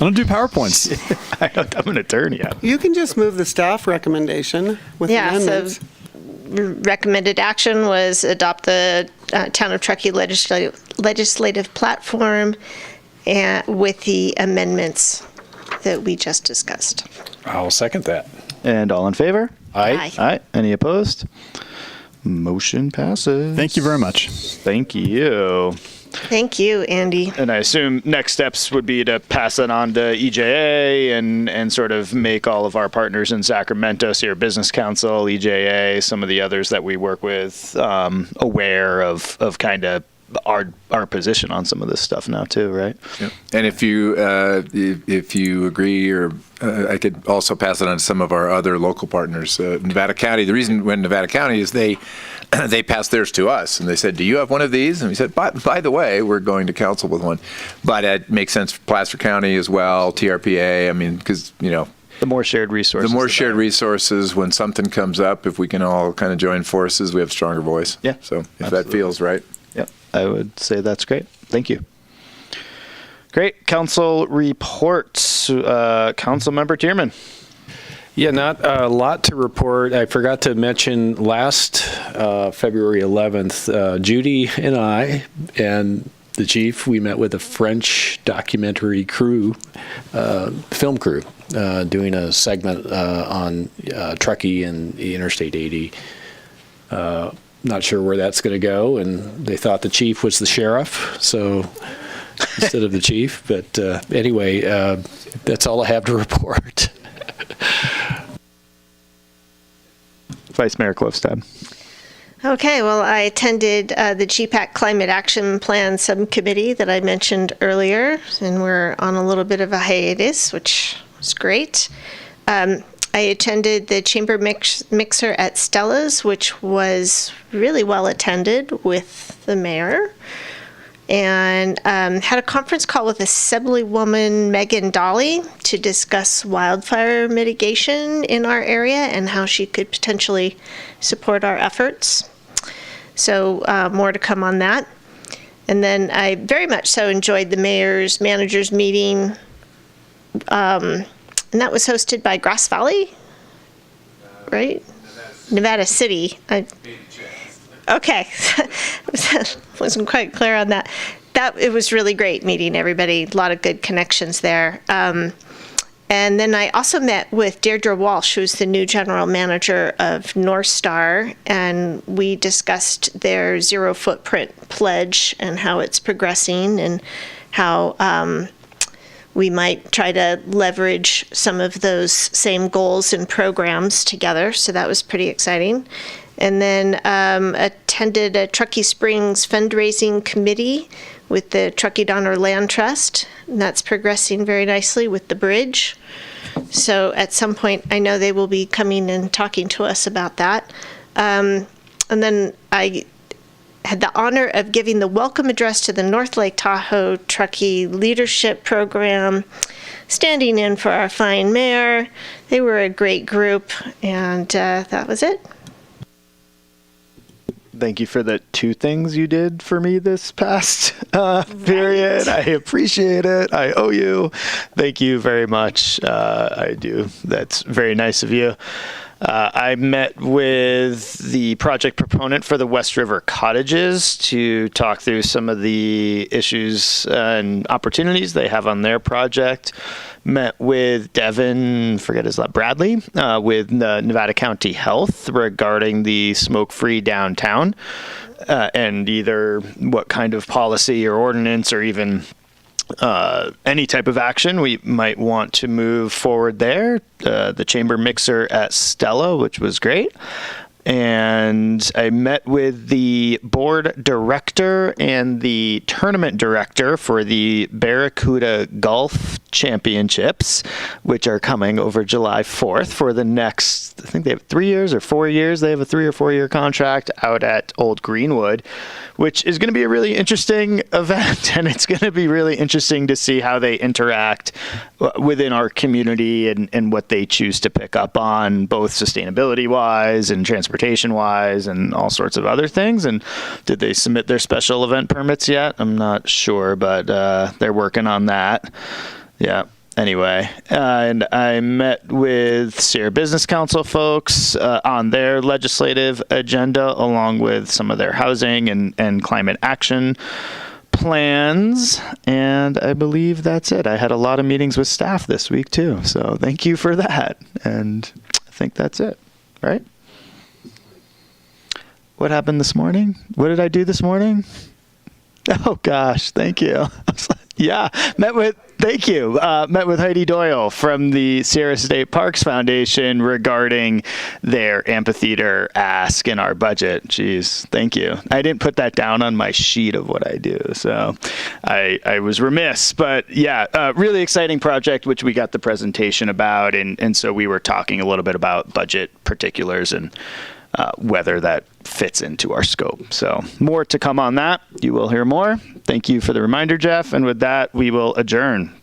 [SPEAKER 17] I don't do PowerPoints.
[SPEAKER 3] I'm an attorney.
[SPEAKER 14] You can just move the staff recommendation with amendments.
[SPEAKER 7] So recommended action was adopt the Town of Truckee legislative platform and with the amendments that we just discussed.
[SPEAKER 8] I'll second that.
[SPEAKER 3] And all in favor?
[SPEAKER 8] Aye.
[SPEAKER 3] Aye. Any opposed? Motion passes.
[SPEAKER 17] Thank you very much.
[SPEAKER 3] Thank you.
[SPEAKER 7] Thank you, Andy.
[SPEAKER 3] And I assume next steps would be to pass it on to EJA and sort of make all of our partners in Sacramento, so your Business Council, EJA, some of the others that we work with, aware of kind of our position on some of this stuff now too, right?
[SPEAKER 1] Yep. And if you agree, or I could also pass it on to some of our other local partners. Nevada County, the reason when Nevada County is they passed theirs to us, and they said, do you have one of these? And we said, by the way, we're going to council with one. But it makes sense for Placer County as well, TRPA, I mean, because,
[SPEAKER 3] the more shared resources.
[SPEAKER 1] The more shared resources, when something comes up, if we can all kind of join forces, we have a stronger voice.
[SPEAKER 3] Yeah.
[SPEAKER 1] So if that feels right.
[SPEAKER 3] Yep. I would say that's great. Thank you. Great. Council reports. Councilmember Tierman.
[SPEAKER 8] Yeah, not a lot to report. I forgot to mention last February 11th, Judy and I and the chief, we met with a French documentary crew, film crew, doing a segment on Truckee and the Interstate 80. Not sure where that's going to go, and they thought the chief was the sheriff, so instead of the chief. But anyway, that's all I have to report.
[SPEAKER 3] Vice Mayor Klofstad.
[SPEAKER 7] Okay, well, I attended the GPAC Climate Action Plan Subcommittee that I mentioned earlier, and we're on a little bit of a hiatus, which was great. I attended the Chamber Mixer at Stella's, which was really well attended with the mayor, and had a conference call with Assemblywoman Megan Dolly to discuss wildfire mitigation in our area and how she could potentially support our efforts. So more to come on that. And then I very much so enjoyed the mayor's managers meeting, and that was hosted by Grass Valley, right? Nevada City. Okay, wasn't quite clear on that. It was really great meeting everybody. A lot of good connections there. And then I also met with Deirdre Walsh, who's the new general manager of North Star, and we discussed their zero footprint pledge and how it's progressing and how we might try to leverage some of those same goals and programs together. So that was pretty exciting. And then attended a Truckee Springs fundraising committee with the Truckee Donner Land Trust, and that's progressing very nicely with the bridge. So at some point, I know they will be coming and talking to us about that. And then I had the honor of giving the welcome address to the North Lake Tahoe Truckee Leadership Program, standing in for our fine mayor. They were a great group, and that was it.
[SPEAKER 3] Thank you for the 2 things you did for me this past period. I appreciate it. I owe you. Thank you very much. I do. That's very nice of you. I met with the project proponent for the West River cottages to talk through some of the issues and opportunities they have on their project. Met with Devin, Bradley, with Nevada County Health regarding the smoke-free downtown and either what kind of policy or ordinance or even any type of action we might want to move forward there. The chamber mixer at Stella, which was great. And I met with the board director and the tournament director for the Barracuda Golf Championships, which are coming over July 4th for the next, I think they have 3 years or 4 years. They have a 3 or 4 year contract out at Old Greenwood, which is going to be a really interesting event. And it's going to be really interesting to see how they interact within our community and what they choose to pick up on, both sustainability-wise and transportation-wise and all sorts of other things. And did they submit their special event permits yet? I'm not sure, but they're working on that. Yeah. Anyway, and I met with Sierra Business Council folks on their legislative agenda, along with some of their housing and climate action plans. And I believe that's it. I had a lot of meetings with staff this week too. So thank you for that. And I think that's it, right? What happened this morning? What did I do this morning? Oh gosh, thank you. Yeah, met with Thank you. Met with Heidi Doyle from the Sierra State Parks Foundation regarding their amphitheater ask in our budget. Jeez, thank you. I didn't put that down on my sheet of what I do, so I was remiss. But yeah, really exciting project, which we got the presentation about, and so we were talking a little bit about budget particulars and whether that fits into our scope. So more to come on that. You will hear more. Thank you for the reminder, Jeff. And with that, we will adjourn.